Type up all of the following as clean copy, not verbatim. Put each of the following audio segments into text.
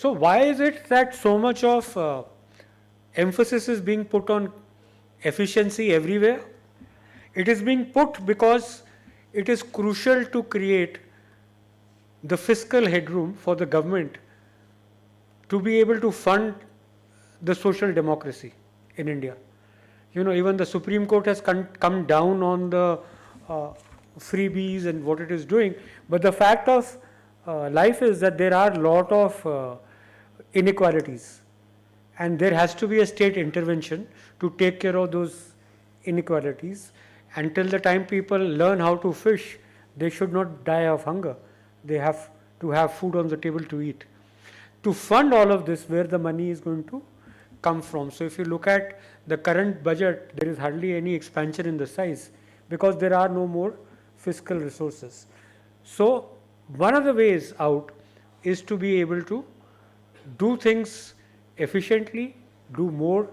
So why is it that so much of emphasis is being put on efficiency everywhere? It is being put because it is crucial to create the fiscal headroom for the government to be able to fund the social democracy in India. Even the Supreme Court has come down on the uh, freebies and what it is doing, but the fact of life is that there are a lot of inequalities, and there has to be a state intervention to take care of those inequalities. Until the time people learn how to fish, they should not die of hunger. They have to have food on the table to eat. To fund all of this, where the money is going to come from. So if you look at the current budget, there is hardly any expansion in the size because there are no more fiscal resources. So one of the ways out is to be able to do things efficiently, do more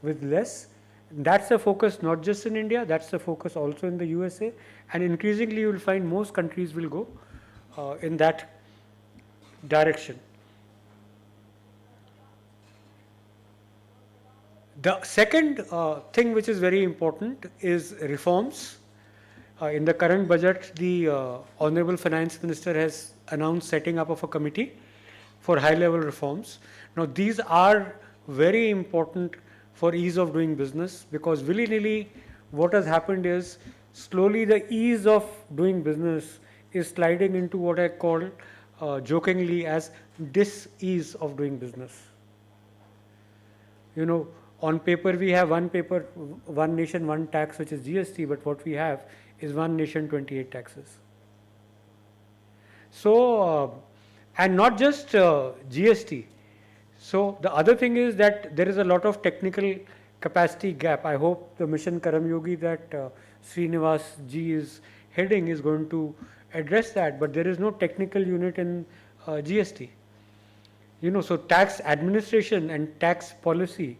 with less. That's the focus not just in India, that's the focus also in the USA, and increasingly you will find most countries will go in that direction. The second thing which is very important is reforms. In the current budget, the Honorable Finance Minister has announced setting up of a committee for high-level reforms. Now, these are very important for ease of doing business, because willy-nilly what has happened is slowly the ease of doing business is sliding into what I call jokingly as dis-ease of doing business. On paper we have one nation, one tax, which is GST, but what we have is one nation, 28 taxes. So, and not just GST. So the other thing is that there is a lot of technical capacity gap. I hope the mission Karm Yogi that Srinivas ji is heading is going to address that, but there is no technical unit in GST. So tax administration and tax policy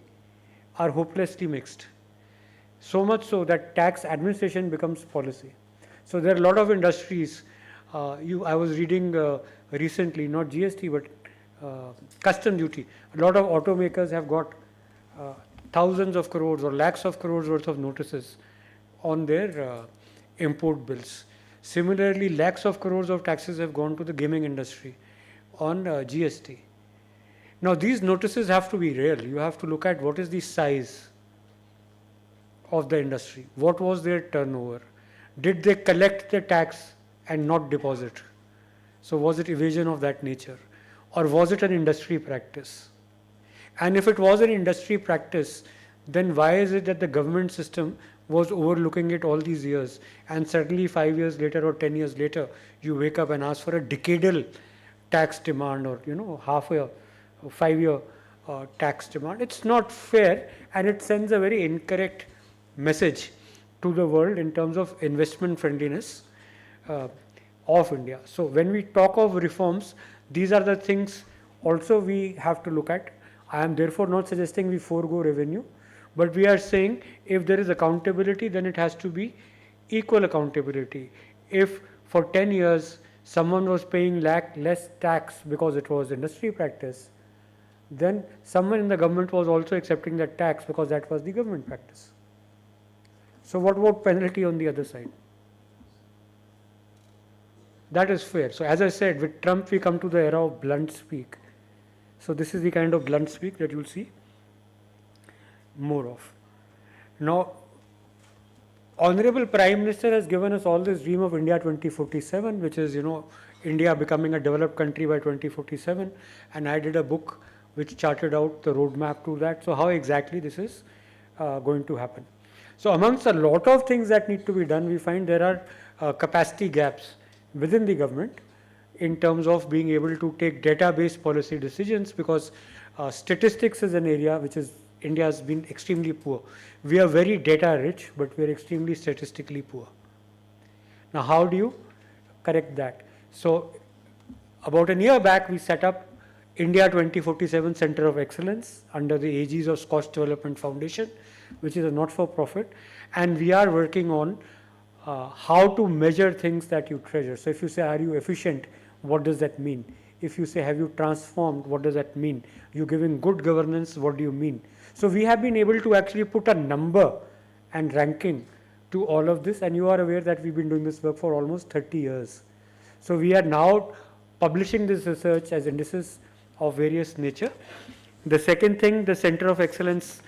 are hopelessly mixed. So much so that tax administration becomes policy. So there are a lot of industries. I was reading recently, not GST, but custom duty. A lot of automakers have got thousands of crores or lakhs of crores worth of notices on their import bills. Similarly, lakhs of crores of taxes have gone to the gaming industry on GST. Now, these notices have to be real. You have to look at what is the size of the industry. What was their turnover? Did they collect the tax and not deposit? So was it evasion of that nature? Or was it an industry practice? And if it was an industry practice, then why is it that the government system was overlooking it all these years, and suddenly 5 years later or 10 years later, you wake up and ask for a decadal tax demand, or half a 5-year tax demand? It's not fair, and it sends a very incorrect message to the world in terms of investment friendliness of India. So when we talk of reforms, these are the things also we have to look at. I am therefore not suggesting we forego revenue, but we are saying if there is accountability, then it has to be equal accountability. If for 10 years someone was paying less tax because it was industry practice, then someone in the government was also accepting that tax because that was the government practice. So what about penalty on the other side? That is fair. So as I said, with Trump we come to the era of blunt speak. So this is the kind of blunt speak that you will see more of. Now, Honorable Prime Minister has given us all this dream of India 2047, which is, India becoming a developed country by 2047. And I did a book which charted out the roadmap to that. So how exactly this is going to happen? So amongst a lot of things that need to be done, we find there are capacity gaps within the government in terms of being able to take data-based policy decisions, because statistics is an area which is India has been extremely poor. We are very data rich, but we are extremely statistically poor. Now, how do you correct that? So, about a year back, we set up India 2047 Center of Excellence under the aegis of SKOCH Development Foundation, which is a not-for-profit, and we are working on how to measure things that you treasure. So, if you say, are you efficient? What does that mean? If you say, have you transformed, what does that mean? You're giving good governance, what do you mean? So we have been able to actually put a number and ranking to all of this, and you are aware that we've been doing this work for almost 30 years. So we are now publishing this research as indices of various nature. The second thing the Center of Excellence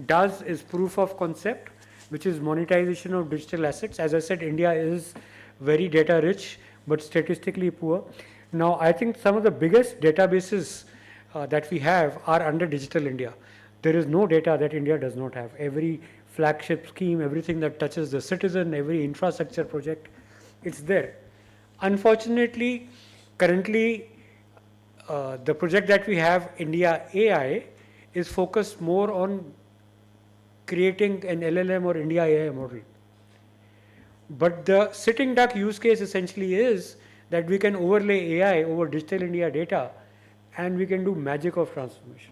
does is proof of concept, which is monetization of digital assets. As I said, India is very data rich, but statistically poor. Now, I think some of the biggest databases that we have are under Digital India. There is no data that India does not have. Every flagship scheme, everything that touches the citizen, every infrastructure project, it's there. Unfortunately, currently, the project that we have, India AI, is focused more on creating an LLM or India AI model. But the sitting duck use case essentially is that we can overlay AI over Digital India data and we can do magic of transformation.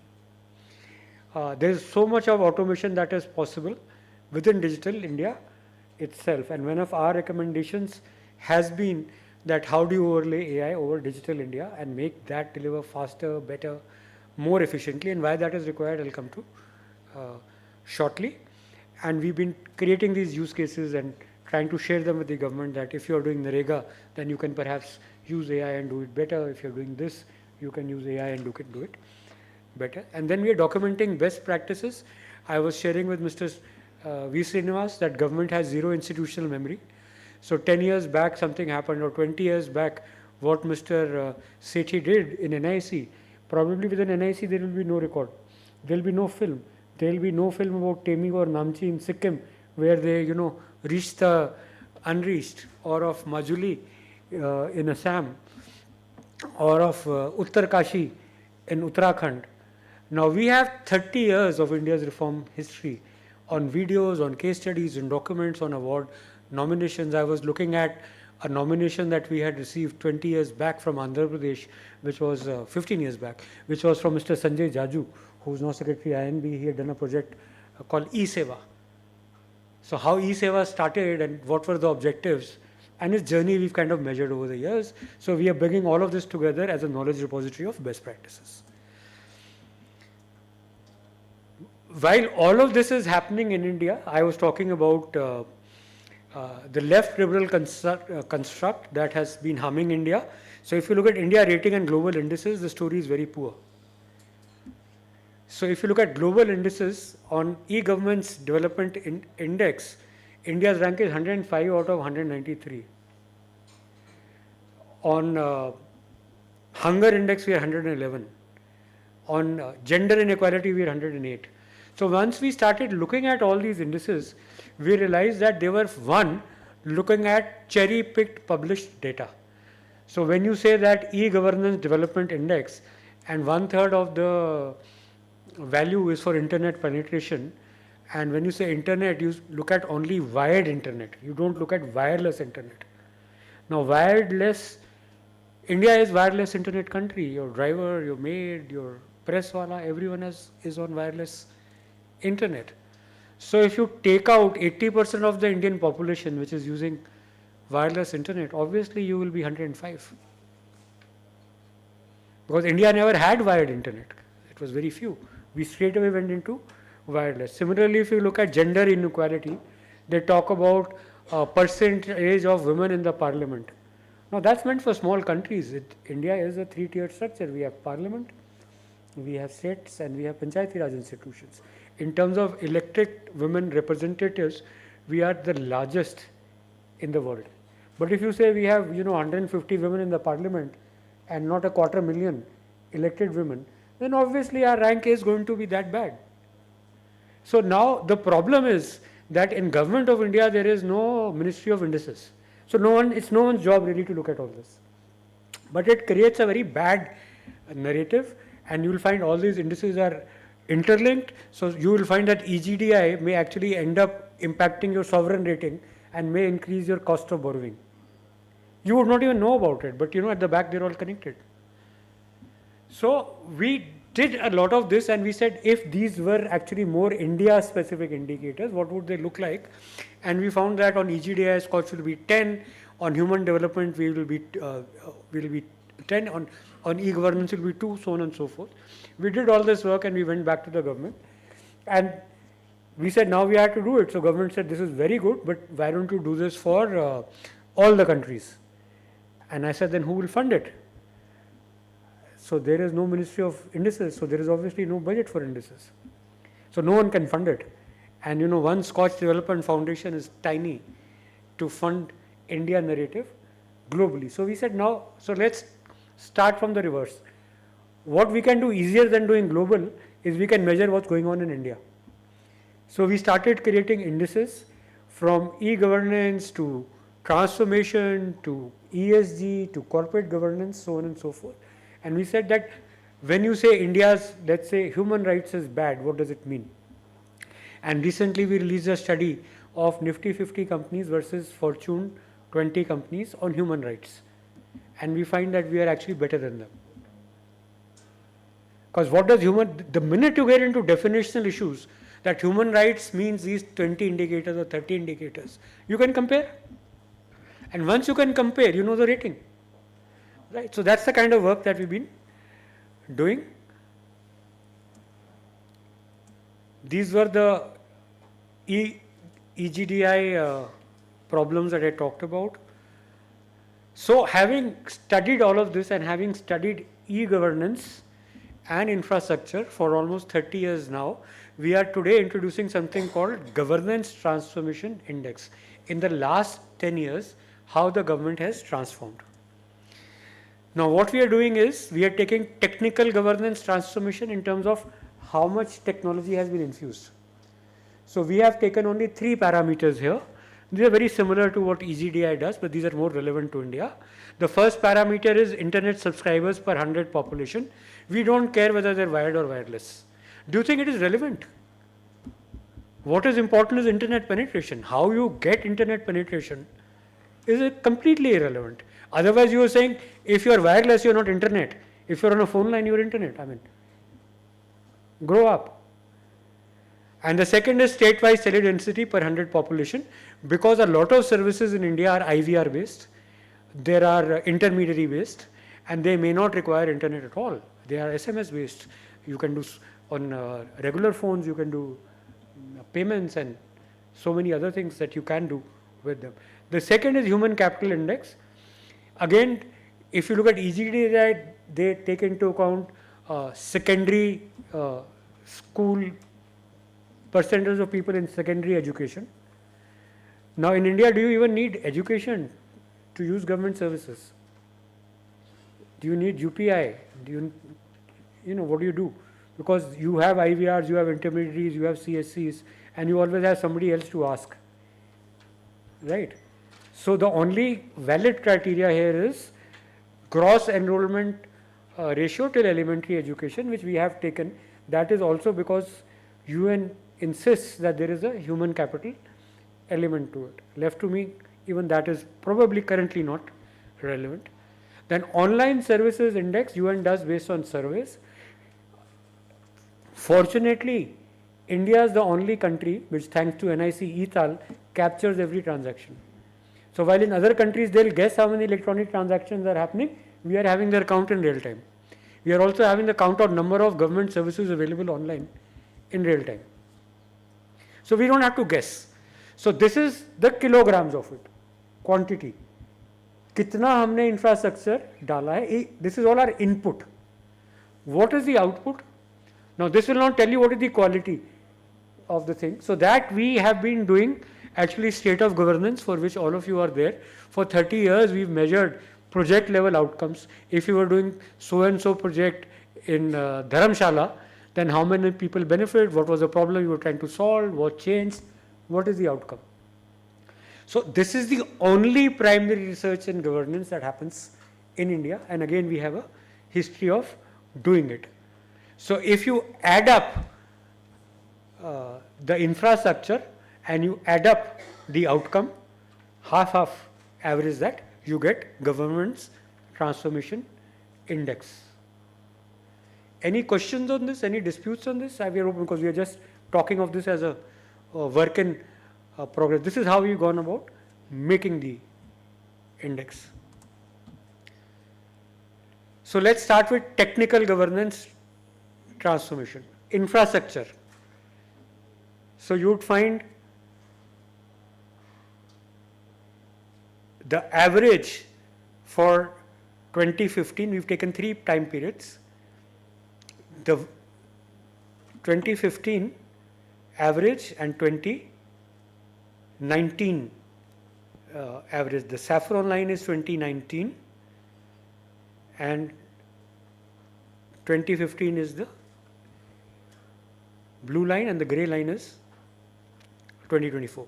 There is so much of automation that is possible within Digital India itself, and one of our recommendations has been that how do you overlay AI over Digital India and make that deliver faster, better, more efficiently, and why that is required I'll come to shortly. And we've been creating these use cases and trying to share them with the government that if you're doing Narega, then you can perhaps use AI and do it better. If you're doing this, you can use AI and you can do it better. And then we are documenting best practices. I was sharing with Mr. V. Srinivas that government has zero institutional memory. So 10 years back something happened, or 20 years back what Mr. Sethi did in NIC, probably within NIC there will be no record. There will be no film. There will be no film about Teming or Namchi in Sikkim where they, reached the unreached, or of Majuli in Assam, or of Uttarkashi in Uttarakhand. Now we have 30 years of India's reform history on videos, on case studies, on documents, on award nominations. I was looking at a nomination that we had received 20 years back from Andhra Pradesh, which was 15 years back, which was from Mr. Sanjay Jaju, who is now Secretary INB. He had done a project called E-Seva. So how E-Seva started and what were the objectives, and its journey we've kind of measured over the years. So we are bringing all of this together as a knowledge repository of best practices. While all of this is happening in India, I was talking about the left liberal construct that has been harming India. So if you look at India rating and global indices, the story is very poor. So if you look at global indices on e-government's development index, India's rank is 105 out of 193. On hunger index, we are 111. On gender inequality, we are 108. So once we started looking at all these indices, we realized that they were, one, looking at cherry-picked published data. So when you say that e-governance development index and 1/3 of the value is for internet penetration, and when you say internet, you look at only wired internet. You don't look at wireless internet. Now wireless, India is wireless internet country. Your driver, your maid, your press wala, everyone is on wireless internet. So if you take out 80% of the Indian population which is using wireless internet, obviously you will be 105. Because India never had wired internet. It was very few. We straight away went into wireless. Similarly, if you look at gender inequality, they talk about percentage of women in the parliament. Now that's meant for small countries. India is a 3-tiered structure. We have parliament, we have states, and we have Panchayati Raj institutions. In terms of elected women representatives, we are the largest in the world. But if you say we have 150 women in the parliament and not 250,000 elected women, then obviously our rank is going to be that bad. So now the problem is that in government of India there is no Ministry of Indices. So it's no one's job really to look at all this. But it creates a very bad narrative, and you will find all these indices are interlinked. So you will find that EGDI may actually end up impacting your sovereign rating and may increase your cost of borrowing. You would not even know about it, but at the back they're all connected. So we did a lot of this, and we said if these were actually more India specific indicators, what would they look like? And we found that on EGDI SKOCH will be 10, on human development we will be 10, on e-governance it will be 2, so on and so forth. We did all this work and we went back to the government. And we said now we have to do it. So government said this is very good, but why don't you do this for all the countries? And I said then who will fund it? So there is no Ministry of Indices, so there is obviously no budget for indices. So no one can fund it. And you know, one SKOCH Development Foundation is tiny to fund India narrative globally. So we said now, so let's start from the reverse. What we can do easier than doing global is we can measure what's going on in India. So we started creating indices from e-governance to transformation to ESG to corporate governance, so on and so forth. And we said that when you say India's, let's say, human rights is bad, what does it mean? And recently we released a study of Nifty 50 companies versus Fortune 20 companies on human rights. And we find that we are actually better than them. Because what does the minute you get into definitional issues, that human rights means these 20 indicators or 30 indicators, you can compare. And once you can compare, you know the rating. Right? So that's the kind of work that we've been doing. These were the EGDI problems that I talked about. So having studied all of this and having studied e-governance and infrastructure for almost 30 years now, we are today introducing something called Governance Transformation Index. In the last 10 years, how the government has transformed. Now what we are doing is, we are taking technical governance transformation in terms of how much technology has been infused. So we have taken only 3 parameters here. These are very similar to what EGDI does, but these are more relevant to India. The first parameter is internet subscribers per 100 population. We don't care whether they're wired or wireless. Do you think it is relevant? What is important is internet penetration. How you get internet penetration is completely irrelevant. Otherwise you are saying, if you are wireless, you are not internet. If you are on a phone line, you are internet. I mean, grow up. And the second is state-wise cell density per 100 population, because a lot of services in India are IVR based, there are intermediary based, and they may not require internet at all. They are SMS based. You can do on regular phones, you can do payments and so many other things that you can do with them. The second is human capital index. Again, if you look at EGDI, they take into account secondary school, percentage of people in secondary education. Now in India, do you even need education to use government services? Do you need UPI? Do you know, what do you do? Because you have IVRs, you have intermediaries, you have CSCs, and you always have somebody else to ask, right? So the only valid criteria here is gross enrollment ratio till elementary education, which we have taken. That is also because UN insists that there is a human capital element to it. Left to me, even that is probably currently not relevant. Then online services index, UN does based on surveys. Fortunately, India is the only country which, thanks to NIC ETAL, captures every transaction. So while in other countries they'll guess how many electronic transactions are happening, we are having their count in real time. We are also having the count of number of government services available online in real time. So we don't have to guess. So this is the kilograms of it, quantity. Kitna हमने infrastructure डाला है, this is all our input. What is the output? Now this will not tell you what is the quality of the thing. So that we have been doing actually state of governance, for which all of you are there. For 30 years we've measured project level outcomes. If you were doing so and so project in Dharamshala, then how many people benefit, what was the problem you were trying to solve, what changed, what is the outcome. So this is the only primary research in governance that happens in India, and again we have a history of doing it. So if you add up the infrastructure and you add up the outcome, half average that, you get government's transformation index. Any questions on this? Any disputes on this? We are open, because we are just talking of this as a work in progress. This is how we've gone about making the index. So let's start with technical governance transformation. Infrastructure. So you would find the average for 2015, we've taken 3 time periods. The 2015 average and 2019 average. The saffron line is 2019 and 2015 is the blue line and the grey line is 2024.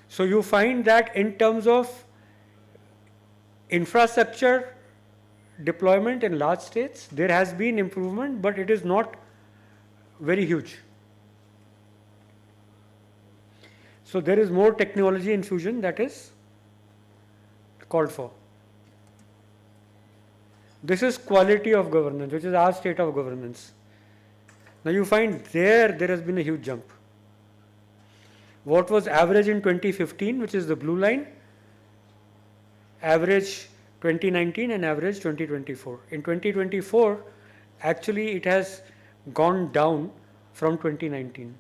So you find that in terms of infrastructure deployment in large states, there has been improvement, but it is not very huge. So there is more technology infusion that is called for. This is quality of governance, which is our state of governance. Now you find there has been a huge jump. What was average in 2015, which is the blue line, average 2019 and average 2024. In 2024, actually it has gone down from 2019.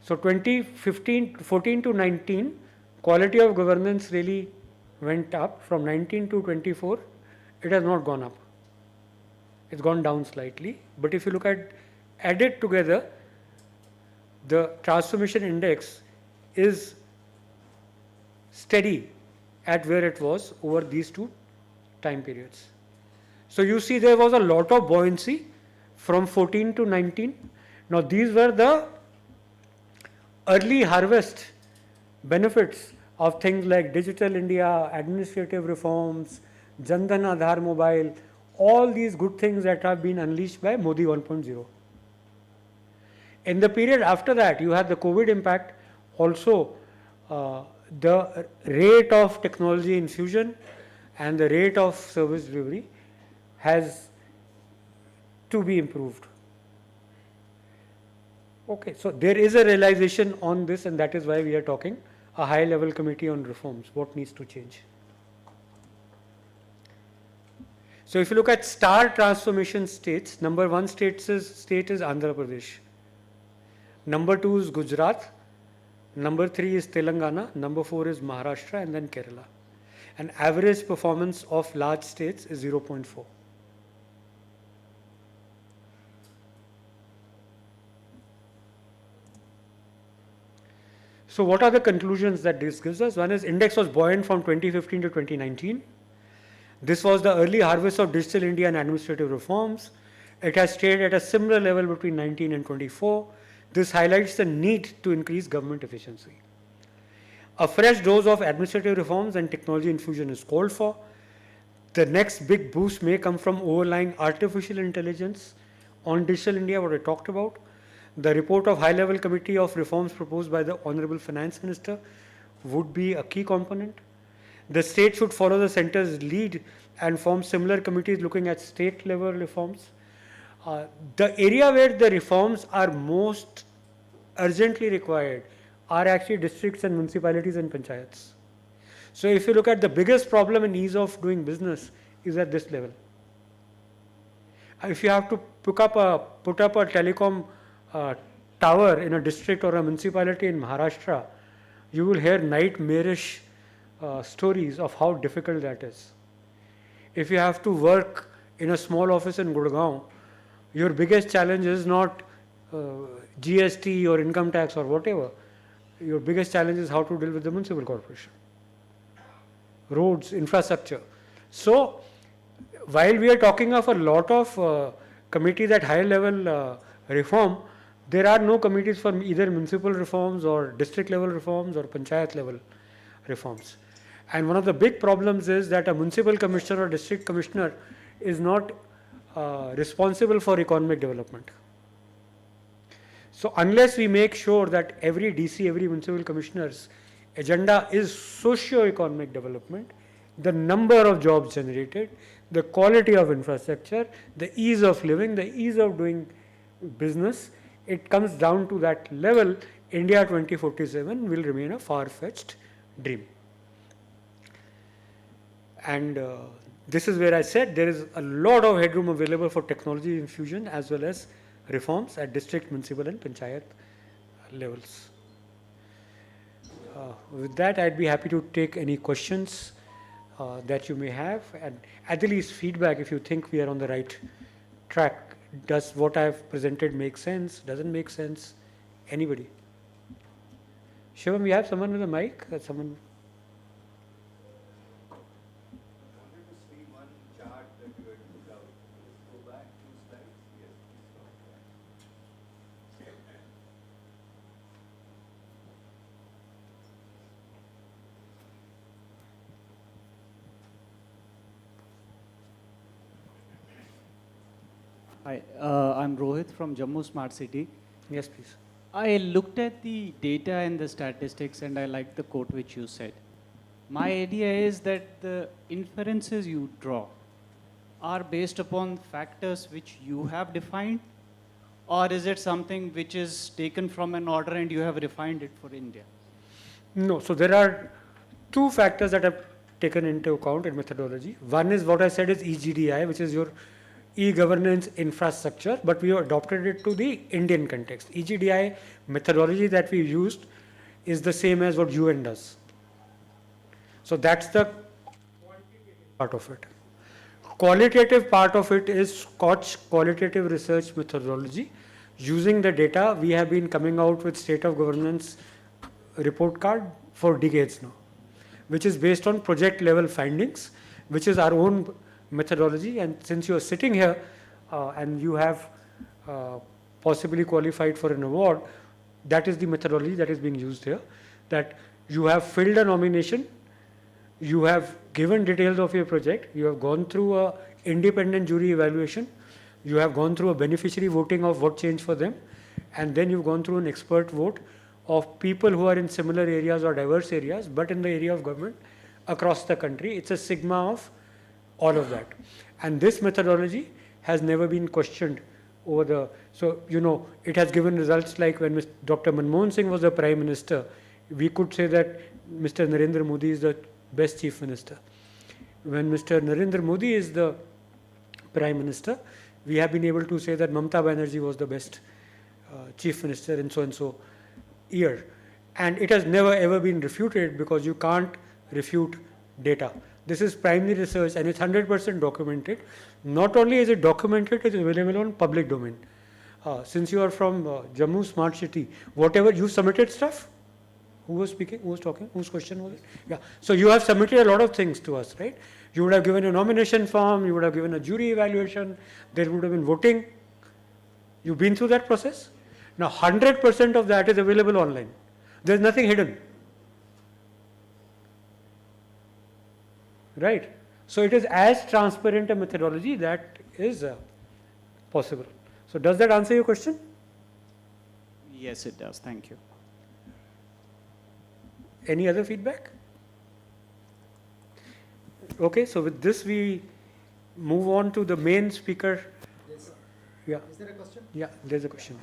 So 14 to 19, quality of governance really went up. From 19 to 24, it has not gone up. It's gone down slightly. But if you look at added together, the transformation index is steady at where it was over these 2 time periods. So you see there was a lot of buoyancy from 14 to 19. Now these were the early harvest benefits of things like Digital India, administrative reforms, Jan Dhan Aadhaar Mobile, all these good things that have been unleashed by Modi 1.0. In the period after that, you had the COVID impact, also the rate of technology infusion and the rate of service delivery has to be improved. Okay, so there is a realization on this, and that is why we are talking a high level committee on reforms, what needs to change. So if you look at star transformation states, number 1 state is Andhra Pradesh. Number 2 is Gujarat. Number 3 is Telangana. Number 4 is Maharashtra, and then Kerala. And average performance of large states is 0.4. So what are the conclusions that this gives us? One is index was buoyant from 2015 to 2019. This was the early harvest of Digital India and administrative reforms. It has stayed at a similar level between 19 and 24. This highlights the need to increase government efficiency. A fresh dose of administrative reforms and technology infusion is called for. The next big boost may come from overlying artificial intelligence on Digital India, what I talked about. The report of high-level committee of reforms proposed by the Honorable Finance Minister would be a key component. The state should follow the centre's lead and form similar committees looking at state-level reforms. The area where the reforms are most urgently required are actually districts and municipalities and panchayats. So if you look at the biggest problem in ease of doing business is at this level. If you have to put up a telecom tower in a district or a municipality in Maharashtra, you will hear nightmarish stories of how difficult that is. If you have to work in a small office in Gurgaon, your biggest challenge is not GST or income tax or whatever. Your biggest challenge is how to deal with the municipal corporation, roads, infrastructure. So while we are talking of a lot of committees at higher level reform, there are no committees for either municipal reforms or district level reforms or panchayat level reforms. And one of the big problems is that a municipal commissioner or district commissioner is not responsible for economic development. So unless we make sure that every DC, every municipal commissioner's agenda is socio-economic development, the number of jobs generated, the quality of infrastructure, the ease of living, the ease of doing business, it comes down to that level, India 2047 will remain a far-fetched dream. And this is where I said there is a lot of headroom available for technology infusion as well as reforms at district, municipal and panchayat levels. With that, I'd be happy to take any questions that you may have, and at the least feedback if you think we are on the right track. Does what I've presented make sense? Doesn't make sense? Anybody? Shivam, we have someone with a mic? Someone? Hi, I'm Rohit from Jammu Smart City. Yes, please. I looked at the data and the statistics and I like the quote which you said. My idea is that the inferences you draw are based upon factors which you have defined, or is it something which is taken from an order and you have refined it for India? No, so there are two factors that are taken into account in methodology. One is what I said is EGDI, which is your e-governance infrastructure, but we have adopted it to the Indian context. EGDI methodology that we used is the same as what UN does. So that's the quantitative part of it. Qualitative part of it is SKOCH qualitative research methodology. Using the data, we have been coming out with state of governance report card for decades now, which is based on project level findings, which is our own methodology. And since you are sitting here and you have possibly qualified for an award, that is the methodology that is being used here, that you have filled a nomination, you have given details of your project, you have gone through a independent jury evaluation, you have gone through a beneficiary voting of what changed for them, and then you've gone through an expert vote of people who are in similar areas or diverse areas, but in the area of government across the country. It's a sigma of all of that. And this methodology has never been questioned over the, so, you know, it has given results like when Dr. Manmohan Singh was the Prime Minister, we could say that Mr. Narendra Modi is the best Chief Minister. When Mr. Narendra Modi is the Prime Minister, we have been able to say that Mamata Banerjee was the best Chief Minister in so and so year. And it has never ever been refuted because you can't refute data. This is primary research and it's 100% documented. Not only is it documented, it is available on public domain. Since you are from Jammu Smart City, whatever you submitted stuff, who was speaking, who was talking, whose question was it? Yeah, so you have submitted a lot of things to us, right? You would have given a nomination form, you would have given a jury evaluation, there would have been voting. You've been through that process? Now 100% of that is available online. There's nothing hidden. Right? So it is as transparent a methodology that is possible. So does that answer your question? Yes, it does. Thank you. Any other feedback? Okay, so with this we move on to the main speaker. Yes. Yeah. Is there a question? Yeah, there's a question.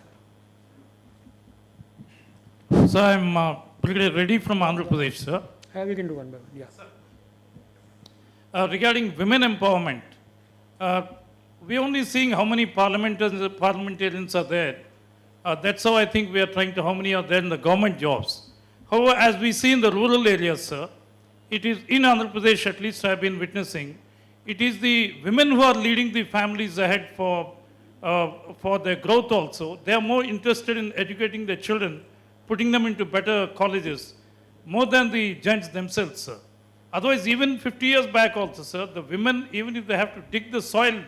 So I'm pretty ready from Andhra Pradesh, sir. We can do one by one. Yeah. Regarding women empowerment, we're only seeing how many parliamentarians are there. That's how I think we are trying to, how many are there in the government jobs. However, as we see in the rural areas, sir, it is in Andhra Pradesh, at least I've been witnessing, it is the women who are leading the families ahead for their growth also. They are more interested in educating their children, putting them into better colleges, more than the gents themselves, sir. Otherwise, even 50 years back also, sir, the women, even if they have to dig the soil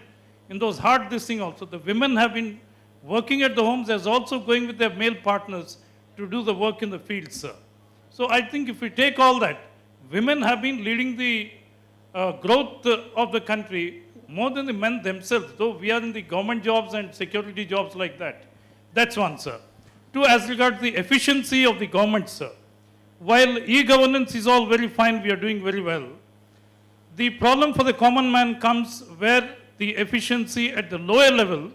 in those hard this thing also, the women have been working at the homes as also going with their male partners to do the work in the field, sir. So I think if we take all that, women have been leading the growth of the country more than the men themselves, though we are in the government jobs and security jobs like that. That's one, sir. Two, as regards the efficiency of the government, sir. While e-governance is all very fine, we are doing very well. The problem for the common man comes where the efficiency at the lower level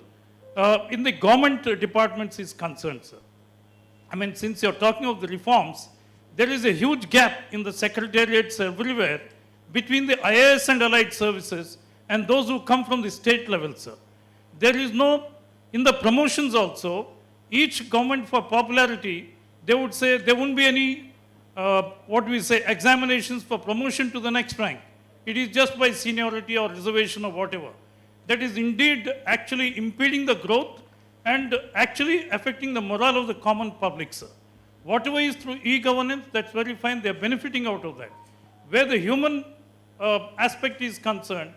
in the government departments is concerned, sir. I mean, since you're talking of the reforms, there is a huge gap in the secretariats everywhere between the IAS and allied services and those who come from the state level, sir. There is no, in the promotions also, each government for popularity, they would say there won't be any, examinations for promotion to the next rank. It is just by seniority or reservation or whatever. That is indeed actually impeding the growth and actually affecting the morale of the common public, sir. Whatever is through e-governance, that's very fine, they're benefiting out of that. Where the human aspect is concerned,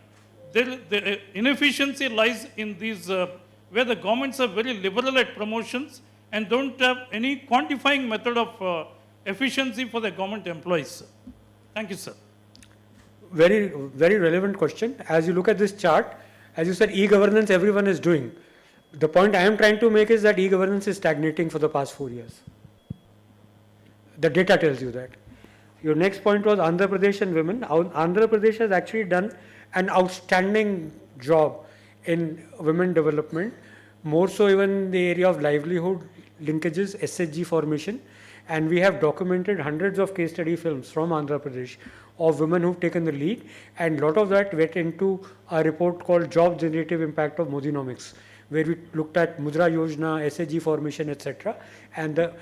the inefficiency lies in these, where the governments are very liberal at promotions and don't have any quantifying method of efficiency for the government employees, sir. Thank you, sir. Very, very relevant question. As you look at this chart, as you said, e-governance everyone is doing. The point I am trying to make is that e-governance is stagnating for the past 4 years. The data tells you that. Your next point was Andhra Pradesh and women. Andhra Pradesh has actually done an outstanding job in women development, more so even in the area of livelihood linkages, SHG formation, and we have documented hundreds of case study films from Andhra Pradesh of women who've taken the lead, and a lot of that went into a report called Job Generative Impact of Modinomics, where we looked at Mudra Yojana, SHG formation, etc., and the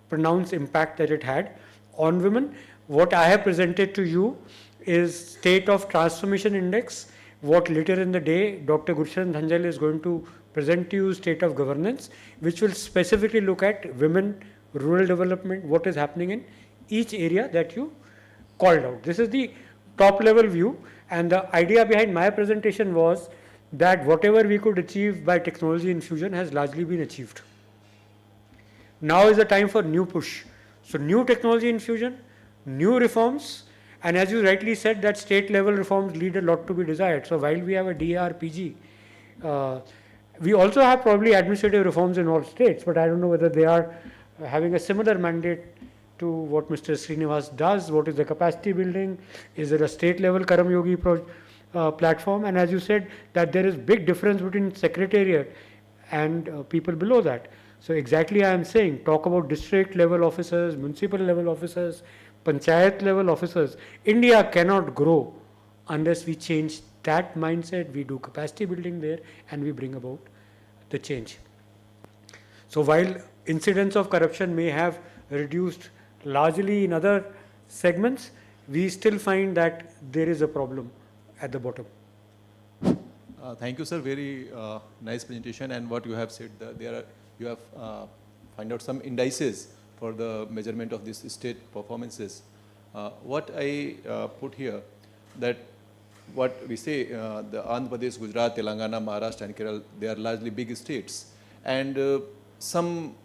pronounced impact that it had on women. What I have presented to you is State of Transformation Index. What later in the day, Dr. Gurshan Dhanjal is going to present to you State of Governance, which will specifically look at women, rural development, what is happening in each area that you called out. This is the top level view, and the idea behind my presentation was that whatever we could achieve by technology infusion has largely been achieved. Now is the time for new push. So new technology infusion, new reforms, and as you rightly said, that state level reforms lead a lot to be desired. So while we have a DRPG, we also have probably administrative reforms in all states, but I don't know whether they are having a similar mandate to what Mr. Srinivas does. What is the capacity building? Is there a state level Karm Yogi platform? And as you said, that there is big difference between secretariat and people below that. So exactly I am saying, talk about district level officers, municipal level officers, panchayat level officers. India cannot grow unless we change that mindset, we do capacity building there, and we bring about the change. So while incidents of corruption may have reduced largely in other segments, we still find that there is a problem at the bottom. Thank you, sir. Very nice presentation, and what you have said, you have find out some indices for the measurement of these state performances. What I put here, that what we say, the Andhra Pradesh, Gujarat, Telangana, Maharashtra and Kerala, they are largely big states, and some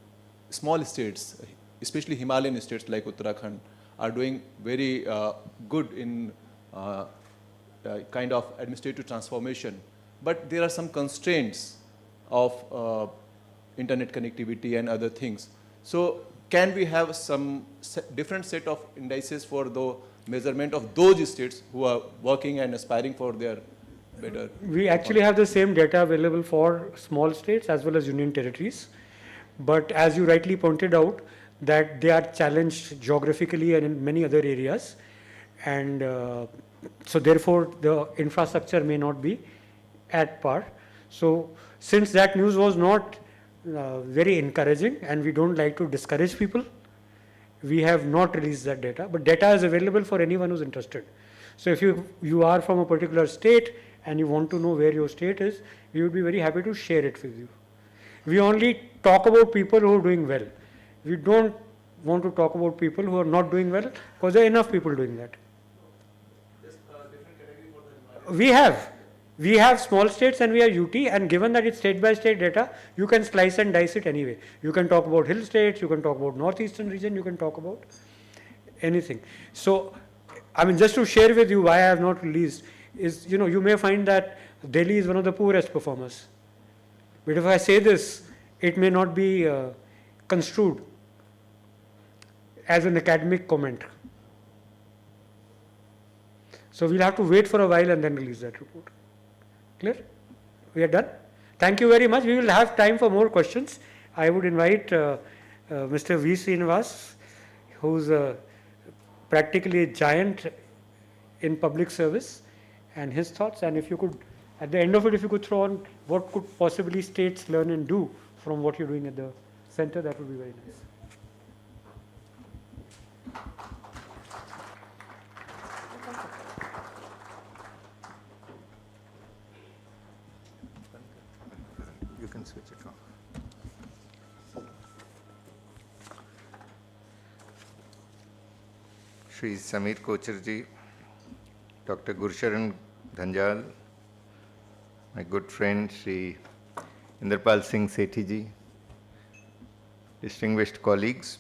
small states, especially Himalayan states like Uttarakhand, are doing very good in kind of administrative transformation. But there are some constraints of internet connectivity and other things. So can we have some different set of indices for the measurement of those states who are working and aspiring for their better? We actually have the same data available for small states as well as union territories. But as you rightly pointed out, that they are challenged geographically and in many other areas. And so therefore, the infrastructure may not be at par. So since that news was not very encouraging, and we don't like to discourage people, we have not released that data, but data is available for anyone who's interested. So if you are from a particular state and you want to know where your state is, we would be very happy to share it with you. We only talk about people who are doing well. We don't want to talk about people who are not doing well, because there are enough people doing that. We have small states and we have UT, and given that it's state by state data, you can slice and dice it anyway. You can talk about hill states, you can talk about northeastern region, you can talk about anything. So, I mean, just to share with you why I have not released is, you may find that Delhi is one of the poorest performers. But if I say this, it may not be construed as an academic comment. So we'll have to wait for a while and then release that report. Clear? We are done? Thank you very much. We will have time for more questions. I would invite Mr. V. Srinivas, who's practically a giant in public service and his thoughts. And if you could, at the end of it, if you could throw on what could possibly states learn and do from what you're doing at the center, that would be very nice. You can switch it on. Shri Samir Kocherji, Dr. Gursharan Dhanjal, my good friend Shri Inderpal Singh Sethi ji, distinguished colleagues.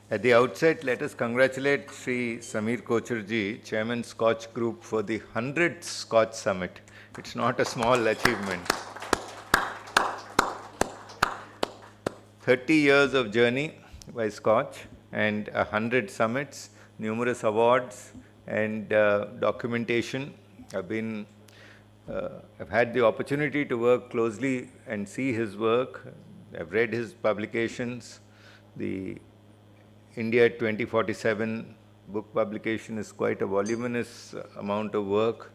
At the outset, let us congratulate Shri Samir Kocherji, Chairman SKOCH Group, for the 100th SKOCH Summit. It's not a small achievement. 30 years of journey by SKOCH and 100 summits, numerous awards and documentation. I've had the opportunity to work closely and see his work. I've read his publications. The India 2047 book publication is quite a voluminous amount of work.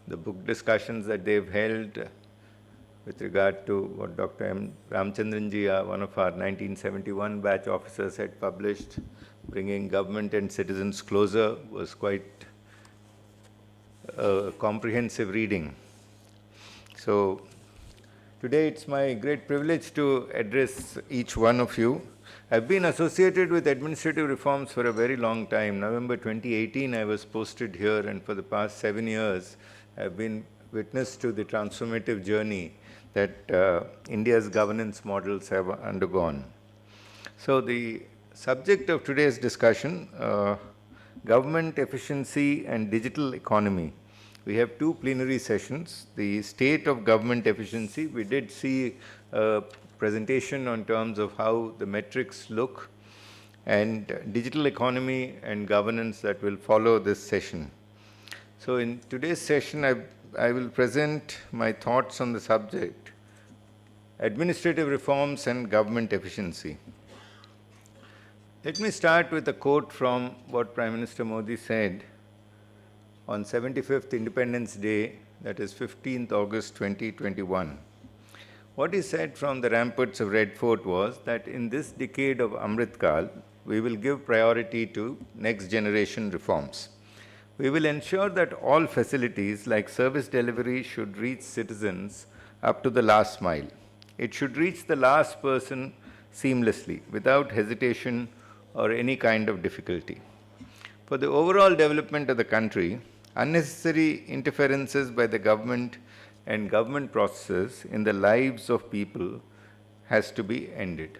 The book discussions that they've held with regard to what Dr. M. Ramchandranji, one of our 1971 batch officers, had published, bringing government and citizens closer, was quite a comprehensive reading. So today it's my great privilege to address each one of you. I've been associated with administrative reforms for a very long time. November 2018, I was posted here, and for the past 7 years, I've been witness to the transformative journey that India's governance models have undergone. So the subject of today's discussion, government efficiency and digital economy. We have 2 plenary sessions. The state of government efficiency, we did see a presentation on terms of how the metrics look, and digital economy and governance that will follow this session. So in today's session, I will present my thoughts on the subject, administrative reforms and government efficiency. Let me start with a quote from what Prime Minister Modi said on 75th Independence Day, that is 15th August 2021. What he said from the ramparts of Red Fort was that in this decade of Amrit Kal, we will give priority to next generation reforms. We will ensure that all facilities like service delivery should reach citizens up to the last mile. It should reach the last person seamlessly, without hesitation or any kind of difficulty. For the overall development of the country, unnecessary interferences by the government and government processes in the lives of people has to be ended.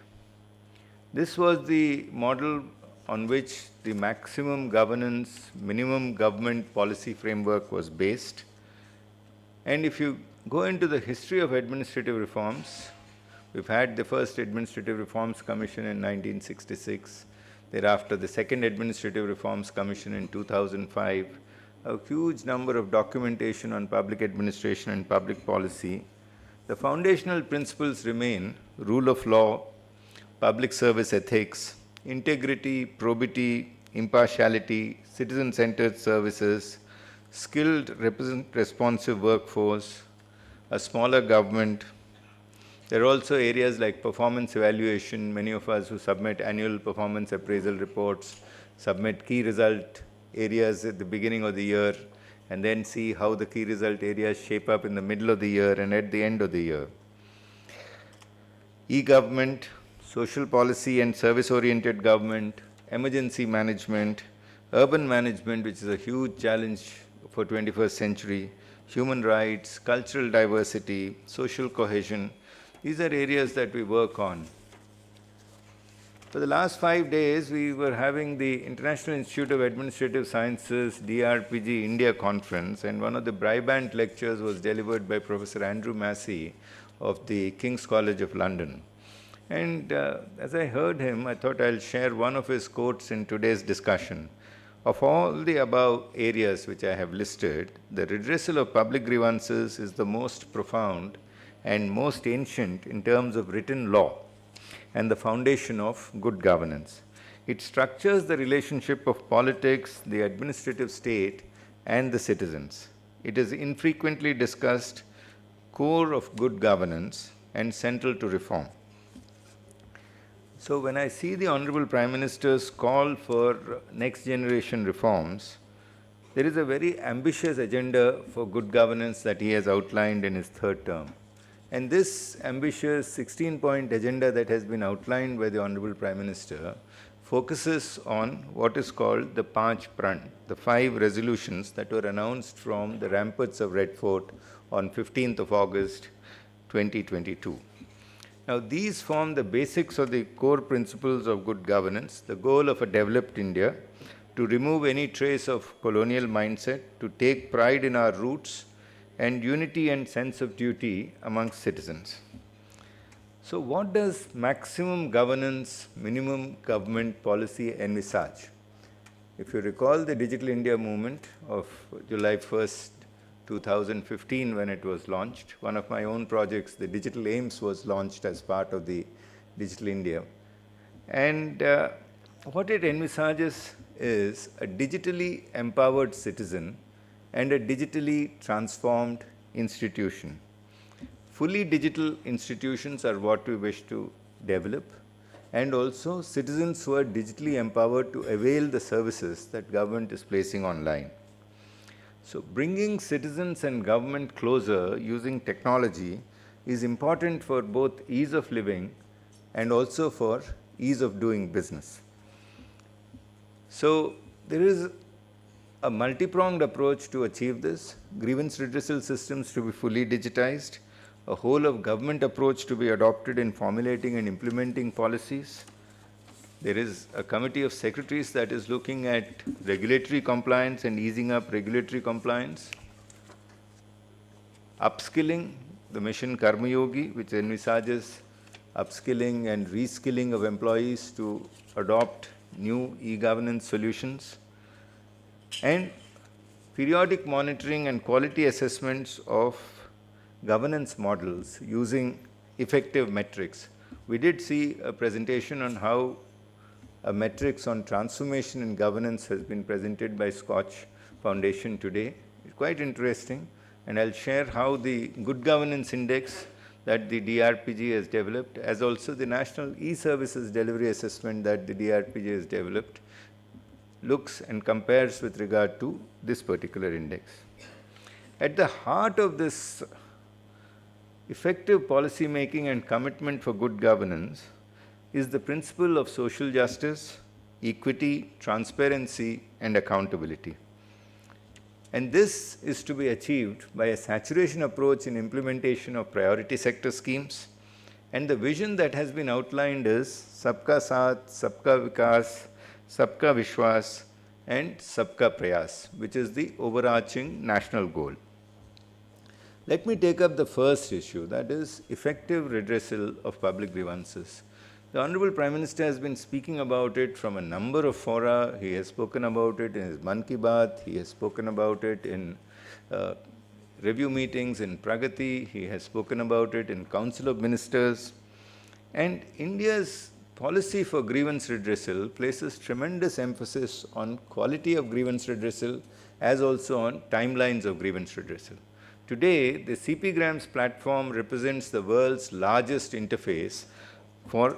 This was the model on which the maximum governance, minimum government policy framework was based. And if you go into the history of administrative reforms, we've had the first Administrative Reforms Commission in 1966, thereafter the second Administrative Reforms Commission in 2005, a huge number of documentation on public administration and public policy. The foundational principles remain rule of law, public service ethics, integrity, probity, impartiality, citizen-centered services, skilled responsive workforce, a smaller government. There are also areas like performance evaluation. Many of us who submit annual performance appraisal reports submit key result areas at the beginning of the year and then see how the key result areas shape up in the middle of the year and at the end of the year. E-government, social policy and service-oriented government, emergency management, urban management, which is a huge challenge for 21st century, human rights, cultural diversity, social cohesion. These are areas that we work on. For the last 5 days, we were having the International Institute of Administrative Sciences DRPG India conference, and one of the Brabant lectures was delivered by Professor Andrew Massey of the King's College of London. And as I heard him, I thought I'll share one of his quotes in today's discussion. Of all the above areas which I have listed, the redressal of public grievances is the most profound and most ancient in terms of written law and the foundation of good governance. It structures the relationship of politics, the administrative state, and the citizens. It is infrequently discussed, core of good governance, and central to reform. So when I see the Honorable Prime Minister's call for next generation reforms, there is a very ambitious agenda for good governance that he has outlined in his third term. And this ambitious 16-point agenda that has been outlined by the Honorable Prime Minister focuses on what is called the Panch Pran, the 5 resolutions that were announced from the ramparts of Red Fort on 15th of August 2022. Now, these form the basics of the core principles of good governance, the goal of a developed India, to remove any trace of colonial mindset, to take pride in our roots, and unity and sense of duty amongst citizens. So what does maximum governance, minimum government policy envisage? If you recall the Digital India movement of July 1st, 2015 when it was launched, one of my own projects, the Digital Aims, was launched as part of the Digital India. And what it envisages is a digitally empowered citizen and a digitally transformed institution. Fully digital institutions are what we wish to develop, and also citizens who are digitally empowered to avail the services that government is placing online. So bringing citizens and government closer using technology is important for both ease of living and also for ease of doing business. So there is a multi-pronged approach to achieve this. Grievance redressal systems to be fully digitized, a whole of government approach to be adopted in formulating and implementing policies. There is a committee of secretaries that is looking at regulatory compliance and easing up regulatory compliance. Upskilling, the mission Karm Yogi, which envisages upskilling and reskilling of employees to adopt new e-governance solutions. And periodic monitoring and quality assessments of governance models using effective metrics. We did see a presentation on how a metrics on transformation in governance has been presented by SKOCH Foundation today. It's quite interesting, and I'll share how the Good Governance Index that the DRPG has developed, as also the National E-Services Delivery Assessment that the DRPG has developed, looks and compares with regard to this particular index. At the heart of this effective policy making and commitment for good governance is the principle of social justice, equity, transparency, and accountability. And this is to be achieved by a saturation approach in implementation of priority sector schemes. And the vision that has been outlined is Sabka Saath, Sabka Vikas, Sabka Vishwas, and Sabka Prayas, which is the overarching national goal. Let me take up the first issue, that is effective redressal of public grievances. The Honorable Prime Minister has been speaking about it from a number of fora. He has spoken about it in his Mann Ki Baat. He has spoken about it in review meetings in Pragati. He has spoken about it in Council of Ministers. And India's policy for grievance redressal places tremendous emphasis on quality of grievance redressal as also on timelines of grievance redressal. Today, the CP Grams platform represents the world's largest interface for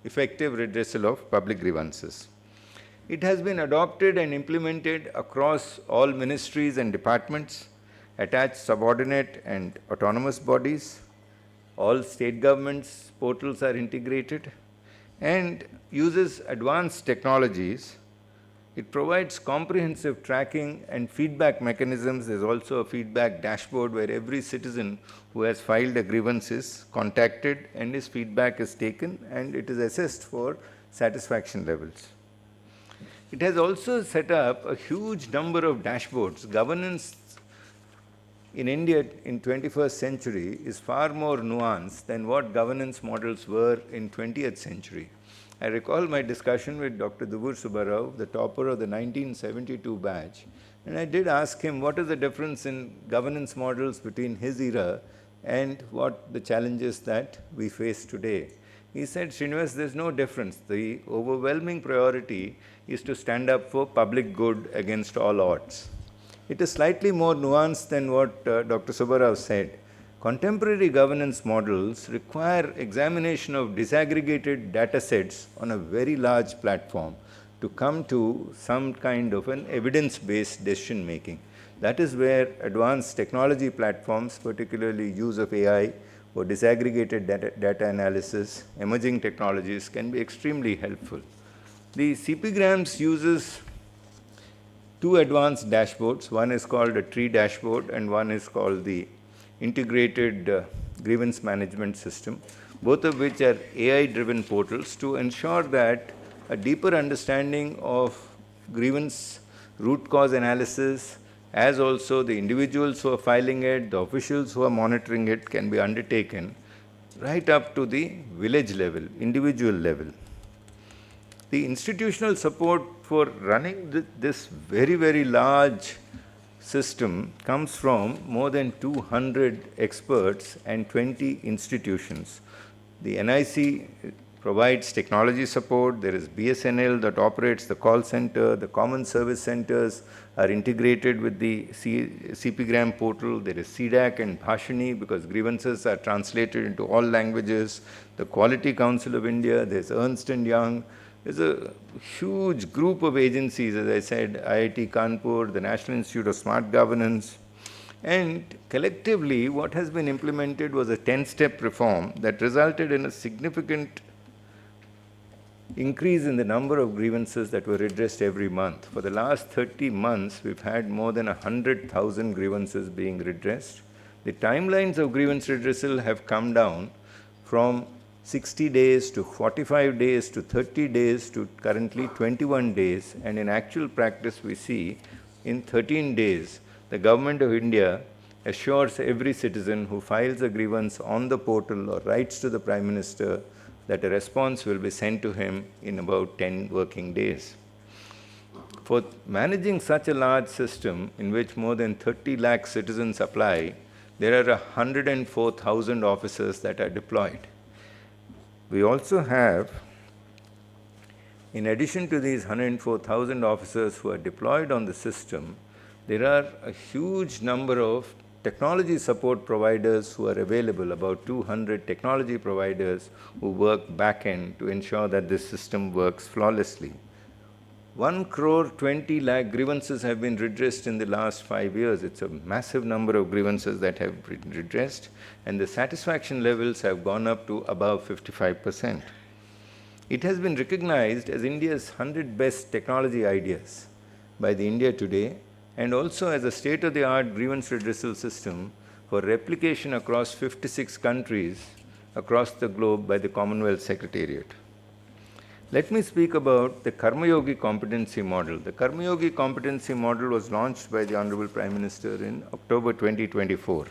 effective redressal of public grievances. It has been adopted and implemented across all ministries and departments, attached subordinate and autonomous bodies. All state governments' portals are integrated and uses advanced technologies. It provides comprehensive tracking and feedback mechanisms. There's also a feedback dashboard where every citizen who has filed a grievance is contacted and his feedback is taken and it is assessed for satisfaction levels. It has also set up a huge number of dashboards. Governance in India in 21st century is far more nuanced than what governance models were in 20th century. I recall my discussion with Dr. Dubur Subbarao, the topper of the 1972 batch, and I did ask him what is the difference in governance models between his era and what the challenges that we face today. He said, Srinivas, there's no difference. The overwhelming priority is to stand up for public good against all odds. It is slightly more nuanced than what Dr. Subbarao said. Contemporary governance models require examination of disaggregated data sets on a very large platform to come to some kind of an evidence-based decision making. That is where advanced technology platforms, particularly use of AI or disaggregated data analysis, emerging technologies can be extremely helpful. The CPGRAMS uses two advanced dashboards. One is called a tree dashboard and one is called the integrated grievance management system, both of which are AI-driven portals to ensure that a deeper understanding of grievance root cause analysis, as also the individuals who are filing it, the officials who are monitoring it, can be undertaken right up to the village level, individual level. The institutional support for running this very, very large system comes from more than 200 experts and 20 institutions. The NIC provides technology support. There is BSNL that operates the call center. The common service centers are integrated with the CPGRAM portal. There is CDAC and Bhashini because grievances are translated into all languages. The Quality Council of India, there's Ernst & Young. There's a huge group of agencies, as I said, IIT Kanpur, the National Institute of Smart Governance. And collectively, what has been implemented was a 10-step reform that resulted in a significant increase in the number of grievances that were redressed every month. For the last 30 months, we've had more than 100,000 grievances being redressed. The timelines of grievance redressal have come down from 60 days to 45 days to 30 days to currently 21 days. And in actual practice, we see in 13 days, the Government of India assures every citizen who files a grievance on the portal or writes to the Prime Minister that a response will be sent to him in about 10 working days. For managing such a large system in which more than 30 lakh citizens apply, there are 104,000 officers that are deployed. We also have, in addition to these 104,000 officers who are deployed on the system, there are a huge number of technology support providers who are available, about 200 technology providers who work back-end to ensure that this system works flawlessly. 1,20 lakh grievances have been redressed in the last 5 years. It's a massive number of grievances that have been redressed, and the satisfaction levels have gone up to above 55%. It has been recognized as India's 100 best technology ideas by the India Today, and also as a state-of-the-art grievance redressal system for replication across 56 countries across the globe by the Commonwealth Secretariat. Let me speak about the Karm Yogi competency model. The Karm Yogi competency model was launched by the Honorable Prime Minister in October 2024.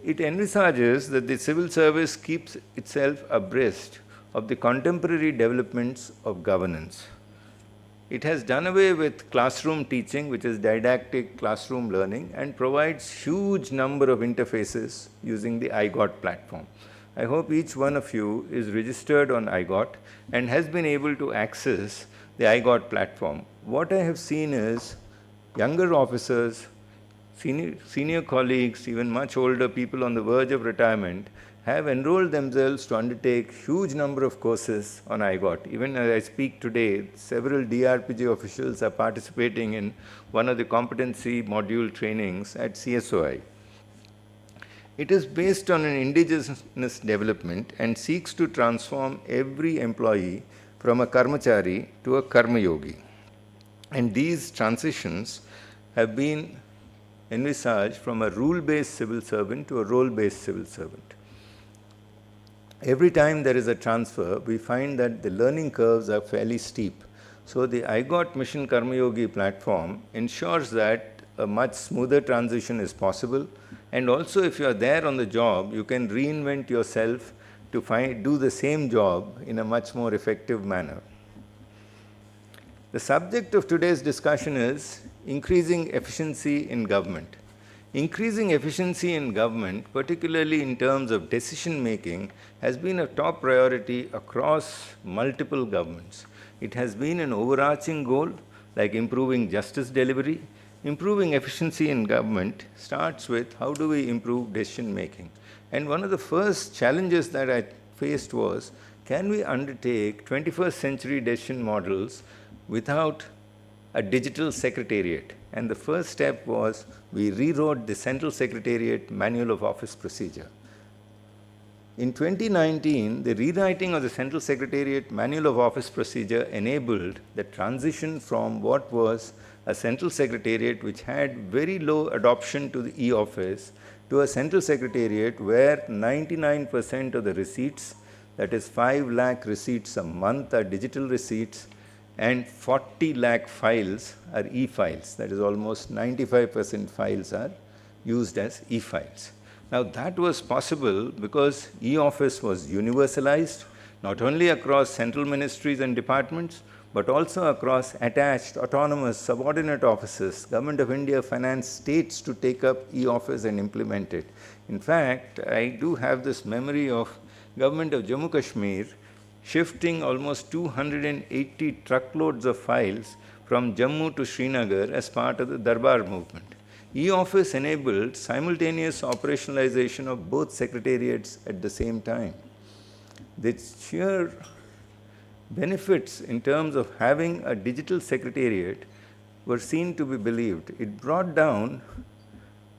It envisages that the civil service keeps itself abreast of the contemporary developments of governance. It has done away with classroom teaching, which is didactic classroom learning, and provides huge number of interfaces using the iGOT platform. I hope each one of you is registered on iGOT and has been able to access the iGOT platform. What I have seen is younger officers, senior colleagues, even much older people on the verge of retirement have enrolled themselves to undertake huge number of courses on iGOT. Even as I speak today, several DRPG officials are participating in one of the competency module trainings at CSOI. It is based on an indigenous development and seeks to transform every employee from a karmachari to a karma yogi. And these transitions have been envisaged from a rule-based civil servant to a role-based civil servant. Every time there is a transfer, we find that the learning curves are fairly steep. So the iGOT Mission Karma Yogi platform ensures that a much smoother transition is possible. And also, if you are there on the job, you can reinvent yourself to do the same job in a much more effective manner. The subject of today's discussion is increasing efficiency in government. Increasing efficiency in government, particularly in terms of decision making, has been a top priority across multiple governments. It has been an overarching goal, like improving justice delivery. Improving efficiency in government starts with how do we improve decision making. And one of the first challenges that I faced was, can we undertake 21st century decision models without a digital secretariat? And the first step was we rewrote the Central Secretariat Manual of Office Procedure. In 2019, the rewriting of the Central Secretariat Manual of Office Procedure enabled the transition from what was a Central Secretariat which had very low adoption to the e-office to a Central Secretariat where 99% of the receipts, that is 5 lakh receipts a month, are digital receipts, and 40 lakh files are e-files. That is almost 95% files are used as e-files. Now that was possible because e-office was universalized, not only across central ministries and departments, but also across attached, autonomous, subordinate offices. Government of India financed states to take up e-office and implement it. In fact, I do have this memory of Government of Jammu Kashmir shifting almost 280 truckloads of files from Jammu to Srinagar as part of the Darbar movement. E-office enabled simultaneous operationalization of both secretariats at the same time. The sheer benefits in terms of having a digital secretariat were seen to be believed. It brought down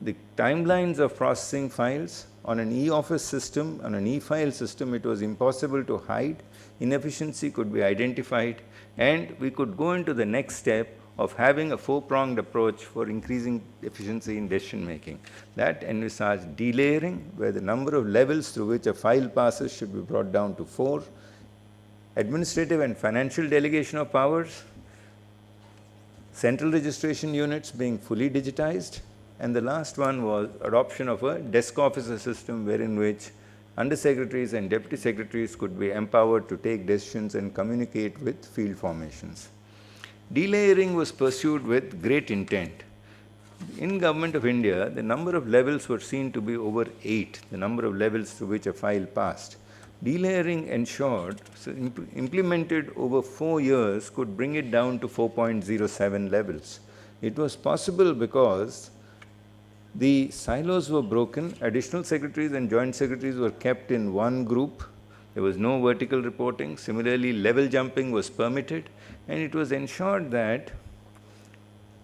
the timelines of processing files. On an e-office system, on an e-file system, it was impossible to hide. Inefficiency could be identified, and we could go into the next step of having a four-pronged approach for increasing efficiency in decision making. That envisaged delayering, where the number of levels through which a file passes should be brought down to 4, administrative and financial delegation of powers, central registration units being fully digitized, and the last one was adoption of a desk officer system wherein which undersecretaries and deputy secretaries could be empowered to take decisions and communicate with field formations. Delayering was pursued with great intent. In Government of India, the number of levels were seen to be over 8, the number of levels through which a file passed. Delayering ensured, so implemented over 4 years, could bring it down to 4.07 levels. It was possible because the silos were broken, additional secretaries and joint secretaries were kept in one group, there was no vertical reporting, similarly level jumping was permitted, and it was ensured that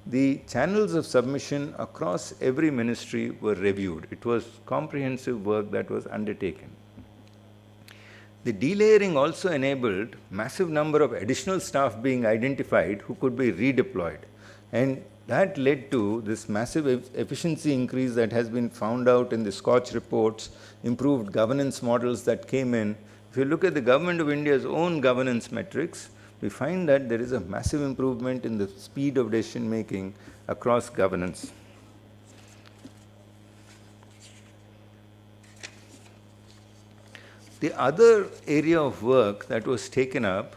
the channels of submission across every ministry were reviewed. It was comprehensive work that was undertaken. The delayering also enabled massive number of additional staff being identified who could be redeployed, and that led to this massive efficiency increase that has been found out in the SKOCH reports, improved governance models that came in. If you look at the Government of India's own governance metrics, we find that there is a massive improvement in the speed of decision making across governance. The other area of work that was taken up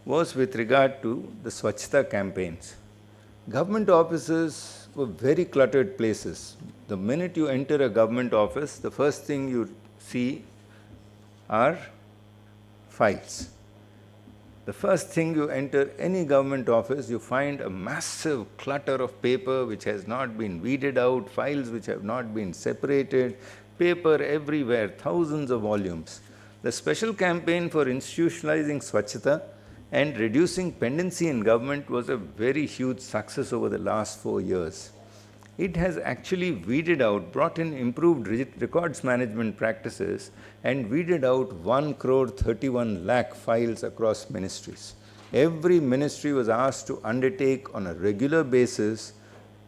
was with regard to the Swachhata campaigns. Government offices were very cluttered places. The minute you enter a government office, the first thing you see are files. The first thing you enter any government office, you find a massive clutter of paper which has not been weeded out, files which have not been separated, paper everywhere, thousands of volumes. The special campaign for institutionalizing Swachhata and reducing pendency in government was a very huge success over the last 4 years. It has actually weeded out, brought in improved records management practices and weeded out 1.31 crore files across ministries. Every ministry was asked to undertake on a regular basis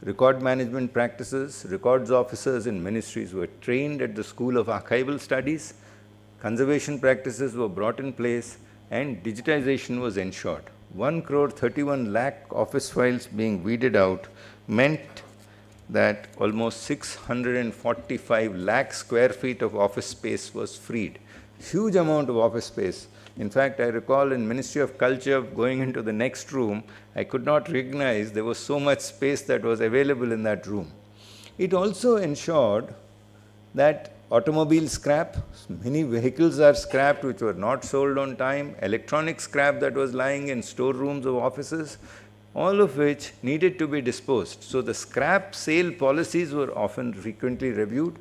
record management practices. Records officers in ministries were trained at the School of Archival Studies. Conservation practices were brought in place, and digitization was ensured. 1.31 crore office files being weeded out meant that almost 645 lakh square feet of office space was freed. Huge amount of office space. In fact, I recall in Ministry of Culture going into the next room, I could not recognize there was so much space that was available in that room. It also ensured that automobile scrap, many vehicles are scrapped which were not sold on time, electronic scrap that was lying in storerooms of offices, all of which needed to be disposed. So the scrap sale policies were often frequently reviewed,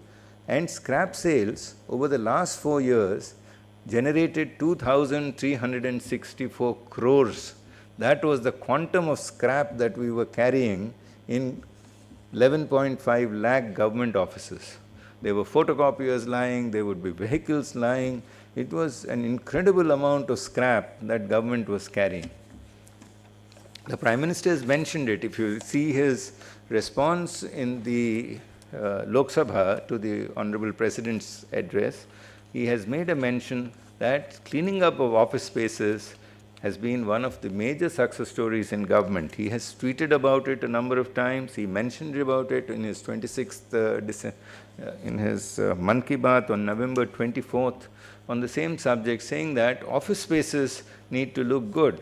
and scrap sales over the last 4 years generated 2,364 crores. That was the quantum of scrap that we were carrying in 11.5 lakh government offices. There were photocopiers lying, there would be vehicles lying. It was an incredible amount of scrap that government was carrying. The Prime Minister has mentioned it. If you see his response in the Lok Sabha to the Honorable President's address, he has made a mention that cleaning up of office spaces has been one of the major success stories in government. He has tweeted about it a number of times. He mentioned about it in his 26th, in his Mann Ki Baat on November 24th on the same subject, saying that office spaces need to look good.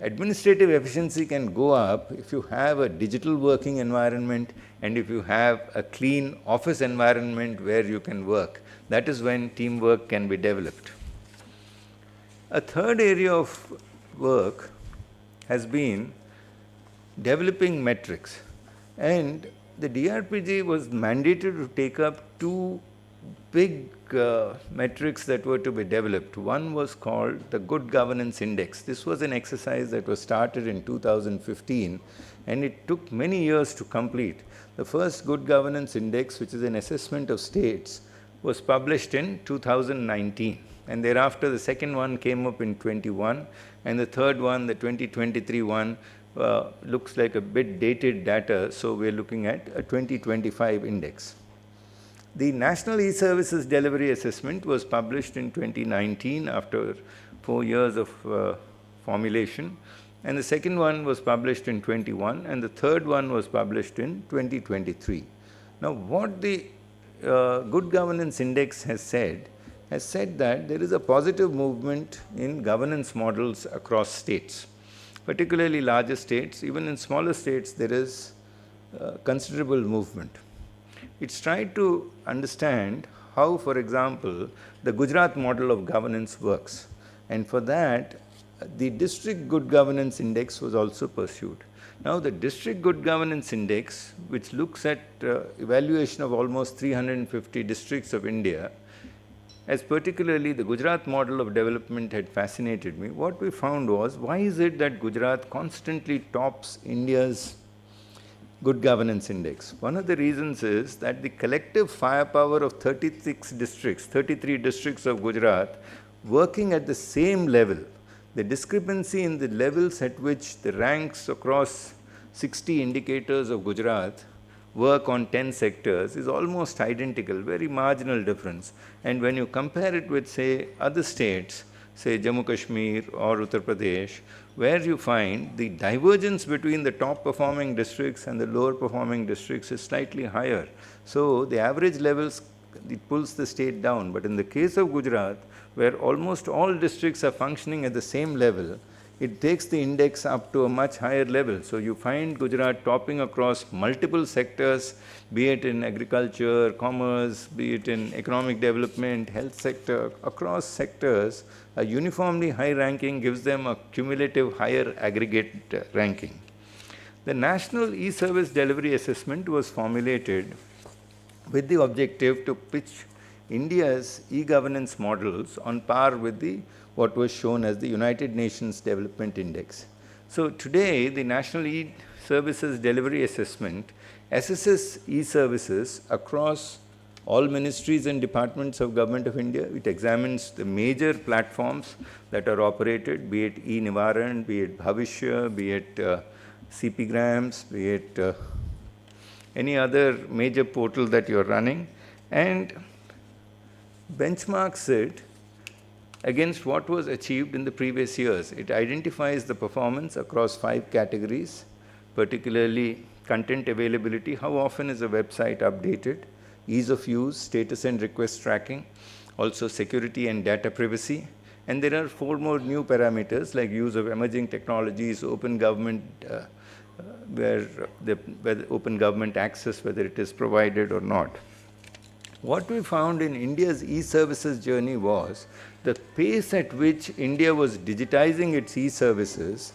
Administrative efficiency can go up if you have a digital working environment and if you have a clean office environment where you can work. That is when teamwork can be developed. A third area of work has been developing metrics, and the DRPG was mandated to take up two big metrics that were to be developed. One was called the Good Governance Index. This was an exercise that was started in 2015 and it took many years to complete. The first Good Governance Index, which is an assessment of states, was published in 2019. And thereafter the second one came up in 21, and the third one, the 2023 one, looks like a bit dated data, so we're looking at a 2025 index. The National E-Services Delivery Assessment was published in 2019 after 4 years of formulation, and the second one was published in 21, and the third one was published in 2023. Now, what the Good Governance Index has said that there is a positive movement in governance models across states, particularly larger states. Even in smaller states, there is considerable movement. It's tried to understand how, for example, the Gujarat model of governance works. And for that, the District Good Governance Index was also pursued. Now, the District Good Governance Index, which looks at evaluation of almost 350 districts of India, as particularly the Gujarat model of development had fascinated me. What we found was, why is it that Gujarat constantly tops India's Good Governance Index? One of the reasons is that the collective firepower of 33 districts of Gujarat working at the same level, the discrepancy in the levels at which the ranks across 60 indicators of Gujarat work on 10 sectors is almost identical, very marginal difference. And when you compare it with, say, other states, say Jammu Kashmir or Uttar Pradesh, where you find the divergence between the top performing districts and the lower performing districts is slightly higher. So the average levels, it pulls the state down. But in the case of Gujarat, where almost all districts are functioning at the same level, it takes the index up to a much higher level. So you find Gujarat topping across multiple sectors, be it in agriculture, commerce, be it in economic development, health sector. Across sectors, a uniformly high ranking gives them a cumulative higher aggregate ranking. The National E-Service Delivery Assessment was formulated with the objective to pitch India's e-governance models on par with what was shown as the United Nations Development Index. So today, the National E-Services Delivery Assessment assesses e-services across all ministries and departments of Government of India. It examines the major platforms that are operated, be it e-Nivaran, be it Bhavishya, be it CP-Grams, be it any other major portal that you're running, and benchmarks it against what was achieved in the previous years. It identifies the performance across 5 categories, particularly content availability, how often is a website updated, ease of use, status and request tracking, also security and data privacy, And there are 4 more new parameters like use of emerging technologies, open government, where open government access, whether it is provided or not. What we found in India's e-services journey was the pace at which India was digitizing its e-services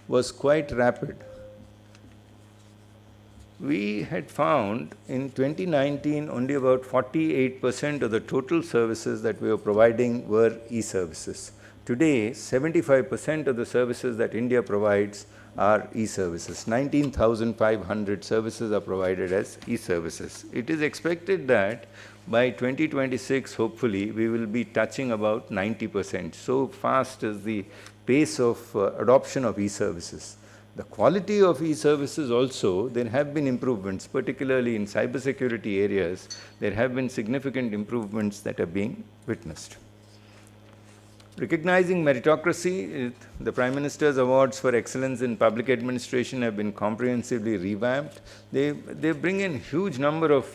was quite rapid. We had found in 2019 only about 48% of the total services that we were providing were e-services. Today, 75% of the services that India provides are e-services. 19,500 services are provided as e-services. It is expected that by 2026, hopefully, we will be touching about 90%. So fast is the pace of adoption of e-services. The quality of e-services also, there have been improvements, particularly in cybersecurity areas. There have been significant improvements that are being witnessed. Recognizing meritocracy, the Prime Minister's Awards for Excellence in Public Administration have been comprehensively revamped. They bring in huge number of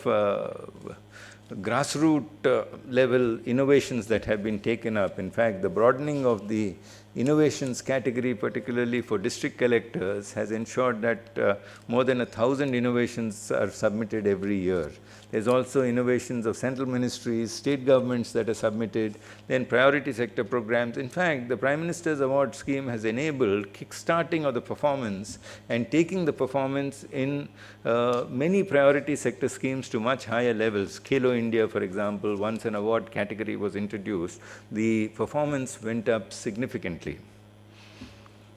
grassroots level innovations that have been taken up. In fact, the broadening of the innovations category, particularly for district collectors, has ensured that more than 1,000 innovations are submitted every year. There's also innovations of central ministries, state governments that are submitted, then priority sector programs. In fact, the Prime Minister's Award scheme has enabled kickstarting of the performance and taking the performance in many priority sector schemes to much higher levels. Khelo India, for example, once an award category was introduced, the performance went up significantly.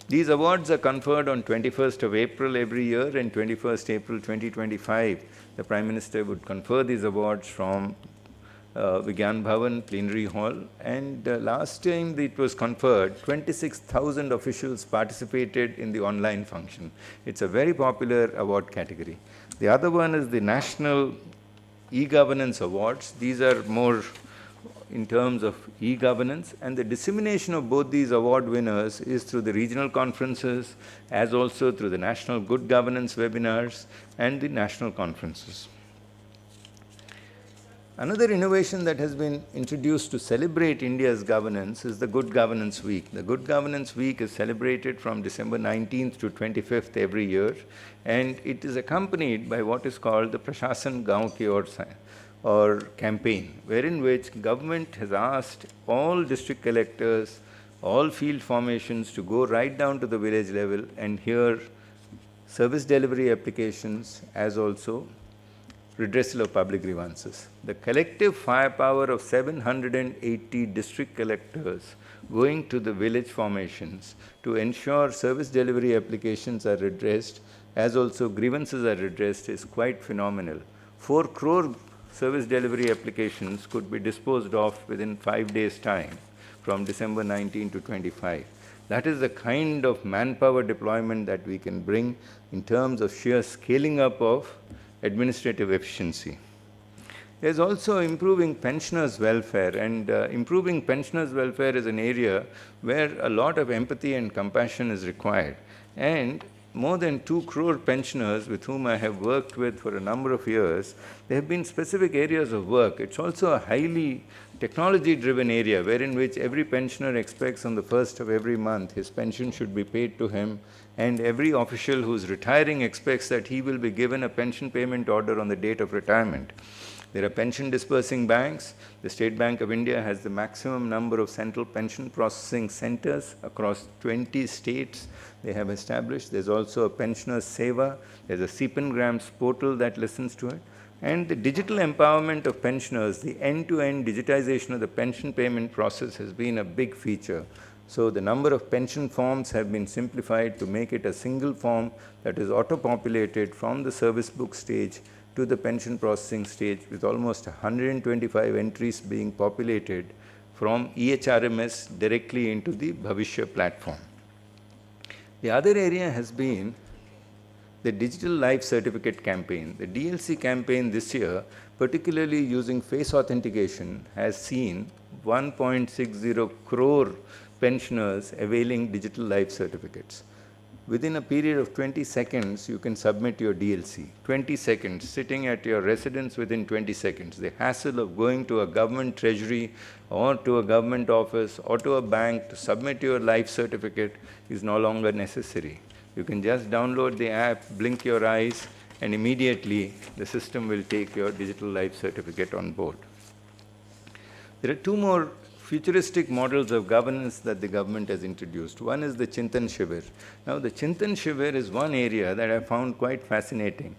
These awards are conferred on 21st of April every year, and 21st April 2025, the Prime Minister would confer these awards from Vigyan Bhavan Plenary Hall. And last time it was conferred, 26,000 officials participated in the online function. It's a very popular award category. The other one is the National E-Governance Awards. These are more in terms of e-governance, and the dissemination of both these award winners is through the regional conferences, as also through the National Good Governance webinars and the national conferences. Another innovation that has been introduced to celebrate India's governance is the Good Governance Week. The Good Governance Week is celebrated from December 19th to 25th every year, and it is accompanied by what is called the Prashasan Gaon Ki Or or campaign, wherein which government has asked all district collectors, all field formations to go right down to the village level and hear service delivery applications as also redressal of public grievances. The collective firepower of 780 district collectors going to the village formations to ensure service delivery applications are redressed as also grievances are redressed is quite phenomenal. 4 crore service delivery applications could be disposed of within 5 days' time from December 19 to 25. That is the kind of manpower deployment that we can bring in terms of sheer scaling up of administrative efficiency. There's also improving pensioners' welfare, and improving pensioners' welfare is an area where a lot of empathy and compassion is required. And more than 2 crore pensioners with whom I have worked with for a number of years, there have been specific areas of work. It's also a highly technology-driven area wherein which every pensioner expects on the 1st of every month his pension should be paid to him, and every official who's retiring expects that he will be given a pension payment order on the date of retirement. There are pension disbursing banks. The State Bank of India has the maximum number of central pension processing centers across 20 states they have established. There's also a pensioner seva. There's a CPNgrams portal that listens to it. And the digital empowerment of pensioners, the end-to-end digitization of the pension payment process has been a big feature. So the number of pension forms have been simplified to make it a single form that is auto-populated from the service book stage to the pension processing stage, with almost 125 entries being populated from EHRMS directly into the Bhavishya platform. The other area has been the Digital Life Certificate campaign. The DLC campaign this year, particularly using face authentication, has seen 1.60 crore pensioners availing digital life certificates. within a period of 20 seconds, you can submit your DLC. 20 seconds, sitting at your residence within 20 seconds. The hassle of going to a government treasury or to a government office or to a bank to submit your life certificate is no longer necessary. You can just download the app, blink your eyes, and immediately the system will take your digital life certificate on board. There are two more futuristic models of governance that the government has introduced. One is the Chintan Shivir. Now, the Chintan Shivir is one area that I found quite fascinating.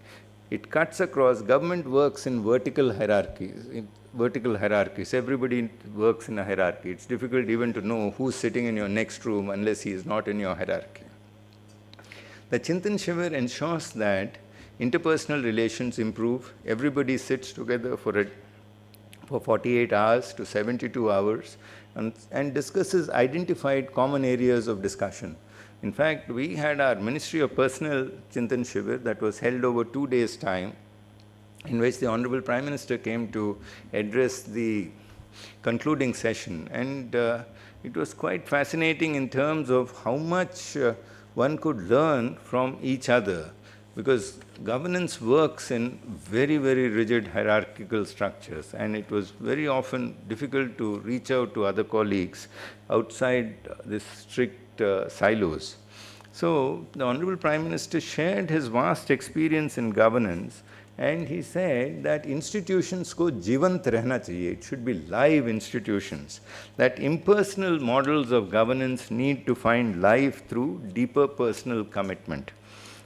It cuts across, government works in vertical hierarchies. Everybody works in a hierarchy. It's difficult even to know who's sitting in your next room unless he is not in your hierarchy. The Chintan Shivir ensures that interpersonal relations improve. Everybody sits together for 48 hours to 72 hours and discusses identified common areas of discussion. In fact, we had our Ministry of Personnel Chintan Shivir that was held over 2 days' time, in which the Honorable Prime Minister came to address the concluding session. And it was quite fascinating in terms of how much one could learn from each other, because governance works in very, very rigid hierarchical structures, and it was very often difficult to reach out to other colleagues outside this strict silos. So the Honorable Prime Minister shared his vast experience in governance, and he said that institutions ko jivant rehna chahiye. It should be live institutions. That impersonal models of governance need to find life through deeper personal commitment.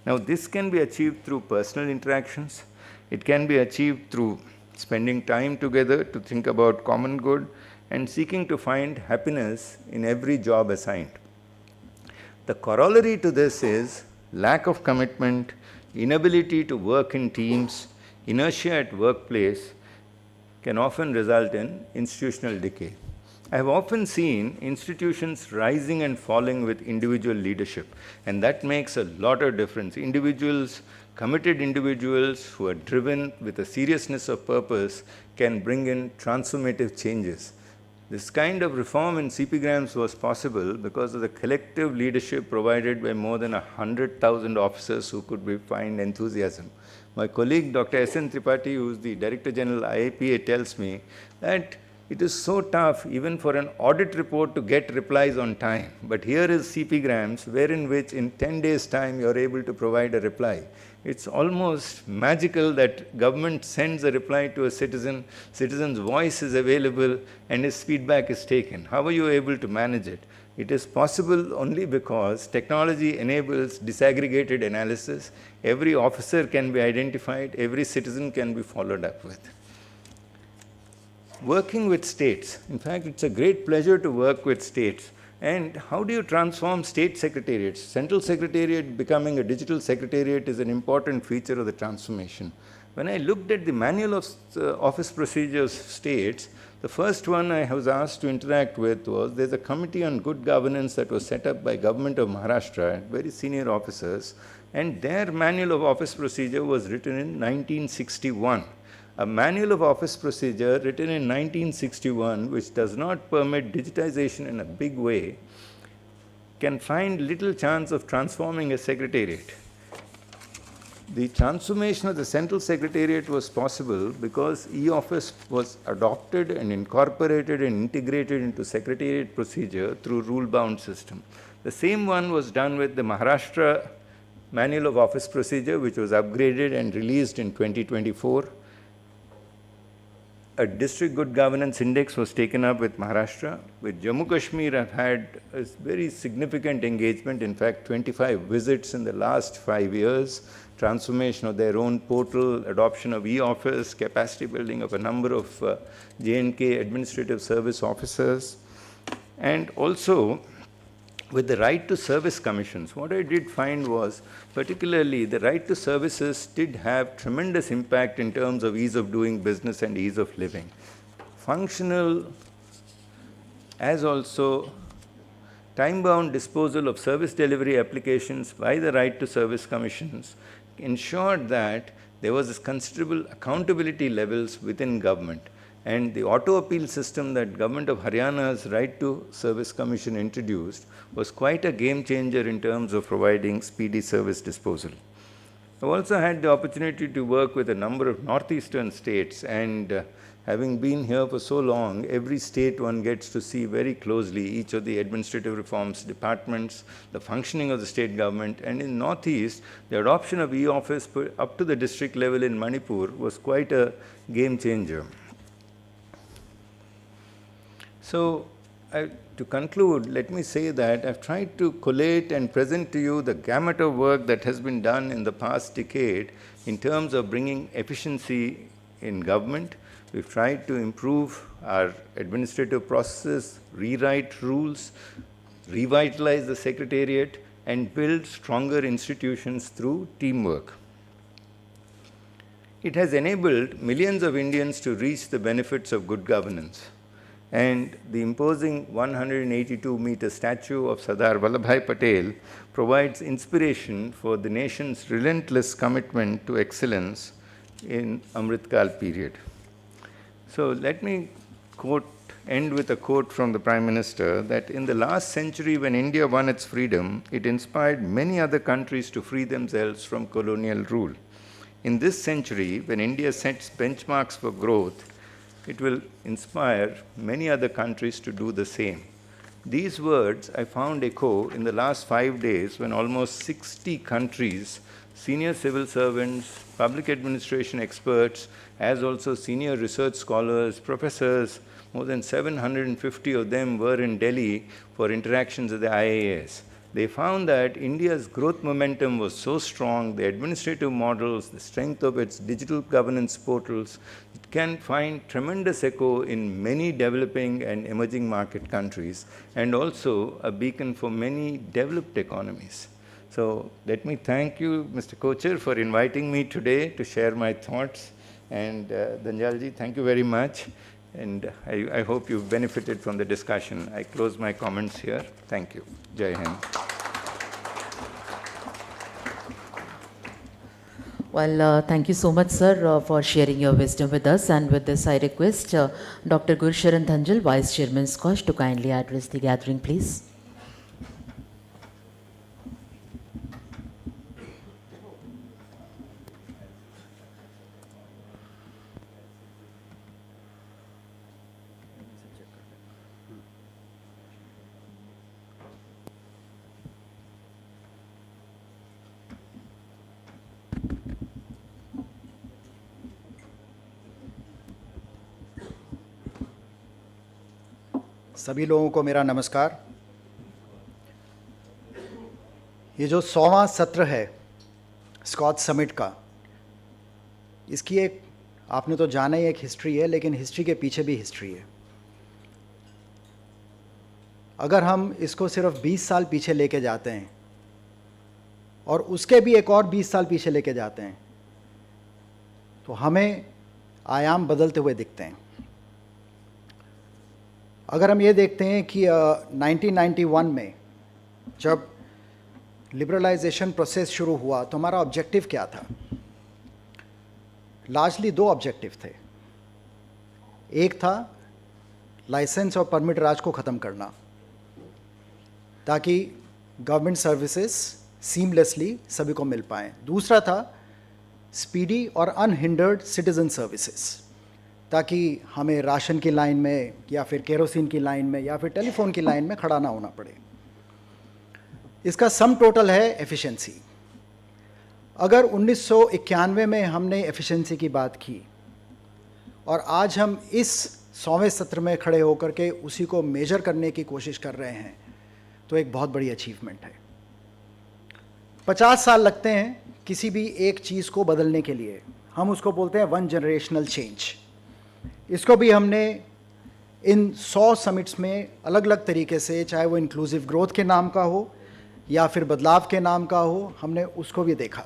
Now, this can be achieved through personal interactions. It can be achieved through spending time together to think about common good and seeking to find happiness in every job assigned. The corollary to this is lack of commitment, inability to work in teams, inertia at workplace can often result in institutional decay. I have often seen institutions rising and falling with individual leadership, and that makes a lot of difference. Individuals, committed individuals who are driven with a seriousness of purpose can bring in transformative changes. This kind of reform in CP Grams was possible because of the collective leadership provided by more than 100,000 officers who could find enthusiasm. My colleague Dr. S.N. Tripathi, who is the Director General IAPA, tells me that it is so tough even for an audit report to get replies on time. But here is CP Grams, wherein which in 10 days' time you are able to provide a reply. It's almost magical that government sends a reply to a citizen, citizen's voice is available, and his feedback is taken. How are you able to manage it? It is possible only because technology enables disaggregated analysis. Every officer can be identified, every citizen can be followed up with. Working with states. In fact, it's a great pleasure to work with states. And how do you transform state secretariats? Central Secretariat becoming a digital secretariat is an important feature of the transformation. When I looked at the manual of office procedures of states, the first one I was asked to interact with was there's a committee on good governance that was set up by Government of Maharashtra, very senior officers, and their manual of office procedure was written in 1961. A manual of office procedure written in 1961, which does not permit digitization in a big way, can find little chance of transforming a secretariat. The transformation of the Central Secretariat was possible because e-office was adopted and incorporated and integrated into Secretariat procedure through rule-bound system. The same one was done with the Maharashtra Manual of Office Procedure, which was upgraded and released in 2024. A district good governance index was taken up with Maharashtra. With Jammu Kashmir, I've had a very significant engagement, in fact 25 visits in the last 5 years, transformation of their own portal, adoption of e-office, capacity building of a number of J&K administrative service officers, and also with the right to service commissions. What I did find was, particularly the right to services did have tremendous impact in terms of ease of doing business and ease of living. Functional as also time-bound disposal of service delivery applications by the right to service commissions ensured that there was this considerable accountability levels within government. And the auto appeal system that Government of Haryana's Right to Service Commission introduced was quite a game changer in terms of providing speedy service disposal. I've also had the opportunity to work with a number of northeastern states, and having been here for so long, every state one gets to see very closely each of the administrative reforms departments, the functioning of the state government, and in Northeast, the adoption of e-office up to the district level in Manipur was quite a game changer. So, to conclude, let me say that I've tried to collate and present to you the gamut of work that has been done in the past decade in terms of bringing efficiency in government. We've tried to improve our administrative processes, rewrite rules, revitalize the secretariat, and build stronger institutions through teamwork. It has enabled millions of Indians to reach the benefits of good governance. And the imposing 182-meter statue of Sardar Vallabhbhai Patel provides inspiration for the nation's relentless commitment to excellence in Amritkal period. So let me end with a quote from the Prime Minister that in the last century when India won its freedom, it inspired many other countries to free themselves from colonial rule. In this century, when India sets benchmarks for growth, it will inspire many other countries to do the same. These words I found echo in the last 5 days when almost 60 countries, senior civil servants, public administration experts, as also senior research scholars, professors, more than 750 of them were in Delhi for interactions with the IAS. They found that India's growth momentum was so strong, the administrative models, the strength of its digital governance portals, it can find tremendous echo in many developing and emerging market countries, and also a beacon for many developed economies. So let me thank you, Mr. Kocher, for inviting me today to share my thoughts. And Dhanjalji, thank you very much. And I hope you've benefited from the discussion. I close my comments here. Thank you. Jai Hind. Well, thank you so much, sir, for sharing your wisdom with us. And with this, I request Dr. Gursharan Dhanjal, Vice Chairman SKOCH, to kindly address the gathering, please. सभी लोगों को मेरा नमस्कार। ये जो 100वां सत्र है scotch summit का, इसकी एक आपने तो जाना ही एक हिस्ट्री है, लेकिन हिस्ट्री के पीछे भी हिस्ट्री है। अगर हम इसको सिर्फ 20 साल पीछे लेके जाते हैं और उसके भी एक और 20 साल पीछे लेके जाते हैं तो हमें आयाम बदलते हुए दिखते हैं। अगर हम ये देखते हैं कि 1991 में जब लिबरलाइजेशन प्रोसेस शुरू हुआ तो हमारा ऑब्जेक्टिव क्या था? लार्जली 2 ऑब्जेक्टिव थे। एक था लाइसेंस और परमिट राज को ख़त्म करना ताकि गवर्नमेंट सर्विसेज सीमलेसली सभी को मिल पाएँ। दूसरा था स्पीडी और अनहिंडर्ड सिटीजन सर्विसेज, ताकि हमें राशन की लाइन में या फिर केरोसिन की लाइन में या फिर टेलीफोन की लाइन में खड़ा ना होना पड़े। इसका सम टोटल है एफिशिएंसी। अगर 1991 में हमने एफिशिएंसी की बात की और आज हम इस 100वें सत्र में खड़े होकर के उसी को मेजर करने की कोशिश कर रहे हैं तो एक बहुत बड़ी अचीवमेंट है। 50 साल लगते हैं किसी भी एक चीज़ को बदलने के लिए, हम उसको बोलते हैं 1 जनरेशनल चेंज। इसको भी हमने इन 100 समिट्स में अलग अलग तरीके से, चाहे वो इंक्लूसिव ग्रोथ के नाम का हो या फिर बदलाव के नाम का हो, हमने उसको भी देखा।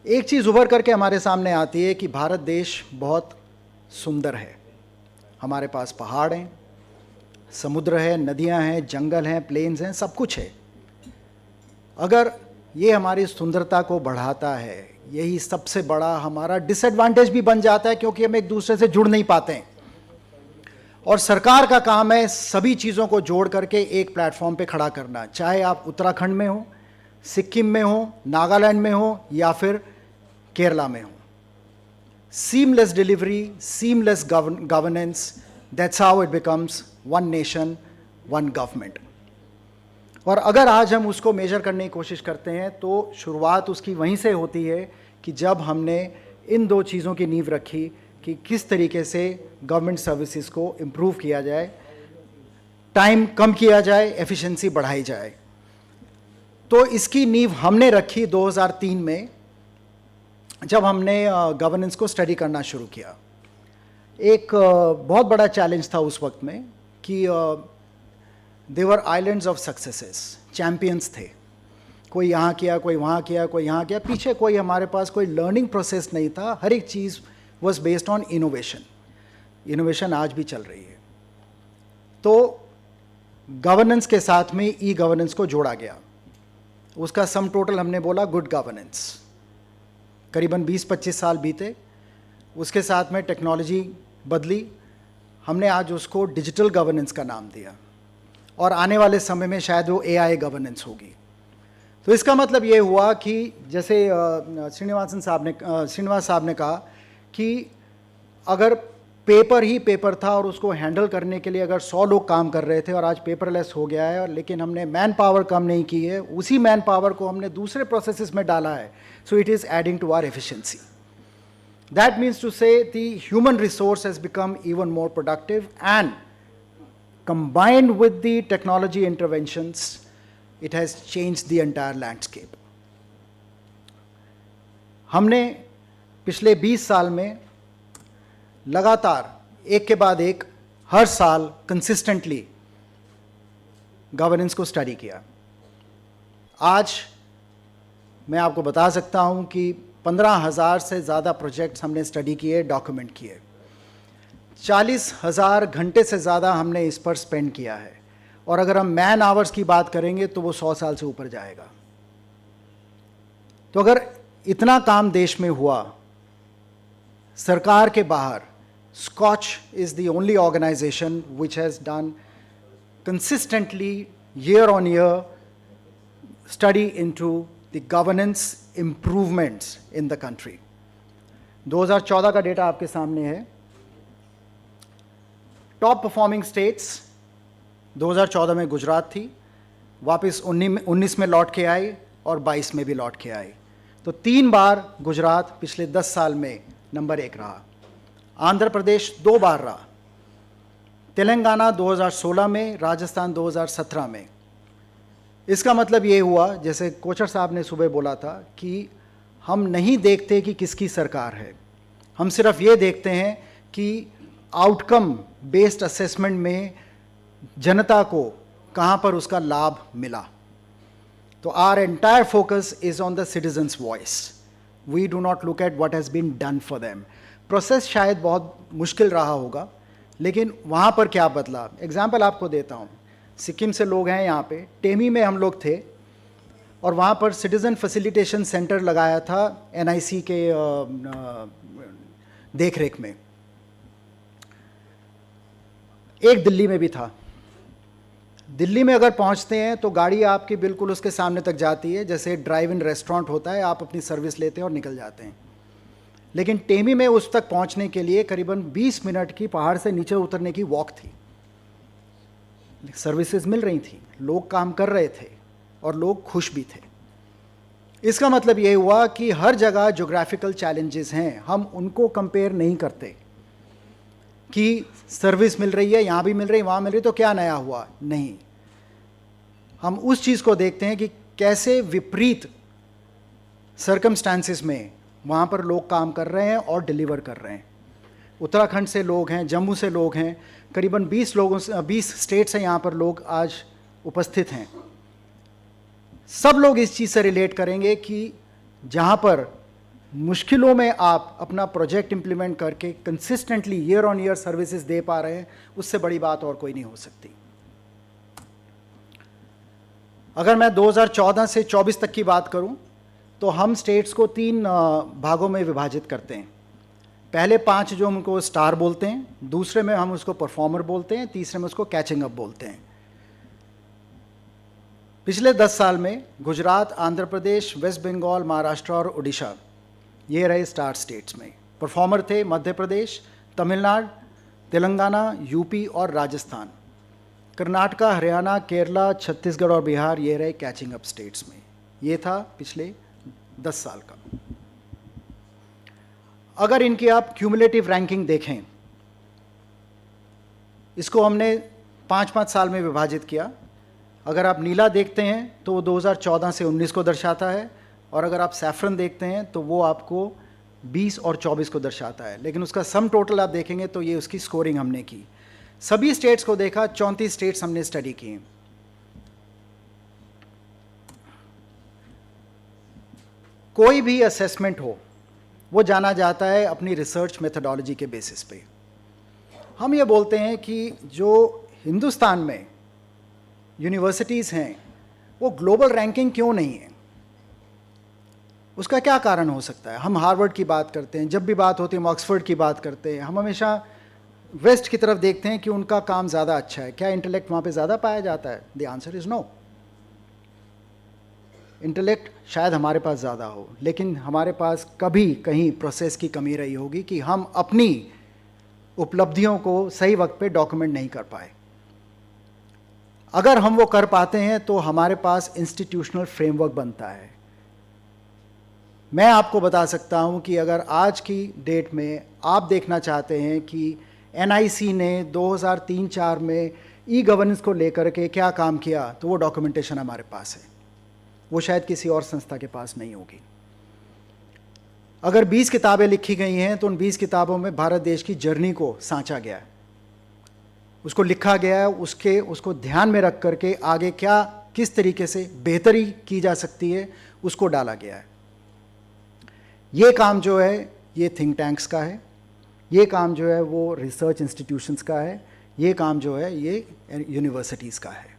एक चीज़ उभर करके हमारे सामने आती है कि भारत देश बहुत सुंदर है। हमारे पास पहाड़ हैं, समुद्र है, नदियां हैं, जंगल हैं, प्लेन्स हैं, सब कुछ है। अगर ये हमारी सुंदरता को बढ़ाता है, यही सबसे बड़ा हमारा डिसएडवांटेज भी बन जाता है, क्योंकि हम एक दूसरे से जुड़ नहीं पाते हैं। और सरकार का काम है सभी चीज़ों को जोड़ करके एक प्लेटफॉर्म पे खड़ा करना, चाहे आप उत्तराखंड में हो, सिक्किम में हो, नागालैंड में हो या फिर केरला में हो। Seamless delivery, seamless governance, that's how it becomes one nation one government. और अगर आज हम उसको मेजर करने की कोशिश करते हैं तो शुरुआत उसकी वहीं से होती है कि जब हमने इन दो चीज़ों की नींव रखी कि किस तरीके से गवर्नमेंट सर्विसेज को इम्प्रूव किया जाए, टाइम कम किया जाए, एफिशिएंसी बढ़ाई जाए। तो इसकी नींव हमने रखी 2003 में, जब हमने गवर्नेंस को स्टडी करना शुरू किया। एक बहुत बड़ा चैलेंज था उस वक्त में कि देवर आइलैंड्स ऑफ सक्सेसेस, चैम्पियंस थे, कोई यहाँ किया, कोई वहाँ किया, कोई यहाँ किया, पीछे कोई हमारे पास कोई लर्निंग प्रोसेस नहीं था। हर एक चीज़ was based on innovation. Innovation आज भी चल रही है। तो गवर्नेंस के साथ में ई गवर्नेंस को जोड़ा गया, उसका सम टोटल हमने बोला गुड गवर्नेंस। करीबन 20-25 साल बीते, उसके साथ में टेक्नोलॉजी बदली, हमने आज उसको डिजिटल गवर्नेंस का नाम दिया, और आने वाले समय में शायद वो एआई गवर्नेंस होगी। तो इसका मतलब ये हुआ कि जैसे श्रीनिवास साहब ने कहा कि अगर पेपर ही पेपर था और उसको हैंडल करने के लिए अगर 100 लोग काम कर रहे थे और आज पेपरलेस हो गया है, और लेकिन हमने मैन पावर कम नहीं की है, उसी मैन पावर को हमने दूसरे प्रोसेसेस में डाला है, so it is adding to our efficiency. That means to say the human resource has become even more productive, and combined with the technology interventions, it has changed the entire landscape. हमने पिछले 20 साल में लगातार एक के बाद एक हर साल कंसिस्टेंटली गवर्नेंस को स्टडी किया। आज मैं आपको बता सकता हूं कि 15,000 से ज़्यादा प्रोजेक्ट्स हमने स्टडी किए, डॉक्यूमेंट किए, 40,000 घंटे से ज़्यादा हमने इस पर स्पेंड किया है, और अगर हम मैन आवर्स की बात करेंगे तो वो 100 साल से ऊपर जाएगा। तो अगर इतना काम देश में हुआ सरकार के बाहर, Skoch is the only organisation which has done consistently year on year study into the governance improvements in the country. 2014 का डेटा आपके सामने है। टॉप परफॉर्मिंग स्टेट्स 2014 में गुजरात थी, वापस 19 में लौट के आई और 22 में भी लौट के आई। तो 3 बार गुजरात पिछले 10 साल में नंबर 1 रहा। आंध्र प्रदेश 2 बार रहा, तेलंगाना 2016 में, राजस्थान 2017 में। इसका मतलब ये हुआ, जैसे कोचर साहब ने सुबह बोला था, कि हम नहीं देखते कि किसकी सरकार है, हम सिर्फ ये देखते हैं कि आउटकम बेस्ड असेसमेंट में जनता को कहाँ पर उसका लाभ मिला। तो our entire focus is on the citizens voice. We do not look at what has been done for them. Process शायद बहुत मुश्किल रहा होगा, लेकिन वहाँ पर क्या बदला। एग्जाम्पल आपको देता हूँ, सिक्किम से लोग हैं यहाँ पे, टेमी में हम लोग थे, और वहाँ पर सिटीज़न फैसिलिटेशन सेंटर लगाया था NIC के देख रेख में। एक दिल्ली में भी था। दिल्ली में अगर पहुंचते हैं तो गाड़ी आपकी बिल्कुल उसके सामने तक जाती है, जैसे ड्राइव इन रेस्टोरेंट होता है, आप अपनी सर्विस लेते हैं और निकल जाते हैं। लेकिन टेमी में उस तक पहुंचने के लिए करीबन 20 मिनट की पहाड़ से नीचे उतरने की वॉक थी। सर्विसेज मिल रही थी, लोग काम कर रहे थे और लोग खुश भी थे। इसका मतलब ये हुआ कि हर जगह ज्योग्राफिकल चैलेंजेस हैं, हम उनको कंपेयर नहीं करते कि सर्विस मिल रही है, यहाँ भी मिल रही है, वहाँ मिल रही है, तो क्या नया हुआ। नहीं, हम उस चीज़ को देखते हैं कि कैसे विपरीत सर्कमस्टांसिस में वहाँ पर लोग काम कर रहे हैं और डिलीवर कर रहे हैं। उत्तराखंड से लोग हैं, जम्मू से लोग हैं, करीबन 20 स्टेट से यहाँ पर लोग आज उपस्थित हैं। सब लोग इस चीज़ से रिलेट करेंगे कि जहाँ पर मुश्किलों में आप अपना प्रोजेक्ट इंप्लीमेंट करके consistently year on year services दे पा रहे हैं, उससे बड़ी बात और कोई नहीं हो सकती। अगर मैं 2014 से 24 तक की बात करूं, तो हम स्टेट्स को 3 भागों में विभाजित करते हैं। पहले 5 जो हम उनको स्टार बोलते हैं, दूसरे में हम उसको परफॉर्मर बोलते हैं, तीसरे में उसको कैचिंग अप बोलते हैं। पिछले 10 साल में गुजरात, आंध्र प्रदेश, वेस्ट बंगाल, महाराष्ट्र और उड़ीसा, ये रहे स्टार स्टेट्स में। परफॉर्मर थे मध्य प्रदेश, तमिलनाडु, तेलंगाना, यूपी और राजस्थान। कर्नाटका, हरियाणा, केरला, छत्तीसगढ़ और बिहार, ये रहे कैचिंग अप स्टेट्स में। ये था पिछले 10 साल का। अगर इनकी आप क्यूमुलेटिव रैंकिंग देखें, इसको हमने 5-5 साल में विभाजित किया। अगर आप नीला देखते हैं तो वो 2014 से 19 को दर्शाता है, और अगर आप सैफरन देखते हैं तो वो आपको 20 और 24 को दर्शाता है। लेकिन उसका सम टोटल आप देखेंगे तो ये उसकी स्कोरिंग हमने की। सभी स्टेट्स को देखा, 34 स्टेट्स हमने स्टडी किए। कोई भी असेसमेंट हो, वो जाना जाता है अपनी रिसर्च मेथडोलॉजी के बेसिस पे। हम ये बोलते हैं कि जो हिंदुस्तान में यूनिवर्सिटीज़ हैं, वो ग्लोबल रैंकिंग क्यों नहीं है, उसका क्या कारण हो सकता है। हम हार्वर्ड की बात करते हैं, जब भी बात होती है हम ऑक्सफोर्ड की बात करते हैं, हम हमेशा वेस्ट की तरफ देखते हैं कि उनका काम ज़्यादा अच्छा है। क्या इंटेलेक्ट वहाँ पे ज़्यादा पाया जाता है? The answer is no. Intellect शायद हमारे पास ज़्यादा हो, लेकिन हमारे पास कभी कहीं प्रोसेस की कमी रही होगी कि हम अपनी उपलब्धियों को सही वक्त पे डॉक्यूमेंट नहीं कर पाए। अगर हम वो कर पाते हैं तो हमारे पास इंस्टीट्यूशनल फ्रेमवर्क बनता है। मैं आपको बता सकता हूं कि अगर आज की डेट में आप देखना चाहते हैं कि एनआईसी ने 2003-4 में ई गवर्नेंस को लेकर के क्या काम किया, तो वो डॉक्यूमेंटेशन हमारे पास है, वो शायद किसी और संस्था के पास नहीं होगी। अगर 20 किताबें लिखी गई हैं तो उन 20 किताबों में भारत देश की जर्नी को सांचा गया है, उसको लिखा गया है, उसको ध्यान में रख करके आगे क्या किस तरीके से बेहतरी की जा सकती है उसको डाला गया है। ये काम जो है ये थिंक टैंक्स का है, ये काम जो है वो रिसर्च इंस्टीट्यूशंस का है, ये काम जो है ये यूनिवर्सिटीज़ का है।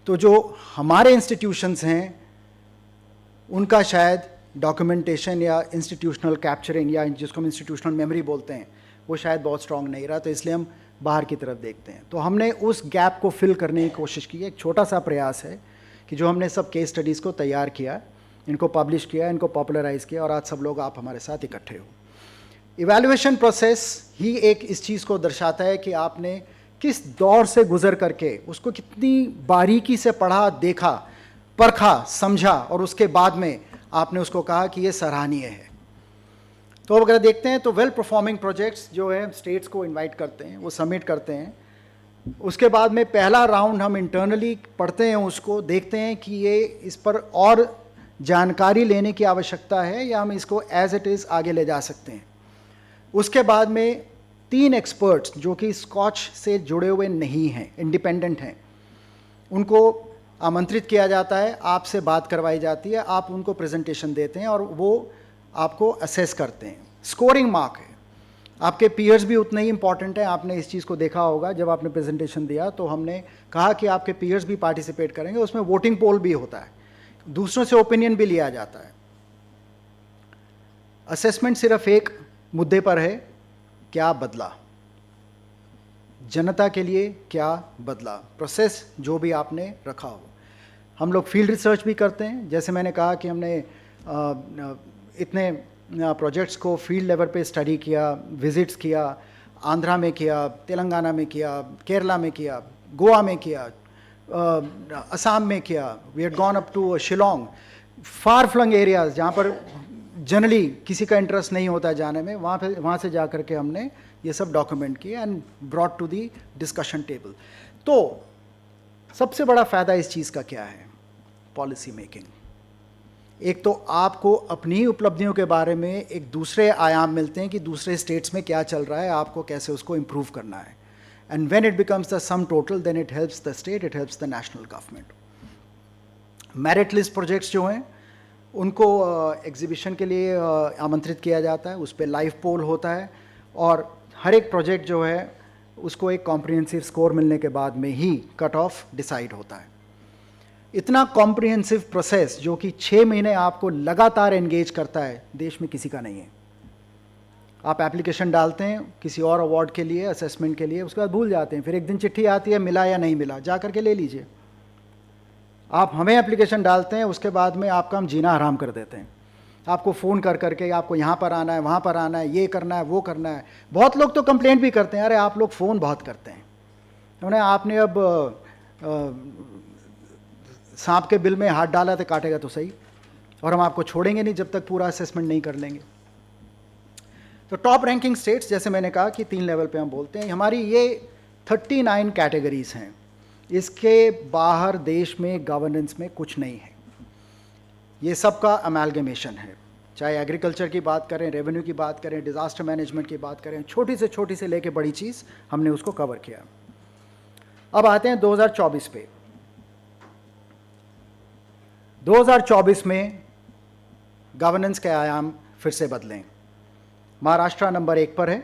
तो जो हमारे इंस्टीट्यूशंस हैं उनका शायद डॉक्यूमेंटेशन या इंस्टीट्यूशनल कैप्चरिंग या जिसको हम इंस्टीट्यूशनल मेमोरी बोलते हैं वो शायद बहुत स्ट्रांग नहीं रहा, तो इसलिए हम बाहर की तरफ देखते हैं। तो हमने उस गैप को फिल करने की कोशिश की। एक छोटा सा प्रयास है कि जो हमने सब केस स्टडीज़ को तैयार किया, इनको पब्लिश किया, इनको पॉपुलराइज किया, और आज सब लोग आप हमारे साथ इकट्ठे हो। इवैल्यूएशन प्रोसेस ही एक इस चीज़ को दर्शाता है कि आपने किस दौर से गुजर करके उसको कितनी बारीकी से पढ़ा, देखा, परखा, समझा, और उसके बाद में आपने उसको कहा कि ये सराहनीय है। तो अगर देखते हैं तो वेल परफॉर्मिंग प्रोजेक्ट्स जो है स्टेट्स को इनवाइट करते हैं, वो सबमिट करते हैं। उसके बाद में पहला राउंड हम इंटरनली पढ़ते हैं, उसको देखते हैं कि ये इस पर और जानकारी लेने की आवश्यकता है या हम इसको एज इट इज़ आगे ले जा सकते हैं। उसके बाद में 3 एक्सपर्ट्स जो कि स्कॉच से जुड़े हुए नहीं हैं, इंडिपेंडेंट हैं, उनको आमंत्रित किया जाता है, आपसे बात करवाई जाती है, आप उनको प्रेजेंटेशन देते हैं और वो आपको असेस करते हैं। स्कोरिंग मार्क है, आपके पीयर्स भी उतने ही इंपॉर्टेंट हैं। आपने इस चीज़ को देखा होगा, जब आपने प्रेजेंटेशन दिया तो हमने कहा कि आपके पीयर्स भी पार्टिसिपेट करेंगे, उसमें वोटिंग पोल भी होता है, दूसरों से ओपिनियन भी लिया जाता है। असेसमेंट सिर्फ एक मुद्दे पर है, क्या बदला, जनता के लिए क्या बदला, प्रोसेस जो भी आपने रखा हो। हम लोग फील्ड रिसर्च भी करते हैं, जैसे मैंने कहा कि हमने इतने प्रोजेक्ट्स को फील्ड लेवल पे स्टडी किया, विजिट्स किया, आंध्रा में किया, तेलंगाना में किया, केरला में किया, गोवा में किया, असम में किया, we had gone up to Shillong, far flung areas जहाँ पर जनरली किसी का इंटरेस्ट नहीं होता है जाने में, वहाँ से जा कर के हमने ये सब डॉक्यूमेंट किए and brought to the discussion table. तो सबसे बड़ा फ़ायदा इस चीज़ का क्या है? Policy making. एक तो आपको अपनी उपलब्धियों के बारे में एक दूसरे आयाम मिलते हैं कि दूसरे स्टेट्स में क्या चल रहा है, आपको कैसे उसको इम्प्रूव करना है। And when it becomes the sum total then it helps the state, it helps the national government. Merit list projects जो हैं उनको एग्जीबिशन के लिए आमंत्रित किया जाता है, उस पर लाइव पोल होता है और हर एक प्रोजेक्ट जो है उसको एक कॉम्प्रिहेंसिव स्कोर मिलने के बाद में ही कट ऑफ डिसाइड होता है। इतना कॉम्प्रिहेंसिव प्रोसेस जो कि 6 महीने आपको लगातार एंगेज करता है, देश में किसी का नहीं है। आप एप्लीकेशन डालते हैं किसी और अवार्ड के लिए, असेसमेंट के लिए, उसके बाद भूल जाते हैं, फिर एक दिन चिट्ठी आती है मिला या नहीं मिला, जा करके ले लीजिए। आप हमें एप्लीकेशन डालते हैं, उसके बाद में आपका हम जीना हराम कर देते हैं। आपको फ़ोन कर करके आपको यहाँ पर आना है, वहाँ पर आना है, ये करना है, वो करना है। बहुत लोग तो कंप्लेंट भी करते हैं, अरे आप लोग फ़ोन बहुत करते हैं, उन्हें आपने अब सांप के बिल में हाथ डाला तो काटेगा तो सही, और हम आपको छोड़ेंगे नहीं जब तक पूरा असेसमेंट नहीं कर लेंगे। तो टॉप रैंकिंग स्टेट्स, जैसे मैंने कहा कि 3 लेवल पे हम बोलते हैं, हमारी ये 39 कैटेगरीज हैं। इसके बाहर देश में गवर्नेंस में कुछ नहीं है, ये सब का अमेलगमेशन है। चाहे एग्रीकल्चर की बात करें, रेवेन्यू की बात करें, डिज़ास्टर मैनेजमेंट की बात करें, छोटी से लेके बड़ी चीज़ हमने उसको कवर किया। अब आते हैं 2024 पे। 2024 में गवर्नेंस के आयाम फिर से बदलें। महाराष्ट्र नंबर 1 पर है,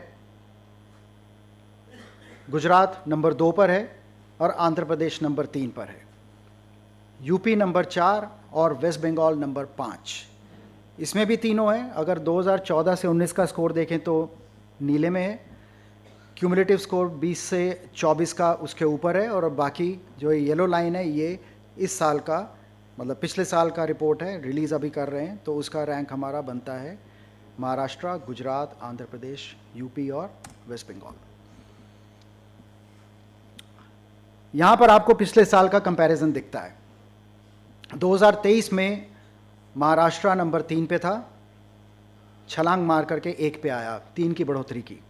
गुजरात नंबर 2 पर है और आंध्र प्रदेश नंबर 3 पर है। यूपी नंबर 4 और वेस्ट बंगाल नंबर 5। इसमें भी तीनों हैं। अगर 2014 से 19 का स्कोर देखें तो नीले में है, क्यूमुलेटिव स्कोर 20 से 24 का उसके ऊपर है, और बाकी जो येलो लाइन है ये इस साल का, मतलब पिछले साल का रिपोर्ट है, रिलीज़ अभी कर रहे हैं, तो उसका रैंक हमारा बनता है महाराष्ट्र, गुजरात, आंध्र प्रदेश, यूपी और वेस्ट बंगाल। यहाँ पर आपको पिछले साल का कंपैरिजन दिखता है। 2023 में महाराष्ट्र नंबर 3 पे था, छलांग मार करके 1 पे आया, 3 की बढ़ोतरी की।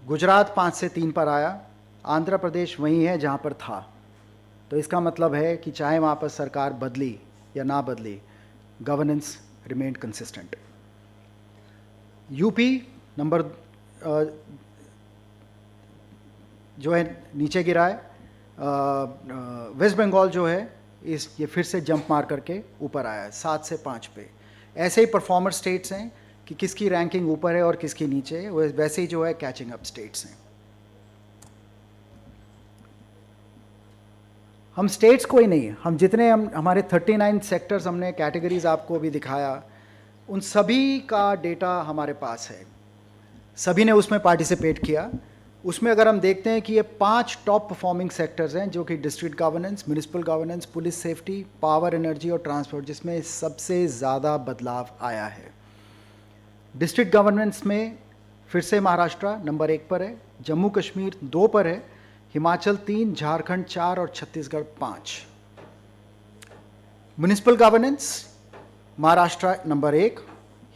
गुजरात 5 से 3 पर आया, आंध्र प्रदेश वहीं है जहाँ पर था। तो इसका मतलब है कि चाहे वहाँ पर सरकार बदली या ना बदली, governance remained consistent. UP number जो है नीचे गिरा है। वेस्ट बंगाल जो है ये फिर से जंप मार करके ऊपर आया है 7 से 5 पे। ऐसे ही परफॉर्मर स्टेट्स हैं कि किसकी रैंकिंग ऊपर है और किसकी नीचे है, वैसे ही जो है कैचिंग अप स्टेट्स हैं। हम स्टेट्स को ही नहीं, हम जितने हमारे 39 सेक्टर्स हमने कैटेगरीज आपको भी दिखाया, उन सभी का डेटा हमारे पास है, सभी ने उसमें पार्टिसिपेट किया। उसमें अगर हम देखते हैं कि ये 5 टॉप परफॉर्मिंग सेक्टर्स हैं जो कि district governance, municipal governance, police safety, power, energy और ट्रांसपोर्ट, जिसमें सबसे ज़्यादा बदलाव आया है। डिस्ट्रिक्ट गवर्नेंस में फिर से महाराष्ट्र नंबर 1 पर है, जम्मू कश्मीर 2 पर है, हिमाचल 3, झारखंड 4 और Chhattisgarh 5। Municipal governance Maharashtra number 1,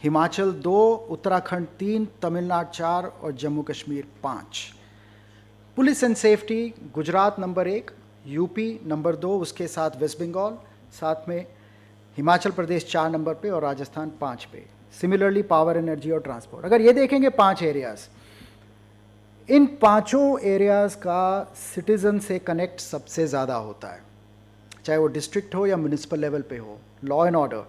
Himachal 2, Uttarakhand 3, Tamil Nadu 4 और Jammu Kashmir 5। Police and safety Gujarat number 1, UP number 2, उसके साथ वेस्ट बंगाल, साथ में हिमाचल प्रदेश 4 नंबर पे और राजस्थान 5 पे। सिमिलरली पावर, एनर्जी और ट्रांसपोर्ट। अगर ये देखेंगे 5 एरियाज, इन 5 एरियाज का सिटीजन से कनेक्ट सबसे ज़्यादा होता है, चाहे वो डिस्ट्रिक्ट हो या म्यूनिसिपल लेवल पे हो। Law and order,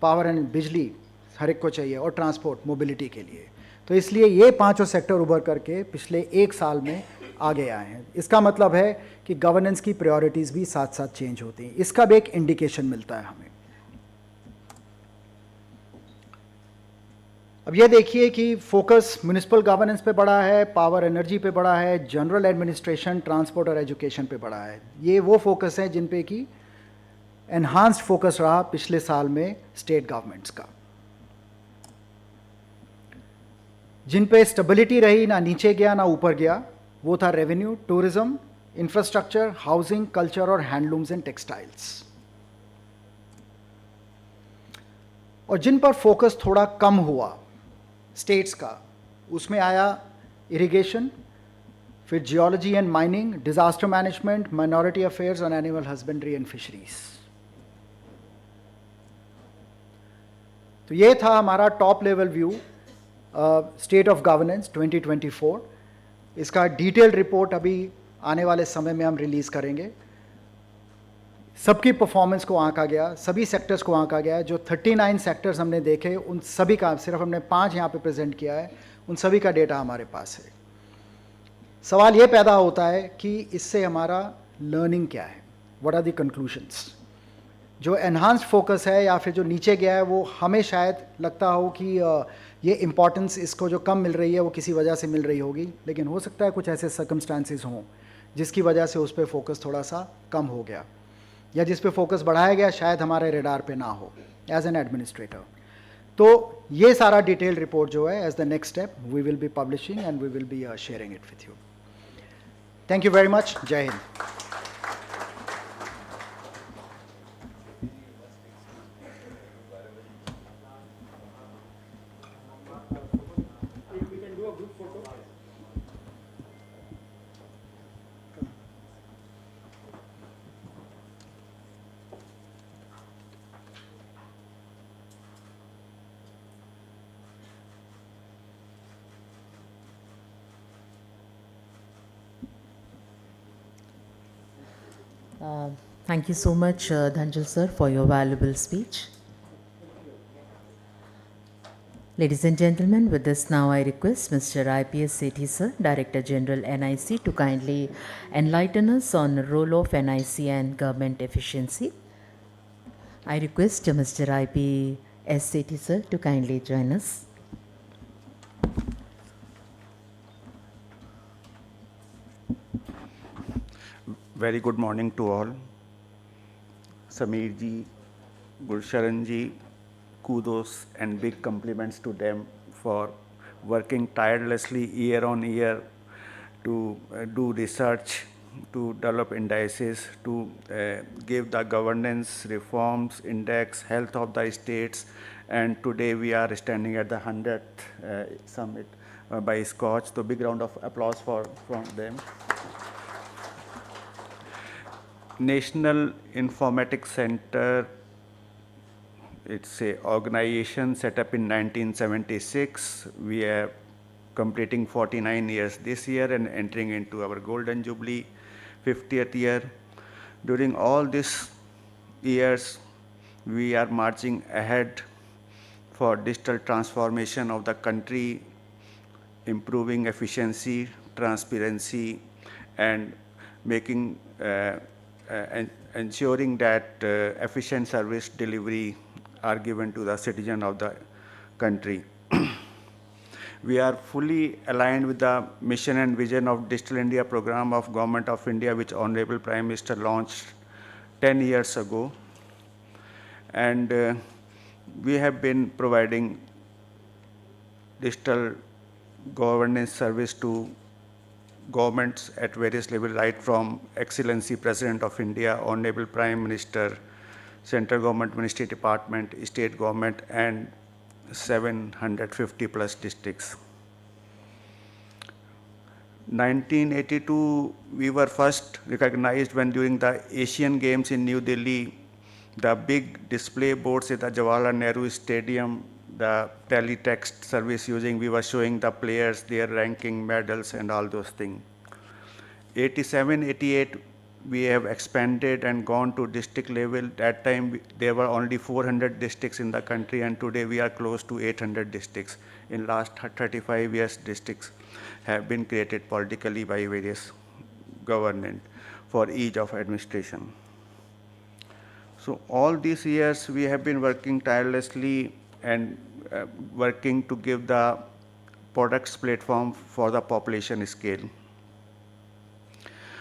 power and बिजली हर एक को चाहिए, और ट्रांसपोर्ट, मोबिलिटी के लिए। तो इसलिए ये 5 सेक्टर उभर करके पिछले 1 साल में आगे आए हैं। इसका मतलब है कि गवर्नेंस की प्रायोरिटीज़ भी साथ साथ चेंज होती हैं। इसका भी एक इंडिकेशन मिलता है हमें। अब ये देखिए कि फोकस म्यूनिसिपल गवर्नेंस पे बड़ा है, पावर एनर्जी पे बड़ा है, जनरल एडमिनिस्ट्रेशन, ट्रांसपोर्ट और एजुकेशन पे बड़ा है। ये वो फोकस है जिन पे कि एनहांस्ड फोकस रहा पिछले साल में स्टेट गवर्नमेंट्स का, जिन पे स्टेबिलिटी रही, ना नीचे गया ना ऊपर गया। वो था revenue, tourism, infrastructure, housing, culture और हैंडलूम्स एंड टेक्सटाइल्स। और जिन पर फोकस थोड़ा कम हुआ स्टेट्स का, उसमें आया इरिगेशन, फिर geology and mining, disaster management, minority affairs और एनिमल हस्बेंड्री एंड फिशरीज। तो ये था हमारा top level view state of governance 2024। इसका डिटेल्ड रिपोर्ट अभी आने वाले समय में हम रिलीज़ करेंगे। सबकी परफॉर्मेंस को आंका गया, सभी सेक्टर्स को आंका गया। जो 39 सेक्टर्स हमने देखे, उन सभी का, सिर्फ हमने 5 यहाँ पे प्रेजेंट किया है, उन सभी का डेटा हमारे पास है। सवाल ये पैदा होता है कि इससे हमारा लर्निंग क्या है, what are the conclusions? जो enhanced focus है या फिर जो नीचे गया है वो हमें शायद लगता हो कि ये इम्पोर्टेंस इसको जो कम मिल रही है वो किसी वजह से मिल रही होगी, लेकिन हो सकता है कुछ ऐसे सर्कमस्टांसिस हों जिसकी वजह से उस पर फोकस थोड़ा सा कम हो गया, या जिस पे फोकस बढ़ाया गया शायद हमारे रेडार पे ना हो एज एन एडमिनिस्ट्रेटर. तो ये सारा डिटेल रिपोर्ट जो है as the next step we will be publishing and we will be sharing it with you. Thank you very much. जय हिंद. Thank you so much, Dhanjal sir, for your valuable speech. Ladies and gentlemen, with this now I request Mr. IPS Sethi sir, Director General NIC, to kindly enlighten us on the role of NIC and government efficiency. I request Mr. IPS Sethi sir to kindly join us. Very good morning to all. Sameer ji, Gursharan ji, kudos and big compliments to them for working tirelessly year on year to do research, to develop indices, to give the governance, reforms, index, health of the states, and today we are standing at the 100th summit by SKOCH. So big round of applause from them. National Informatics Center, it's an organization set up in 1976. We are completing 49 years this year and entering into our Golden Jubilee 50th year. During all these years, we are marching ahead for digital transformation of the country, improving efficiency, transparency, and making ensuring that efficient service delivery are given to the citizen of the country. We are fully aligned with the mission and vision of Digital India program of Government of India, which Honorable Prime Minister launched 10 years ago. And we have been providing digital governance service to governments at various levels, right from Excellency President of India, Honorable Prime Minister, Central Government Ministry Department, State Government, and 750 plus districts. 1982, we were first recognized when during the Asian Games in New Delhi, the big display boards at the Jawaharlal Nehru Stadium, the teletext service using, we were showing the players, their ranking, medals, and all those things. 87, 88, we have expanded and gone to district level. That time, there were only 400 districts in the country, and today we are close to 800 districts. In last 35 years, districts have been created politically by various government for ease of administration. So all these years, we have been working tirelessly and working to give the products platform for the population scale.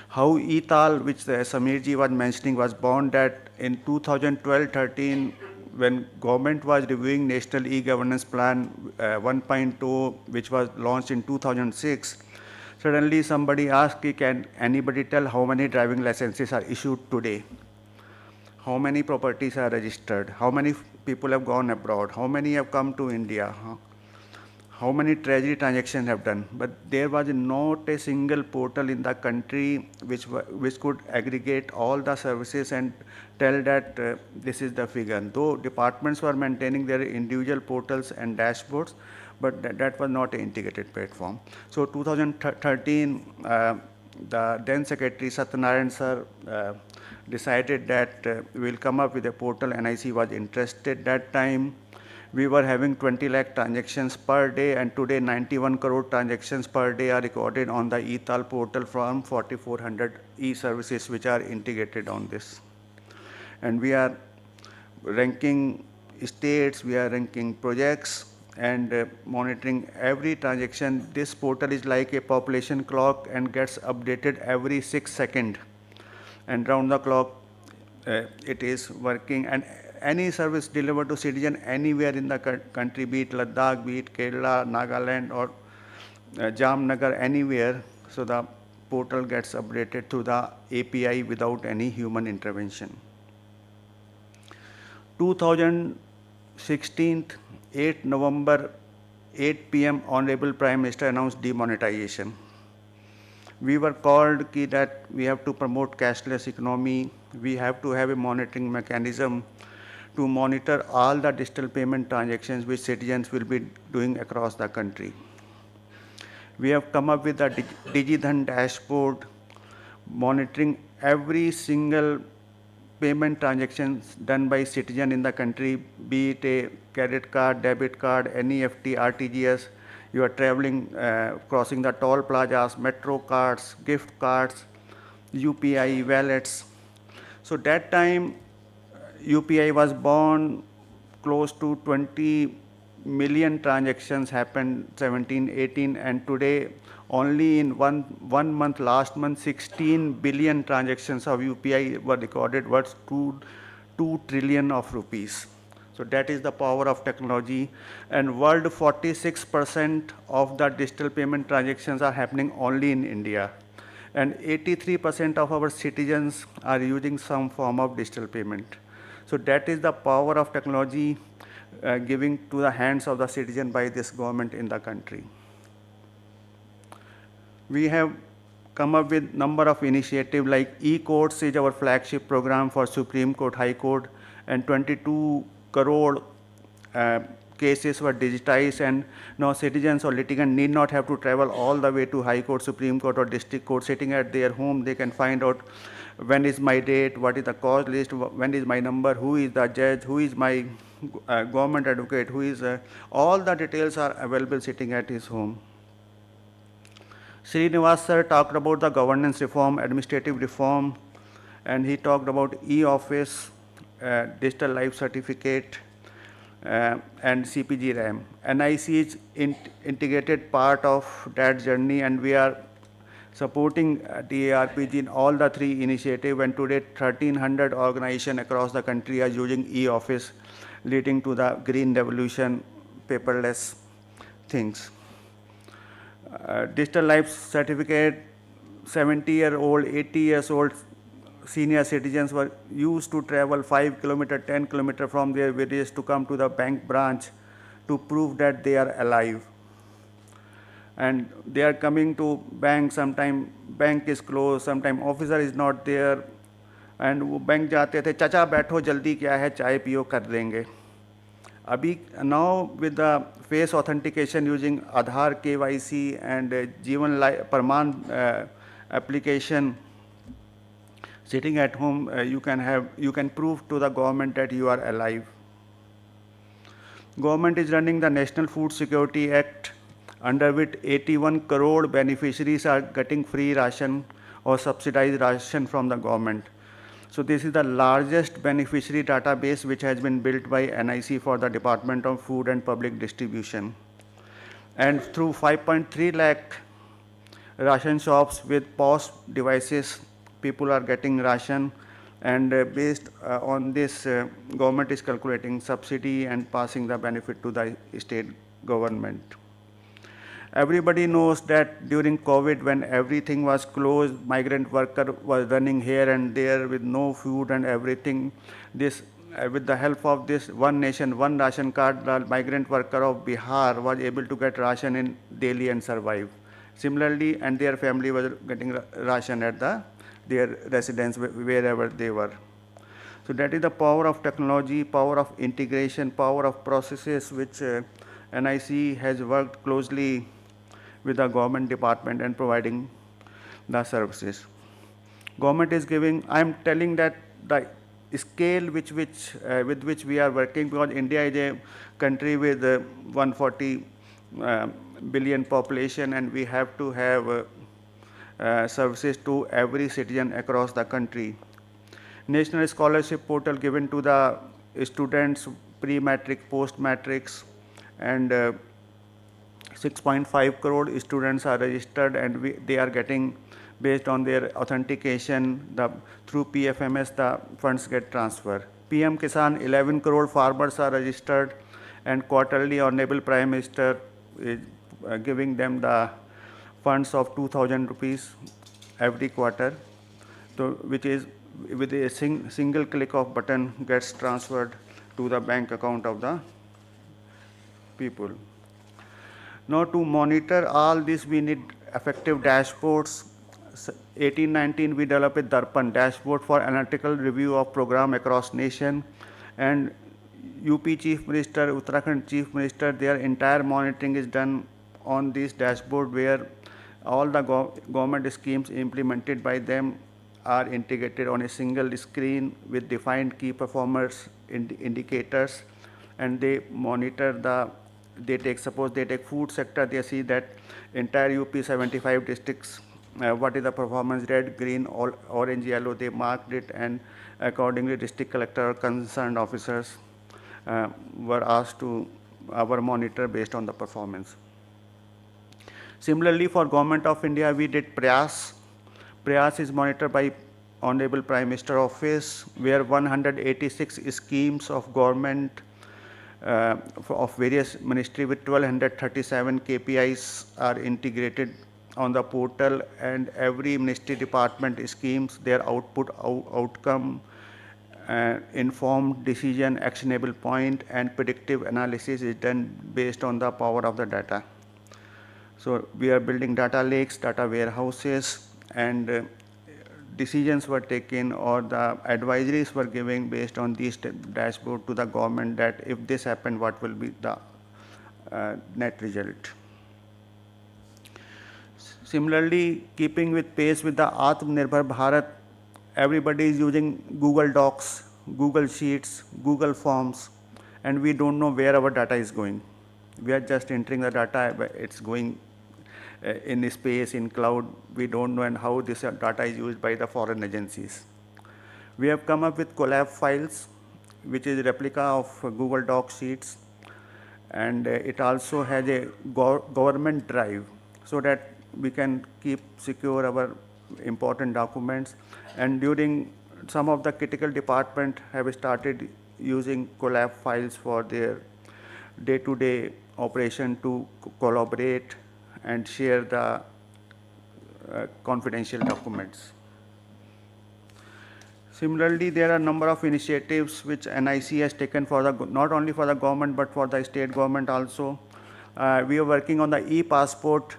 How ETAL, which Sameer ji was mentioning, was born that in 2012-13, when government was reviewing National E-Governance Plan 1.0, which was launched in 2006, suddenly somebody asked, can anybody tell how many driving licenses are issued today? How many properties are registered? How many people have gone abroad? How many have come to India? How many treasury transactions have done? But there was not a single portal in the country which could aggregate all the services and tell that this is the figure. Though departments were maintaining their individual portals and dashboards, but that was not an integrated platform. So 2013, the then Secretary Satyanarayan sir decided that we'll come up with a portal. NIC was interested that time, we were having 20 lakh transactions per day, and today 91 crore transactions per day are recorded on the e-Tal portal from 4,400 e-services which are integrated on this. And we are ranking states, we are ranking projects, and monitoring every transaction. This portal is like a population clock and gets updated every 6 seconds. And round the clock, it is working. And any service delivered to citizen anywhere in the country, be it Ladakh, be it Kerala, Nagaland, or Jamnagar, anywhere, so the portal gets updated through the API without any human intervention. 2016, 8 November, 8 p.m., Honorable Prime Minister announced demonetization. We were called that we have to promote cashless economy, we have to have a monitoring mechanism to monitor all the digital payment transactions which citizens will be doing across the country. We have come up with a DigiDhan dashboard monitoring every single payment transactions done by citizen in the country, be it a credit card, debit card, NEFT, RTGS. You are traveling, crossing the toll plazas, metro cards, gift cards, UPI wallets. So that time, UPI was born, close to 20 million transactions happened 17, 18, and today only in one month, last month, 16 billion transactions of UPI were recorded, worth 2 trillion of rupees. So that is the power of technology. And world 46% of the digital payment transactions are happening only in India. And 83% of our citizens are using some form of digital payment. So that is the power of technology giving to the hands of the citizen by this government in the country. We have come up with number of initiatives like e-courts is our flagship program for Supreme Court, High Court, and 22 crore cases were digitized, and now citizens or litigants need not have to travel all the way to High Court, Supreme Court, or District Court. Sitting at their home, they can find out when is my date, what is the cause list, when is my number, who is the judge, who is my government advocate, who is, all the details are available sitting at his home. Srinivas sir talked about the governance reform, administrative reform, and he talked about e-office, digital life certificate, and CPG RAM. NIC is integrated part of that journey, and we are supporting DARPG in all the 3 initiatives, and today 1,300 organizations across the country are using e-office, leading to the green revolution, paperless things. Digital life certificate, 70-year-old, 80 years old senior citizens were used to travel 5 kilometers, 10 kilometers from their village to come to the bank branch to prove that they are alive. And they are coming to bank, sometime bank is closed, sometime officer is not there, and वो bank जाते थे, चाचा बैठो जल्दी क्या है चाय पियो कर देंगे. Abhi, now with the face authentication using Aadhaar, KYC, and Jeevan Praman application, sitting at home, you can prove to the government that you are alive. Government is running the National Food Security Act, under which 81 crore beneficiaries are getting free ration or subsidized ration from the government. So this is the largest beneficiary database which has been built by NIC for the Department of Food and Public Distribution. And through 5.3 lakh ration shops with POS devices, people are getting ration, and based on this, government is calculating subsidy and passing the benefit to the state government. Everybody knows that during COVID, when everything was closed, migrant worker was running here and there with no food and everything. This, with the help of this One Nation, One Ration card, the migrant worker of Bihar was able to get ration in Delhi and survive. Similarly, and their family was getting ration at their residence, wherever they were. So that is the power of technology, power of integration, power of processes, which NIC has worked closely with the government department and providing the services. Government is giving, I am telling that the scale with which we are working, because India is a country with 140 billion population, and we have to have services to every citizen across the country. National scholarship portal given to the students pre-matric, post-matrics, and 6.5 crore students are registered, and they are getting, based on their authentication, through PFMS, the funds get transferred. PM Kisan, 11 crore farmers are registered, and quarterly Honorable Prime Minister is giving them the funds of 2,000 rupees every quarter, so which is with a single click of button gets transferred to the bank account of the people. Now, to monitor all this, we need effective dashboards. 18-19, we developed a Darpan dashboard for analytical review of program across nation, and UP Chief Minister, Uttarakhand Chief Minister, their entire monitoring is done on this dashboard, where all the government schemes implemented by them are integrated on a single screen with defined key performance indicators, and they monitor suppose they take food sector, they see that entire UP 75 districts, what is the performance, red, green, orange, yellow, they marked it, and accordingly district collector or concerned officers were asked to monitor based on the performance. Similarly, for Government of India, we did Prayas. Prayas is monitored by Honorable Prime Minister Office, where 186 schemes of government of various ministry with 1237 KPIs are integrated on the portal, and every ministry department schemes, their outcome, informed decision, actionable point, and predictive analysis is done based on the power of the data. So we are building data lakes, data warehouses, and decisions were taken, or the advisories were given based on these dashboard to the government, that if this happened, what will be the net result. Similarly, keeping with pace with the Atmanirbhar Bharat, everybody is using Google Docs, Google Sheets, Google Forms, and we don't know where our data is going. We are just entering the data, but it's going in space, in cloud. We don't know and how this data is used by the foreign agencies. We have come up with collab files, which is a replica of Google Doc Sheets, and it also has a government drive, so that we can keep secure our important documents. And during some of the critical department have started using collab files for their day-to-day operation to collaborate and share the confidential documents. Similarly, there are a number of initiatives which NIC has taken for not only for the government but for the state government also. We are working on the e-passport.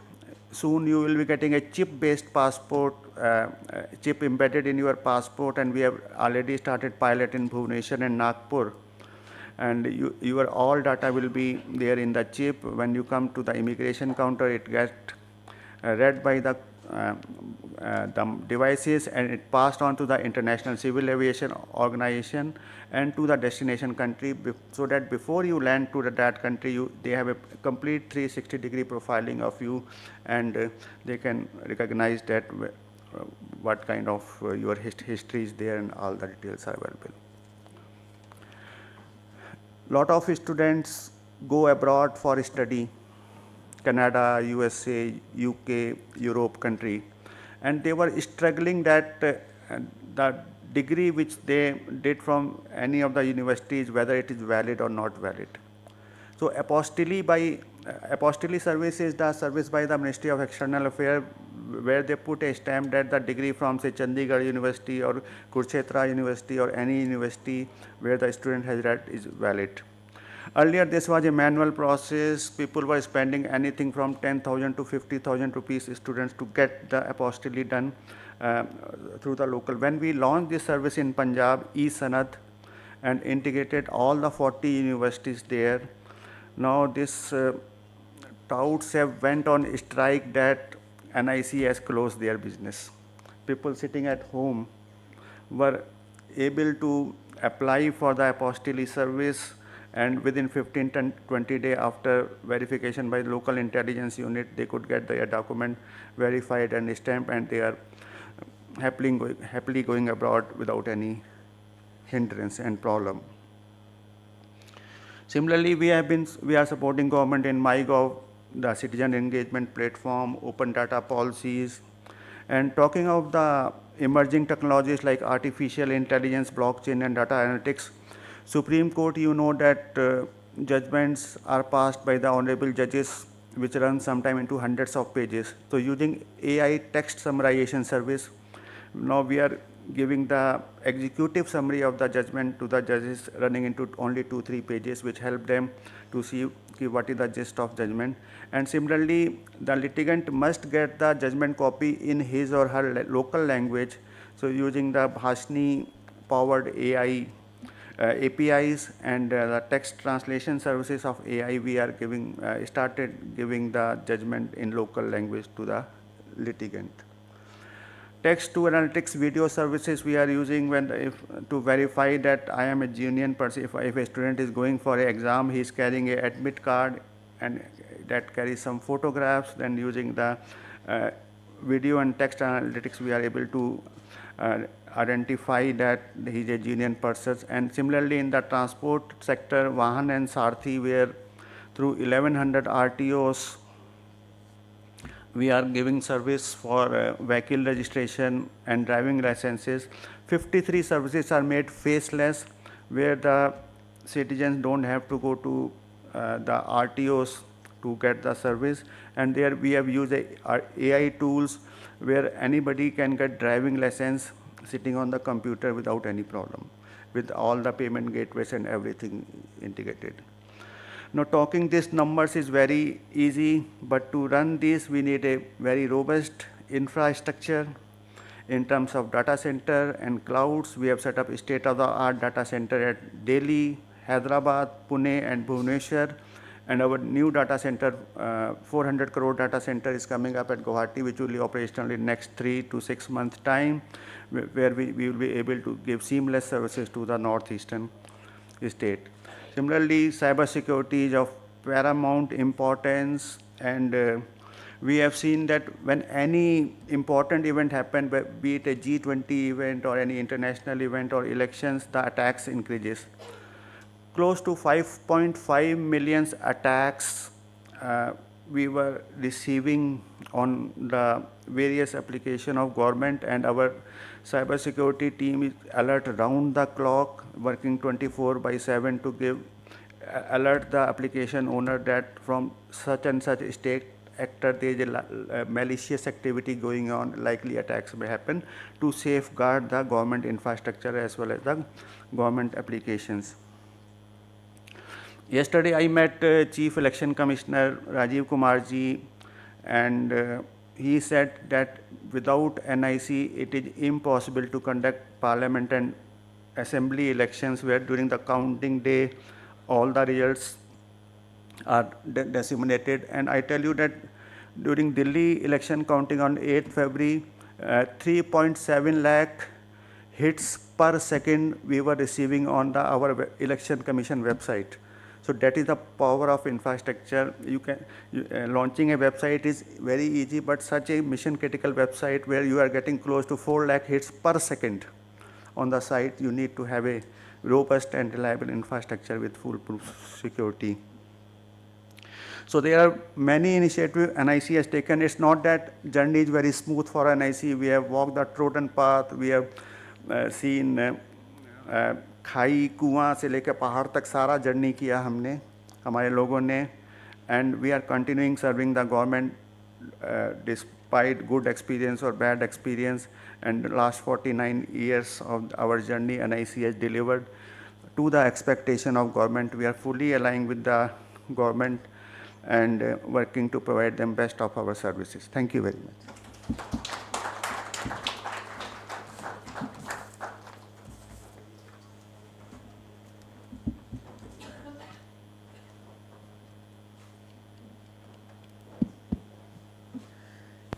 Soon you will be getting a chip-based passport, chip embedded in your passport, and we have already started pilot in Bhubaneswar and Nagpur. And your all data will be there in the chip. When you come to the immigration counter, it gets read by the devices, and it passed on to the International Civil Aviation Organization and to the destination country, so that before you land to that country, they have a complete 360-degree profiling of you, and they can recognize that what kind of your history is there, and all the details are available. Lot of students go abroad for study, Canada, USA, UK, Europe country, and they were struggling that the degree which they did from any of the universities, whether it is valid or not valid. So apostille service is the service by the Ministry of External Affairs, where they put a stamp that the degree from, say, Chandigarh University or Kurukshetra University or any university where the student has read is valid. Earlier, this was a manual process. People were spending anything from 10,000 to 50,000 rupees students to get the apostille done through the local. When we launched this service in Punjab, e-Sanad, and integrated all the 40 universities there, now this touts have went on strike that NIC has closed their business. People sitting at home were able to apply for the apostille service, and within 15 to 20 days after verification by local intelligence unit, they could get their document verified and stamped, and they are happily going abroad without any hindrance and problem. Similarly, we are supporting government in MyGov, the citizen engagement platform, open data policies, and talking of the emerging technologies like artificial intelligence, blockchain, and data analytics. Supreme Court, you know that judgments are passed by the honorable judges, which run sometime into hundreds of pages. So using AI text summarization service, now we are giving the executive summary of the judgment to the judges running into only 2-3 pages, which help them to see what is the gist of judgment. And similarly, the litigant must get the judgment copy in his or her local language. So using the Bhashni powered AI APIs and the text translation services of AI, we are started giving the judgment in local language to the litigant. Text to analytics video services we are using to verify that I am a genuine person. If a student is going for an exam, he is carrying an admit card and that carries some photographs, then using the video and text analytics, we are able to identify that he is a genuine person. And similarly, in the transport sector, Vahan and Sarthi, where through 1100 RTOs, we are giving service for vehicle registration and driving licenses. 53 services are made faceless, where the citizens don't have to go to the RTOs to get the service. And there we have used AI tools where anybody can get driving license sitting on the computer without any problem, with all the payment gateways and everything integrated. Now, talking these numbers is very easy, but to run this, we need a very robust infrastructure in terms of data center and clouds. We have set up a state-of-the-art data center at Delhi, Hyderabad, Pune, and Bhubaneswar. And our new data center, 400 crore data center, is coming up at Guwahati, which will be operational in next 3 to 6 months time, where we will be able to give seamless services to the northeastern state. Similarly, cybersecurity is of paramount importance, and we have seen that when any important event happens, be it a G20 event or any international event or elections, the attacks increases. Close to 5.5 million attacks we were receiving on the various application of government, and our cybersecurity team is alert round the clock, working 24/7 to give alert the application owner that from such and such state actor there is a malicious activity going on, likely attacks may happen, to safeguard the government infrastructure as well as the government applications. Yesterday, I met Chief Election Commissioner Rajiv Kumar ji, and he said that without NIC, it is impossible to conduct parliament and assembly elections, where during the counting day, all the results are disseminated. And I tell you that during Delhi election counting on 8th February, 3.7 lakh hits per second we were receiving on our election commission website. So that is the power of infrastructure. Launching a website is very easy, but such a mission critical website where you are getting close to 4 lakh hits per second on the site, you need to have a robust and reliable infrastructure with foolproof security. So there are many initiatives NIC has taken. It's not that journey is very smooth for NIC. We have walked the trodden path. We have seen खाई कुआं से लेकर पहाड़ तक सारा journey किया हमने, हमारे लोगों ने, and we are continuing serving the government despite good experience or bad experience. And the last 49 years of our journey, NIC has delivered to the expectation of government. We are fully aligned with the government and working to provide them best of our services. Thank you very much.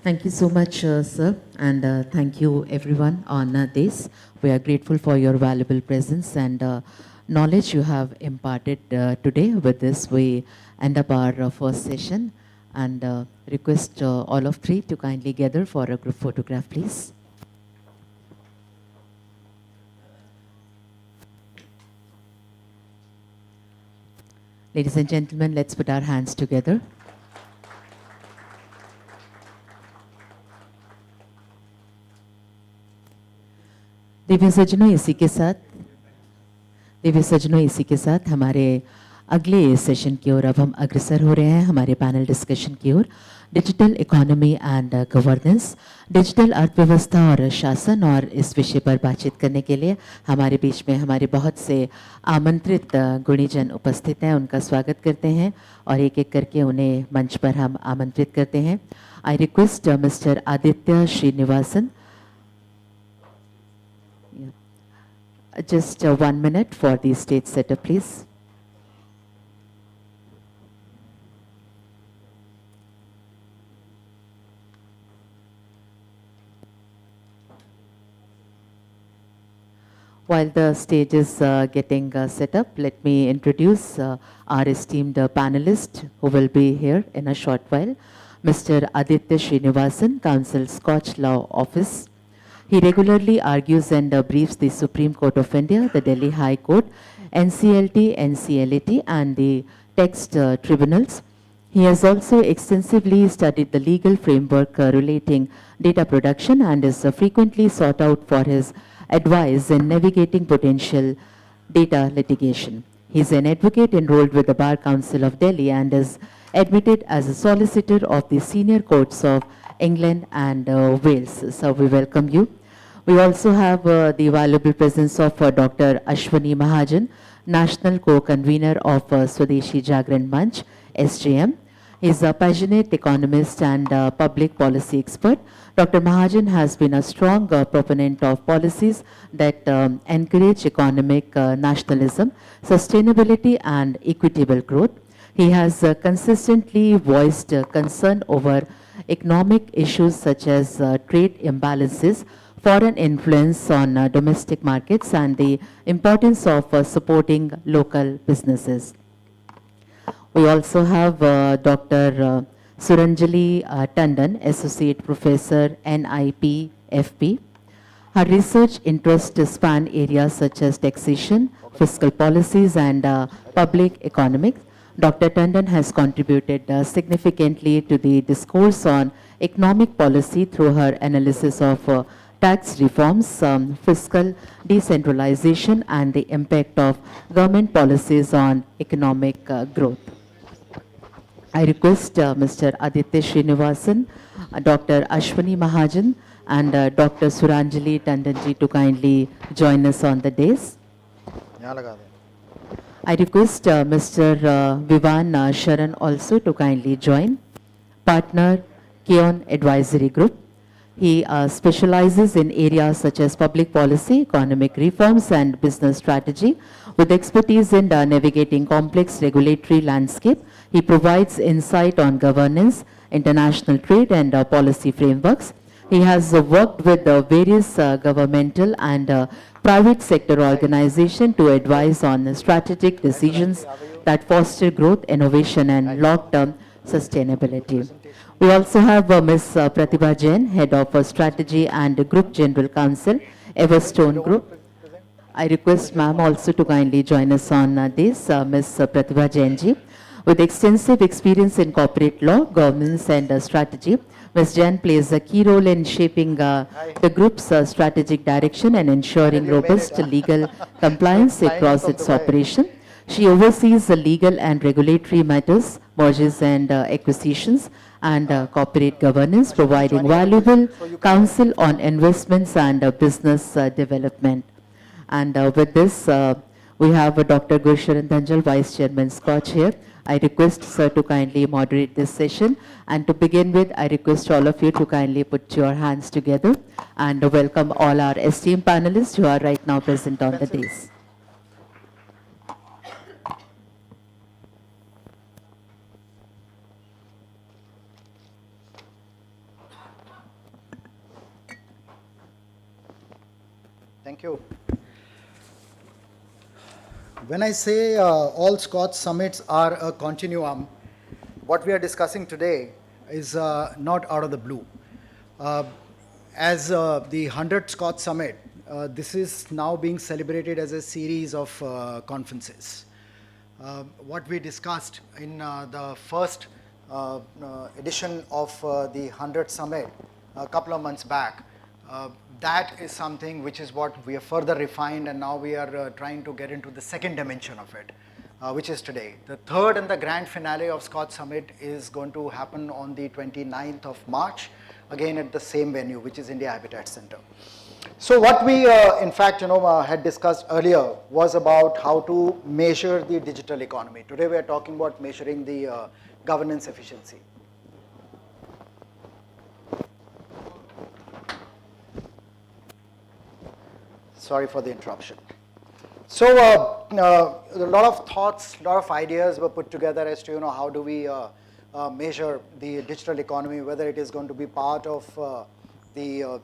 Thank you so much, sir, and thank you everyone on this. We are grateful for your valuable presence and knowledge you have imparted today. With this, we end up our first session and request all of three to kindly gather for a group photograph, please. Ladies and gentlemen, let's put our hands together. Divya सज्जनों इसी के साथ हमारे अगले session की ओर अब हम अग्रसर हो रहे हैं हमारे पैनल डिस्कशन की ओर digital economy and governance digital अर्थव्यवस्था और शासन और इस विषय पर बातचीत करने के लिए हमारे बीच में हमारे बहुत से आमंत्रित गुणीजन उपस्थित हैं उनका स्वागत करते हैं और एक एक करके उन्हें मंच पर हम आमंत्रित करते हैं I request mister Aditya Srinivasan just 1 minute for the stage setup, please. While the stage is getting set up, let me introduce our esteemed panelist who will be here in a short while, Mr. Aditya Srinivasan, Counsel, SKOCH Law Office. He regularly argues and briefs the Supreme Court of India, the Delhi High Court, NCLT, NCLAT and the text tribunals. He has also extensively studied the legal framework relating data production and is frequently sought out for his advice in navigating potential data litigation. He is an advocate enrolled with the Bar Council of Delhi and is admitted as a solicitor of the senior courts of England and Wales. So we welcome you. We also have the valuable presence of Dr. Ashwani Mahajan, National Co-Convener of Swadeshi Jagran Manch, SJM. He is a passionate economist and public policy expert. Dr. Mahajan has been a strong proponent of policies that encourage economic nationalism, sustainability and equitable growth. He has consistently voiced concern over economic issues such as trade imbalances, foreign influence on domestic markets and the importance of supporting local businesses. We also have Dr. Suranjali Tandon, Associate Professor, NIP, FP. Her research interests span areas such as taxation, fiscal policies and public economics. Dr. Tandon has contributed significantly to the discourse on economic policy through her analysis of tax reforms, fiscal decentralization and the impact of government policies on economic growth. I request Mr. Aditya Srinivasan, Dr. Ashwani Mahajan and Dr. Suranjali Tandonji to kindly join us on the dais. I request Mr. Vivan Sharan also to kindly join. Partner, Keon Advisory Group. He specializes in areas such as public policy, economic reforms and business strategy. With expertise in navigating complex regulatory landscape, he provides insight on governance, international trade and policy frameworks. He has worked with various governmental and private sector organizations to advise on strategic decisions that foster growth, innovation and long-term sustainability. We also have Ms. Pratibha Jain, Head of Strategy and Group General Counsel, Everstone Group. I request ma'am also to kindly join us on this, Ms. Pratibha Jain ji. With extensive experience in corporate law, governance and strategy, Ms. Jain plays a key role in shaping the group's strategic direction and ensuring robust legal compliance across its operation. She oversees the legal and regulatory matters, mergers and acquisitions, and corporate governance, providing valuable counsel on investments and business development. And with this, we have Dr. Gursharan Dhanjal, Vice Chairman, SKOCH here. I request sir to kindly moderate this session. And to begin with, I request all of you to kindly put your hands together and welcome all our esteemed panelists who are right now present on the dais. Thank you. When I say all SKOCH summits are a continuum, what we are discussing today is not out of the blue. As the 100th SKOCH Summit, this is now being celebrated as a series of conferences. What we discussed in the first edition of the 100th Summit a couple of months back, that is something which is what we have further refined, and now we are trying to get into the second dimension of it, which is today. The third and the grand finale of SKOCH Summit is going to happen on the 29th of March, again at the same venue, which is India Habitat Center. So what we, in fact, had discussed earlier was about how to measure the digital economy. Today we are talking about measuring the governance efficiency. Sorry for the interruption. So a lot of thoughts, a lot of ideas were put together as to how do we measure the digital economy, whether it is going to be part of the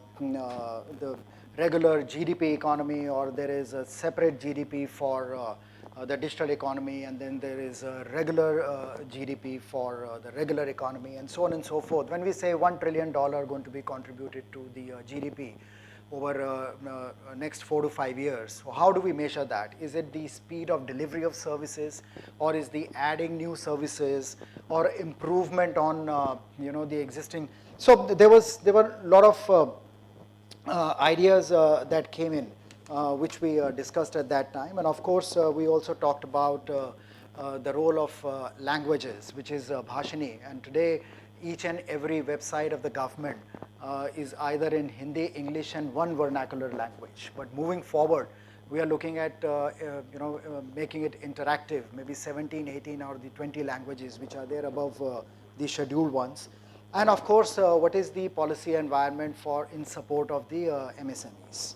regular GDP economy, or there is a separate GDP for the digital economy, and then there is a regular GDP for the regular economy, and so on and so forth. When we say $1 trillion going to be contributed to the GDP over next 4 to 5 years, so how do we measure that? Is it the speed of delivery of services, or is the adding new services, or improvement on the existing? So there were a lot of ideas that came in, which we discussed at that time. And of course, we also talked about the role of languages, which is Bhashini. And today, each and every website of the government is either in Hindi, English, and one vernacular language. But moving forward, we are looking at making it interactive, maybe 17, 18, or the 20 languages which are there above the scheduled ones. And of course, what is the policy environment in support of the MSMEs?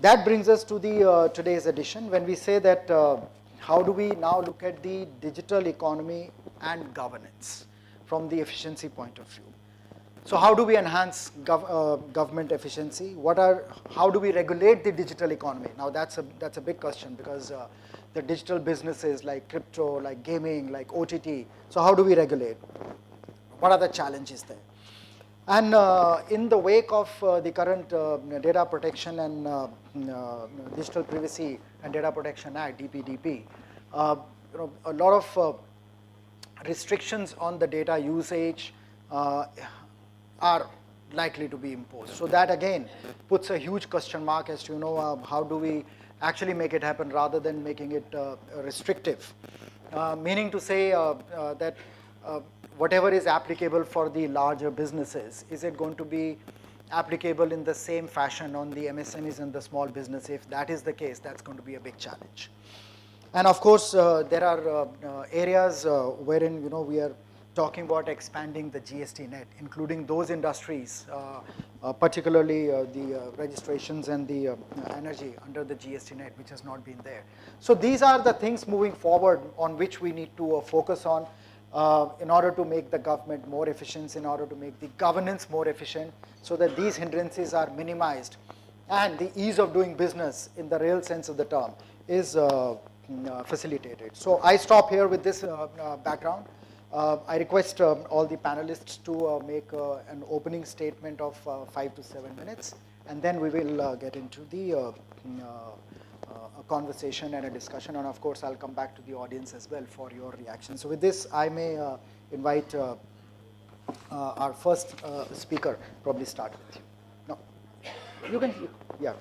That brings us to the today's edition, when we say that how do we now look at the digital economy and governance from the efficiency point of view. So how do we enhance government efficiency? How do we regulate the digital economy? Now that's a big question, because the digital businesses like crypto, like gaming, like OTT, so how do we regulate? What are the challenges there? And in the wake of the current Data Protection and Digital Privacy and Data Protection Act, DPDP, a lot of restrictions on the data usage are likely to be imposed. So that again puts a huge question mark as to how do we actually make it happen rather than making it restrictive. Meaning to say that whatever is applicable for the larger businesses, is it going to be applicable in the same fashion on the MSMEs and the small business? If that is the case, that's going to be a big challenge. And of course, there are areas wherein we are talking about expanding the GST net, including those industries, particularly the registrations and the energy under the GST net, which has not been there. So these are the things moving forward on which we need to focus on in order to make the government more efficient, in order to make the governance more efficient, so that these hindrances are minimized and the ease of doing business in the real sense of the term is facilitated. So I stop here with this background. I request all the panelists to make an opening statement of 5 to 7 minutes, and then we will get into the a conversation and a discussion, and of course I'll come back to the audience as well for your reaction. So with this, I may invite our first speaker, probably start with you. No, you can, yeah.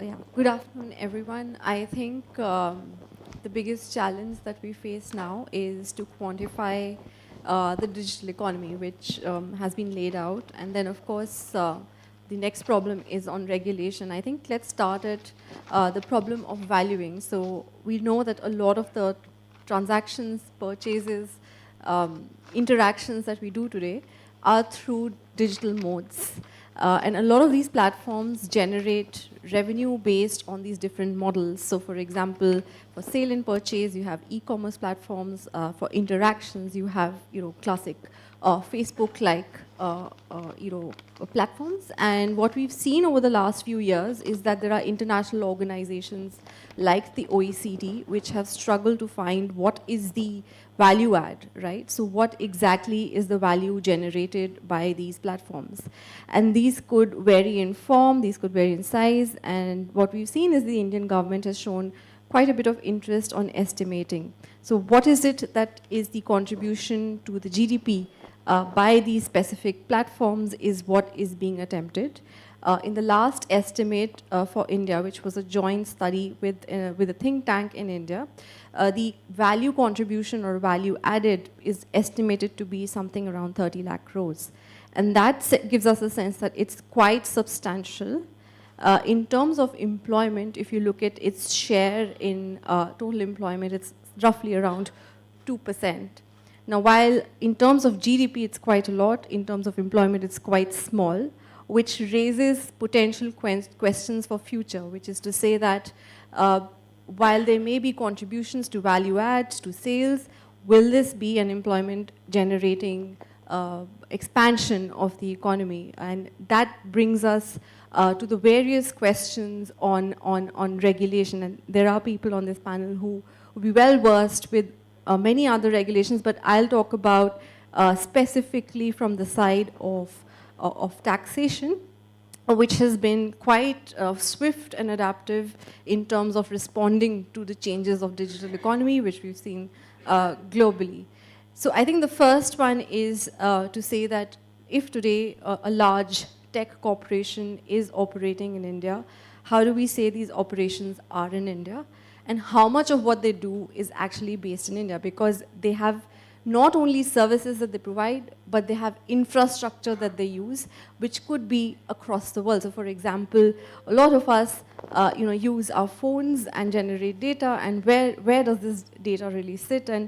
Yeah, good afternoon, everyone. I think the biggest challenge that we face now is to quantify the digital economy, which has been laid out. And then, of course, the next problem is on regulation. I think let's start at the problem of valuing. So we know that a lot of the transactions, purchases, interactions that we do today are through digital modes. And a lot of these platforms generate revenue based on these different models. So for example, for sale and purchase, you have e-commerce platforms. For interactions, you have, classic Facebook-like, platforms. And what we've seen over the last few years is that there are international organizations like the OECD, which have struggled to find what is the value add, right? So what exactly is the value generated by these platforms? And these could vary in form, these could vary in size, and what we've seen is the Indian government has shown quite a bit of interest on estimating. So what is it that is the contribution to the GDP by these specific platforms is what is being attempted. In the last estimate for India, which was a joint study with a think tank in India, the value contribution or value added is estimated to be something around 30 lakh crores. And that gives us a sense that it's quite substantial. In terms of employment, if you look at its share in total employment, it's roughly around 2%. Now, while in terms of GDP, it's quite a lot, in terms of employment, it's quite small, which raises potential questions for future, which is to say that while there may be contributions to value add, to sales, will this be an employment generating expansion of the economy? And that brings us to the various questions on regulation. And there are people on this panel who will be well versed with many other regulations, but I'll talk about specifically from the side of taxation, which has been quite swift and adaptive in terms of responding to the changes of digital economy, which we've seen globally. So I think the first one is to say that if today a large tech corporation is operating in India, how do we say these operations are in India? And how much of what they do is actually based in India? Because they have not only services that they provide, but they have infrastructure that they use, which could be across the world. So for example, a lot of us use our phones and generate data, and where does this data really sit? And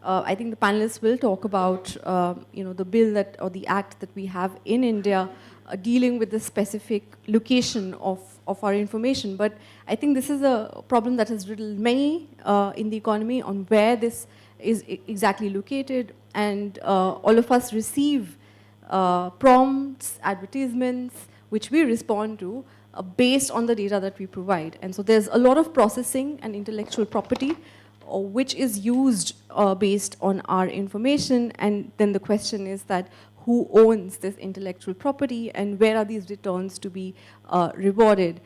I think the panelists will talk about the bill that, or the act that we have in India dealing with the specific location of our information. But I think this is a problem that has riddled many in the economy on where this is exactly located. And all of us receive prompts, advertisements, which we respond to based on the data that we provide. And so there's a lot of processing and intellectual property which is used based on our information. And then the question is that who owns this intellectual property and where are these returns to be rewarded?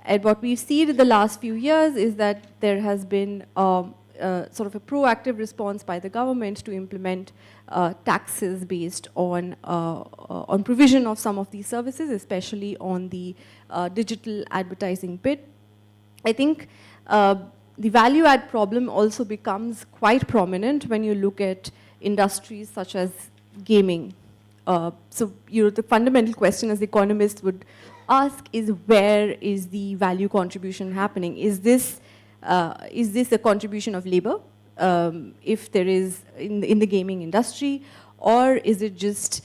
And what we've seen in the last few years is that there has been sort of a proactive response by the government to implement taxes based on provision of some of these services, especially on the digital advertising bit. I think the value add problem also becomes quite prominent when you look at industries such as gaming. So the fundamental question as economists would ask is, where is the value contribution happening? Is this a contribution of labor, if there is in the gaming industry, or is it just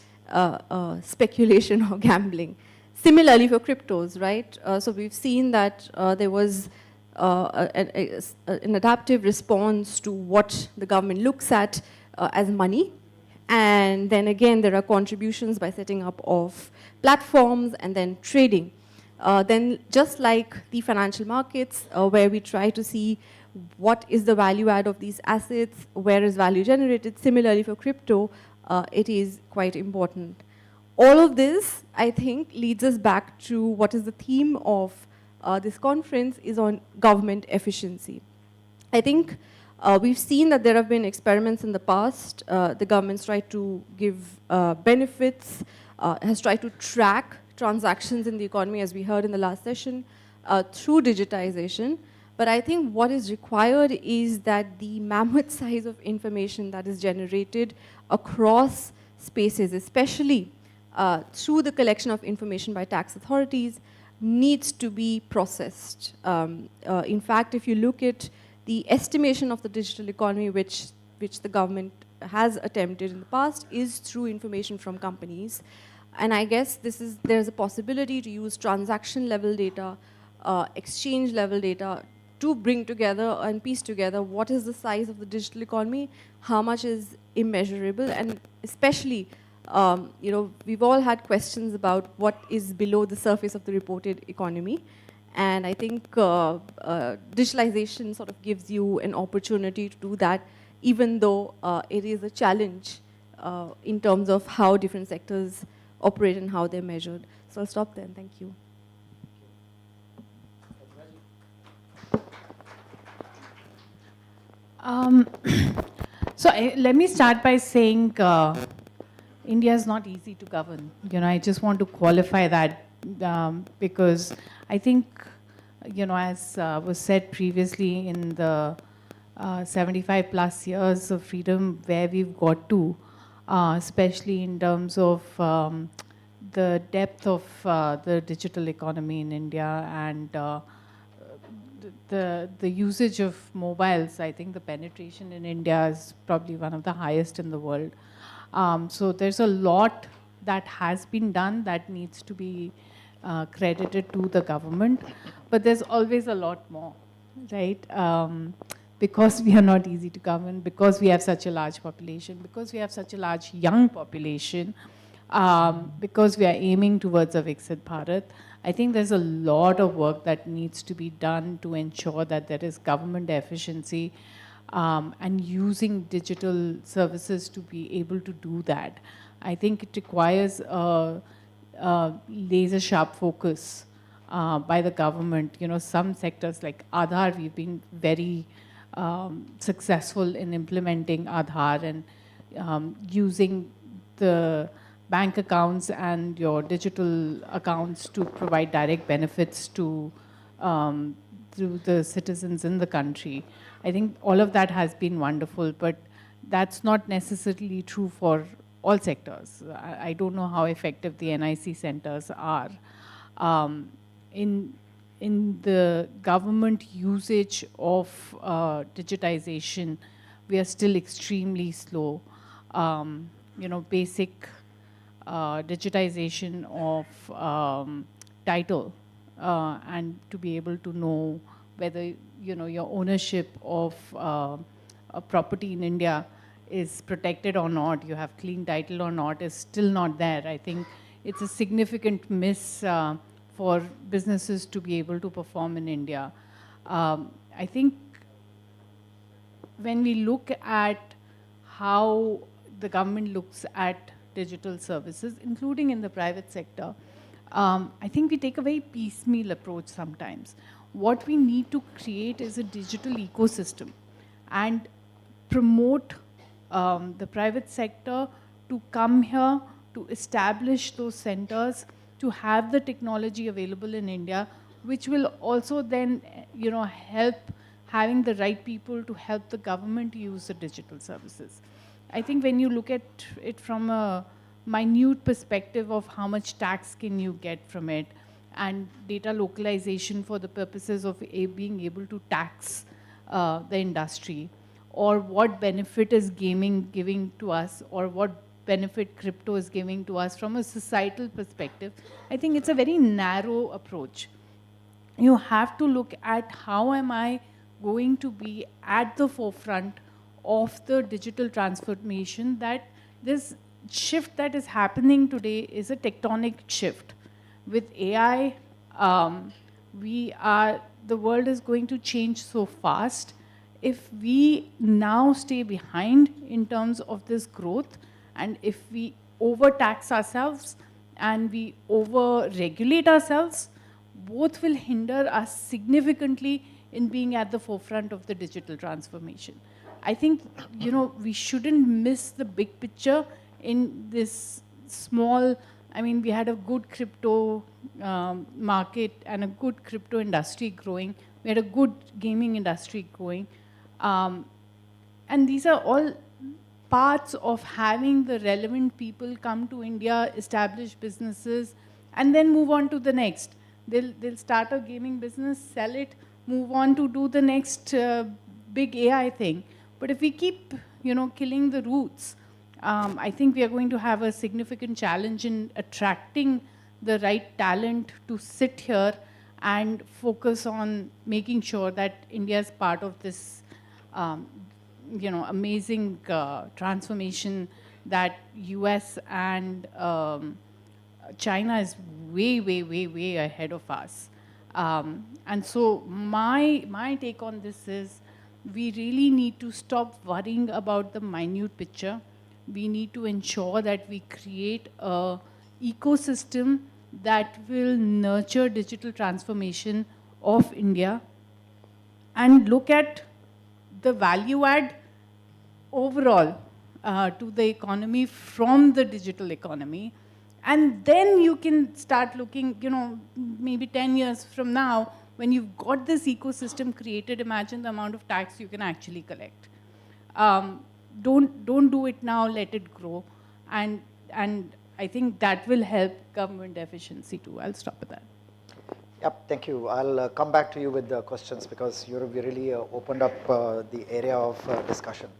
speculation or gambling? Similarly for cryptos, right? So we've seen that there was an adaptive response to what the government looks at as money. And then again, there are contributions by setting up of platforms and then trading. Then just like the financial markets, where we try to see what is the value add of these assets, where is value generated, similarly for crypto, it is quite important. All of this, I think, leads us back to what is the theme of this conference, is on government efficiency. I think we've seen that there have been experiments in the past. The government's tried to give benefits, has tried to track transactions in the economy, as we heard in the last session, through digitization. But I think what is required is that the mammoth size of information that is generated across spaces, especially through the collection of information by tax authorities, needs to be processed. In fact, if you look at the estimation of the digital economy, which the government has attempted in the past, is through information from companies. And I guess there's a possibility to use transaction level data exchange level data to bring together and piece together what is the size of the digital economy, how much is immeasurable, and especially, we've all had questions about what is below the surface of the reported economy. And I think digitalization sort of gives you an opportunity to do that, even though it is a challenge in terms of how different sectors operate and how they're measured. So I'll stop there, and thank you. Let me start by saying India is not easy to govern. I just want to qualify that because I think, as was said previously, in the 75 plus years of freedom where we've got to, especially in terms of the depth of the digital economy in India and the usage of mobiles, I think the penetration in India is probably one of the highest in the world. So there's a lot that has been done that needs to be credited to the government, but there's always a lot more, right? Because we are not easy to govern, because we have such a large population, because we have such a large young population, because we are aiming towards a Viksit Bharat, I think there's a lot of work that needs to be done to ensure that there is government efficiency and using digital services to be able to do that. I think it requires a laser sharp focus by the government. Some sectors like Aadhaar, we've been very successful in implementing Aadhaar and using the bank accounts and your digital accounts to provide direct benefits to the citizens in the country. I think all of that has been wonderful, but that's not necessarily true for all sectors. I don't know how effective the NIC centers are. In the government usage of digitization, we are still extremely slow. Basic digitization of title and to be able to know whether your ownership of a property in India is protected or not, you have clean title or not, is still not there. I think it's a significant miss for businesses to be able to perform in India. I think when we look at how the government looks at digital services, including in the private sector, I think we take a very piecemeal approach sometimes. What we need to create is a digital ecosystem and promote the private sector to come here, to establish those centers, to have the technology available in India, which will also then, help having the right people to help the government use the digital services. I think when you look at it from a minute perspective of how much tax can you get from it, and data localization for the purposes of being able to tax the industry, or what benefit is gaming giving to us, or what benefit crypto is giving to us from a societal perspective, I think it's a very narrow approach. You have to look at how am I going to be at the forefront of the digital transformation. That this shift that is happening today is a tectonic shift. With AI, the world is going to change so fast. If we now stay behind in terms of this growth, and if we overtax ourselves and we over-regulate ourselves, both will hinder us significantly in being at the forefront of the digital transformation. I think, we shouldn't miss the big picture in this small, we had a good crypto market and a good crypto industry growing. We had a good gaming industry growing. And these are all parts of having the relevant people come to India, establish businesses, and then move on to the next. They'll start a gaming business, sell it, move on to do the next big AI thing. But if we keep, killing the roots, I think we are going to have a significant challenge in attracting the right talent to sit here and focus on making sure that India is part of this, amazing transformation that US and China is way ahead of us. And so my take on this is we really need to stop worrying about the minute picture. We need to ensure that we create a ecosystem that will nurture digital transformation of India and look at the value add overall to the economy from the digital economy. And then you can start looking, maybe 10 years from now, when you've got this ecosystem created, imagine the amount of tax you can actually collect. Don't do it now, let it grow. And I think that will help government efficiency too. I'll stop at that. Yep, thank you. I'll come back to you with the questions because you really opened up the area of discussion.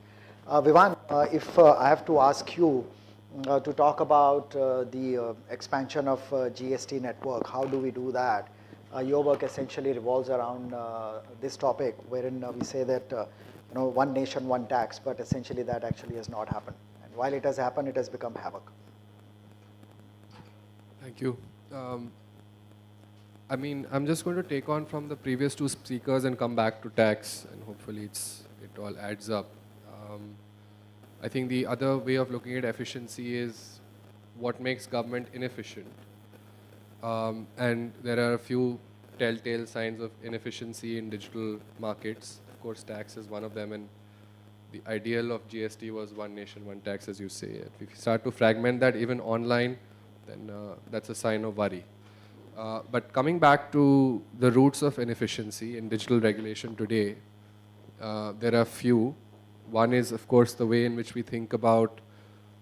Vivan, if I have to ask you to talk about the expansion of GST network, how do we do that? Your work essentially revolves around this topic, wherein we say that one nation, one tax, but essentially that actually has not happened. And while it has happened, it has become havoc. Thank you. I'm just going to take on from the previous two speakers and come back to tax, and hopefully it all adds up. I think the other way of looking at efficiency is what makes government inefficient. And there are a few telltale signs of inefficiency in digital markets. Of course, tax is one of them, and the ideal of GST was one nation, one tax, as you say. If you start to fragment that even online, then that's a sign of worry. But coming back to the roots of inefficiency in digital regulation today, there are few. One is, of course, the way in which we think about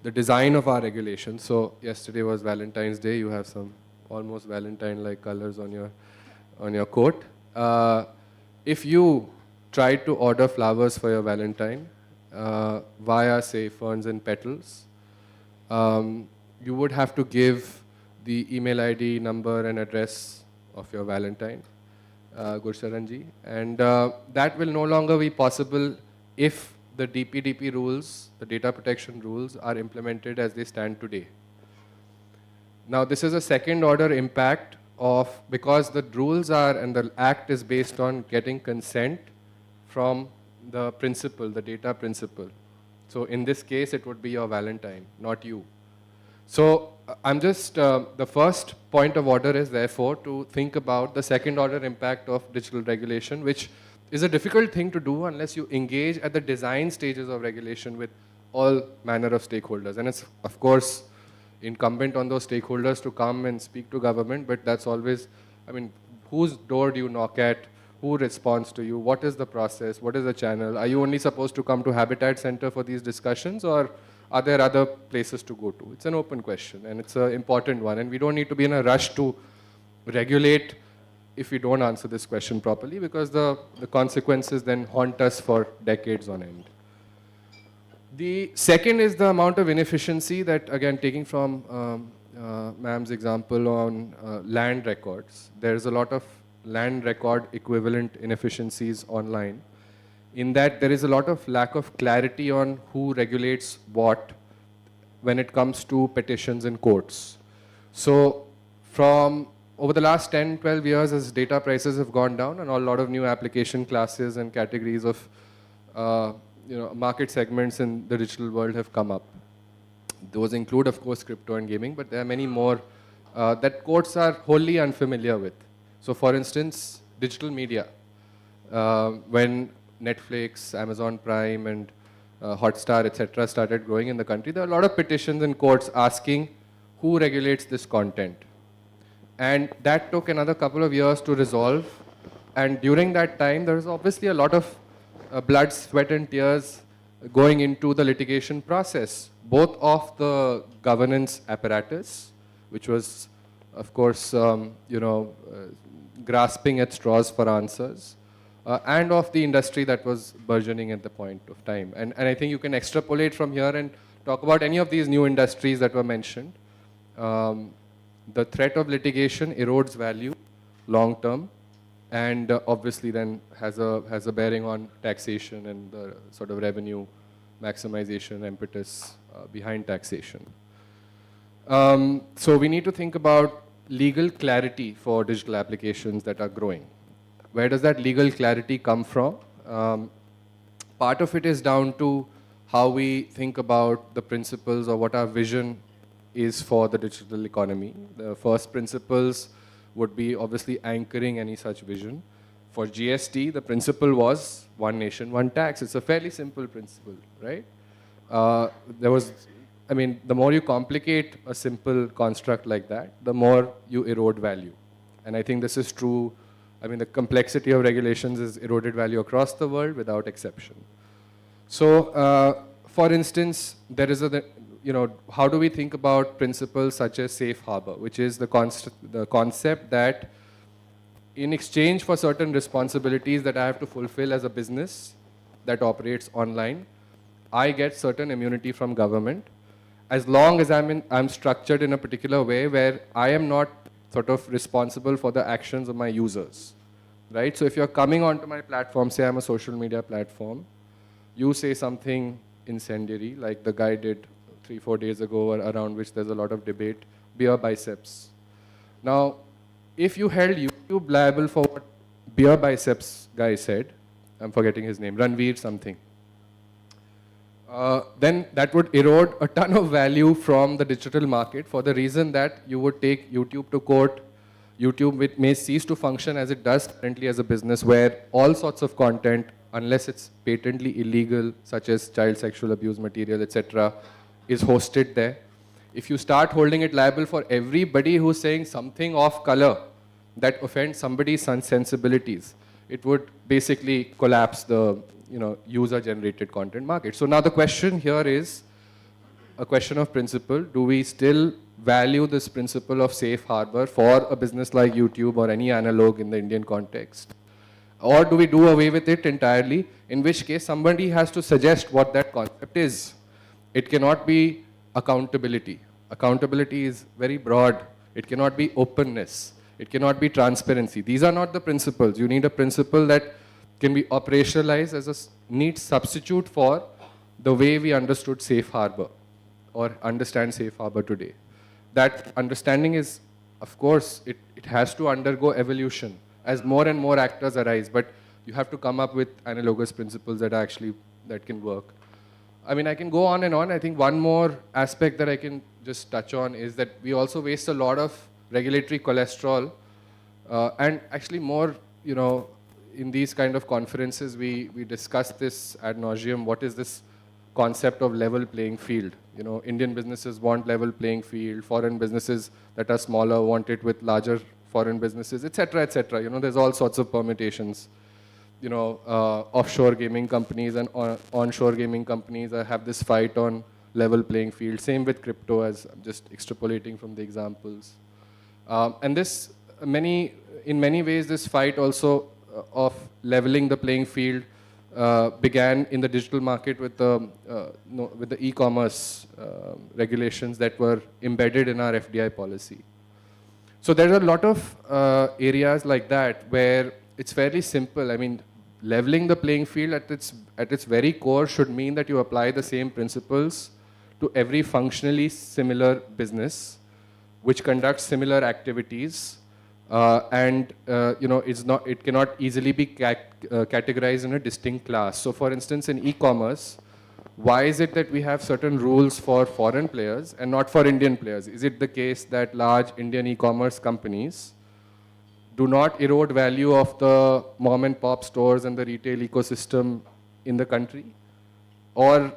the design of our regulation. So yesterday was Valentine's Day. You have some almost Valentine-like colors on your coat. If you tried to order flowers for your Valentine via, say, Ferns and Petals, you would have to give the email ID, number, and address of your Valentine, Gurcharanji. And that will no longer be possible if the DPDP rules, the data protection rules, are implemented as they stand today. Now, this is a second order impact of, because the rules are and the act is based on getting consent from the principal, the data principal. So in this case, it would be your Valentine, not you. So I'm just, the first point of order is therefore to think about the second order impact of digital regulation, which is a difficult thing to do unless you engage at the design stages of regulation with all manner of stakeholders. And it's, of course, incumbent on those stakeholders to come and speak to government, but that's always, whose door do you knock at? Who responds to you? What is the process? What is the channel? Are you only supposed to come to Habitat Center for these discussions, or are there other places to go to? It's an open question, and it's an important one, and we don't need to be in a rush to regulate if we don't answer this question properly, because the consequences then haunt us for decades on end. The second is the amount of inefficiency that, again, taking from ma'am's example on land records. There's a lot of land record equivalent inefficiencies online, in that there is a lot of lack of clarity on who regulates what when it comes to petitions in courts. So from over the last 10, 12 years, as data prices have gone down and a lot of new application classes and categories of market segments in the digital world have come up. Those include, of course, crypto and gaming, but there are many more that courts are wholly unfamiliar with. So for instance, digital media. When Netflix, Amazon Prime, and Hotstar, etc. started growing in the country, there are a lot of petitions in courts asking who regulates this content. And that took another couple of years to resolve. And during that time, there was obviously a lot of blood, sweat, and tears going into the litigation process, both of the governance apparatus, which was, of course, grasping at straws for answers, and of the industry that was burgeoning at the point of time. And I think you can extrapolate from here and talk about any of these new industries that were mentioned. The threat of litigation erodes value. long term, and obviously then has a bearing on taxation and the sort of revenue maximization impetus behind taxation. So we need to think about legal clarity for digital applications that are growing. Where does that legal clarity come from? Part of it is down to how we think about the principles or what our vision is for the digital economy. The first principles would be obviously anchoring any such vision. For GST, the principle was one nation, one tax. It's a fairly simple principle, right? The more you complicate a simple construct like that, the more you erode value. And I think this is true. The complexity of regulations is eroded value across the world without exception. So, for instance, there is how do we think about principles such as safe harbor, which is the concept that in exchange for certain responsibilities that I have to fulfill as a business that operates online, I get certain immunity from government, as long as I'm structured in a particular way where I am not sort of responsible for the actions of my users, right? So if you're coming onto my platform, say I'm a social media platform, you say something incendiary, like the guy did 3-4 days ago, around which there's a lot of debate, beer biceps. Now, if you held YouTube liable for what beer biceps guy said, I'm forgetting his name, Ranveer something, then that would erode a ton of value from the digital market for the reason that you would take YouTube to court. YouTube may cease to function as it does currently as a business where all sorts of content, unless it's patently illegal, such as child sexual abuse material, etc., is hosted there. If you start holding it liable for everybody who's saying something off color that offends somebody's sensibilities, it would basically collapse the user-generated content market. So now the question here is a question of principle. Do we still value this principle of safe harbor for a business like YouTube or any analog in the Indian context? Or do we do away with it entirely, in which case somebody has to suggest what that concept is? It cannot be accountability. Accountability is very broad. It cannot be openness. It cannot be transparency. These are not the principles. You need a principle that can be operationalized as a neat substitute for the way we understood safe harbor or understand safe harbor today. That understanding is, of course, it has to undergo evolution as more and more actors arise, but you have to come up with analogous principles that can work. I can go on and on. I think one more aspect that I can just touch on is that we also waste a lot of regulatory cholesterol, and actually more, in these kind of conferences, we discuss this ad nauseum. What is this concept of level playing field? Indian businesses want level playing field. Foreign businesses that are smaller want it with larger foreign businesses, etc., etc. There's all sorts of permutations. Offshore gaming companies and onshore gaming companies have this fight on level playing field. Same with crypto, as I'm just extrapolating from the examples. And this, in many ways, this fight also of leveling the playing field began in the digital market with the e-commerce regulations that were embedded in our FDI policy. So there are a lot of areas like that where it's fairly simple. Leveling the playing field at its very core should mean that you apply the same principles to every functionally similar business which conducts similar activities, and it cannot easily be categorized in a distinct class. So for instance, in e-commerce, why is it that we have certain rules for foreign players and not for Indian players? Is it the case that large Indian e-commerce companies do not erode value of the mom and pop stores and the retail ecosystem in the country? Or,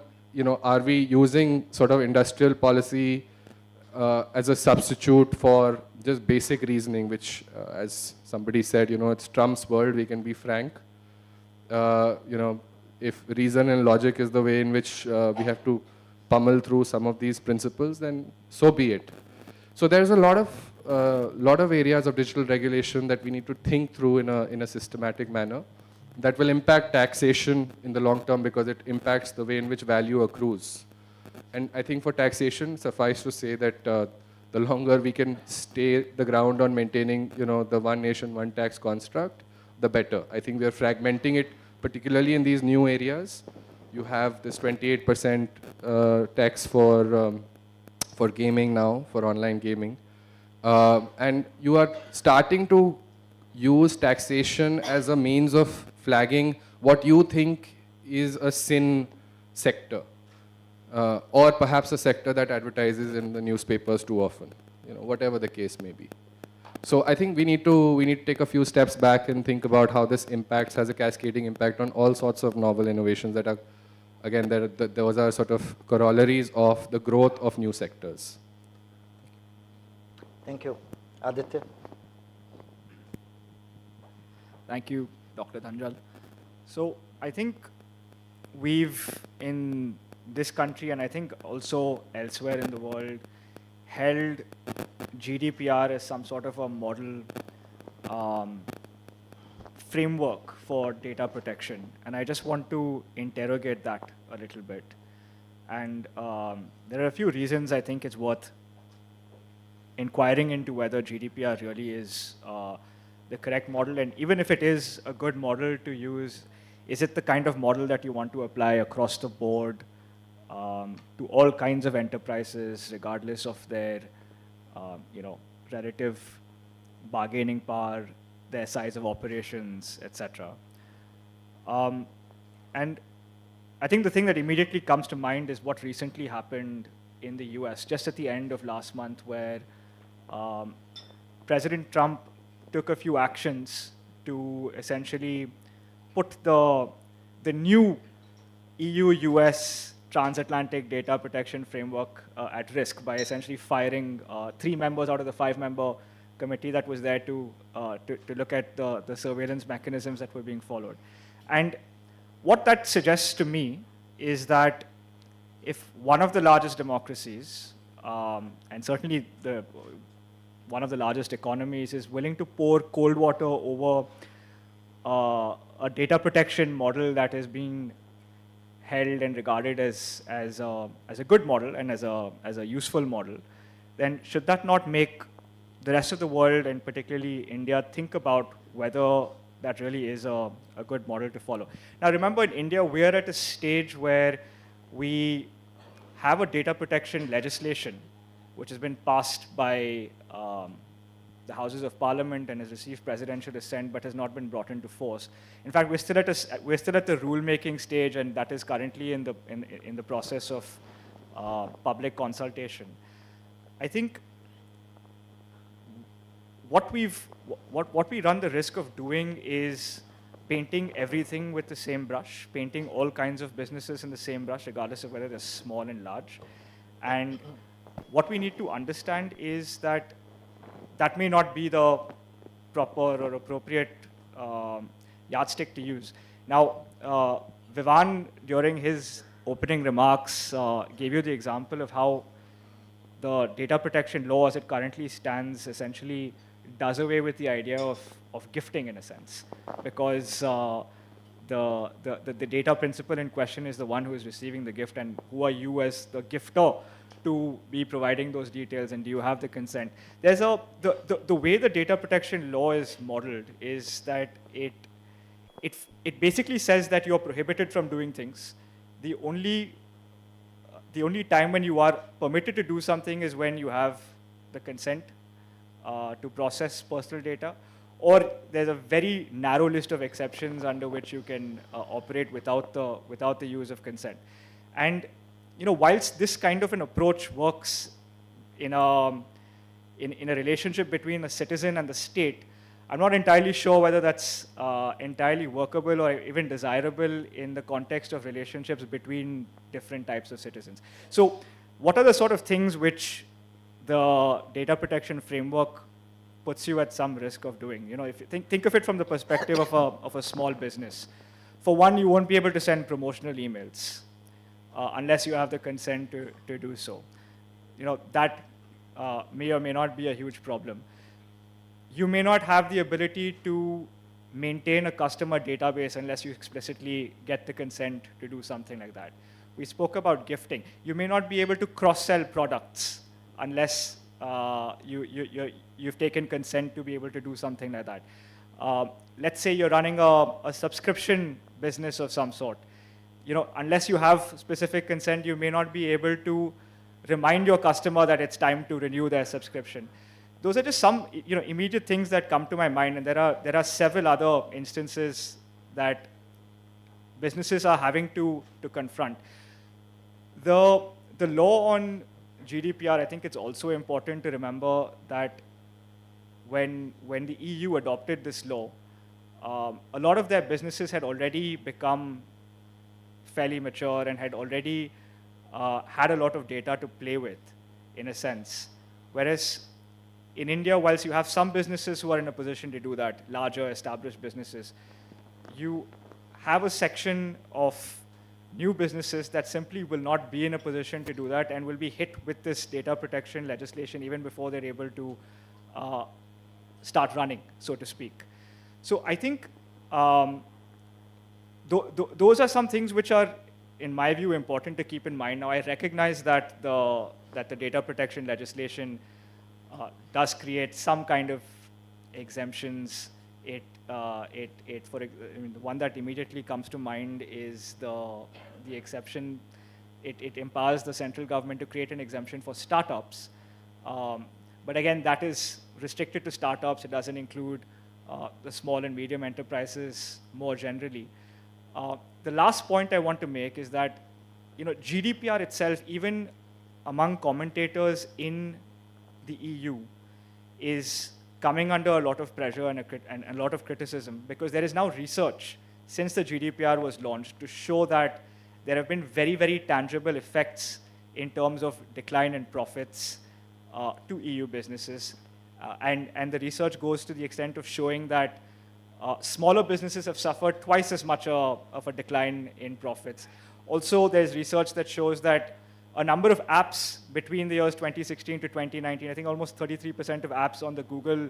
are we using sort of industrial policy as a substitute for just basic reasoning, which, as somebody said, it's Trump's world, we can be frank. If reason and logic is the way in which we have to pummel through some of these principles, then so be it. So there's a lot of areas of digital regulation that we need to think through in a systematic manner that will impact taxation in the long term, because it impacts the way in which value accrues. And I think for taxation, suffice to say that the longer we can stay the ground on maintaining, the one nation, one tax construct, the better. I think we are fragmenting it, particularly in these new areas. You have this 28% tax for gaming now, for online gaming. And you are starting to use taxation as a means of flagging what you think is a sin sector, or perhaps a sector that advertises in the newspapers too often, whatever the case may be. So I think we need to take a few steps back and think about how this has a cascading impact on all sorts of novel innovations that are, again, those are sort of corollaries of the growth of new sectors. Thank you. Aditya? Thank you, Dr. Dhanjal. So I think we've, in this country and I think also elsewhere in the world, held GDPR as some sort of a model framework for data protection. And I just want to interrogate that a little bit. And there are a few reasons I think it's worth inquiring into whether GDPR really is the correct model. And even if it is a good model to use, is it the kind of model that you want to apply across the board to all kinds of enterprises, regardless of their relative bargaining power, their size of operations, etc. And I think the thing that immediately comes to mind is what recently happened in the US, just at the end of last month, where President Trump took a few actions to essentially put the new EU-US transatlantic data protection framework at risk by essentially firing 3 members out of the 5-member committee that was there to look at the surveillance mechanisms that were being followed. And what that suggests to me is that if one of the largest democracies, and certainly one of the largest economies, is willing to pour cold water over a data protection model that is being held and regarded as a good model and as a useful model, then should that not make the rest of the world, and particularly India, think about whether that really is a good model to follow? Now remember, in India, we are at a stage where we have a data protection legislation which has been passed by the Houses of Parliament and has received presidential assent but has not been brought into force. In fact, we're still at the rulemaking stage, and that is currently in the process of public consultation. I think what we run the risk of doing is painting everything with the same brush, painting all kinds of businesses in the same brush, regardless of whether they're small and large. And what we need to understand is that that may not be the proper or appropriate yardstick to use. Now, Vivan, during his opening remarks, gave you the example of how the data protection law as it currently stands essentially does away with the idea of gifting, in a sense, because the data principle in question is the one who is receiving the gift, and who are you as the gifter to be providing those details, and do you have the consent? There's the way the data protection law is modeled is that it basically says that you're prohibited from doing things. The only time when you are permitted to do something is when you have the consent to process personal data, or there's a very narrow list of exceptions under which you can operate without the use of consent. And whilst this kind of an approach works in a relationship between a citizen and the state, I'm not entirely sure whether that's entirely workable or even desirable in the context of relationships between different types of citizens. So what are the sort of things which the data protection framework puts you at some risk of doing? If you think of it from the perspective of a small business. For one, you won't be able to send promotional emails unless you have the consent to do so. That may or may not be a huge problem. You may not have the ability to maintain a customer database unless you explicitly get the consent to do something like that. We spoke about gifting. You may not be able to cross-sell products unless you've taken consent to be able to do something like that. Let's say you're running a subscription business of some sort. Unless you have specific consent, you may not be able to remind your customer that it's time to renew their subscription. Those are just some immediate things that come to my mind, and there are several other instances that businesses are having to confront. The law on GDPR, I think it's also important to remember that when the EU adopted this law, a lot of their businesses had already become fairly mature and had already had a lot of data to play with, in a sense. Whereas in India, whilst you have some businesses who are in a position to do that, larger established businesses, you have a section of new businesses that simply will not be in a position to do that and will be hit with this data protection legislation even before they're able to start running, so to speak. So I think those are some things which are, in my view, important to keep in mind. Now, I recognize that the data protection legislation does create some kind of exemptions. The one that immediately comes to mind is the exception. It empowers the central government to create an exemption for startups. But again, that is restricted to startups. It doesn't include the small and medium enterprises more generally. The last point I want to make is that GDPR itself, even among commentators in the EU, is coming under a lot of pressure and a lot of criticism, because there is now research since the GDPR was launched to show that there have been very, very tangible effects in terms of decline in profits to EU businesses. And the research goes to the extent of showing that smaller businesses have suffered twice as much of a decline in profits. Also, there's research that shows that a number of apps between the years 2016 to 2019, I think almost 33% of apps on the Google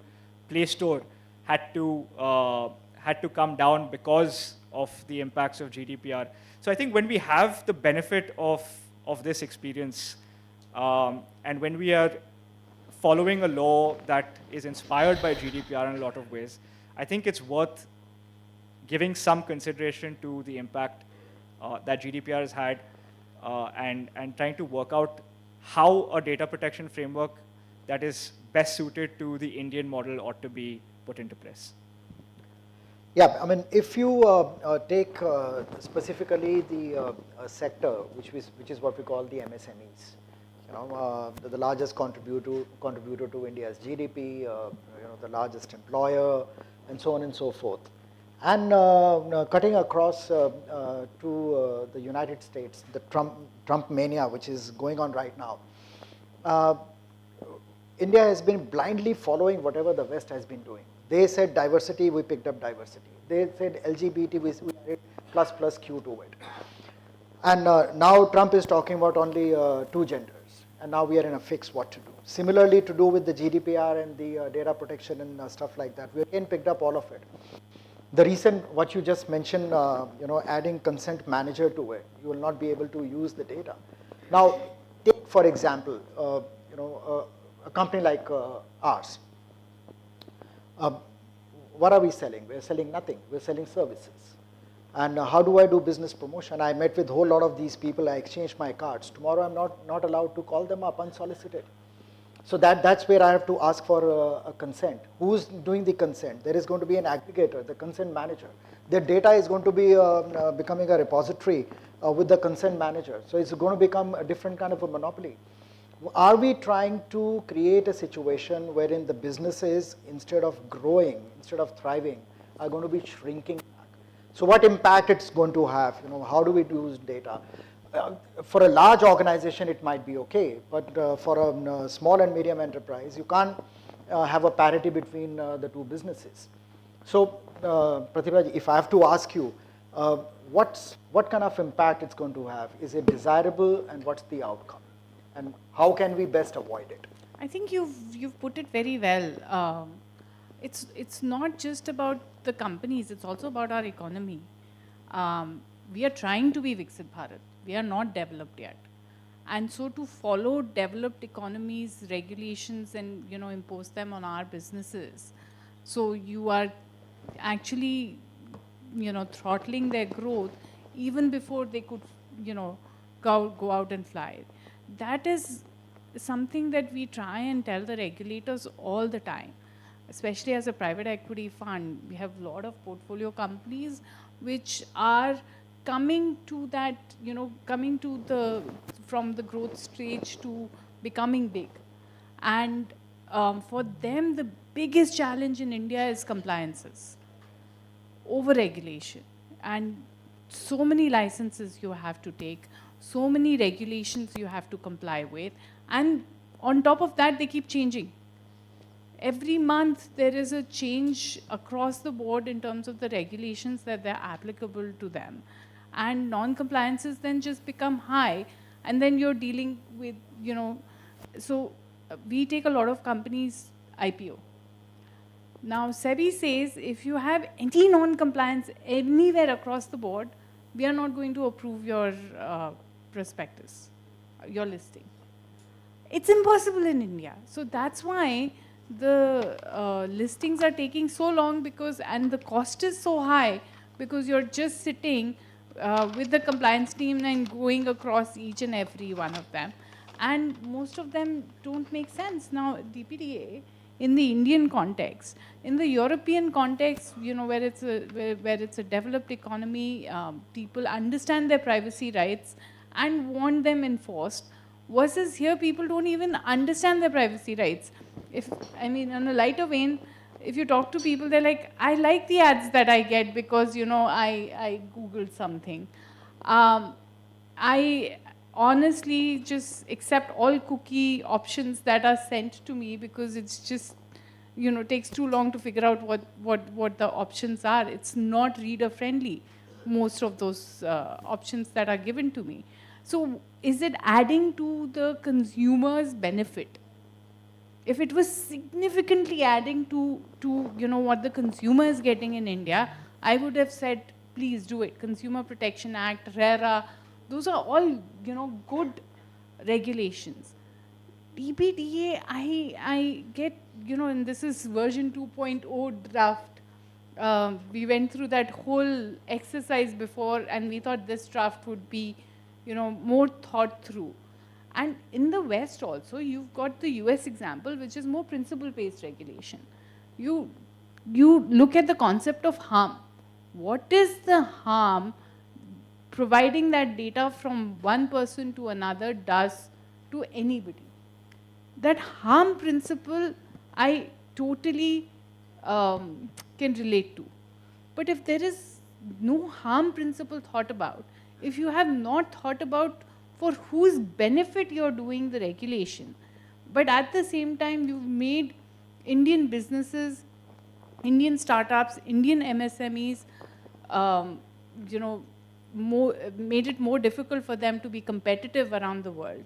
Play Store had to come down because of the impacts of GDPR. So I think when we have the benefit of this experience, and when we are following a law that is inspired by GDPR in a lot of ways, I think it's worth giving some consideration to the impact that GDPR has had, and trying to work out how a data protection framework that is best suited to the Indian model ought to be put into place. Yeah, I mean, if you take specifically the sector, which is what we call the MSMEs, the largest contributor to India's GDP, the largest employer, and so on and so forth. And cutting across to the United States, the Trump mania, which is going on right now, India has been blindly following whatever the West has been doing. They said diversity, we picked up diversity. They said LGBT, we added plus Q to it. And now Trump is talking about only 2 genders. And now we are in a fix what to do. Similarly, to do with the GDPR and the data protection and stuff like that, we again picked up all of it. The recent, what you just mentioned, adding consent manager to it, you will not be able to use the data. Now, take for example, a company like ours. What are we selling? We're selling nothing. We're selling services. And how do I do business promotion? I met with a whole lot of these people. I exchanged my cards. Tomorrow, I'm not allowed to call them up unsolicited. So that's where I have to ask for a consent. Who's doing the consent? There is going to be an aggregator, the consent manager. Their data is going to be becoming a repository with the consent manager. So it's going to become a different kind of a monopoly. Are we trying to create a situation wherein the businesses, instead of growing, instead of thriving, are going to be shrinking back? So what impact it's going to have? How do we use data? For a large organization, it might be okay, but for a small and medium enterprise, you can't have a parity between the 2 businesses. So, Pratibha, if I have to ask you, what kind of impact it's going to have? Is it desirable, and what's the outcome? And how can we best avoid it? I think you've put it very well. It's not just about the companies, it's also about our economy. We are trying to be Viksit Bharat. We are not developed yet. And so to follow developed economies, regulations, and impose them on our businesses, so you are actually throttling their growth even before they could go out and fly. That is something that we try and tell the regulators all the time. Especially as a private equity fund, we have a lot of portfolio companies which are coming to that, coming to from the growth stage to becoming big. And for them, the biggest challenge in India is compliances, over-regulation. And so many licenses you have to take, so many regulations you have to comply with. And on top of that, they keep changing. Every month, there is a change across the board in terms of the regulations that they're applicable to them. And non-compliances then just become high, and then you're dealing with, so we take a lot of companies IPO. Now, SEBI says if you have any non-compliance anywhere across the board, we are not going to approve your prospectus, your listing. It's impossible in India. So that's why the listings are taking so long, and the cost is so high, because you're just sitting with the compliance team and going across each and every one of them. And most of them don't make sense. Now, DPDA, in the Indian context, in the European context, where it's a developed economy, people understand their privacy rights and want them enforced, versus here people don't even understand their privacy rights. On a lighter vein, if you talk to people, they're like, I like the ads that I get because, I Googled something. I honestly just accept all cookie options that are sent to me, because it's just, takes too long to figure out what the options are. It's not reader friendly, most of those options that are given to me. So is it adding to the consumer's benefit? If it was significantly adding to what the consumer is getting in India, I would have said, please do it. Consumer Protection Act, RERA, those are all good regulations. DPDA, I get, and this is version 2.0 draft. We went through that whole exercise before, and we thought this draft would be more thought through. And in the West also, you've got the US example, which is more principle-based regulation. You look at the concept of harm. What is the harm providing that data from one person to another does to anybody? That harm principle, I totally can relate to. But if there is no harm principle thought about, if you have not thought about for whose benefit you're doing the regulation, but at the same time you've made Indian businesses, Indian startups, Indian MSMEs, made it more difficult for them to be competitive around the world.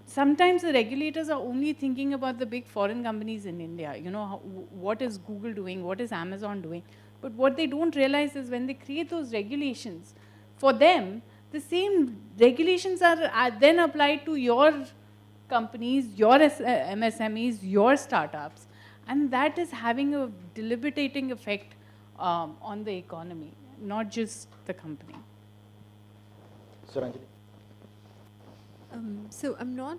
Sometimes the regulators are only thinking about the big foreign companies in India. What is Google doing? What is Amazon doing? But what they don't realize is when they create those regulations, for them, the same regulations are then applied to your companies, your MSMEs, your startups, and that is having a debilitating effect on the economy, not just the company. Suranjali. So I'm not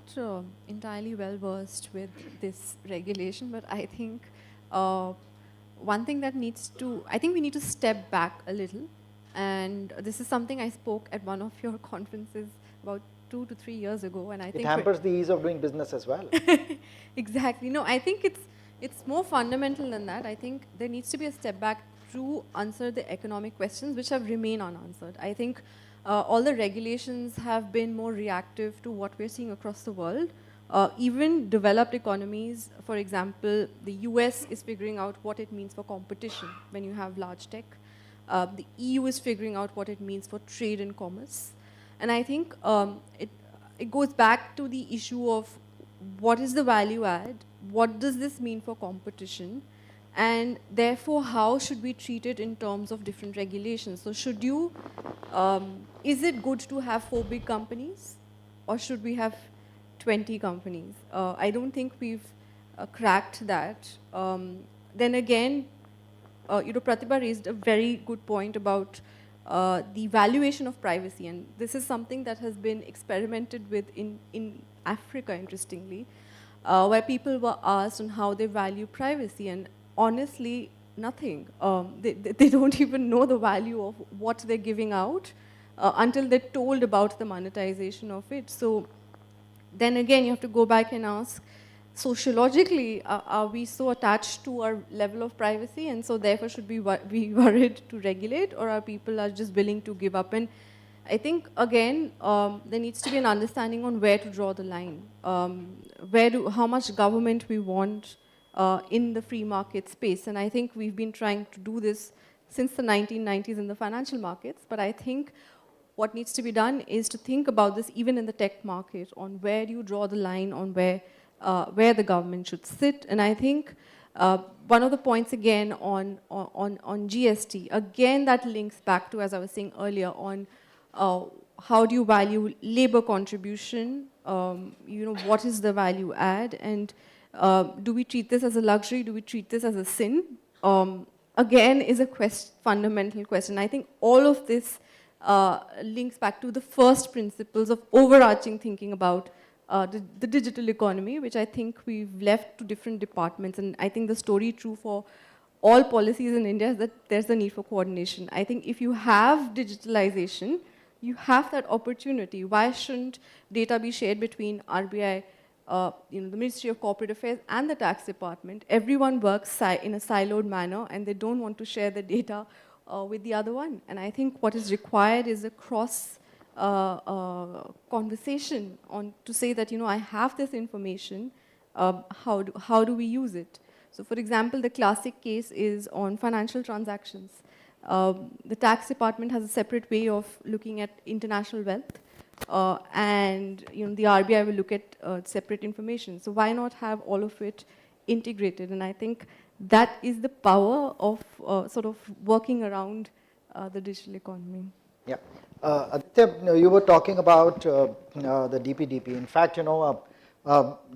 entirely well versed with this regulation, but I think one thing that I think we need to step back a little. And this is something I spoke at one of your conferences about 2 to 3 years ago. And I think it hampers the ease of doing business as well. Exactly. No, I think it's more fundamental than that. I think there needs to be a step back to answer the economic questions which have remained unanswered. I think all the regulations have been more reactive to what we're seeing across the world. Even developed economies, for example, the US is figuring out what it means for competition when you have large tech. The EU is figuring out what it means for trade and commerce. And I think it goes back to the issue of what is the value add, what does this mean for competition, And therefore, how should we treat it in terms of different regulations? So should you, is it good to have 4 big companies, or should we have 20 companies? I don't think we've cracked that. Then again, Pratibha raised a very good point about the valuation of privacy, and this is something that has been experimented with in Africa, interestingly, where people were asked on how they value privacy, and honestly, nothing. They don't even know the value of what they're giving out until they're told about the monetization of it. So then again, you have to go back and ask, sociologically, are we so attached to our level of privacy, and so therefore should we be worried to regulate, or are people are just willing to give up? And I think, again, there needs to be an understanding on where to draw the line, how much government we want in the free market space. And I think we've been trying to do this since the 1990s in the financial markets, but I think what needs to be done is to think about this even in the tech market, on where you draw the line, on where the government should sit. And I think one of the points again on GST, again that links back to, as I was saying earlier, on how do you value labor contribution, what is the value add, and do we treat this as a luxury, do we treat this as a sin? Again, is a fundamental question. I think all of this links back to the first principles of overarching thinking about the digital economy, which I think we've left to different departments. And I think the story true for all policies in India is that there's a need for coordination. I think if you have digitalization, you have that opportunity. Why shouldn't data be shared between RBI, the Ministry of Corporate Affairs and the tax department? Everyone works in a siloed manner, and they don't want to share the data with the other one. And I think what is required is a cross conversation to say that, I have this information, how do we use it? So for example, the classic case is on financial transactions. The tax department has a separate way of looking at international wealth, and the RBI will look at separate information. So why not have all of it integrated? And I think that is the power of sort of working around the digital economy. Yeah. Aditya, you were talking about the DPDP. In fact,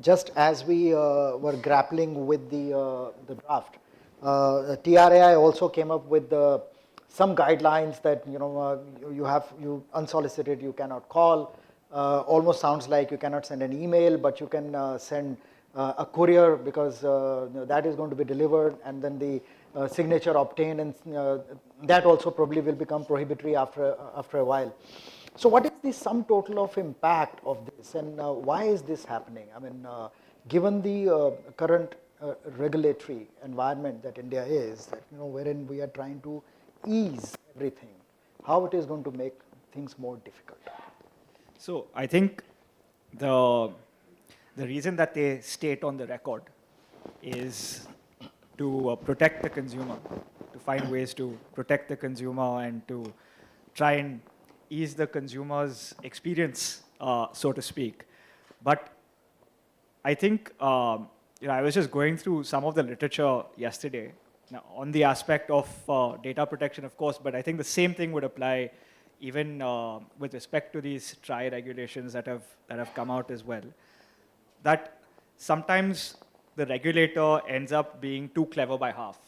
just as we were grappling with the draft, TRAI also came up with some guidelines that you unsolicited, you cannot call. Almost sounds like you cannot send an email, but you can send a courier, because that is going to be delivered, and then the signature obtained, and that also probably will become prohibitory after a while. So what is the sum total of impact of this, and why is this happening? I mean, given the current regulatory environment that India is, that, wherein we are trying to ease everything, how it is going to make things more difficult? So I think the reason that they state on the record is to protect the consumer, to find ways to protect the consumer and to try and ease the consumer's experience, so to speak. But I think, I was just going through some of the literature yesterday on the aspect of data protection, of course, but I think the same thing would apply even with respect to these TRAI regulations that have come out as well. That sometimes the regulator ends up being too clever by half.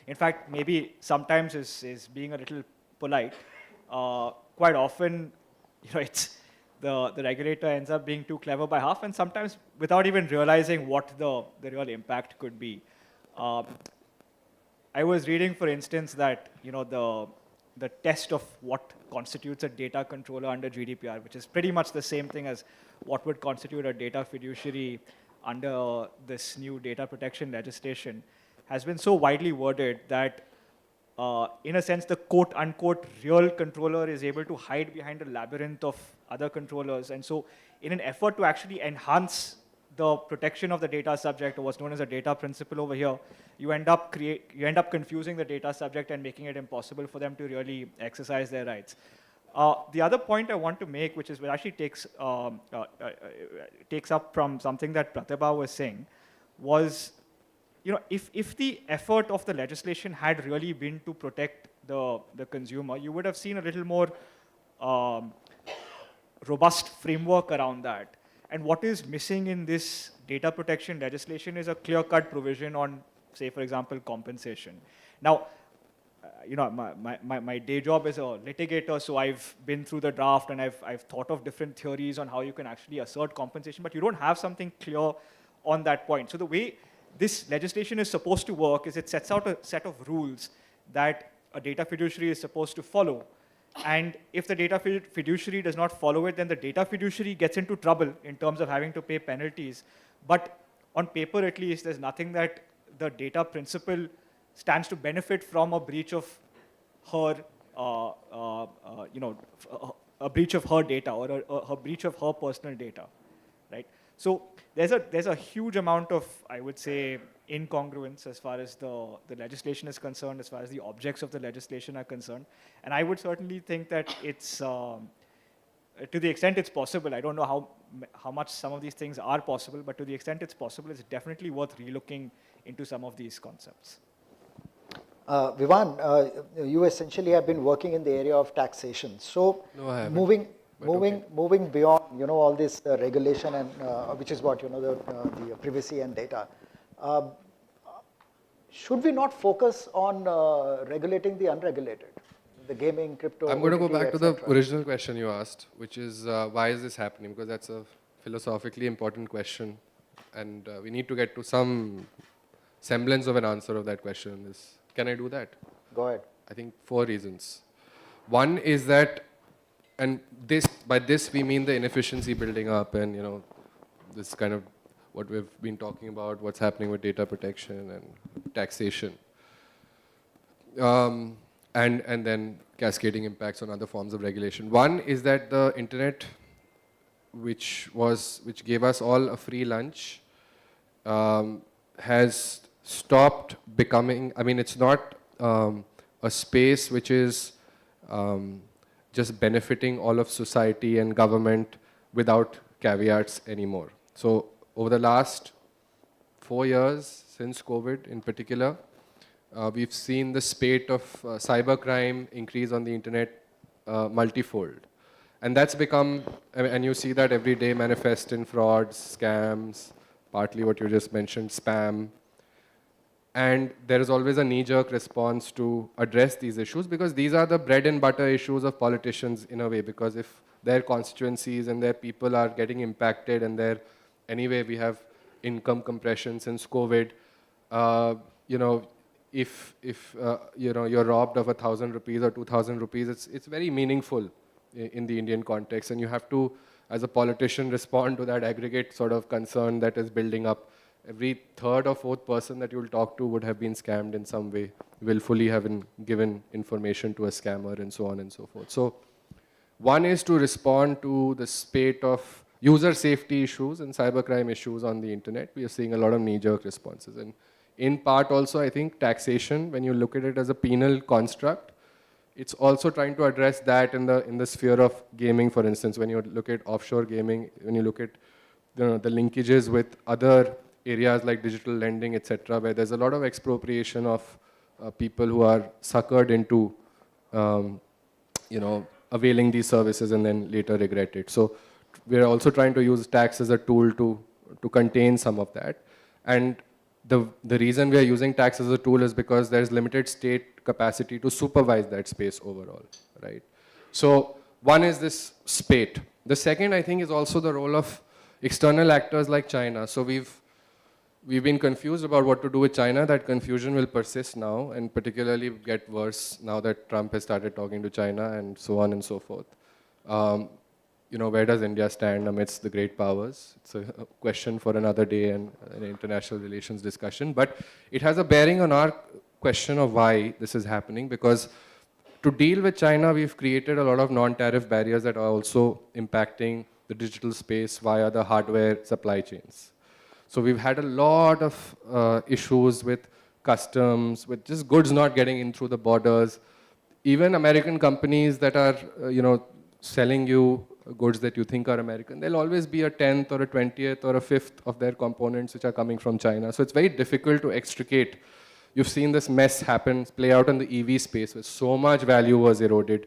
In fact, maybe sometimes is being a little polite. Quite often, it's the regulator ends up being too clever by half, and sometimes without even realizing what the real impact could be. I was reading, for instance, that the test of what constitutes a data controller under GDPR, which is pretty much the same thing as what would constitute a data fiduciary under this new data protection legislation, has been so widely worded that, in a sense, the quote-unquote real controller is able to hide behind a labyrinth of other controllers. And so in an effort to actually enhance the protection of the data subject, or what's known as a data principle over here, you end up confusing the data subject and making it impossible for them to really exercise their rights. The other point I want to make, which actually takes up from something that Pratibha was saying, was if the effort of the legislation had really been to protect the consumer, you would have seen a little more robust framework around that. And what is missing in this data protection legislation is a clear-cut provision on, say, for example, compensation. Now, my day job is a litigator, so I've been through the draft and I've thought of different theories on how you can actually assert compensation, but you don't have something clear on that point. So the way this legislation is supposed to work is it sets out a set of rules that a data fiduciary is supposed to follow. And if the data fiduciary does not follow it, then the data fiduciary gets into trouble in terms of having to pay penalties. But on paper, at least, there's nothing that the data principal stands to benefit from a breach of her, a breach of her data or a breach of her personal data, right? So there's a huge amount of, I would say, incongruence as far as the legislation is concerned, as far as the objects of the legislation are concerned. And I would certainly think that it's, to the extent it's possible, I don't know how much some of these things are possible, but to the extent it's possible, it's definitely worth relooking into some of these concepts. Vivan, you essentially have been working in the area of taxation. So No, I haven't. moving beyond, all this regulation and which is what, the privacy and data. Should we not focus on regulating the unregulated, the gaming, crypto? I'm going to go OTT, back to the etc.? original question you asked, which is why is this happening? Because that's a philosophically important question, and we need to get to some semblance of an answer of that question. Can I do that? Go ahead. I think 4 reasons. One is that, and by this we mean the inefficiency building up, and this kind of what we've been talking about, what's happening with data protection and taxation, and then cascading impacts on other forms of regulation. One is that the internet, which gave us all a free lunch, has stopped becoming, it's not a space which is just benefiting all of society and government without caveats anymore. So over the last 4 years, since COVID in particular, we've seen the spate of cybercrime increase on the internet multifold. And that's become, and you see that every day manifest in frauds, scams, partly what you just mentioned, spam. And there is always a knee-jerk response to address these issues, because these are the bread and butter issues of politicians in a way, because if their constituencies and their people are getting impacted, and anyway we have income compression since COVID, if you're robbed of 1,000 rupees or 2,000 rupees, it's very meaningful in the Indian context, and you have to, as a politician, respond to that aggregate sort of concern that is building up. Every third or fourth person that you'll talk to would have been scammed in some way, willfully have given information to a scammer, and so on and so forth. So one is to respond to the spate of user safety issues and cybercrime issues on the internet. We are seeing a lot of knee-jerk responses. And in part also, I think taxation, when you look at it as a penal construct, it's also trying to address that in the sphere of gaming, for instance. When you look at offshore gaming, when you look at the linkages with other areas like digital lending, etc., where there's a lot of expropriation of people who are suckered into, availing these services and then later regret it. So we're also trying to use tax as a tool to contain some of that. And the reason we are using tax as a tool is because there's limited state capacity to supervise that space overall, right? So one is this spate. The second, I think, is also the role of external actors like China. So we've been confused about what to do with China. That confusion will persist now, and particularly get worse now that Trump has started talking to China, and so on and so forth. Where does India stand amidst the great powers? It's a question for another day and an international relations discussion. But it has a bearing on our question of why this is happening, because to deal with China, we've created a lot of non-tariff barriers that are also impacting the digital space via the hardware supply chains. So we've had a lot of issues with customs, with just goods not getting in through the borders. Even American companies that are, selling you goods that you think are American, there'll always be a 10th or a 20th or a 5th of their components which are coming from China. So it's very difficult to extricate. You've seen this mess happen, play out in the EV space where so much value was eroded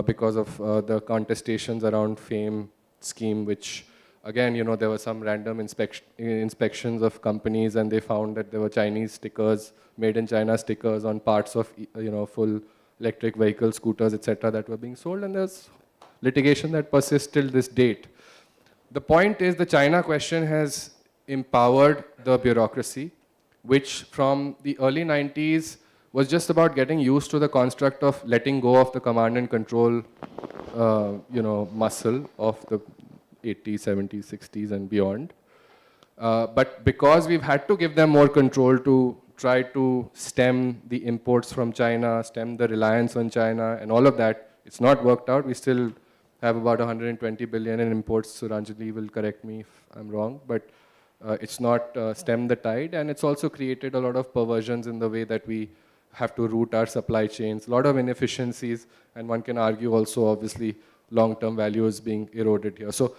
because of the contestations around FAME scheme, which again, there were some random inspections of companies and they found that there were Chinese stickers, made in China stickers on parts of, full electric vehicle, scooters, etc. that were being sold, and there's litigation that persists till this date. The point is the China question has empowered the bureaucracy, which from the early 90s was just about getting used to the construct of letting go of the command and control, muscle of the 80s, 70s, 60s and beyond. But because we've had to give them more control to try to stem the imports from China, stem the reliance on China and all of that, it's not worked out. We still have about 120 billion in imports. Suranjali will correct me if I'm wrong, but it's not stemmed the tide, and it's also created a lot of perversions in the way that we have to route our supply chains, a lot of inefficiencies, and one can argue also obviously long-term value is being eroded here. So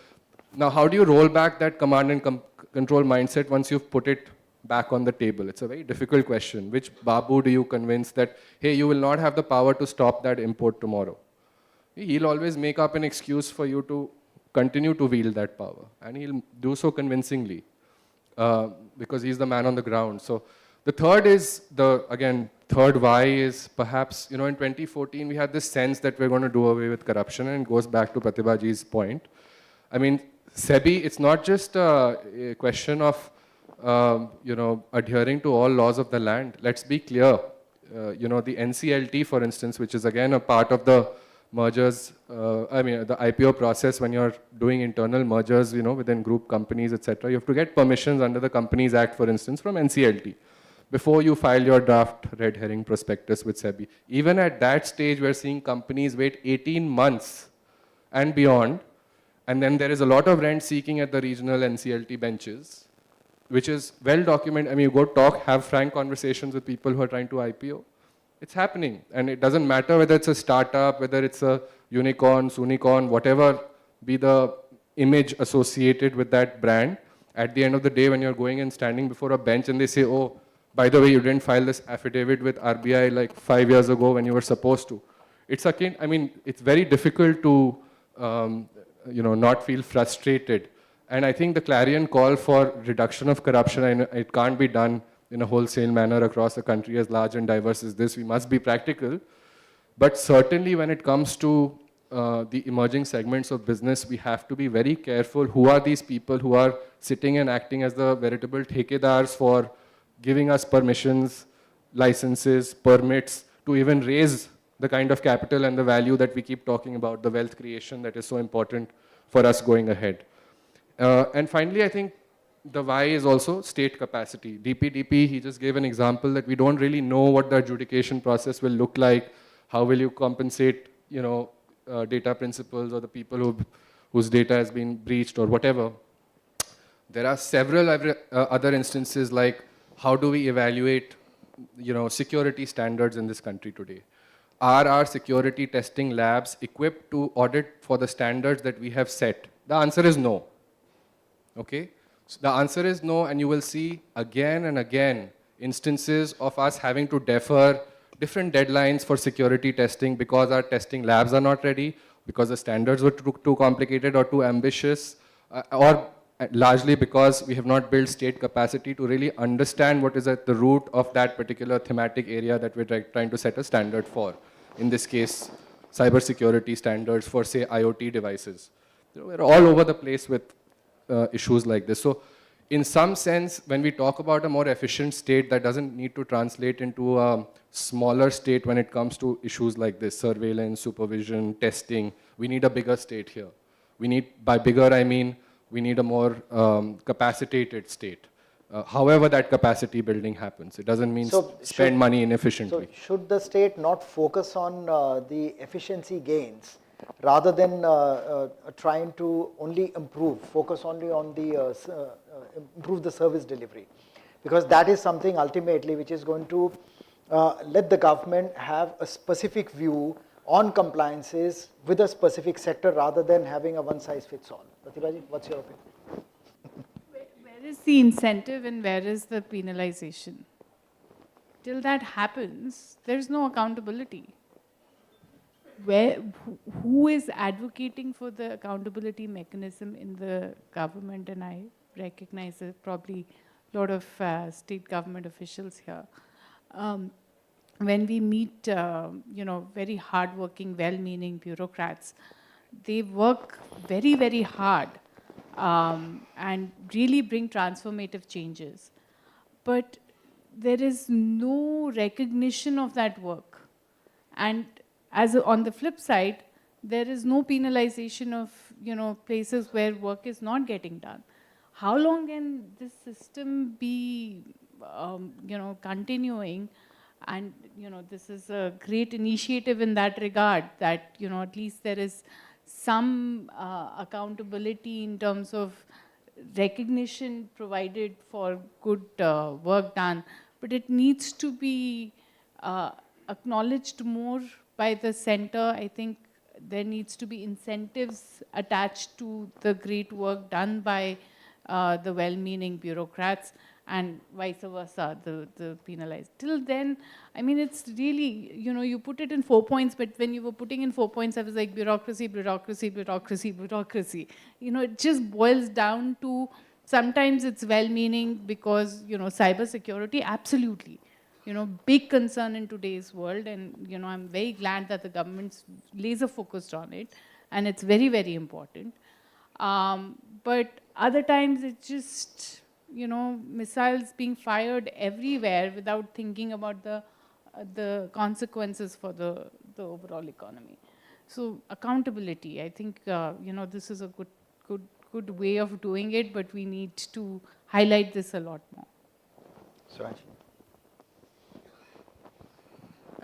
now how do you roll back that command and control mindset once you've put it back on the table? It's a very difficult question. Which Babu do you convince that, hey, you will not have the power to stop that import tomorrow? He'll always make up an excuse for you to continue to wield that power. And he'll do so convincingly because he's the man on the ground. So the third is, third why is perhaps, in 2014, we had this sense that we're going to do away with corruption, and it goes back to Pratibhaji's point. I mean, SEBI, it's not just a question of, adhering to all laws of the land. Let's be clear. The NCLT, for instance, which is again a part of the mergers, the IPO process when you're doing internal mergers, within group companies, etc. You have to get permissions under the Companies Act, for instance, from NCLT before you file your draft red herring prospectus with SEBI. Even at that stage, we're seeing companies wait 18 months and beyond, and then there is a lot of rent seeking at the regional NCLT benches, which is well documented. You go have frank conversations with people who are trying to IPO. It's happening, and it doesn't matter whether it's a startup, whether it's a unicorn, sunicorn, whatever be the image associated with that brand. At the end of the day, when you're going and standing before a bench and they say, oh, by the way, you didn't file this affidavit with RBI like 5 years ago when you were supposed to. It's it's very difficult to, not feel frustrated. And I think the clarion call for reduction of corruption, and it can't be done in a wholesale manner across a country as large and diverse as this. We must be practical. But certainly when it comes to the emerging segments of business, we have to be very careful. Who are these people who are sitting and acting as the veritable thekedars for giving us permissions, licenses, permits to even raise the kind of capital and the value that we keep talking about, the wealth creation that is so important for us going ahead. And finally, I think the why is also state capacity. DPDP, he just gave an example that we don't really know what the adjudication process will look like. How will you compensate, data principals or the people whose data has been breached or whatever. There are several other instances like how do we evaluate, security standards in this country today? Are our security testing labs equipped to audit for the standards that we have set? The answer is no. Okay? So the answer is no, and you will see again and again instances of us having to defer different deadlines for security testing because our testing labs are not ready, because the standards were too complicated or too ambitious, or largely because we have not built state capacity to really understand what is at the root of that particular thematic area that we're trying to set a standard for. In this case, cybersecurity standards for, say, IoT devices. We're all over the place with issues like this. So in some sense, when we talk about a more efficient state, that doesn't need to translate into a smaller state when it comes to issues like this, surveillance, supervision, testing. We need a bigger state here. We need, by bigger I mean, we need a more capacitated state. However that capacity building happens. It doesn't mean spend money inefficiently. So should the state not focus on the efficiency gains rather than trying to only focus only on the improve the service delivery? Because that is something ultimately which is going to let the government have a specific view on compliances with a specific sector rather than having a one-size-fits-all. Pratibha ji, what's your opinion? Where is the incentive and where is the penalization? Till that happens, there's no accountability. Who is advocating for the accountability mechanism in the government? And I recognize that probably a lot of state government officials here. When we meet, very hardworking, well-meaning bureaucrats, they work very, very hard and really bring transformative changes. But there is no recognition of that work. And on the flip side, there is no penalization of, places where work is not getting done. How long can this system be, continuing? And, this is a great initiative in that regard, that, at least there is some accountability in terms of recognition provided for good work done. But it needs to be acknowledged more by the center. I think there needs to be incentives attached to the great work done by the well-meaning bureaucrats, and vice versa, the penalized. Till then, I mean, it's really, you put it in 4 points, but when you were putting in 4 points, I was like, bureaucracy, bureaucracy, bureaucracy, bureaucracy. It just boils down to, sometimes it's well-meaning because, cyber security, absolutely. Big concern in today's world, and, I'm very glad that the government's laser focused on it, and it's very, very important. But other times it's just, missiles being fired everywhere without thinking about the consequences for the overall economy. So accountability, I think, this is a good way of doing it, but we need to highlight this a lot more. Suraj.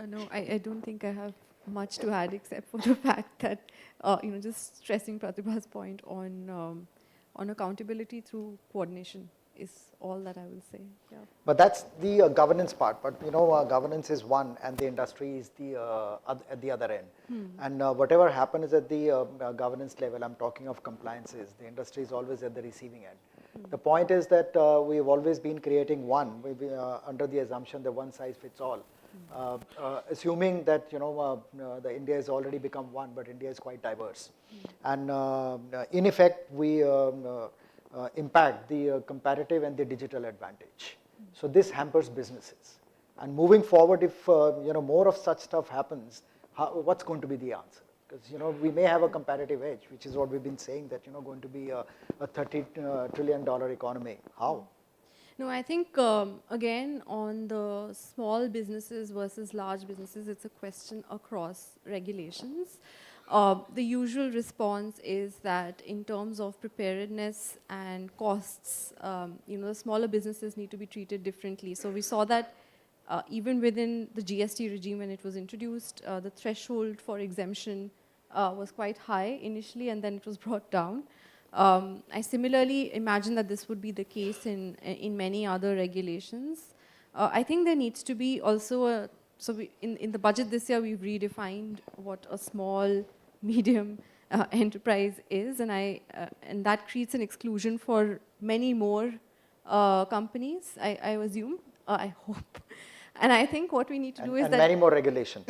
No, I don't think I have much to add except for the fact that, just stressing Pratibha's point on accountability through coordination is all that I will say. Yeah. But that's the governance part. But governance is one, and the industry is at the other end. And whatever happens at the governance level, I'm talking of compliances. The industry is always at the receiving end. The point is that we've always been creating one, under the assumption that one size fits all. Assuming that the India has already become one, but India is quite diverse, and in effect we impact the comparative and the digital advantage. So this hampers businesses. And moving forward, if more of such stuff happens, what's going to be the answer? Because we may have a comparative edge, which is what we've been saying, that going to be a $30 trillion economy. How? No, I think, again, on the small businesses versus large businesses, it's a question across regulations. The usual response is that in terms of preparedness and costs, the smaller businesses need to be treated differently. So we saw that even within the GST regime when it was introduced, the threshold for exemption was quite high initially, and then it was brought down. I similarly imagine that this would be the case in many other regulations. I think there needs to be also in the budget this year, we've redefined what a small, medium enterprise is, and that creates an exclusion for many more companies, I assume, I hope. And I think what we need to do is that... And many more regulations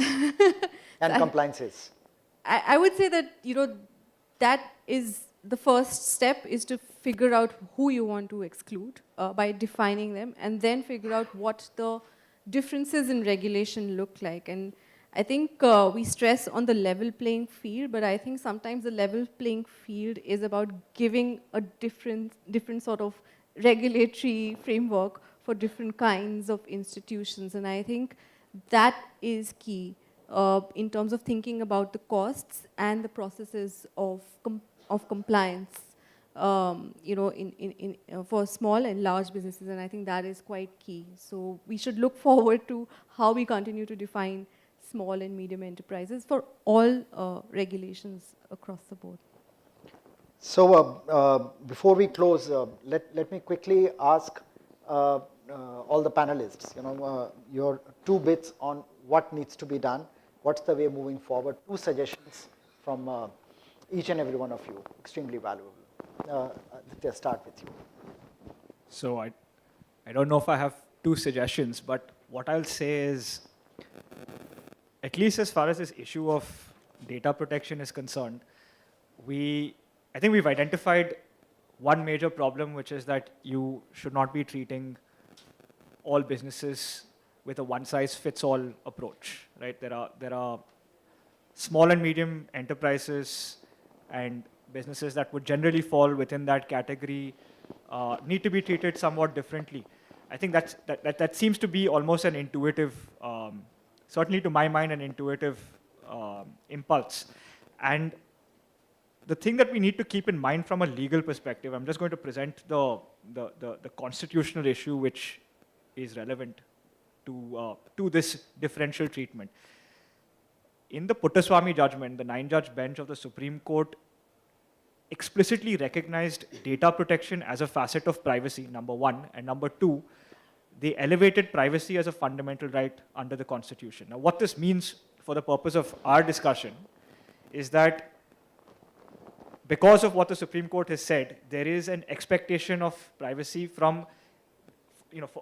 and compliances. I would say that, that is... The first step is to figure out who you want to exclude by defining them, and then figure out what the differences in regulation look like. And I think we stress on the level playing field, but I think sometimes the level playing field is about giving a different sort of regulatory framework for different kinds of institutions. And I think that is key in terms of thinking about the costs and the processes of compliance, for small and large businesses, and I think that is quite key. So we should look forward to how we continue to define small and medium enterprises for all regulations across the board. So before we close, let me quickly ask all the panelists, your 2 bits on what needs to be done what's the way moving forward? 2 suggestions from each and every one of you, extremely valuable. Let's start with you. So I don't know if I have 2 suggestions, but what I'll say is, at least as far as this issue of data protection is concerned, I think we've identified one major problem, which is that you should not be treating all businesses with a one-size-fits-all approach, right? There are small and medium enterprises and businesses that would generally fall within that category need to be treated somewhat differently. I think that seems to be almost an intuitive, certainly to my mind, an intuitive impulse. And the thing that we need to keep in mind from a legal perspective, I'm just going to present the constitutional issue which is relevant to this differential treatment. In the Puttaswamy judgment, the 9-judge bench of the Supreme Court explicitly recognized data protection as a facet of privacy, number one, and number two, they elevated privacy as a fundamental right under the Constitution. Now, what this means for the purpose of our discussion is that because of what the Supreme Court has said, there is an expectation of privacy from,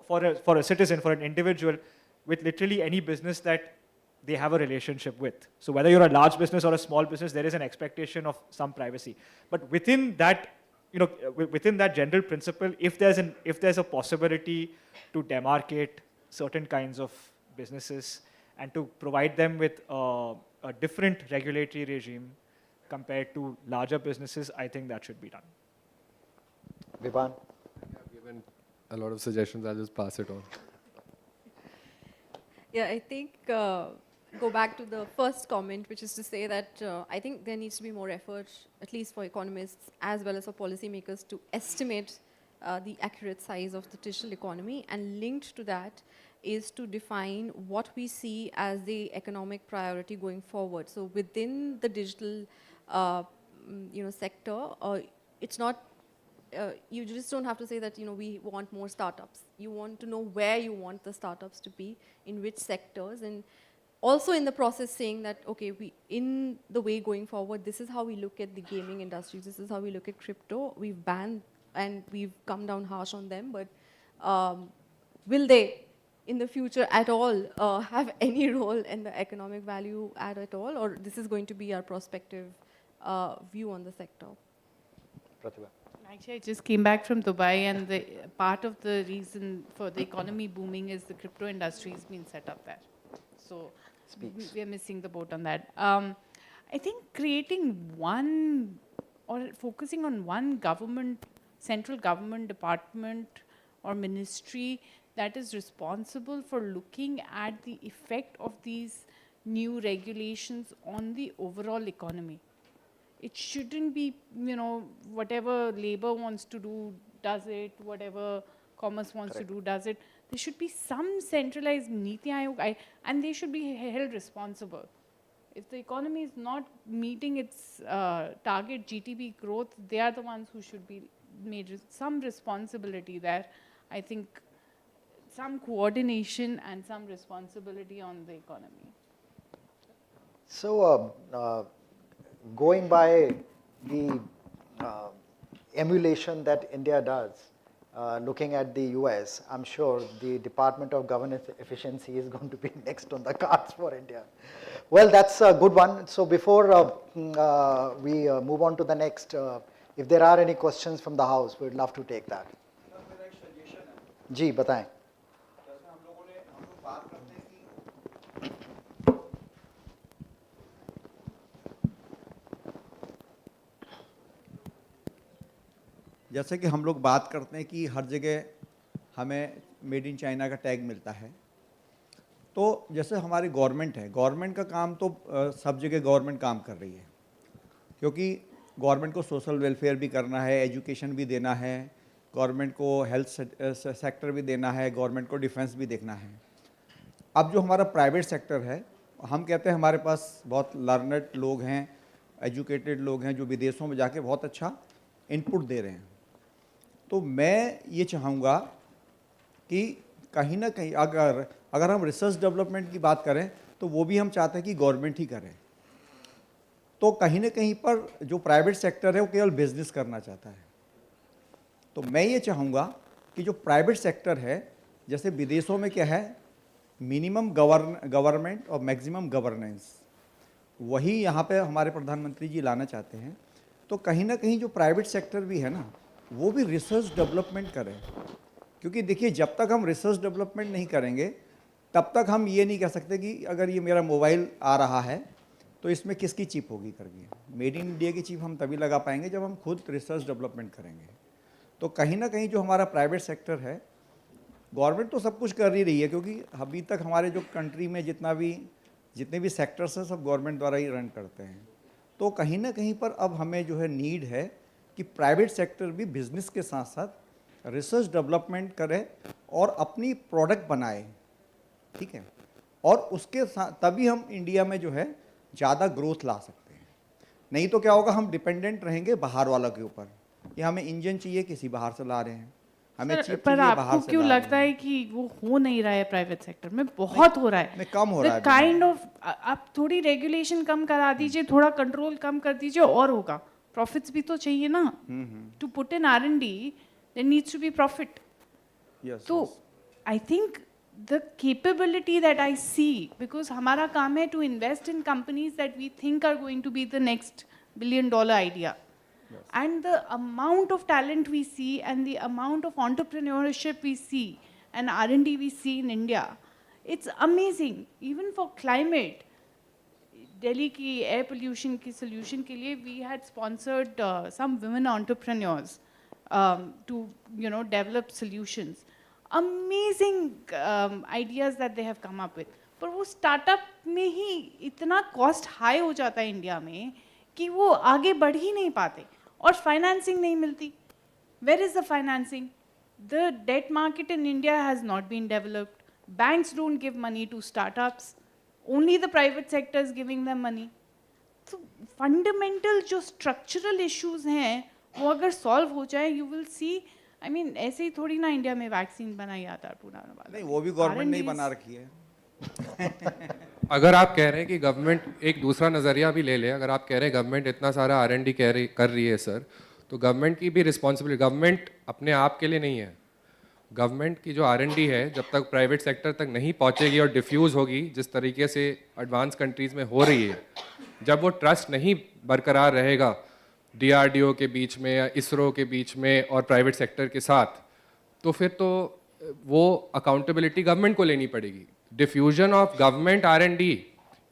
for a citizen, for an individual, with literally any business that they have a relationship with. So whether you're a large business or a small business, there is an expectation of some privacy. But within that, within that general principle, if there's a possibility to demarcate certain kinds of businesses and to provide them with a different regulatory regime compared to larger businesses, I think that should be done. Vivan? I've given a lot of suggestions, I'll just pass it on. Yeah, I think go back to the first comment, which is to say that I think there needs to be more effort, at least for economists as well as for policymakers, to estimate the accurate size of the digital economy, and linked to that is to define what we see as the economic priority going forward. So within the digital sector, it's not, you just don't have to say that, we want more startups. You want to know where you want the startups to be, in which sectors, and also in the process saying that, okay, in the way going forward, this is how we look at the gaming industry, this is how we look at crypto. We've banned and we've come down harsh on them, but will they in the future at all have any role in the economic value add at all, or this is going to be our prospective view on the sector? Pratibha? Actually, I just came back from Dubai, and the part of the reason for the economy booming is the crypto industry has been set up there. So we are missing the boat on that. I think creating one or focusing on one government, central government department or ministry that is responsible for looking at the effect of these new regulations on the overall economy. It shouldn't be, whatever labor wants to do, does it, whatever commerce wants to do, does it. There should be some centralized Niti Aayog, and they should be held responsible. If the economy is not meeting its target GDP growth, they are the ones who should be made some responsibility there. I think some coordination and some responsibility on the economy. So, going by the emulation that India does, looking at the US, I'm sure the Department of Governance Efficiency is going to be next on the cards for India. Well, that's a good one. So before we move on to the next, if there are any questions from the house, we'd love to take that. जी बताएं. जैसे कि हम लोग बात करते हैं कि हर जगह हमें मेड इन चाइना का टैग मिलता है, तो जैसे हमारी गवर्नमेंट है, गवर्नमेंट का काम तो सब जगह गवर्नमेंट काम कर रही है, क्योंकि गवर्नमेंट को सोशल वेलफेयर भी करना है, एजुकेशन भी देना है, गवर्नमेंट को हेल्थ सेक्टर भी देना है, गवर्नमेंट को डिफेंस भी देखना है. अब जो हमारा प्राइवेट सेक्टर है, हम कहते हैं हमारे पास बहुत लर्नड लोग हैं, एजुकेटेड लोग हैं जो विदेशों में जाके बहुत अच्छा इनपुट दे रहे हैं. तो मैं ये चाहूँगा कि कहीं ना कहीं अगर हम रिसर्च डेवलपमेंट की बात करें तो वो भी हम चाहते हैं कि गवर्नमेंट ही करे। तो कहीं ना कहीं पर जो प्राइवेट सेक्टर है वो केवल बिजनेस करना चाहता है। तो मैं ये चाहूँगा कि जो प्राइवेट सेक्टर है, जैसे विदेशों में क्या है, मिनिमम गवर्नमेंट और मैक्सिमम गवर्नेंस, वही यहाँ पे हमारे प्रधानमंत्री जी लाना चाहते हैं। तो कहीं ना कहीं जो प्राइवेट सेक्टर भी है ना, वो भी रिसर्च डेवलपमेंट करे, क्योंकि देखिए जब तक हम रिसर्च डेवलपमेंट नहीं करेंगे तब तक हम ये नहीं कह सकते कि अगर ये मेरा मोबाइल आ रहा है तो इसमें किसकी चिप होगी करके। मेड इन इंडिया की चिप हम तभी लगा पाएंगे जब हम खुद रिसर्च डेवलपमेंट करेंगे। तो कहीं ना कहीं जो हमारा प्राइवेट सेक्टर है, गवर्नमेंट तो सब कुछ कर ही रही है, क्योंकि अभी तक हमारे जो कंट्री में जितने भी सेक्टर्स हैं सब गवर्नमेंट द्वारा ही रन करते हैं। तो कहीं ना कहीं पर अब हमें जो है नीड है कि प्राइवेट सेक्टर भी बिजनेस के साथ साथ रिसर्च डेवलपमेंट करे और अपनी प्रोडक्ट बनाए, ठीक है, और उसके साथ तभी हम इंडिया में जो है ज़्यादा ग्रोथ ला सकते हैं। नहीं तो क्या होगा, हम डिपेंडेंट रहेंगे बाहर वालों के ऊपर, कि हमें इंजन चाहिए किसी बाहर से ला रहे हैं, हमें सर, चिप पर चाहिए आपको बाहर से क्यों ला रहे लगता हैं। है कि वो हो नहीं रहा है प्राइवेट सेक्टर में? बहुत हो रहा है, नहीं, कम हो रहा है। काइंड ऑफ आप थोड़ी रेगुलेशन कम करा दीजिए, थोड़ा कंट्रोल कम कर दीजिए और होगा। प्रॉफिट्स भी तो चाहिए ना, to put in R&D there needs to be profit. तो I think the capability that I see, because हमारा काम है to invest in companies that we think are going to be the next $1 billion आइडिया। And the amount of talent we see and the amount of entrepreneurship we see and R&D we see in India, it's amazing. Even for climate, Delhi की air pollution की solution के लिए we had sponsored some women entrepreneurs to develop solutions. Amazing ideas that they have come up with. पर वो startup में ही इतना cost high हो जाता है इंडिया में कि वो आगे बढ़ ही नहीं पाते और फाइनेंसिंग नहीं मिलती। Where is the financing? The debt market in India has not been developed. Banks don't give money to startups. Only the private sector is giving them money. So fundamental जो structural issues हैं वो अगर solve हो जाए, you will see, I mean ऐसे ही थोड़ी ना India में वैक्सीन बनाई आता है पूरा वाला। नहीं, वो भी गवर्नमेंट नहीं बना रखी है। अगर आप कह रहे हैं कि गवर्नमेंट, एक दूसरा नज़रिया भी ले लें, अगर आप कह रहे हैं गवर्नमेंट इतना सारा R&D कर रही है सर, तो गवर्नमेंट की भी रिस्पॉन्सिबिलिटी, गवर्नमेंट अपने आप के लिए नहीं है। गवर्नमेंट की जो R&D है जब तक प्राइवेट सेक्टर तक नहीं पहुंचेगी और डिफ्यूज़ होगी जिस तरीके से एडवांस कंट्रीज़ में हो रही है, जब वो ट्रस्ट नहीं बरकरार रहेगा DRDO के बीच में या इसरो के बीच में और प्राइवेट सेक्टर के साथ, तो फिर तो वो अकाउंटेबिलिटी गवर्नमेंट को लेनी पड़ेगी। Diffusion of government R&D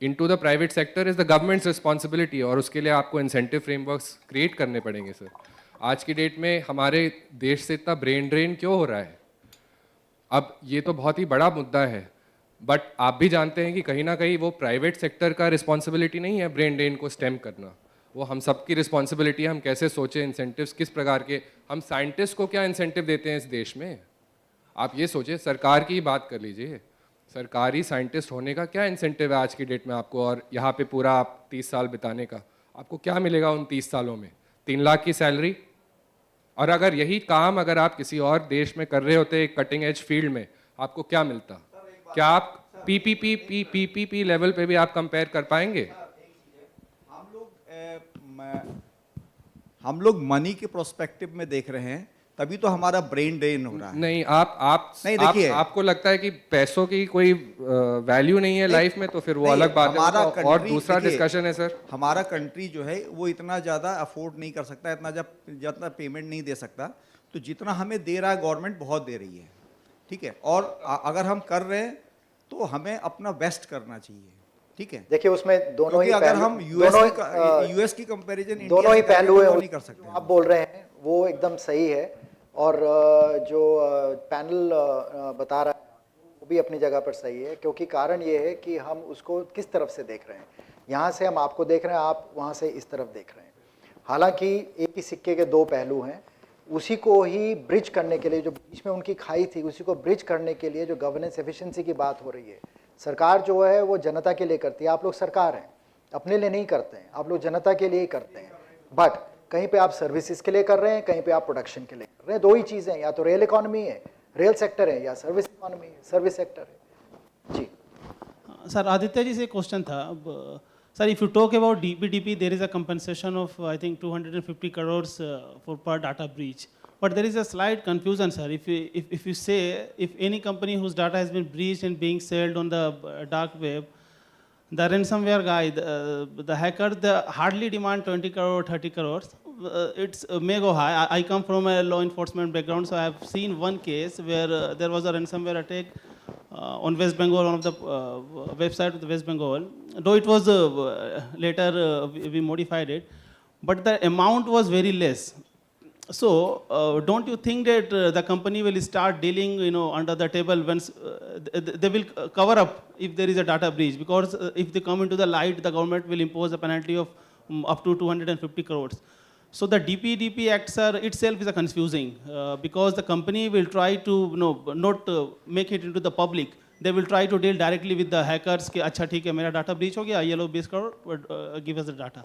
into the private sector is the governments responsibility, और उसके लिए आपको इंसेंटिव फ्रेमवर्क्स क्रिएट करने पड़ेंगे सर। आज की डेट में हमारे देश से इतना ब्रेन ड्रेन क्यों हो रहा है? अब ये तो बहुत ही बड़ा मुद्दा है, बट आप भी जानते हैं कि कहीं ना कहीं वो प्राइवेट सेक्टर का रिस्पॉन्सिबिलिटी नहीं है ब्रेन ड्रेन को स्टेम करना, वो हम सबकी रिस्पॉन्सिबिलिटी है। हम कैसे सोचें, इंसेंटिव्स किस प्रकार के, हम साइंटिस्ट को क्या इंसेंटिव देते हैं इस देश में? आप ये सोचें, सरकार की बात कर लीजिए, सरकारी साइंटिस्ट होने का क्या इंसेंटिव है आज की डेट में आपको, और यहाँ पे पूरा आप 30 साल बिताने का, आपको क्या मिलेगा उन 30 सालों में? 3 लाख की सैलरी। और अगर यही काम अगर आप किसी और देश में कर रहे होते एक कटिंग एज फील्ड में, आपको क्या मिलता? क्या आप PPP लेवल पे भी आप कंपेयर कर पाएंगे? हम लोग मनी के प्रोस्पेक्टिव में देख रहे हैं, तभी तो हमारा ब्रेन ड्रेन हो रहा है। नहीं, आप नहीं, देखिए, आपको लगता है कि पैसों की कोई वैल्यू नहीं है लाइफ में, तो फिर वो अलग बात है। और दूसरा डिस्कशन है सर, हमारा कंट्री जो है वो इतना ज़्यादा अफोर्ड नहीं कर सकता, इतना जितना पेमेंट नहीं दे सकता, तो जितना हमें दे रहा है गवर्नमेंट बहुत दे रही है, ठीक है, और अगर हम कर रहे हैं तो हमें अपना बेस्ट करना चाहिए, ठीक है। देखिए उसमें दोनों ही अगर हम यूएस की कंपैरिजन दोनों ही पहलू नहीं कर सकते। आप बोल रहे हैं वो एकदम सही है, और जो पैनल बता रहा है वो भी अपनी जगह पर सही है, क्योंकि कारण ये है कि हम उसको किस तरफ से देख रहे हैं। यहाँ से हम आपको देख रहे हैं, आप वहाँ से इस तरफ देख रहे हैं। हालांकि एक ही सिक्के के दो पहलू हैं, उसी को ही ब्रिज करने के लिए, जो बीच में उनकी खाई थी उसी को ब्रिज करने के लिए जो गवर्नेंस एफिशिएंसी की बात हो रही है, सरकार जो है वो जनता के लिए करती है। आप लोग सरकार हैं, अपने लिए नहीं करते हैं, आप लोग जनता के लिए ही करते हैं। बट कहीं पे आप सर्विसेज के लिए कर रहे हैं, कहीं पे आप प्रोडक्शन के लिए कर रहे हैं। दो ही चीज़ें, या तो रेल इकोनॉमी है, रेल सेक्टर है, या सर्विस इकोनॉमी है, सर्विस सेक्टर है। जी सर आदित्य जी से क्वेश्चन था sir if you talk about DPDP there is a compensation of I think 250 crores for per data breach but there is a slight confusion sir if you say if any company whose data has been breached and being sold on the dark web the ransomware guy the hacker the hardly demand 20 crore 30 crores it's may go high I come from a law enforcement background so I have seen one case where there was a ransomware attack on West Bengal, one of the website of the West Bengal. Though it was later we modified it, but the amount was very less. So don't you think that the company will start dealing, under the table once they will cover up if there is a data breach? Because if they come into the light, the government will impose a penalty of up to 250 crores. So the DPDP Act, sir, itself is a confusing because the company will try to not make it into the public. They will try to deal directly with the hackers. कि अच्छा ठीक है मेरा data breach हो गया, ये लो 20 crore, give us the data.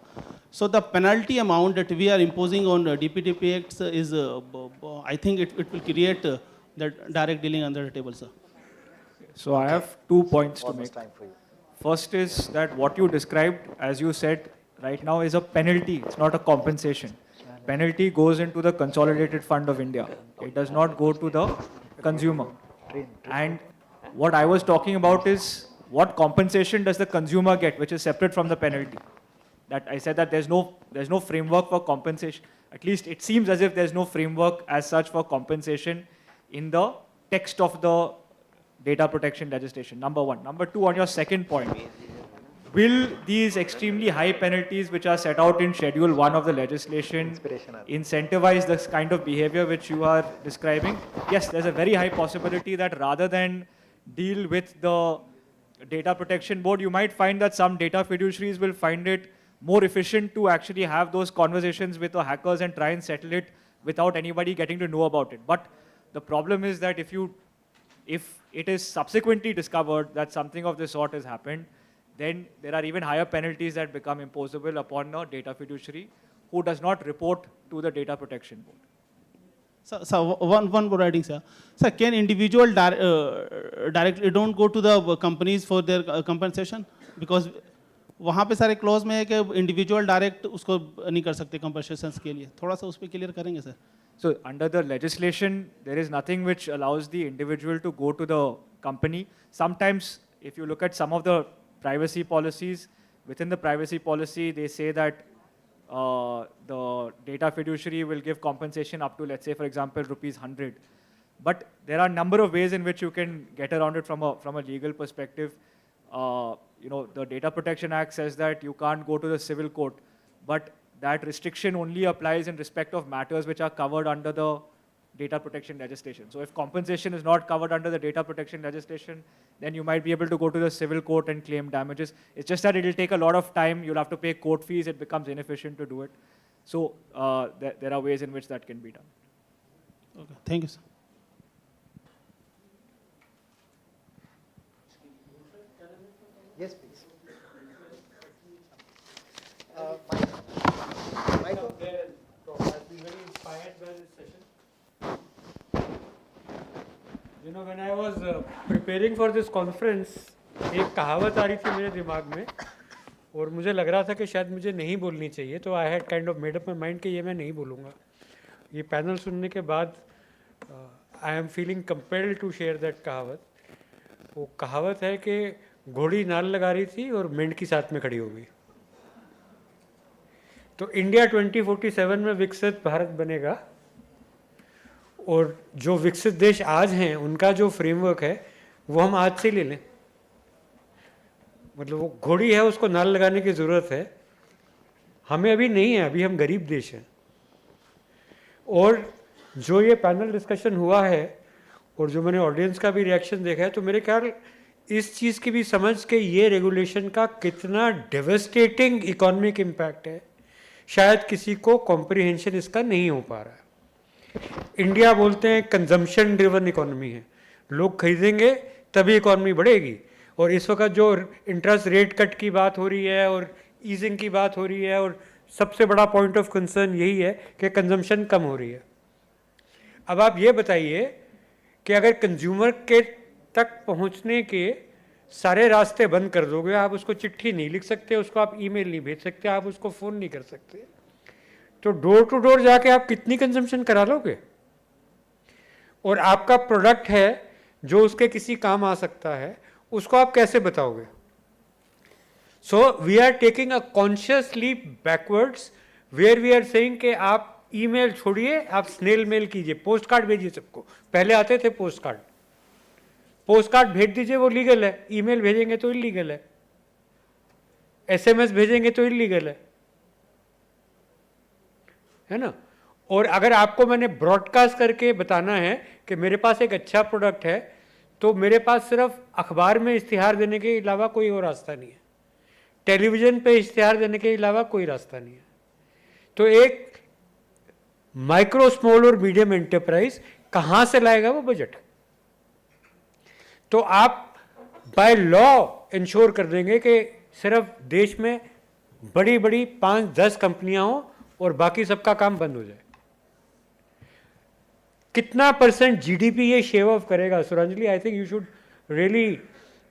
So the penalty amount that we are imposing on DPDP Acts is, I think it will create that direct dealing under the table, sir. So I have 2 points to make. First is that what you described, as you said, right now is a penalty. It's not a compensation. Penalty goes into the consolidated fund of India. It does not go to the consumer. And what I was talking about is what compensation does the consumer get, which is separate from the penalty. That I said that there's no framework for compensation. At least it seems as if there's no framework as such for compensation in the text of the data protection legislation, number one. Number two, on your second point, will these extremely high penalties which are set out in Schedule 1 of the legislation incentivize this kind of behavior which you are describing? Yes, there's a very high possibility that rather than deal with the data protection board, you might find that some data fiduciaries will find it more efficient to actually have those conversations with the hackers and try and settle it without anybody getting to know about it. But the problem is that if it is subsequently discovered that something of this sort has happened, then there are even higher penalties that become imposable upon a data fiduciary who does not report to the data protection board. So one more writing, sir. Sir, can individual directly don't go to the companies for their compensation? Because वहाँ पे सारे clause में है कि individual direct उसको नहीं कर सकते कंपनसेशंस के लिए. थोड़ा सा उस पर क्लियर करेंगे sir? So under the legislation, there is nothing which allows the individual to go to the company. Sometimes, if you look at some of the privacy policies, within the privacy policy, they say that the data fiduciary will give compensation up to, let's say, for example, ₹100. But there are a number of ways in which you can get around it from a legal perspective. The Data Protection Act says that you can't go to the civil court, but that restriction only applies in respect of matters which are covered under the data protection legislation. So if compensation is not covered under the data protection legislation, then you might be able to go to the civil court and claim damages. It's just that it will take a lot of time. You'll have to pay court fees. It becomes inefficient to do it. So there are ways in which that can be done. Okay, thank you, sir. Yes, please. I've been very inspired by this session. When I was preparing for this conference, एक कहावत आ रही थी मेरे दिमाग में और मुझे लग रहा था कि शायद मुझे नहीं बोलनी चाहिए, तो I had kind of made up my mind कि ये मैं नहीं बोलूँगा. ये पैनल सुनने के बाद I am feeling compelled to share that कहावत. वो कहावत है कि घोड़ी नाल लगा रही थी और मेंढकी साथ में खड़ी हो गई. तो इंडिया 2047 में विकसित भारत बनेगा और जो विकसित देश आज हैं उनका जो फ्रेमवर्क है वो हम आज से ले लें. मतलब वो घोड़ी है, उसको नाल लगाने की ज़रूरत है, हमें अभी नहीं है, अभी हम गरीब देश हैं. और जो ये पैनल डिस्कशन हुआ है और जो मैंने ऑडियंस का भी रिएक्शन देखा है, तो मेरे ख्याल इस चीज़ की भी समझ के ये रेगुलेशन का कितना डेवस्टेटिंग इकोनॉमिक इम्पैक्ट है, शायद किसी को कॉम्प्रिहेंशन इसका नहीं हो पा रहा है. इंडिया बोलते हैं कंजम्पशन ड्रिवन इकोनॉमी है, लोग खरीदेंगे तभी इकोनॉमी बढ़ेगी. और इस वक्त जो इंटरेस्ट रेट कट की बात हो रही है और ईजिंग की बात हो रही है, और सबसे बड़ा पॉइंट ऑफ कंसर्न यही है कि कंजम्पशन कम हो रही है. अब आप ये बताइए कि अगर कंज्यूमर के तक पहुंचने के सारे रास्ते बंद कर दोगे, आप उसको चिट्ठी नहीं लिख सकते, उसको आप ईमेल नहीं भेज सकते, आप उसको फ़ोन नहीं कर सकते, तो डोर टू डोर जाके आप कितनी कंजम्पशन करा लोगे? और आपका प्रोडक्ट है जो उसके किसी काम आ सकता है, उसको आप कैसे बताओगे? So we are taking a conscious leap backwards, where we are saying कि आप ईमेल छोड़िए, आप स्नेल मेल कीजिए, पोस्ट कार्ड भेजिए सबको। पहले आते थे पोस्ट कार्ड, पोस्ट कार्ड भेज दीजिए, वो लीगल है, ईमेल भेजेंगे तो इलीगल है, एसएमएस भेजेंगे तो इलीगल है ना? और अगर आपको मैंने ब्रॉडकास्ट करके बताना है कि मेरे पास एक अच्छा प्रोडक्ट है, तो मेरे पास सिर्फ अखबार में इश्तिहार देने के अलावा कोई और रास्ता नहीं है, टेलीविजन पे इश्तिहार देने के अलावा कोई रास्ता नहीं है। तो एक माइक्रो स्मॉल और मीडियम एंटरप्राइज कहां से लाएगा वो बजट? तो आप बाय लॉ इंश्योर कर देंगे कि सिर्फ देश में बड़ी बड़ी 5-10 कंपनियां हो और बाकी सबका काम बंद हो जाए। कितना % जीडीपी ये शेव ऑफ करेगा? Suranjali, I think you should really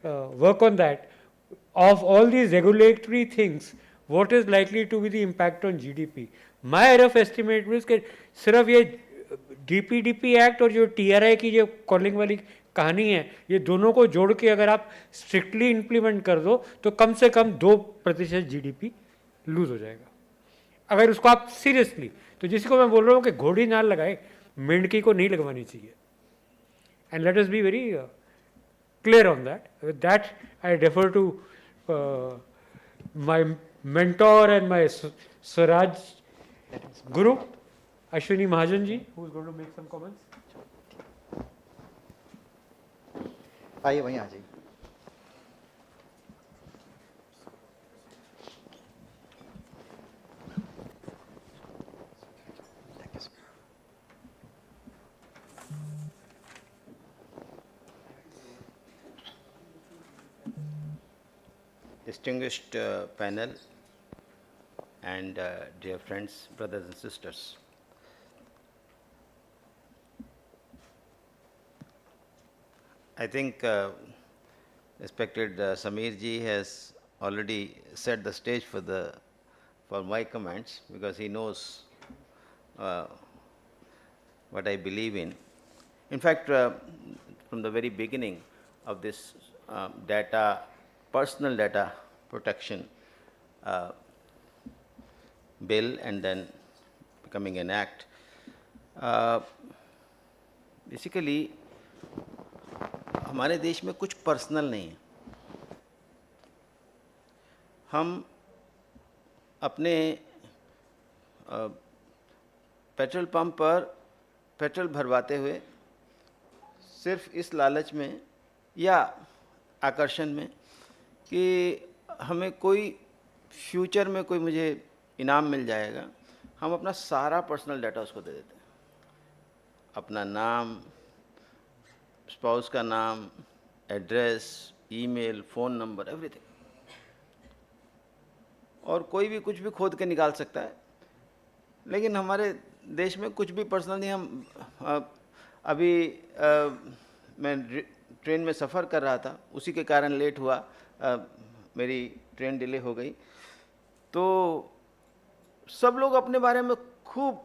work on that. Of all these regulatory things, what is likely to be the impact on GDP? My rough estimate is कि सिर्फ ये डीपीडीपी एक्ट और जो TRI की जो calling वाली कहानी है, ये दोनों को जोड़ के अगर आप स्ट्रिक्टली इंप्लीमेंट कर दो तो कम से कम 2% जीडीपी लूज हो जाएगा। अगर उसको आप सीरियसली, तो जिसको मैं बोल रहा हूँ कि घोड़ी नाल लगाए, मेंढकी को नहीं लगवानी चाहिए। And let us be very clear on that. With that I defer to my mentor and my Swaraj guru, Ashwini Mahajan ji, who is going to make some comments. आइए वहीं आ जाइए। Distinguished panel and dear friends, brothers and sisters. I think respected Sameer ji has already set the stage for my comments, because he knows what I believe in. In fact, from the very beginning of this personal data protection bill and then becoming an act, basically हमारे देश में कुछ personal नहीं है। हम अपने petrol pump पर petrol भरवाते हुए सिर्फ इस लालच में या आकर्षण में कि हमें कोई फ्यूचर में कोई मुझे इनाम मिल जाएगा, हम अपना सारा पर्सनल डाटा उसको दे देते हैं। अपना नाम, स्पाउस का नाम, address, email, phone number, everything. और कोई भी कुछ भी खोद के निकाल सकता है, लेकिन हमारे देश में कुछ भी पर्सनल नहीं। हम अभी मैं ट्रेन में सफ़र कर रहा था, उसी के कारण लेट हुआ, मेरी ट्रेन डिले हो गई, तो सब लोग अपने बारे में खूब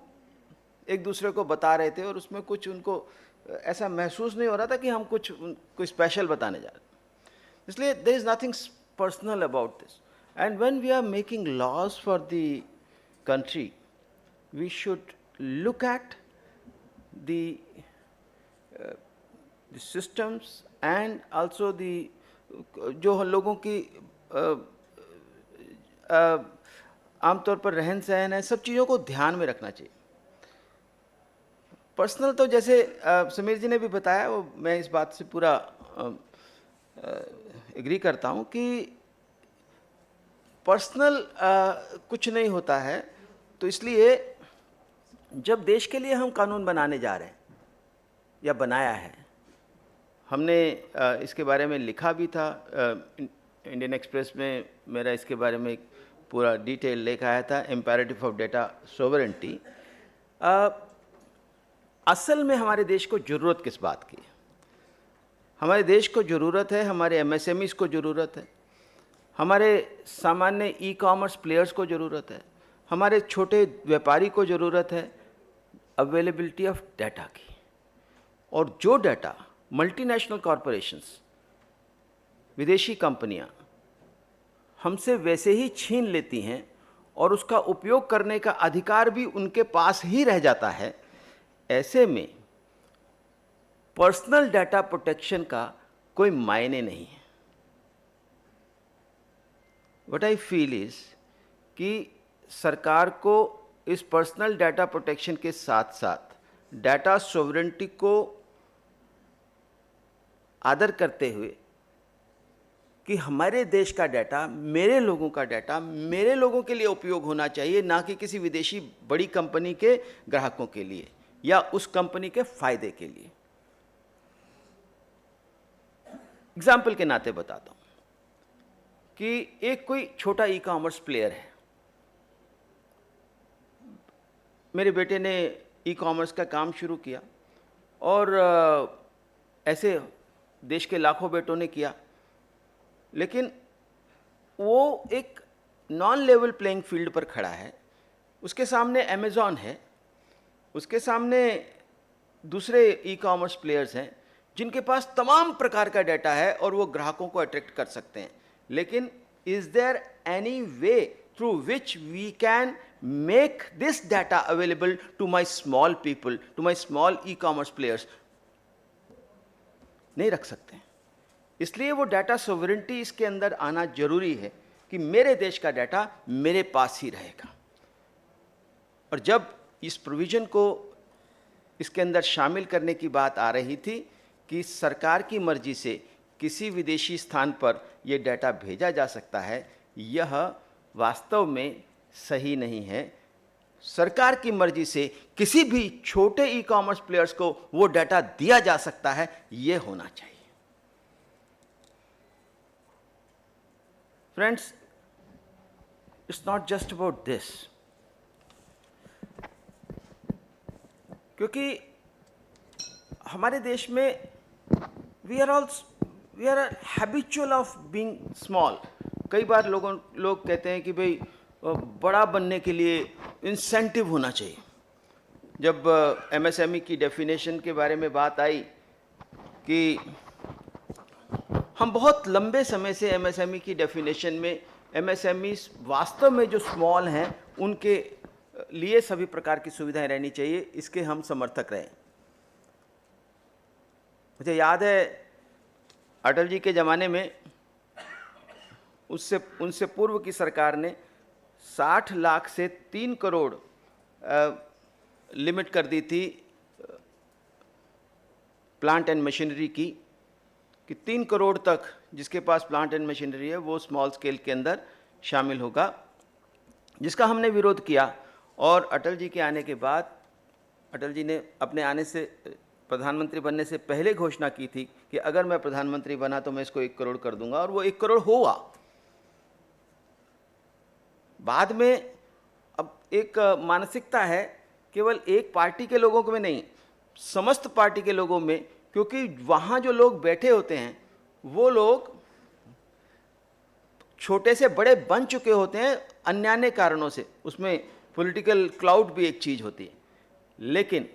एक दूसरे को बता रहे थे और उसमें कुछ उनको ऐसा महसूस नहीं हो रहा था कि हम कोई स्पेशल बताने जा रहे हैं। इसलिए there is nothing personal about this. And when we are making laws for the country, we should look at the systems and also the जो लोगों की आमतौर पर रहन सहन है, सब चीज़ों को ध्यान में रखना चाहिए। पर्सनल तो जैसे समीर जी ने भी बताया, वो मैं इस बात से पूरा एग्री करता हूँ कि पर्सनल कुछ नहीं होता है। तो इसलिए जब देश के लिए हम कानून बनाने जा रहे हैं या बनाया है, हमने इसके बारे में लिखा भी था, इंडियन एक्सप्रेस में मेरा इसके बारे में एक पूरा डिटेल लेख आया था, इम्पेरेटिव ऑफ डेटा सोवरेंटी। असल में हमारे देश को ज़रूरत किस बात की है? हमारे देश को ज़रूरत है, हमारे MSMEs को ज़रूरत है, हमारे सामान्य ई-कॉमर्स प्लेयर्स को ज़रूरत है, हमारे छोटे व्यापारी को ज़रूरत है अवेलेबिलिटी ऑफ डाटा की। और जो डाटा मल्टीनेशनल कॉरपोरेशंस, विदेशी कंपनियां हमसे वैसे ही छीन लेती हैं और उसका उपयोग करने का अधिकार भी उनके पास ही रह जाता है, ऐसे में पर्सनल डाटा प्रोटेक्शन का कोई मायने नहीं है। व्हाट आई फील इज कि सरकार को इस पर्सनल डाटा प्रोटेक्शन के साथ साथ डाटा सॉवरेंटी को आदर करते हुए कि हमारे देश का डाटा, मेरे लोगों का डाटा मेरे लोगों के लिए उपयोग होना चाहिए, ना कि किसी विदेशी बड़ी कंपनी के ग्राहकों के लिए या उस कंपनी के फायदे के लिए। एग्जाम्पल के नाते बताता हूं कि एक कोई छोटा ई-कॉमर्स प्लेयर है, मेरे बेटे ने ई-कॉमर्स का काम शुरू किया और ऐसे देश के लाखों बेटों ने किया, लेकिन वो एक नॉन लेवल प्लेइंग फील्ड पर खड़ा है। उसके सामने अमेज़ॉन है, उसके सामने दूसरे ई-कॉमर्स प्लेयर्स हैं जिनके पास तमाम प्रकार का डाटा है और वो ग्राहकों को अट्रैक्ट कर सकते हैं। लेकिन is there any way through which we can make this data available to my small people, to my small e-commerce players? नहीं रख सकते। इसलिए वो डाटा सॉवरेंटी इसके अंदर आना जरूरी है कि मेरे देश का डाटा मेरे पास ही रहेगा। और जब इस प्रोविजन को इसके अंदर शामिल करने की बात आ रही थी कि सरकार की मर्जी से किसी विदेशी स्थान पर यह डाटा भेजा जा सकता है, यह वास्तव में सही नहीं है। सरकार की मर्जी से किसी भी छोटे ई-कॉमर्स प्लेयर्स को वो डाटा दिया जा सकता है, यह होना चाहिए। Friends, it's not just about this, क्योंकि हमारे देश में we are habitual of being small. कई बार लोग कहते हैं कि भाई बड़ा बनने के लिए इंसेंटिव होना चाहिए। जब MSME की डेफिनेशन के बारे में बात आई कि हम बहुत लंबे समय से MSME की डेफिनेशन में MSMEs वास्तव में जो स्मॉल हैं उनके लिए सभी प्रकार की सुविधाएं रहनी चाहिए, इसके हम समर्थक रहे। मुझे याद है अटल जी के ज़माने में उनसे पूर्व की सरकार ने 60 लाख से 3 करोड़ लिमिट कर दी थी प्लांट एंड मशीनरी की, कि 3 करोड़ तक जिसके पास प्लांट एंड मशीनरी है वो स्मॉल स्केल के अंदर शामिल होगा, जिसका हमने विरोध किया। और अटल जी के आने के बाद अटल जी ने अपने आने से, प्रधानमंत्री बनने से पहले घोषणा की थी कि अगर मैं प्रधानमंत्री बना तो मैं इसको 1 करोड़ कर दूंगा, और वो 1 करोड़ हुआ। बाद में अब एक मानसिकता है केवल एक पार्टी के लोगों में नहीं, समस्त पार्टी के लोगों में, क्योंकि वहाँ जो लोग बैठे होते हैं वो लोग छोटे से बड़े बन चुके होते हैं अन्य कारणों से। उसमें पॉलिटिकल क्लाउड भी एक चीज़ होती है, लेकिन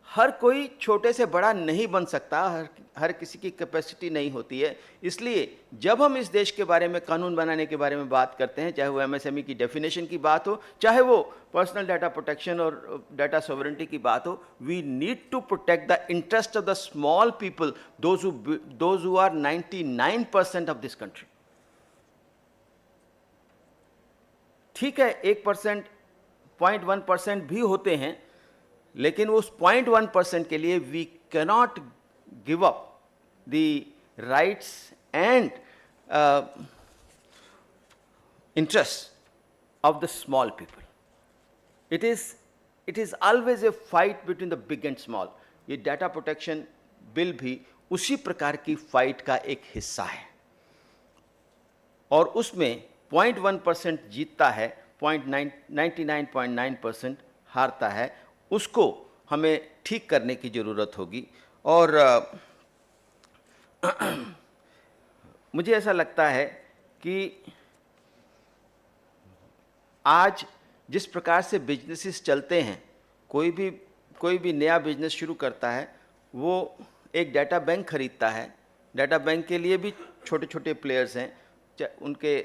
हर कोई छोटे से बड़ा नहीं बन सकता, हर किसी की कैपेसिटी नहीं होती है। इसलिए जब हम इस देश के बारे में कानून बनाने के बारे में बात करते हैं, चाहे वो MSME की डेफिनेशन की बात हो, चाहे वो पर्सनल डाटा प्रोटेक्शन और डाटा सॉवरेंटी की बात हो, we need to protect the interest of the small people, those who are 99% of this country. ठीक है, 1%, 0.1% भी होते हैं, लेकिन उस 0.1% के लिए we cannot give up the rights and interest of the small people. It is always a fight between the big and small. ये डाटा प्रोटेक्शन बिल भी उसी प्रकार की फाइट का एक हिस्सा है, और उसमें 0.1% जीतता है, 99.9% हारता है। उसको हमें ठीक करने की ज़रूरत होगी। और मुझे ऐसा लगता है कि आज जिस प्रकार से बिजनेसेस चलते हैं, कोई भी नया बिजनेस शुरू करता है, वो एक डाटा बैंक खरीदता है। डाटा बैंक के लिए भी छोटे छोटे प्लेयर्स हैं, उनके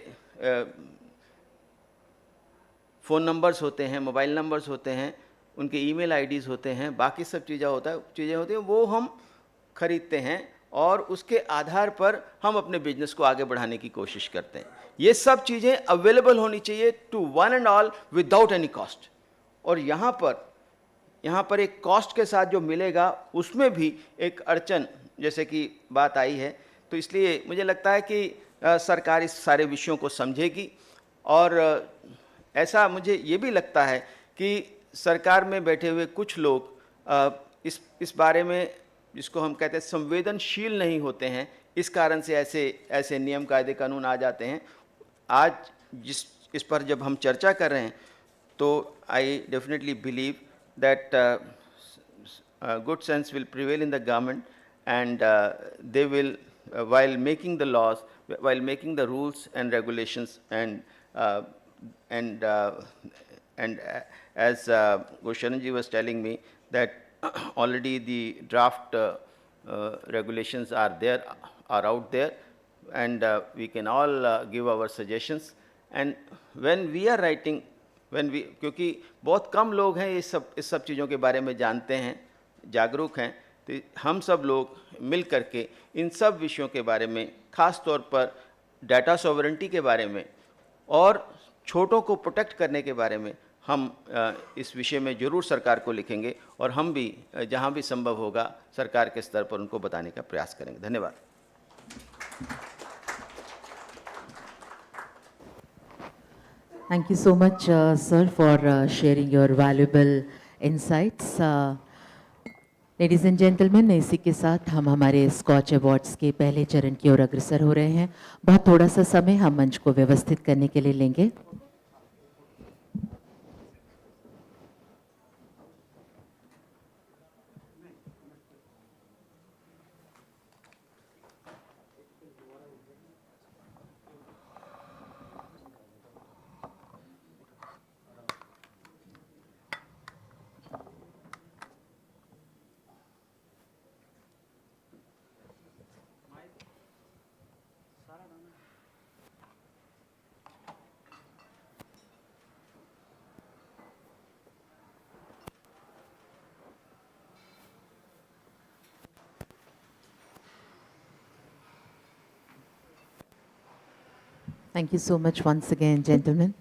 फ़ोन नंबर्स होते हैं, मोबाइल नंबर्स होते हैं, उनके ईमेल आईडीज़ होते हैं, बाकी सब चीज़ें होती हैं, वो हम खरीदते हैं और उसके आधार पर हम अपने बिजनेस को आगे बढ़ाने की कोशिश करते हैं। ये सब चीज़ें अवेलेबल होनी चाहिए to one and all without any cost. और यहाँ पर एक कॉस्ट के साथ जो मिलेगा उसमें भी एक अड़चन जैसे कि बात आई है, तो इसलिए मुझे लगता है कि सरकार इस सारे विषयों को समझेगी। और ऐसा मुझे ये भी लगता है कि सरकार में बैठे हुए कुछ लोग इस बारे में, जिसको हम कहते हैं संवेदनशील नहीं होते हैं, इस कारण से ऐसे नियम कायदे कानून आ जाते हैं। आज इस पर जब हम चर्चा कर रहे हैं तो I definitely believe that good sense will prevail in the government and they will while making the laws, while making the rules and regulations, and as Gosharan ji was telling me that already the draft regulations are out there, and we can all give our suggestions. And when we are writing, क्योंकि बहुत कम लोग हैं इस सब चीज़ों के बारे में जानते हैं, जागरूक हैं, तो हम सब लोग मिल करके इन सब विषयों के बारे में, ख़ास तौर पर डाटा सॉवरेंटी के बारे में और छोटों को प्रोटेक्ट करने के बारे में हम इस विषय में ज़रूर सरकार को लिखेंगे और हम भी जहाँ भी संभव होगा सरकार के स्तर पर उनको बताने का प्रयास करेंगे। धन्यवाद। Thank you so much, sir, for sharing your valuable insights. Ladies and gentlemen, इसी के साथ हम हमारे स्कॉच अवार्ड्स के पहले चरण की ओर अग्रसर हो रहे हैं। बहुत थोड़ा सा समय हम मंच को व्यवस्थित करने के लिए लेंगे। Thank you so much once again, gentlemen.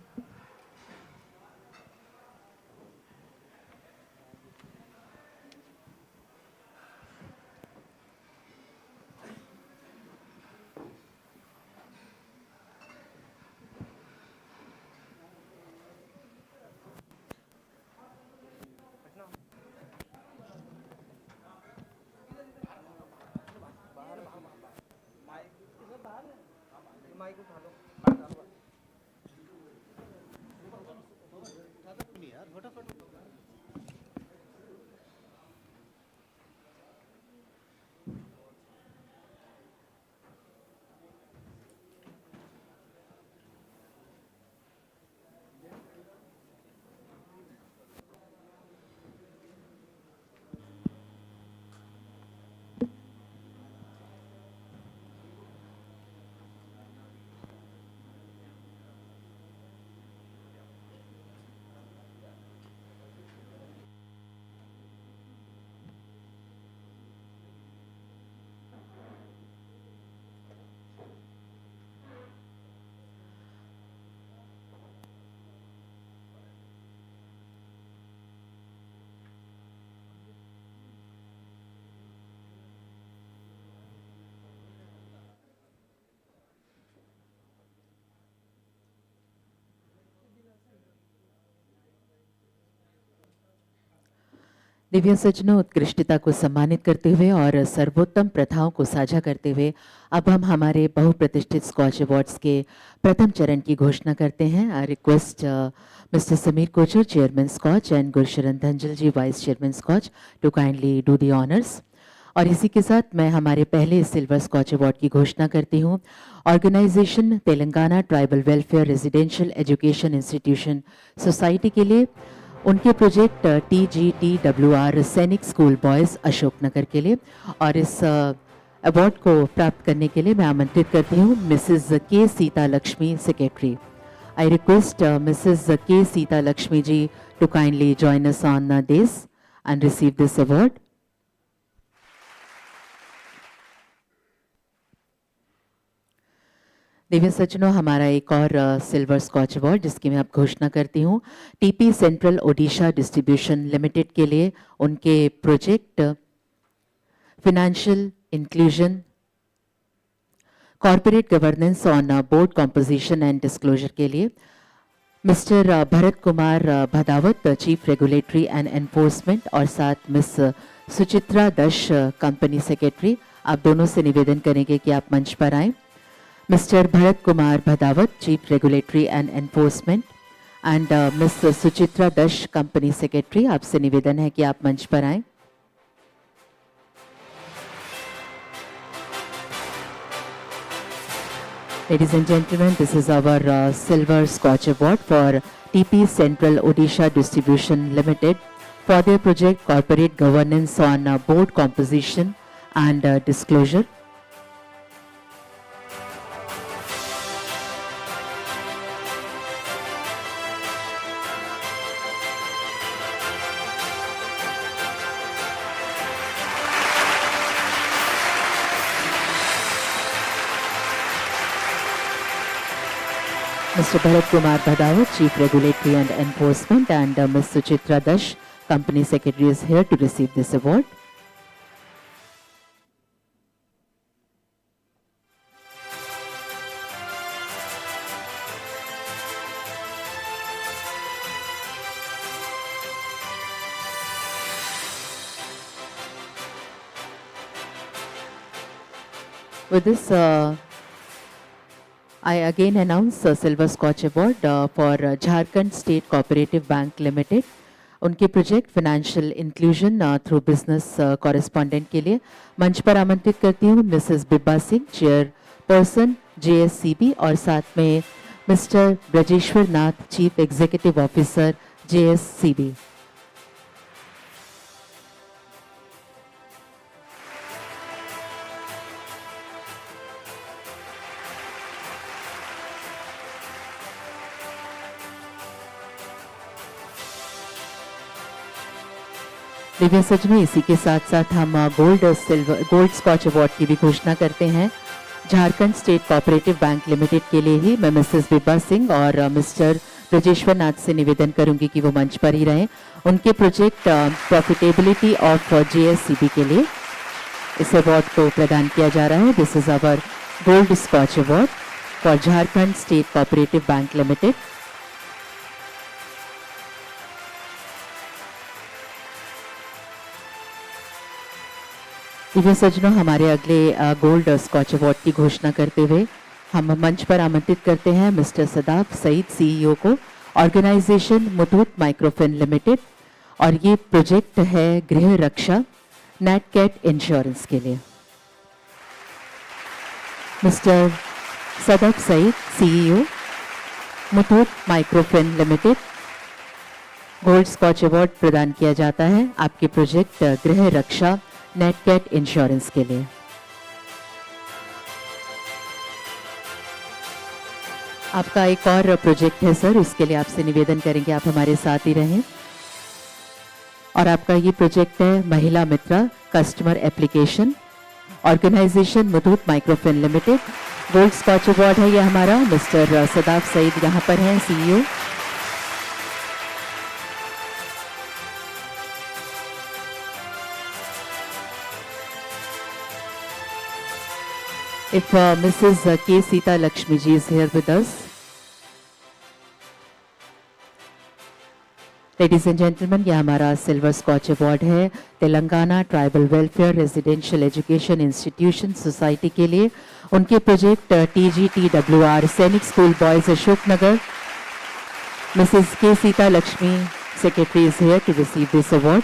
Divya सज्जनों, उत्कृष्टता को सम्मानित करते हुए और सर्वोत्तम प्रथाओं को साझा करते हुए अब हम हमारे बहुप्रतिष्ठित स्कॉच अवार्ड्स के प्रथम चरण की घोषणा करते हैं। I request Mr Sameer Kochhar, chairman Skoch, and Gursharan Dhanjal ji, vice chairman Skoch, to kindly do the honours. और इसी के साथ मैं हमारे पहले सिल्वर स्कॉच अवार्ड की घोषणा करती हूँ। Organisation Telangana tribal welfare residential education institution society के लिए उनके project TGTWR Sainik school boys Ashoknagar के लिए, और इस अवार्ड को प्राप्त करने के लिए मैं आमंत्रित करती हूँ मिसेस के Sita Lakshmi, secretary. I request Mrs. K. Sita Lakshmi ji to kindly join us on this and receive this award. Divya सज्जनों, हमारा एक और सिल्वर स्कॉच अवार्ड जिसकी मैं अब घोषणा करती हूँ TP central Odisha distribution limited के लिए उनके project financial inclusion corporate governance on board composition and disclosure के लिए mister Bharat Kumar Bhadawat, chief regulatory and enforcement, और साथ miss Suchitra Dash, company secretary. आप दोनों से निवेदन करेंगे कि आप मंच पर आएं। Mister Bharat Kumar Bhadawat, chief regulatory and enforcement, and miss Suchitra Dash, company secretary, आपसे निवेदन है कि आप मंच पर आएं। Ladies and gentlemen, this is our Silver Scotch Award for TP Central Odisha Distribution Limited for their project Corporate Governance on Board Composition and Disclosure. Mr. Bharat Kumar Bhadawat, Chief Regulatory and Enforcement, and Ms. Suchitra Dash, Company Secretary, is here to receive this award. With this, I again announce Silver Scotch Award for Jharkhand State Cooperative Bank Limited. उनके project financial inclusion through business correspondent के लिए मंच पर आमंत्रित करती हूँ Mrs बिब्बा Singh, chairperson JSCB, और साथ में मिस्टर ब्रजेश्वर नाथ, chief executive officer JSCB। Divya सच में इसी के साथ साथ हम गोल्ड स्कॉच अवार्ड की भी घोषणा करते हैं। Jharkhand state cooperative bank limited के लिए ही मैं मिसेस बिब्बा सिंह और मिस्टर ब्रजेश्वर नाथ से निवेदन करूंगी कि वो मंच पर ही रहें। उनके प्रोजेक्ट प्रॉफिटेबिलिटी ऑफ JSCB के लिए इस अवार्ड को प्रदान किया जा रहा है। This is our gold Skoch award for Jharkhand state cooperative bank limited. दिव्य सज्जनों, हमारे अगले गोल्ड स्कॉच अवार्ड की घोषणा करते हुए हम मंच पर आमंत्रित करते हैं मिस्टर सदाफ सईद, CEO को, ऑर्गेनाइजेशन मुथूट माइक्रोफिन लिमिटेड, और ये प्रोजेक्ट है गृह रक्षा नेटकैट इंश्योरेंस के लिए। Mister Sadaf Saeed, CEO Muthoot microfin limited, gold Skoch award प्रदान किया जाता है आपके प्रोजेक्ट गृह रक्षा नेटकैट इंश्योरेंस के लिए। आपका एक और प्रोजेक्ट है सर, उसके लिए आपसे निवेदन करेंगे आप हमारे साथ ही रहें। और आपका ये प्रोजेक्ट है Mahila Mitra customer application, organisation Muthoot microfin limited. Gold Skoch award है ये हमारा। मिस्टर सदाफ सईद यहाँ पर हैं, CEO। If Mrs. K. Sita Lakshmi ji is here with us. Ladies and gentlemen, ये हमारा सिल्वर स्कॉच अवार्ड है Telangana tribal welfare residential education institution society के लिए। उनके project TGTWR Sainik school boys Ashoknagar. Mrs. K. Sita Lakshmi, Secretary, is here to receive this award.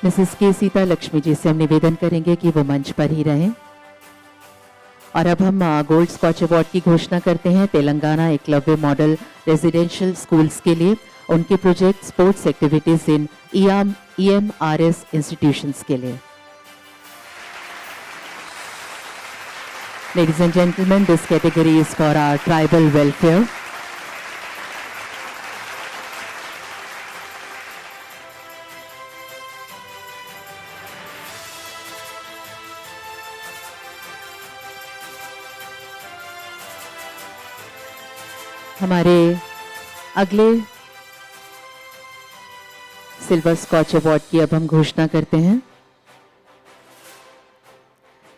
Mrs के सीता लक्ष्मी जी से हम निवेदन करेंगे कि वो मंच पर ही रहें। और अब हम गोल्ड स्कॉच अवार्ड की घोषणा करते हैं Telangana Eklavya model residential schools के लिए उनके project sports activities in EMRS institutions के लिए। Ladies and gentlemen, this category is for our tribal welfare. हमारे अगले सिल्वर स्कॉच अवार्ड की अब हम घोषणा करते हैं।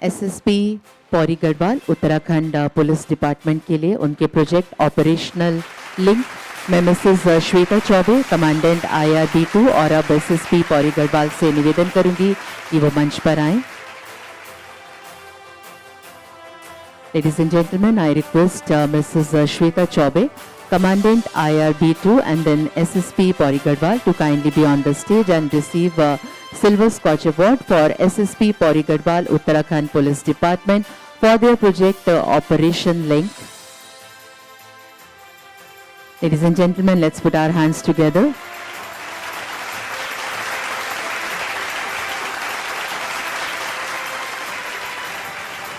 SSP Pauri Garhwal Uttarakhand police department के लिए उनके प्रोजेक्ट ऑपरेशनल लिंक मैं Mrs Shweta Choubey commandant IRB2 और अब SSP पौरी गढ़वाल से निवेदन करूंगी कि वो मंच पर आएं। Ladies and gentlemen, I request Mrs. Shweta Chaube, Commandant IRB2 and then SSP Pori Garhwal to kindly be on the stage and receive Silver Scotch Award for SSP Pori Garhwal Uttarakhand Police Department for their project Operation Link. Ladies and gentlemen, let's put our hands together.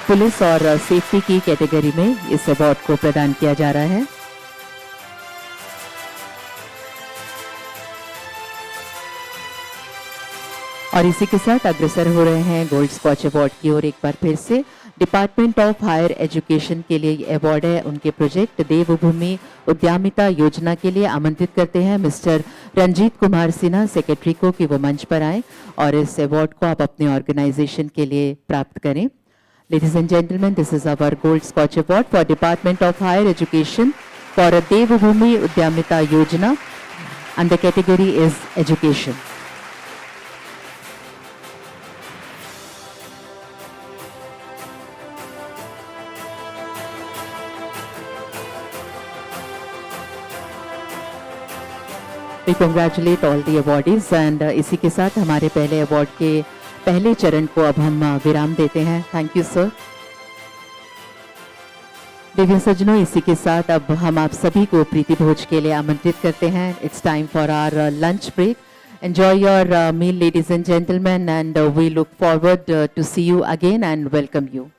Police और safety की category में इस award को प्रदान किया जा रहा है। और इसी के साथ अग्रसर हो रहे हैं गोल्ड स्कॉच अवार्ड की ओर एक बार फिर से। डिपार्टमेंट ऑफ हायर एजुकेशन के लिए अवार्ड है उनके प्रोजेक्ट देवभूमि उद्यमिता योजना के लिए। आमंत्रित करते हैं मिस्टर रंजीत कुमार सिन्हा सेक्रेटरी को कि वो मंच पर आए और इस अवार्ड को आप अपने ऑर्गेनाइजेशन के लिए प्राप्त करें। Ladies and gentlemen, this is our Gold Scotch Award for Department of Higher Education for a Devbhoomi Udyamita Yojana and the category is Education. We congratulate all the awardees and इसी के साथ हमारे पहले award के पहले चरण को अब हम विराम देते हैं। Thank you sir. दिव्य सज्जनों, इसी के साथ अब हम आप सभी को प्रीति भोज के लिए आमंत्रित करते हैं। It's time for our lunch break. Enjoy your meal ladies and gentleman and we look forward to see you again and welcome you.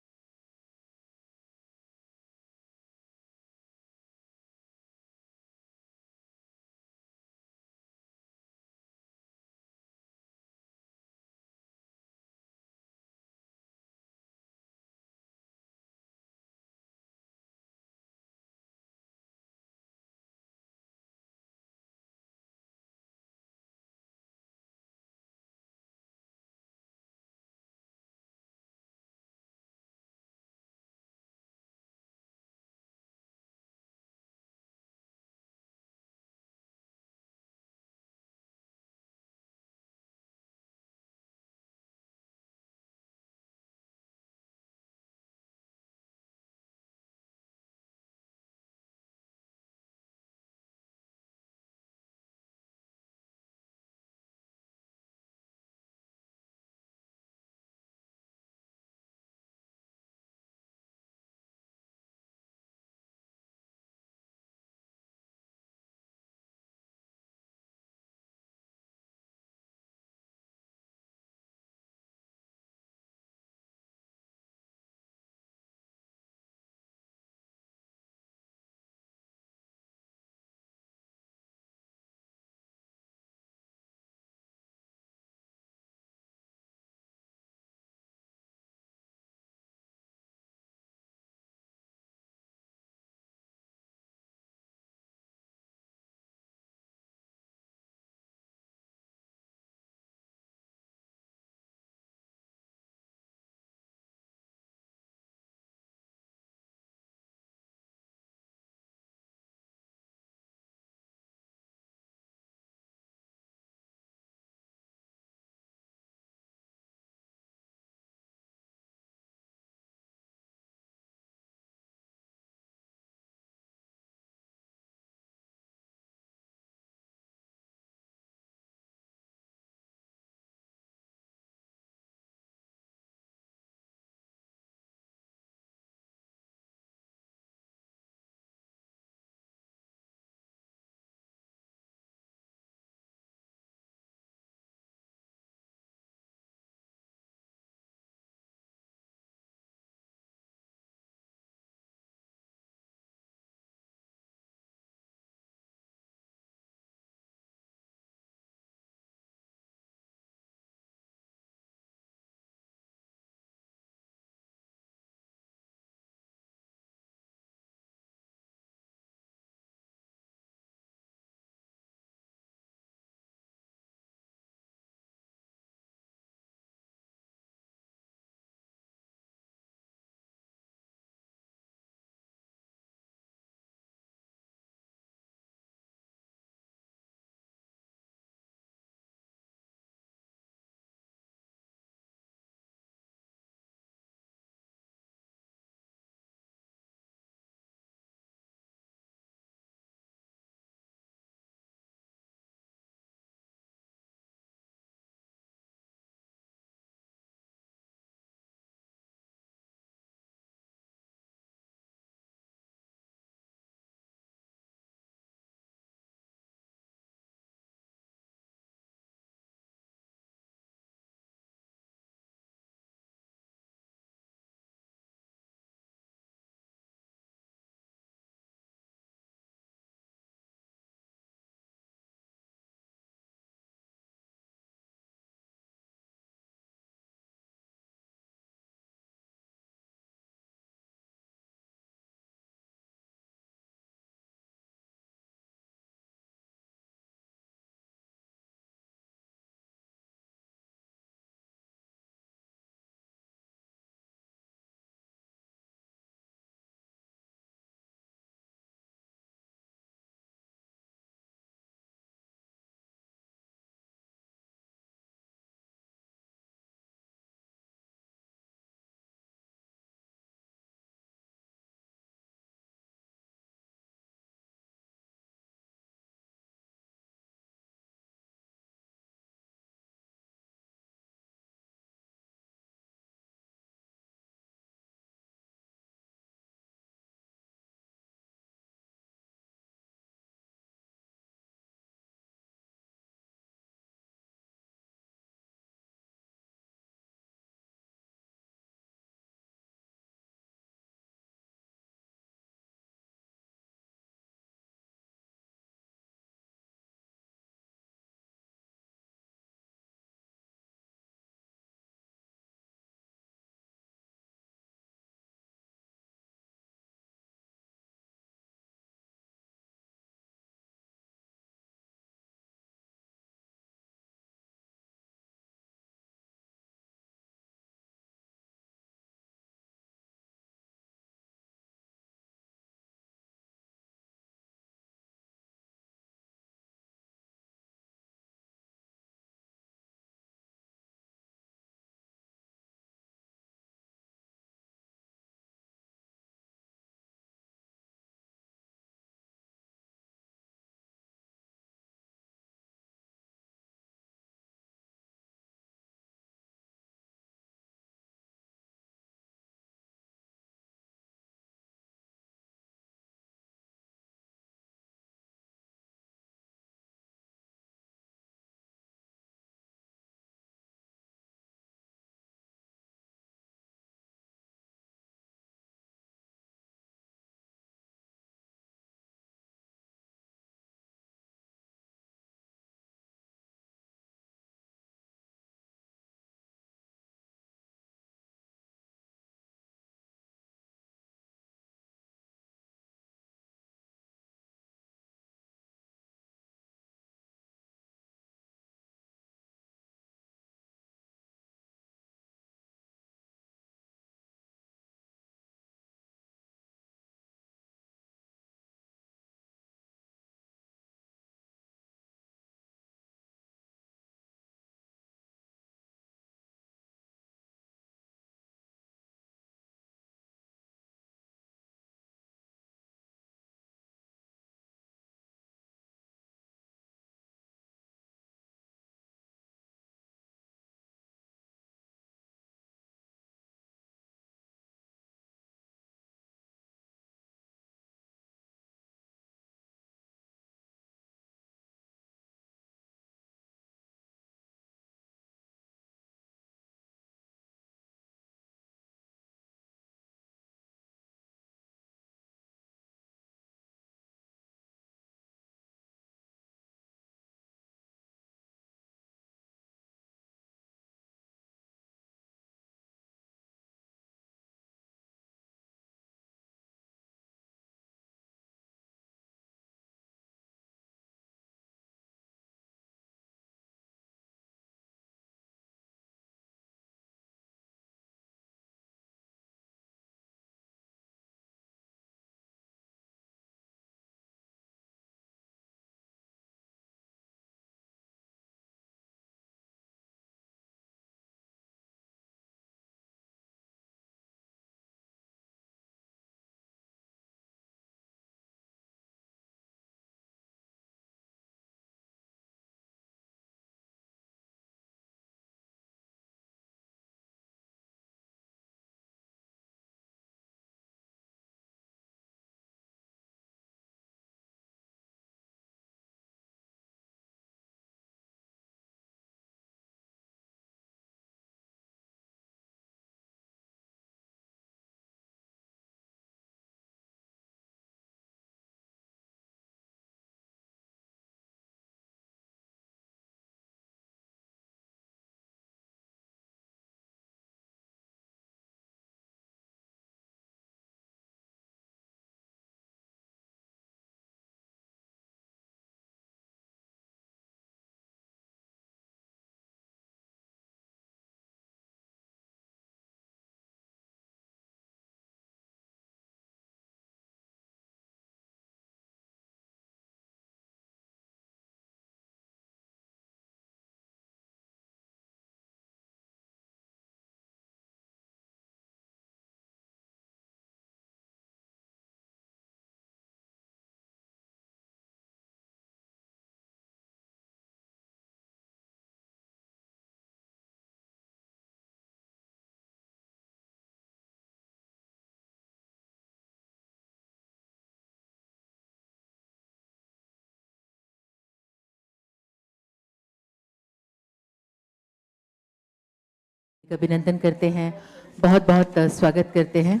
अभिनंदन करते हैं, बहुत बहुत स्वागत करते हैं.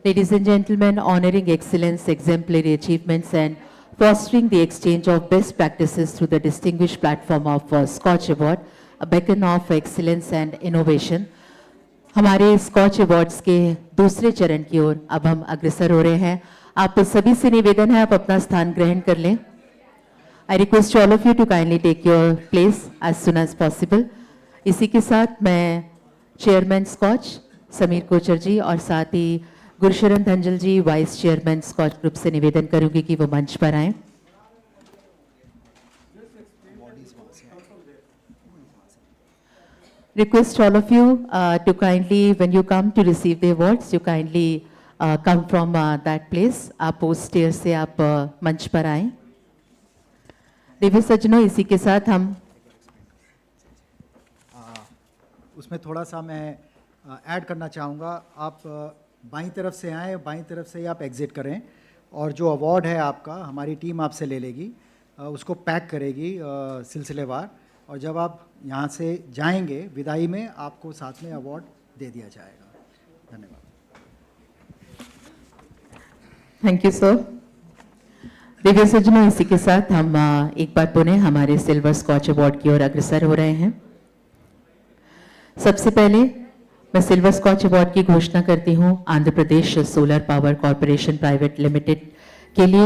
Ladies and gentlemen, honoring excellence, exemplary achievements and fostering the exchange of best practices through the distinguished platform of SKOCH Award, a beacon of excellence and innovation. हमारे scotch awards के दूसरे चरण की ओर अब हम अग्रसर हो रहे हैं. आप सभी से निवेदन है, आप अपना स्थान ग्रहण कर लें. I request all of you to kindly take your place as soon as possible. इसी के साथ मैं चेयरमैन स्कॉच समीर कोचर जी और साथ ही Gursharan Dhanjal ji vice chairman scotch group से निवेदन करूंगी कि वो मंच पर आएं. Request all of you to kindly, when you come to receive the awards, you kindly come from that place. आप उस स्टेयर से आप मंच पर आएं. दिव्य सज्जनों, इसी के साथ हम उसमें थोड़ा सा मैं ऐड करना चाहूँगा. आप बाईं तरफ से आएँ, बाईं तरफ से ही आप एग्ज़िट करें और जो अवार्ड है आपका हमारी टीम आपसे ले लेगी, उसको पैक करेगी सिलसिलेवार, और जब आप यहाँ से जाएंगे विदाई में आपको साथ में अवार्ड दे दिया जाएगा. धन्यवाद. Thank you sir. दिव्य सज्जनों, इसी के साथ हम एक बार पुनः हमारे सिल्वर स्कॉच अवार्ड की ओर अग्रसर हो रहे हैं. सबसे पहले मैं सिल्वर स्कॉच अवार्ड की घोषणा करती हूँ Andhra Pradesh solar power corporation private limited के लिए.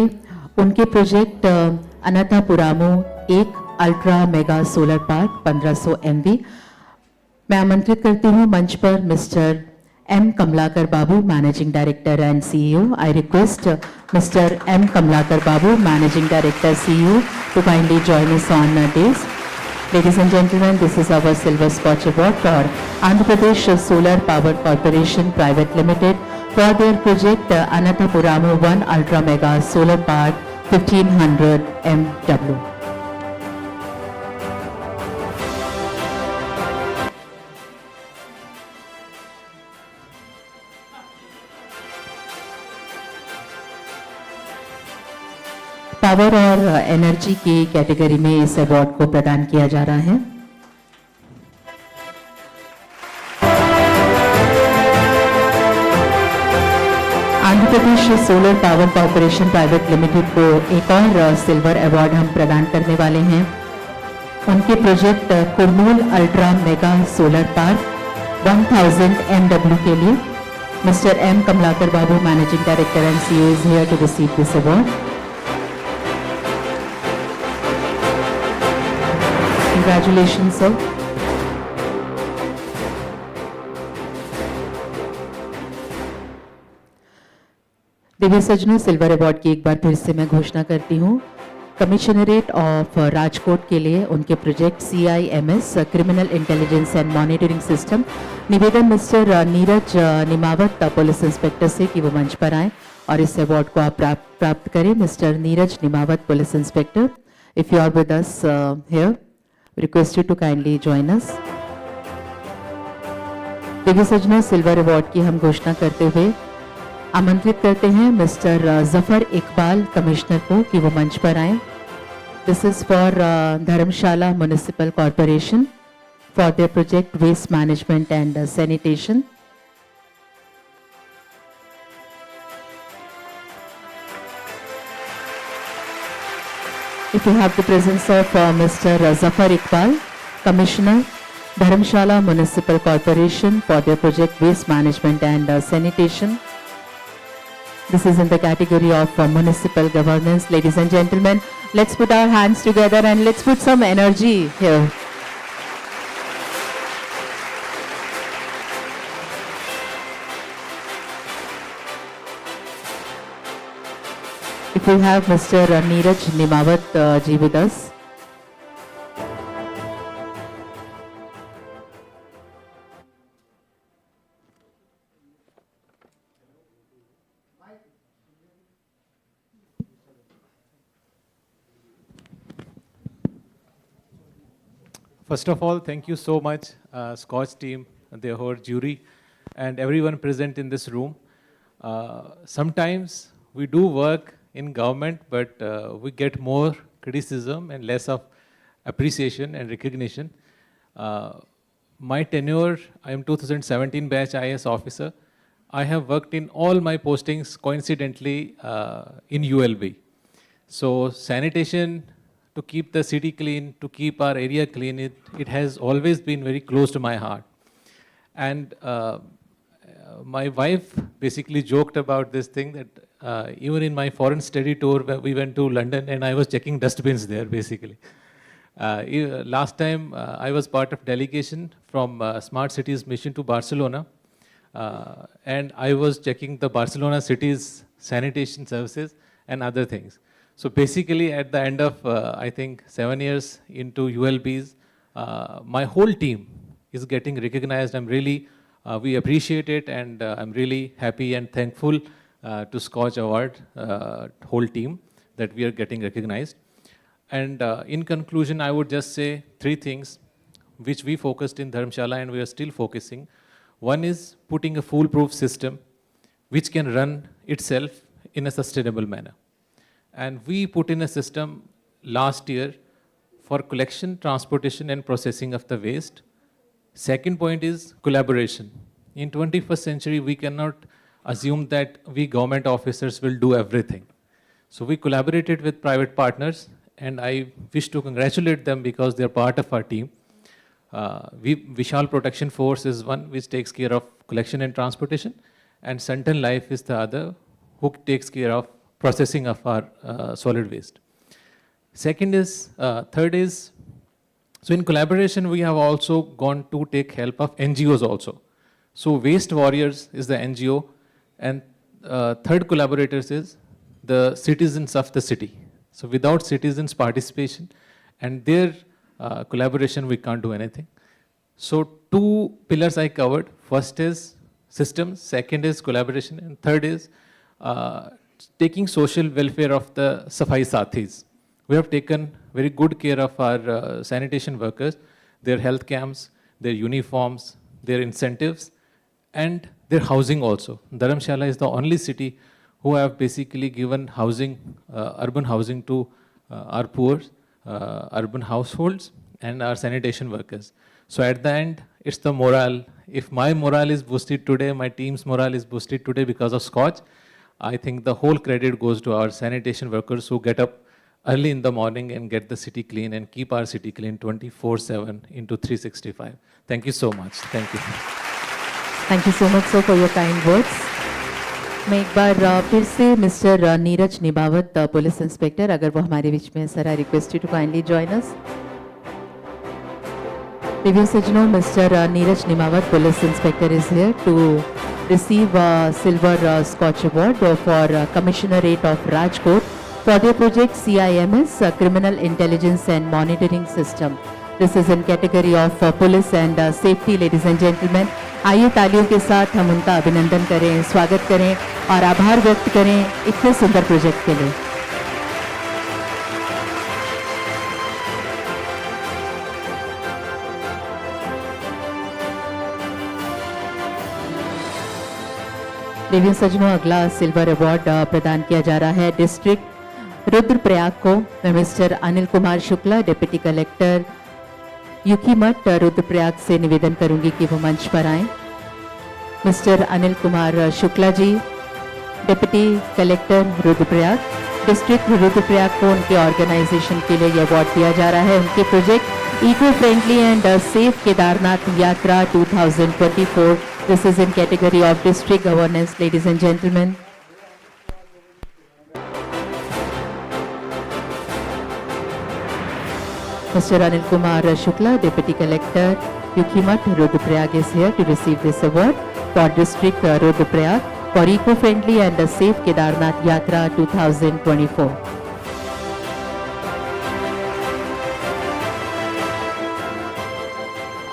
उनके प्रोजेक्ट अनंतपुरामु एक ultra mega solar park 1500 MV. मैं आमंत्रित करती हूँ मंच पर mister M. Kamlakar Babu, Managing Director and CEO. I request Mr. M. Kamlakar Babu, Managing Director, CEO, to kindly join us on days. Ladies and gentlemen, this is our Silver Scotch Award for Andhra Pradesh Solar Power Corporation Private Limited for their project Anantapuramu 1 Ultra Mega Solar Park 1500 MW. Power और energy की category में इस award को प्रदान किया जा रहा है. Andhra Pradesh solar power corporation private limited को एक और सिल्वर अवार्ड हम प्रदान करने वाले हैं. उनके project Kurnool ultra mega solar park 1000 MW के लिए mister M. Kamlakar Babu, Managing Director and CEO, is here to receive this award. Congratulations, sir. Divya सज्जनों, सिल्वर अवार्ड की एक बार फिर से मैं घोषणा करती हूँ. कमिश्नरेट ऑफ राजकोट के लिए उनके project CIMS criminal intelligence and monitoring system. निवेदन mister Neeraj Nimavat police inspector से कि वो मंच पर आएं और इस अवार्ड को आप प्राप्त करें. Mister Neeraj Nimavat, police inspector, if you are with us here, request you to kindly join us. Divya सज्जनों, सिल्वर अवार्ड की हम घोषणा करते हुए आमंत्रित करते हैं मिस्टर जफर इकबाल कमिश्नर को कि वो मंच पर आएं. This is for Dharamshala municipal corporation for their project waste management and sanitation. If you have the presence of Mr. Zafar Iqbal, Commissioner, Dharamshala Municipal Corporation for their project Waste Management and Sanitation. This is in the category of municipal governance. Ladies and gentlemen, let's put our hands together and let's put some energy here. If we have Mr. Neeraj Nimawat ji with us. First of all, thank you so much, Scotch team, the whole jury, and everyone present in this room. Sometimes we do work in government, but we get more criticism and less of appreciation and recognition. my tenure, I am 2017 batch IAS officer. I have worked in all my postings coincidentally in ULB. So sanitation, to keep the city clean, to keep our area clean, it has always been very close to my heart. And my wife basically joked about this thing that even in my foreign study tour, we went to London and I was checking dustbins there basically. Last time I was part of delegation from Smart Cities Mission to Barcelona, and I was checking the Barcelona city's sanitation services and other things. So basically at the end of I think 7 years into ULBs, my whole team is getting recognized. I'm really, we appreciate it, and I'm really happy and thankful to SKOCH Award whole team that we are getting recognized. And in conclusion, I would just say 3 things which we focused in Dharamshala and we are still focusing. One is putting a foolproof system which can run itself in a sustainable manner. And we put in a system last year for collection, transportation and processing of the waste. Second point is collaboration. In 21st century, we cannot assume that we government officers will do everything. So we collaborated with private partners, and I wish to congratulate them because they're part of our team. Vishal Protection Force is one which takes care of collection and transportation, and Sunton Life is the other who takes care of processing of our solid waste. Second is, third is, so in collaboration we have also gone to take help of NGOs also. So Waste Warriors is the NGO, and third collaborators is the citizens of the city. So without citizens' participation and their collaboration, we can't do anything. So 2 pillars I covered. First is systems, second is collaboration, and third is taking social welfare of the Safai Sathis. We have taken very good care of our sanitation workers, their health camps, their uniforms, their incentives, and their housing also. Dharamshala is the only city who have basically given housing, urban housing to our poor, urban households and our sanitation workers. So at the end, it's the morale. If my morale is boosted today, my team's morale is boosted today because of SKOCH, I think the whole credit goes to our sanitation workers who get up early in the morning and get the city clean and keep our city clean 24/7 into 365. Thank you so much. Thank you. Thank you so much, sir, for your kind words. मैं एक बार फिर से Mr Neeraj Nibawat police inspector, अगर वो हमारे बीच में, sir, I request you to kindly join us. Review Sejno, Mr. Neeraj Nimawat, Police Inspector, is here to receive Silver SKOCH Award for Commissionerate of Rajkot for their project CIMS, Criminal Intelligence and Monitoring System. This is in category of police and safety, ladies and gentlemen. आइए तालियों के साथ हम उनका अभिनंदन करें, स्वागत करें और आभार व्यक्त करें इतने सुंदर प्रोजेक्ट के लिए. रेव्यू सज्जनों, अगला सिल्वर अवार्ड प्रदान किया जा रहा है डिस्ट्रिक्ट रुद्रप्रयाग को. मैं mister Anil Kumar Shukla, deputy collector Ukhimath Rudraprayag से निवेदन करूंगी कि वो मंच पर आएं. Mister Anil Kumar Shukla ji, deputy collector Rudraprayag, district Rudraprayag को उनके ऑर्गेनाइजेशन के लिए ये अवार्ड दिया जा रहा है. उनके project eco friendly and safe Kedarnath Yatra 2024. This is in category of district governance, ladies and gentlemen. Mr. Anil Kumar Shukla, Deputy Collector, Yukhimat, Rudraprayag, is here to receive this award for District Rudraprayag for eco-friendly and safe Kedarnath Yatra 2024.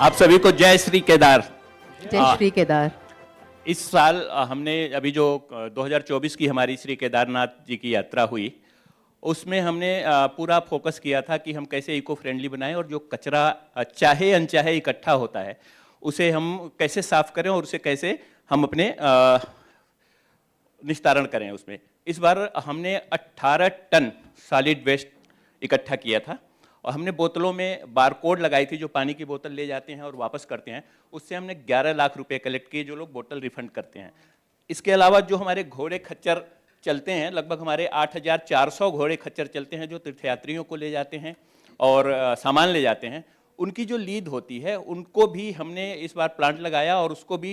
आप सभी को जय श्री केदार. जय श्री केदार. इस साल हमने अभी जो 2024 की हमारी श्री केदारनाथ जी की यात्रा हुई, उसमें हमने पूरा फोकस किया था कि हम कैसे इको फ्रेंडली बनाएं और जो कचरा चाहे अनचाहे इकट्ठा होता है उसे हम कैसे साफ करें और उसे कैसे हम अपने निस्तारण करें उसमें. इस बार हमने 18 टन सॉलिड वेस्ट इकट्ठा किया था और हमने बोतलों में बारकोड लगाई थी, जो पानी की बोतल ले जाते हैं और वापस करते हैं, उससे हमने 11 लाख रुपए कलेक्ट किए, जो लोग बोतल रिफंड करते हैं। इसके अलावा जो हमारे घोड़े खच्चर चलते हैं, लगभग हमारे 8,400 घोड़े खच्चर चलते हैं, जो तीर्थयात्रियों को ले जाते हैं और सामान ले जाते हैं, उनकी जो लीद होती है उनको भी हमने इस बार प्लांट लगाया और उसको भी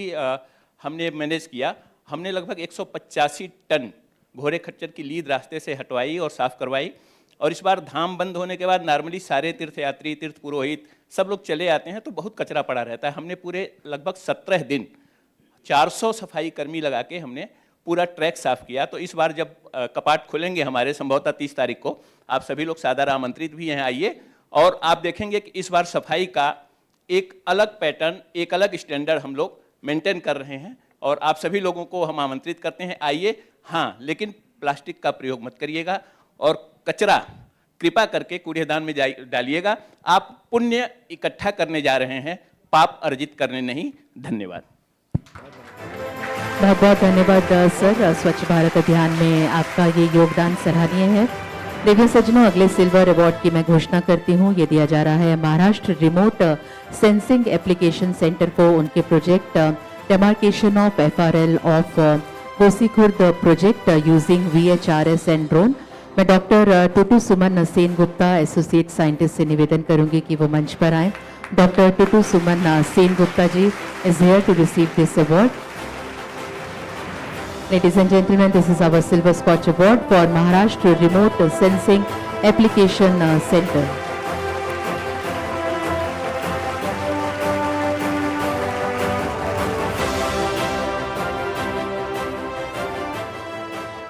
हमने मैनेज किया। हमने लगभग 185 टन घोड़े खच्चर की लीद रास्ते से हटवाई और साफ करवाई। और इस बार धाम बंद होने के बाद नॉर्मली सारे तीर्थयात्री, तीर्थ पुरोहित सब लोग चले आते हैं तो बहुत कचरा पड़ा रहता है। हमने पूरे लगभग 17 दिन 400 सफाई कर्मी लगा के हमने पूरा ट्रैक साफ किया। तो इस बार जब कपाट खुलेंगे हमारे संभवतः 30 तारीख को, आप सभी लोग सादर आमंत्रित भी हैं, आइए और आप देखेंगे कि इस बार सफाई का एक अलग पैटर्न, एक अलग स्टैंडर्ड हम लोग मेंटेन कर रहे हैं और आप सभी लोगों को हम आमंत्रित करते हैं, आइए। हाँ, लेकिन प्लास्टिक का प्रयोग मत करिएगा और कचरा कृपा करके कूड़ेदान में डालिएगा। आप पुण्य इकट्ठा करने जा रहे हैं, पाप अर्जित करने नहीं। धन्यवाद। बहुत बहुत धन्यवाद सर। स्वच्छ भारत अभियान में आपका ये योगदान सराहनीय है। देखिए सज्जनों, अगले सिल्वर अवार्ड की मैं घोषणा करती हूँ। ये दिया जा रहा है Maharashtra remote sensing application centre को, उनके project demarcation of FRL of Kosi Khurd project using VHRS and drone. मैं doctor Tutu Suman Sen Gupta, associate scientist, से निवेदन करूंगी कि वो मंच पर आएं। Doctor Tutu Suman Sen Gupta ji is here to receive this award. Ladies and gentlemen, this is our Silver Scotch Award for Maharashtra Remote Sensing Application Center.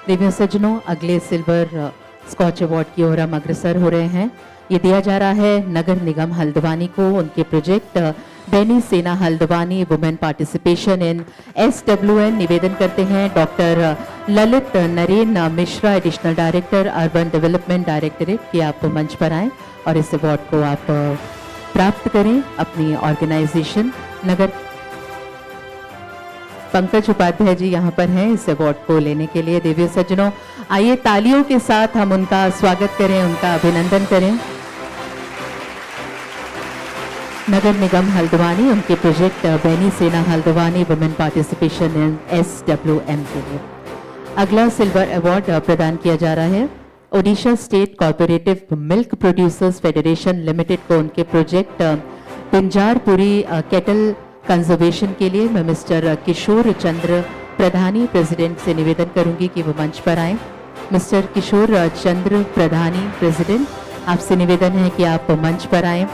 देवियों सज्जनों, अगले सिल्वर स्कॉच अवार्ड की ओर हम अग्रसर हो रहे हैं। ये दिया जा रहा है नगर निगम हल्द्वानी को, उनके project Beni Sena Haldwani women participation in SWN। निवेदन करते हैं doctor Lalit Naren Mishra, additional director urban development directorate, कि आप मंच पर आएं और इस अवार्ड को आप प्राप्त करें अपनी ऑर्गेनाइजेशन नगर। पंकज उपाध्याय जी यहाँ पर हैं इस अवार्ड को लेने के लिए। देवियों सज्जनों, आइए तालियों के साथ हम उनका स्वागत करें, उनका अभिनंदन करें। नगर निगम हल्द्वानी, उनके project Beni Sena Haldwani women participation इन SWM के लिए। अगला सिल्वर अवार्ड प्रदान किया जा रहा है Odisha state corporative milk producers federation limited को, उनके प्रोजेक्ट पिंजारपुरी केटल कंजर्वेशन के लिए। मैं मिस्टर किशोर चंद्र प्रधानी, प्रेसिडेंट, से निवेदन करूंगी कि वो मंच पर आए। मिस्टर किशोर चंद्र प्रधानी, प्रेसिडेंट, आपसे निवेदन है कि आप मंच पर आए।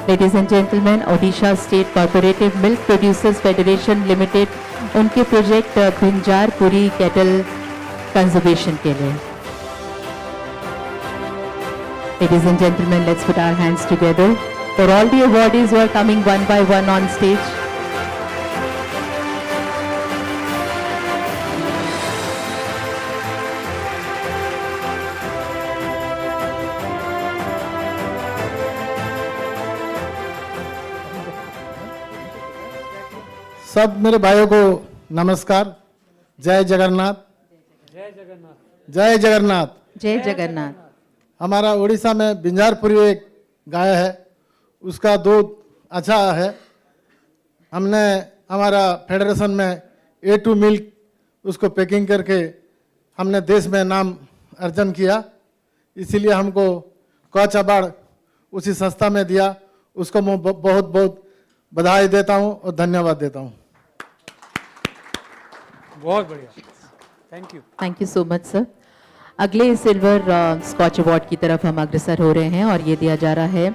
Ladies and gentlemen, Odisha State Cooperative Milk Producers Federation Limited, उनके प्रोजेक्ट भिंजारपुरी कैटल कंजर्वेशन के लिए। Ladies and gentlemen, let's put our hands together for all the awardees who are coming one by one on stage. सब मेरे भाइयों को नमस्कार। जय जगन्नाथ। जय जगन्नाथ। जय जगन्नाथ। जय जगन्नाथ। हमारा उड़ीसा में बिंजारपुरी एक गाय है, उसका दूध अच्छा है। हमने हमारा फेडरेशन में A2 मिल्क उसको पैकिंग करके हमने देश में नाम अर्जन किया, इसीलिए हमको स्कॉच अवार्ड उसी संस्था में दिया। उसको मैं बहुत बहुत बधाई देता हूँ और धन्यवाद देता हूँ। बहुत बढ़िया, thank you. Thank you so much sir. अगले सिल्वर स्कॉच अवार्ड की तरफ हम अग्रसर हो रहे हैं और ये दिया जा रहा है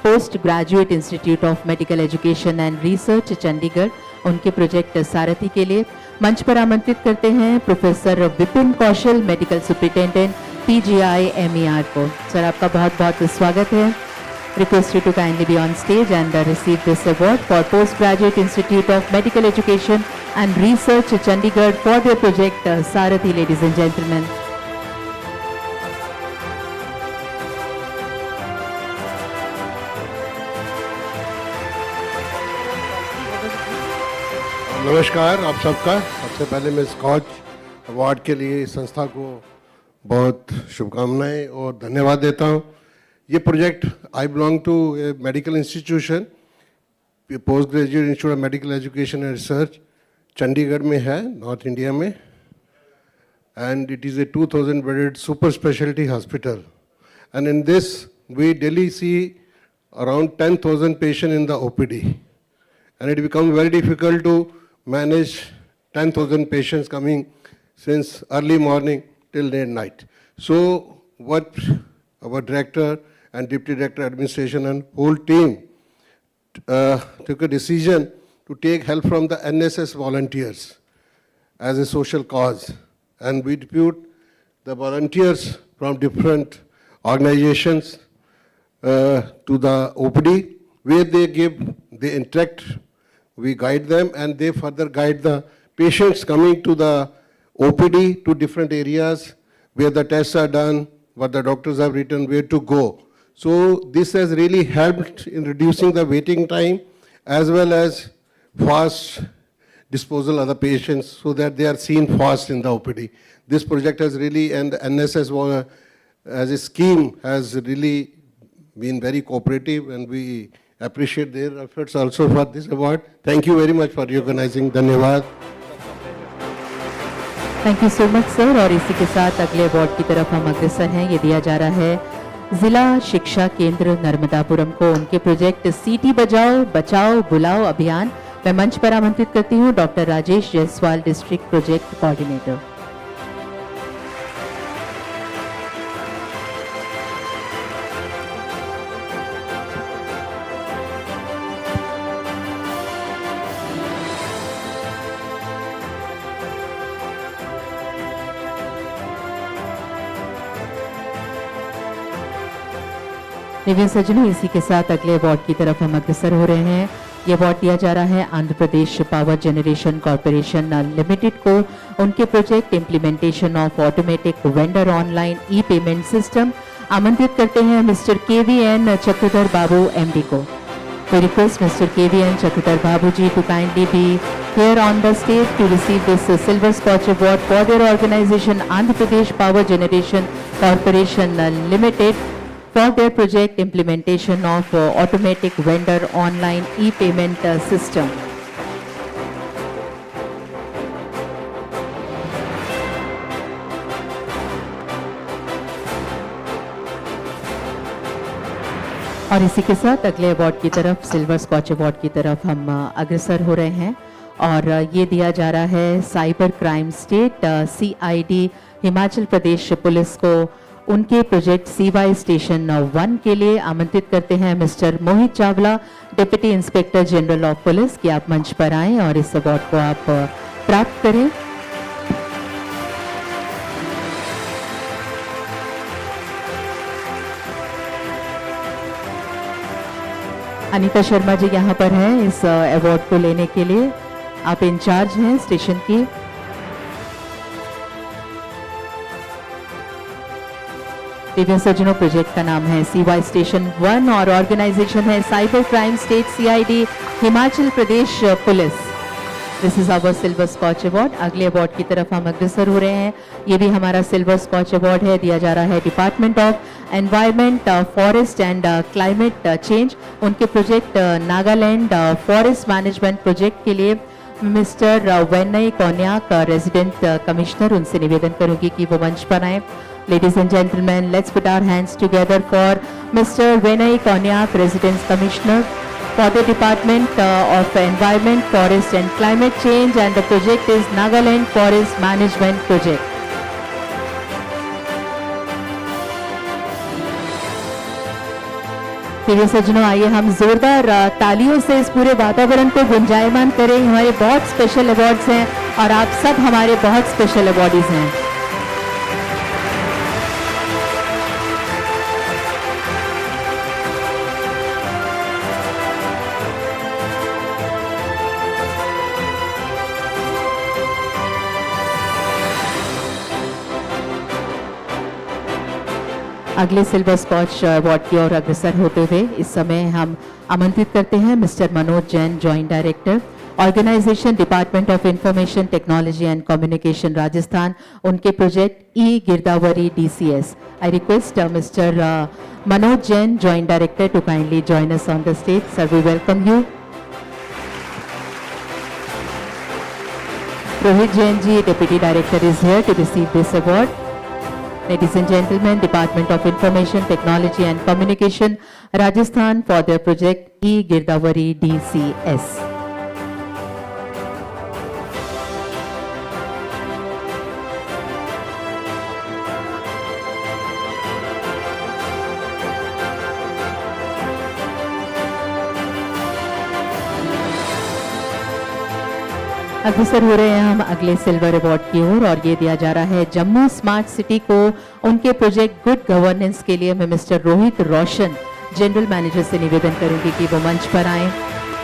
post graduate institute of medical education and research Chandigarh, उनके प्रोजेक्ट सारथी के लिए। मंच पर आमंत्रित करते हैं प्रोफेसर विपिन कौशल, मेडिकल सुपरिटेंडेंट PGI MER को। सर आपका बहुत बहुत स्वागत है। Request you to kindly be on stage and receive this award for Postgraduate Institute of Medical Education and Research Chandigarh for their project Sarathi, ladies and gentlemen. नमस्कार आप सबका। सबसे पहले मैं स्कॉच अवार्ड के लिए इस संस्था को बहुत शुभकामनाएं और धन्यवाद देता हूं। ये project I belong to a medical institution, post graduate institute of medical education and research, Chandigarh में है, नॉर्थ इंडिया में, and it is a 2,000 bedded super specialty hospital. And in this, we daily see around 10,000 patients in the OPD. And it becomes very difficult to manage 10,000 patients coming since early morning till late night. So what our director and deputy director administration and whole team took a decision to take help from the NSS volunteers as a social cause. And we depute the volunteers from different organizations to the OPD, where they interact, we guide them, and they further guide the patients coming to the OPD to different areas where the tests are done, what the doctors have written, where to go. So this has really helped in reducing the waiting time as well as fast disposal of the patients so that they are seen fast in the OPD. This project has really, and the NSS as a scheme has really been very cooperative, and we appreciate their efforts also for this award. Thank you very much for organizing. Dhanyavad. Thank you so much sir. और इसी के साथ अगले award की तरफ हम अग्रसर हैं। ये दिया जा रहा है जिला शिक्षा केंद्र नर्मदापुरम को, उनके प्रोजेक्ट सीटी बजाओ बचाओ बुलाओ अभियान। मैं मंच पर आमंत्रित करती हूँ doctor Rajesh Jaiswal, district project coordinator. निवेश सज्जनों, इसी के साथ अगले अवार्ड की तरफ हम अग्रसर हो रहे हैं। ये अवार्ड दिया जा रहा है आंध्र प्रदेश पावर जनरेशन कॉरपोरेशन लिमिटेड को, उनके project implementation of automatic vendor online E payment system. आमंत्रित करते हैं मिस्टर KVN चक्रधर बाबू MD को। We request Mr. KVN Chakradhar Babuji to kindly be here on the stage to receive this Silver Scotch Award for their organization Andhra Pradesh Power Generation Corporation Limited for their project implementation of automatic vendor online e-payment system. और इसी के साथ अगले award की तरफ, silver Skoch award की तरफ हम अग्रसर हो रहे हैं। और ये दिया जा रहा है cyber crime state CID Himachal Pradesh police को, उनके प्रोजेक्ट CY स्टेशन 1 के लिए। आमंत्रित करते हैं mister Mohit Chawla, deputy inspector general of police, कि आप मंच पर आएं और इस अवार्ड को आप प्राप्त करें। अनीता शर्मा जी यहाँ पर हैं इस अवार्ड को लेने के लिए, आप इंचार्ज हैं स्टेशन की। दिव्य सज्जनों, प्रोजेक्ट का नाम है CY स्टेशन 1 और ऑर्गेनाइजेशन है cyber crime state CID Himachal Pradesh police. This is our silver Skoch award. अगले अवार्ड की तरफ हम अग्रसर हो रहे हैं। ये भी हमारा सिल्वर स्कॉच अवार्ड है, दिया जा रहा है department of environment forest and climate change, उनके project Nagaland forest management project के लिए। Mister Vennei Konyak, resident commissioner, उनसे निवेदन करूंगी कि वो मंच पर आए। Ladies and gentlemen, let's put our hands together for Mr. Venai Konyak, Residence Commissioner for the Department of Environment, Forest and Climate Change, and the project is Nagaland Forest Management Project. प्रिय सज्जनों, आइए हम जोरदार तालियों से इस पूरे वातावरण को गुंजायमान करें। हमारे बहुत स्पेशल अवार्ड्स हैं और आप सब हमारे बहुत स्पेशल अवार्डीज हैं। अगले सिल्वर स्कॉच अवार्ड की ओर अग्रसर होते हुए इस समय हम आमंत्रित करते हैं Mr Manoj Jain, joint director, organisation department of information technology and communication Rajasthan, उनके प्रोजेक्ट ई गिरदावरी DCS. I request Mr. Manoj Jain, Joint Director, to kindly join us on the stage. Sir, we welcome you. Rohit Jain ji, Deputy Director, is here to receive this award. Ladies and gentlemen, Department of Information Technology and Communication, Rajasthan, for their project E Girdavari DCS. अग्रसर हो रहे हैं हम अगले silver award की ओर, और ये दिया जा रहा है जम्मू स्मार्ट सिटी को उनके प्रोजेक्ट गुड गवर्नेंस के लिए। मैं Mr Rohit Roshan, general manager, से निवेदन करूंगी कि वो मंच पर आएं।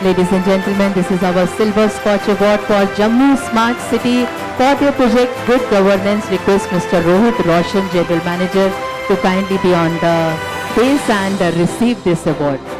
Ladies and gentleman, this is our silver Skoch award for Jammu smart city for their project good governance. Request Mr Rohit Roshan, general manager, to kindly be on the dais and receive this award.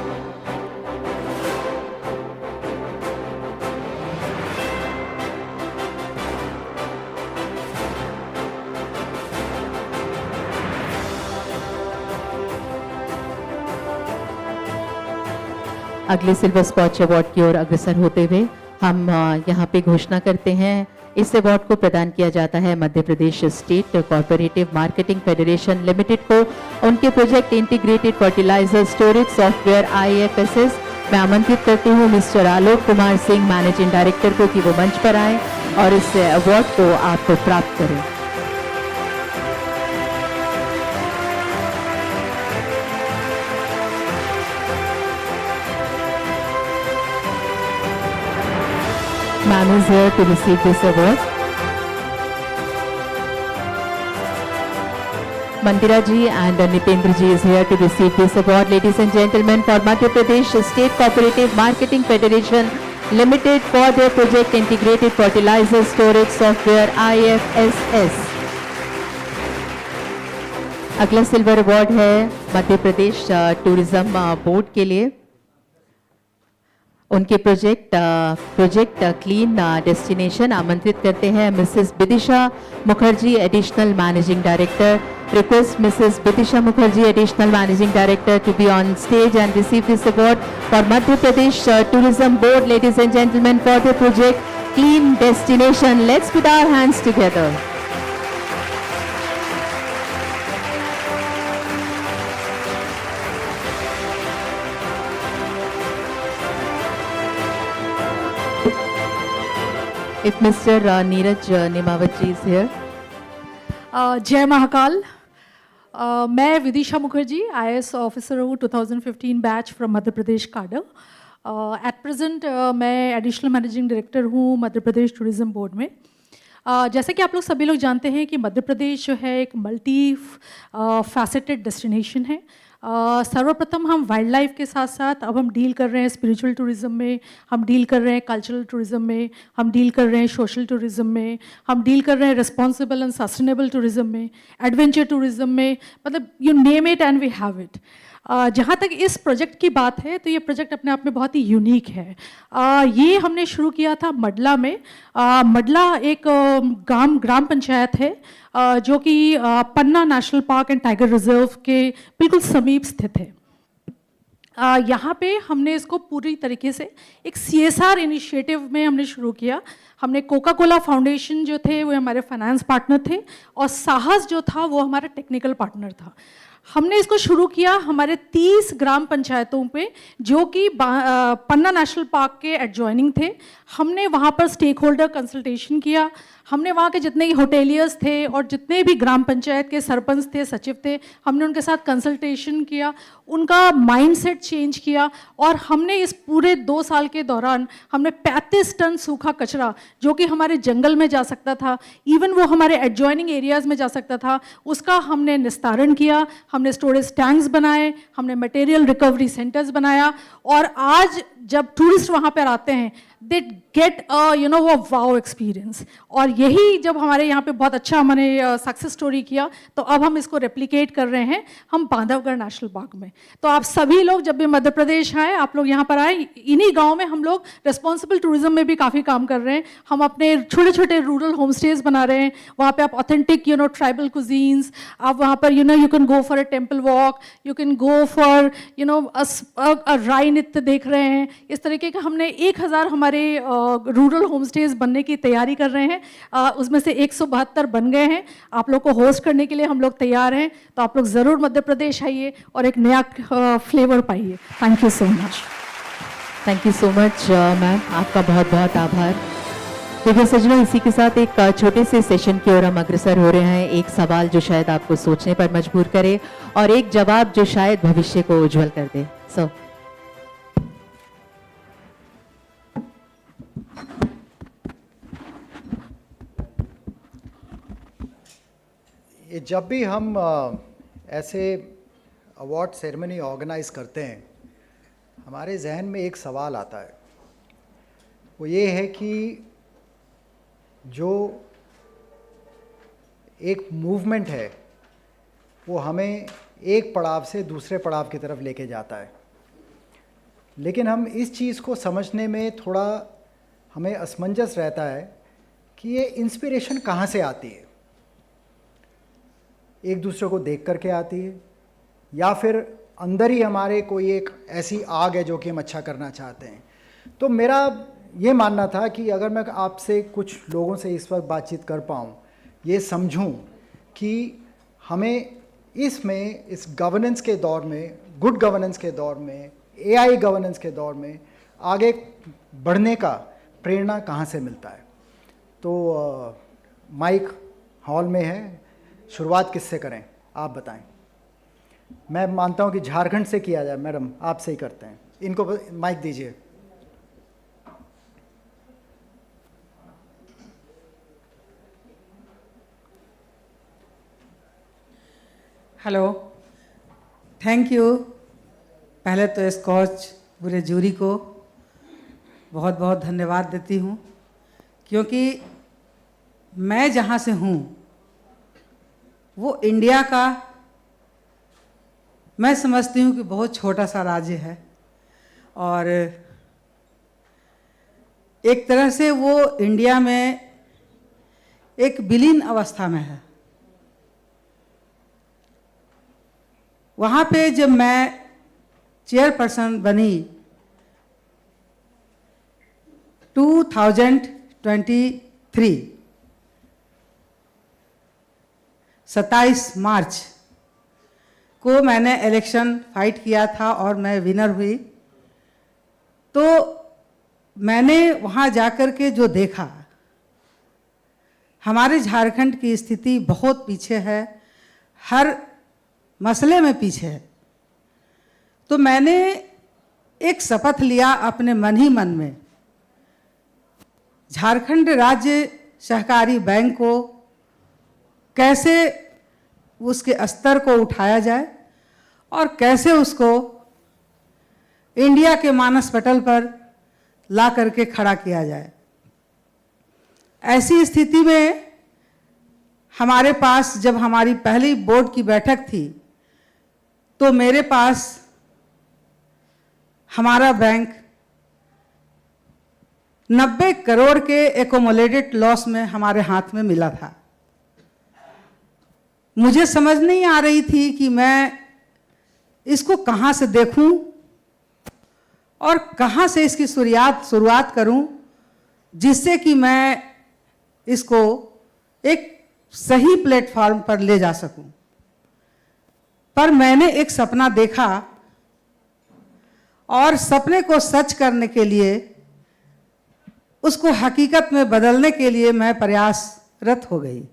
अगले silver Skoch award की ओर अग्रसर होते हुए हम यहाँ पे घोषणा करते हैं, इस अवार्ड को प्रदान किया जाता है Madhya Pradesh state cooperative marketing federation limited को उनके project integrated fertiliser storage software IFSS. मैं आमंत्रित करती हूँ mister Alok Kumar Singh, managing director को, कि वो मंच पर आए और इस अवार्ड को आप प्राप्त करें. Ma'am is here to receive this award. Mandira ji and Nitendra ji is here to receive this award. Ladies and gentlemen, for Madhya Pradesh State Cooperative Marketing Federation Limited for their project integrated fertilizer storage software IFSS. अगला silver award है Madhya Pradesh tourism board के लिए, उनके project clean destination. आमंत्रित करते हैं Mrs Vidisha Mukherjee, additional managing director. Request Mrs Vidisha Mukherjee, additional managing director, to be on stage and receive this award for Madhya Pradesh tourism board. Ladies and gentleman, for the project clean destination. Let's put our hands together. If Mr. Neeraj Nimawat ji is here. जय महाकाल. मैं Vidisha Mukherjee, IAS officer हूँ 2015 batch from Madhya Pradesh cadre. At present मैं additional managing director हूँ मध्य Pradesh tourism board में. जैसे कि आप लोग सभी लोग जानते हैं कि मध्य प्रदेश जो है एक मल्टी फैसेटेड डेस्टिनेशन है. सर्वप्रथम हम वाइल्ड लाइफ के साथ साथ अब हम डील कर रहे हैं स्पिरिचुअल टूरिज्म में, हम डील कर रहे हैं कल्चरल टूरिज्म में, हम डील कर रहे हैं सोशल टूरिज्म में, हम डील कर रहे हैं रिस्पॉन्सिबल एंड सस्टेनेबल टूरिज्म में, एडवेंचर टूरिज्म में, मतलब you name it and we have it. जहाँ तक इस प्रोजेक्ट की बात है तो ये प्रोजेक्ट अपने आप में बहुत ही यूनिक है. ये हमने शुरू किया था मडला में. मडला एक ग्राम पंचायत है जो कि Panna national park and tiger reserve के बिल्कुल समीप स्थित है. यहाँ पे हमने इसको पूरी तरीके से एक CSR इनिशिएटिव में हमने शुरू किया. हमने कोका कोला फाउंडेशन जो थे वो हमारे फाइनेंस पार्टनर थे और साहस जो था वो हमारा टेक्निकल पार्टनर था. हमने इसको शुरू किया हमारे 30 ग्राम पंचायतों पे जो कि पन्ना नेशनल पार्क के एडजॉइनिंग थे. हमने वहाँ पर स्टेक होल्डर कंसल्टेशन किया. हमने वहाँ के जितने होटेलियर्स थे और जितने भी ग्राम पंचायत के सरपंच थे, सचिव थे, हमने उनके साथ कंसल्टेशन किया, उनका माइंडसेट चेंज किया और हमने इस पूरे 2 साल के दौरान हमने 35 टन सूखा कचरा जो कि हमारे जंगल में जा सकता था, इवन वो हमारे एडजॉइनिंग एरियाज़ में जा सकता था, उसका हमने निस्तारण किया. हमने स्टोरेज टैंक्स बनाए, हमने मटेरियल रिकवरी सेंटर्स बनाया और आज जब टूरिस्ट वहाँ पर आते हैं दे गेट वो वाओ एक्सपीरियंस। और यही जब हमारे यहाँ पे बहुत अच्छा हमने सक्सेस स्टोरी किया, तो अब हम इसको रेप्लिकेट कर रहे हैं हम बांधवगढ़ नेशनल पार्क में। तो आप सभी लोग जब भी मध्य प्रदेश आए, आप लोग यहाँ पर आए, इन्हीं गाँव में हम लोग रिस्पॉन्सिबल टूरिज्म में भी काफ़ी काम कर रहे हैं। हम अपने छोटे छोटे रूरल होम स्टेज बना रहे हैं, वहाँ पे आप ऑथेंटिक ट्राइबल कुजीन्स, आप वहाँ पर you can go for a temple walk, you can go for Rai नृत्य देख रहे हैं। इस तरीके का हमने 1000 हमारे रूरल होम स्टेज बनने की तैयारी कर रहे हैं। उसमें से 172 बन गए हैं। आप लोग को होस्ट करने के लिए हम लोग तैयार हैं, तो आप लोग ज़रूर मध्य प्रदेश आइए और एक नया फ्लेवर पाइए। Thank you so much. Thank you so much ma'am, आपका बहुत बहुत आभार। देखिए सज्जनों, इसी के साथ एक छोटे से सेशन की ओर हम अग्रसर हो रहे हैं। एक सवाल जो शायद आपको सोचने पर मजबूर करे और एक जवाब जो शायद भविष्य को उज्जवल कर दे। सो ये जब भी हम ऐसे अवार्ड सेरेमनी ऑर्गेनाइज करते हैं, हमारे जहन में एक सवाल आता है, वो ये है कि जो एक मूवमेंट है वो हमें एक पड़ाव से दूसरे पड़ाव की तरफ लेके जाता है, लेकिन हम इस चीज़ को समझने में थोड़ा हमें असमंजस रहता है कि ये इंस्पिरेशन कहाँ से आती है। एक दूसरे को देख करके आती है, या फिर अंदर ही हमारे कोई एक ऐसी आग है जो कि हम अच्छा करना चाहते हैं। तो मेरा ये मानना था कि अगर मैं आपसे कुछ लोगों से इस वक्त बातचीत कर पाऊँ, ये समझूं कि हमें इसमें इस गवर्नेंस के दौर में, गुड गवर्नेंस के दौर में, एआई गवर्नेंस के दौर में आगे बढ़ने का प्रेरणा कहाँ से मिलता है। तो माइक हॉल में है, शुरुआत किससे करें आप बताएं। मैं मानता हूं कि झारखंड से किया जाए। मैडम आपसे ही करते हैं, इनको माइक दीजिए। Hello, thank you. पहले तो स्कॉच पूरे जूरी को बहुत बहुत धन्यवाद देती हूँ, क्योंकि मैं जहाँ से हूँ वो इंडिया का मैं समझती हूँ कि बहुत छोटा सा राज्य है, और एक तरह से वो इंडिया में एक विलीन अवस्था में है। वहाँ पे जब मैं चेयरपर्सन बनी 2023 27 मार्च को मैंने इलेक्शन फाइट किया था और मैं विनर हुई। तो मैंने वहाँ जाकर के जो देखा, हमारे झारखंड की स्थिति बहुत पीछे है, हर मसले में पीछे है। तो मैंने एक शपथ लिया अपने मन ही मन में, झारखंड राज्य सहकारी बैंक को कैसे उसके स्तर को उठाया जाए और कैसे उसको इंडिया के मानस पटल पर ला करके खड़ा किया जाए। ऐसी स्थिति में हमारे पास जब हमारी पहली बोर्ड की बैठक थी, तो मेरे पास हमारा बैंक 90 करोड़ के एकोमोलेटेड लॉस में हमारे हाथ में मिला था। मुझे समझ नहीं आ रही थी कि मैं इसको कहाँ से देखूं और कहाँ से इसकी शुरुआत करूं, जिससे कि मैं इसको एक सही प्लेटफॉर्म पर ले जा सकूं। पर मैंने एक सपना देखा और सपने को सच करने के लिए, उसको हकीकत में बदलने के लिए मैं प्रयासरत हो गई।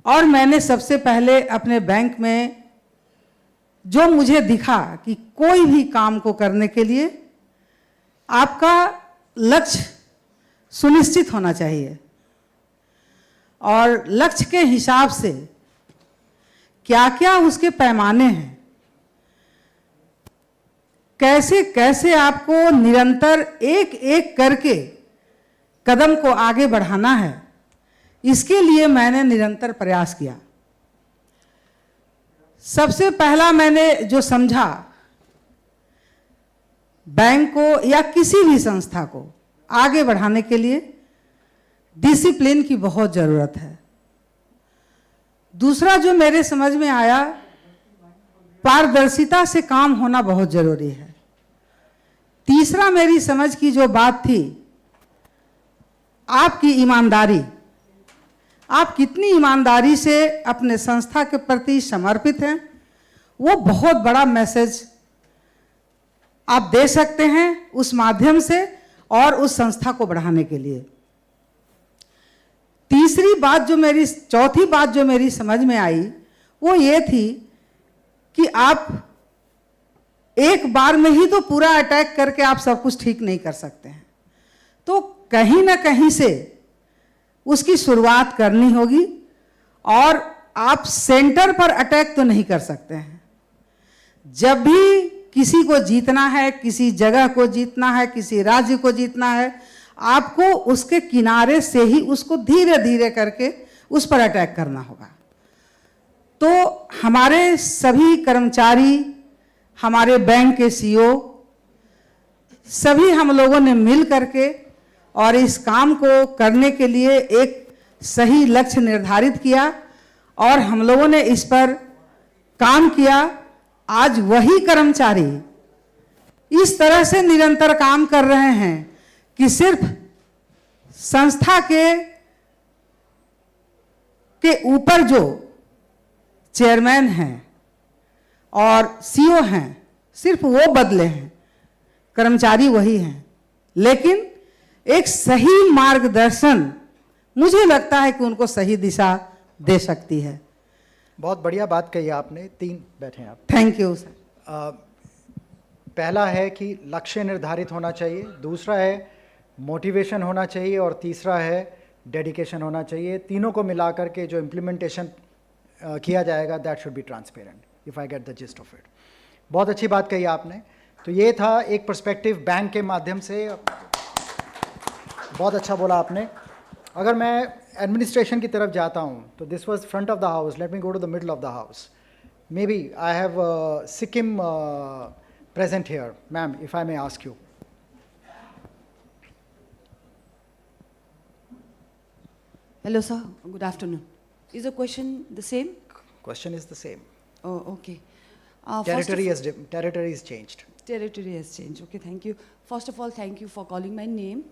और मैंने सबसे पहले अपने बैंक में जो मुझे दिखा कि कोई भी काम को करने के लिए आपका लक्ष्य सुनिश्चित होना चाहिए, और लक्ष्य के हिसाब से क्या क्या उसके पैमाने हैं। कैसे कैसे आपको निरंतर एक एक करके कदम को आगे बढ़ाना है, इसके लिए मैंने निरंतर प्रयास किया। सबसे पहला मैंने जो समझा, बैंक को या किसी भी संस्था को आगे बढ़ाने के लिए डिसिप्लिन की बहुत ज़रूरत है। दूसरा जो मेरे समझ में आया, पारदर्शिता से काम होना बहुत ज़रूरी है। तीसरा मेरी समझ की जो बात थी, आपकी ईमानदारी, आप कितनी ईमानदारी से अपने संस्था के प्रति समर्पित हैं, वो बहुत बड़ा मैसेज आप दे सकते हैं उस माध्यम से और उस संस्था को बढ़ाने के लिए। चौथी बात जो मेरी समझ में आई वो ये थी कि आप एक बार में ही तो पूरा अटैक करके आप सब कुछ ठीक नहीं कर सकते हैं, तो कहीं ना कहीं से उसकी शुरुआत करनी होगी और आप सेंटर पर अटैक तो नहीं कर सकते हैं। जब भी किसी को जीतना है, किसी जगह को जीतना है, किसी राज्य को जीतना है, आपको उसके किनारे से ही उसको धीरे धीरे करके उस पर अटैक करना होगा। तो हमारे सभी कर्मचारी, हमारे बैंक के सीईओ, सभी हम लोगों ने मिल करके और इस काम को करने के लिए एक सही लक्ष्य निर्धारित किया और हम लोगों ने इस पर काम किया। आज वही कर्मचारी इस तरह से निरंतर काम कर रहे हैं कि सिर्फ संस्था के ऊपर जो चेयरमैन हैं और सीईओ हैं, सिर्फ वो बदले हैं, कर्मचारी वही हैं, लेकिन एक सही मार्गदर्शन मुझे लगता है कि उनको सही दिशा दे सकती है। बहुत बढ़िया बात कही आपने। 3 बैठे हैं आप। Thank you sir. पहला है कि लक्ष्य निर्धारित होना चाहिए, दूसरा है मोटिवेशन होना चाहिए और तीसरा है डेडिकेशन होना चाहिए। तीनों को मिलाकर के जो इम्प्लीमेंटेशन किया जाएगा, that should be transparent, if I get the gist of it. बहुत अच्छी बात कही आपने। तो ये था एक पर्सपेक्टिव बैंक के माध्यम से, बहुत अच्छा बोला आपने। अगर मैं एडमिनिस्ट्रेशन की तरफ जाता हूँ तो this was front of the house, let me go to the middle of the house. Maybe I have Sikkim present here. Ma'am, if I may ask you. Hello, sir. Good afternoon. Is the question the same? Question is the same. Oh, okay. Territory has changed. Territory has changed. Okay, thank you. First of all, thank you for calling my name.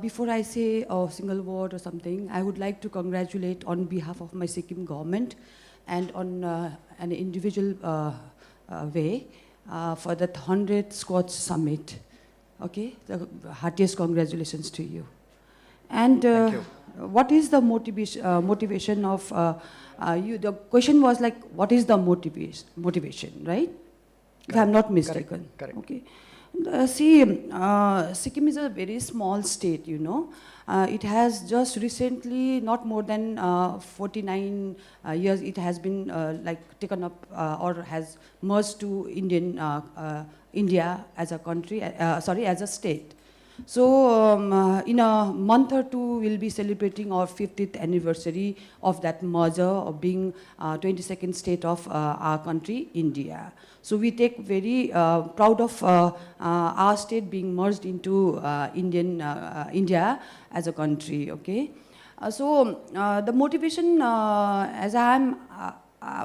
Before I say a single word or something, I would like to congratulate on behalf of my Sikkim government and on an individual way. For the 100th SKOCH Summit. Okay, the heartiest congratulations to you. And Thank you. What is the motivation of you? The question was like, what is the motivation, right? Correct. If I'm not mistaken. Correct. Okay. Sikkim is a very small state, you know. It has just recently, not more than 49 years, it has been taken up or has merged to India as a country, as a state. So in a month or two, we'll be celebrating our 50th anniversary of that merger of being 22nd state of our country, India. So we take very proud of our state being merged into India as a country, okay? The motivation, as I'm,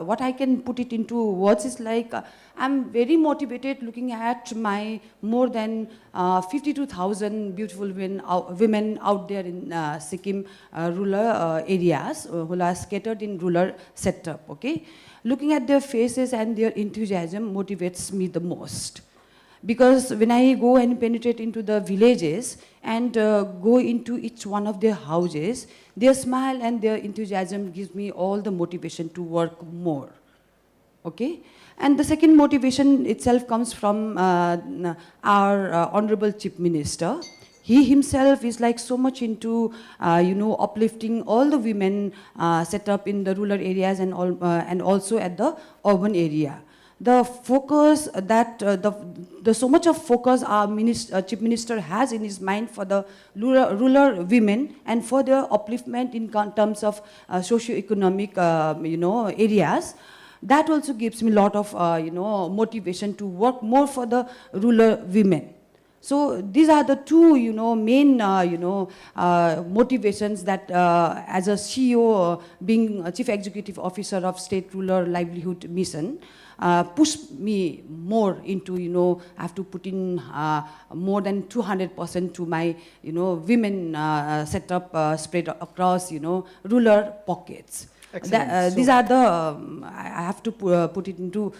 what I can put it into words is like, I'm very motivated looking at my more than 52,000 beautiful women out there in Sikkim rural areas who are scattered in rural setup, okay? Looking at their faces and their enthusiasm motivates me the most. Because when I go and penetrate into the villages and go into each one of their houses, their smile and their enthusiasm gives me all the motivation to work more, okay? And the second motivation itself comes from our Honorable Chief Minister. He himself is like so much into, uplifting all the women set up in the rural areas and also at the urban area. the focus that the so much of focus our chief minister has in his mind for the rural women and for their upliftment in terms of socio-economic areas, that also gives me a lot of motivation to work more for the rural women. So these are the two, main, motivations that as a CEO, being a Chief Executive Officer of State Rural Livelihood Mission, push me more into, I have to put in more than 200% to my, women setup spread across, rural pockets. These are the, I have to put it into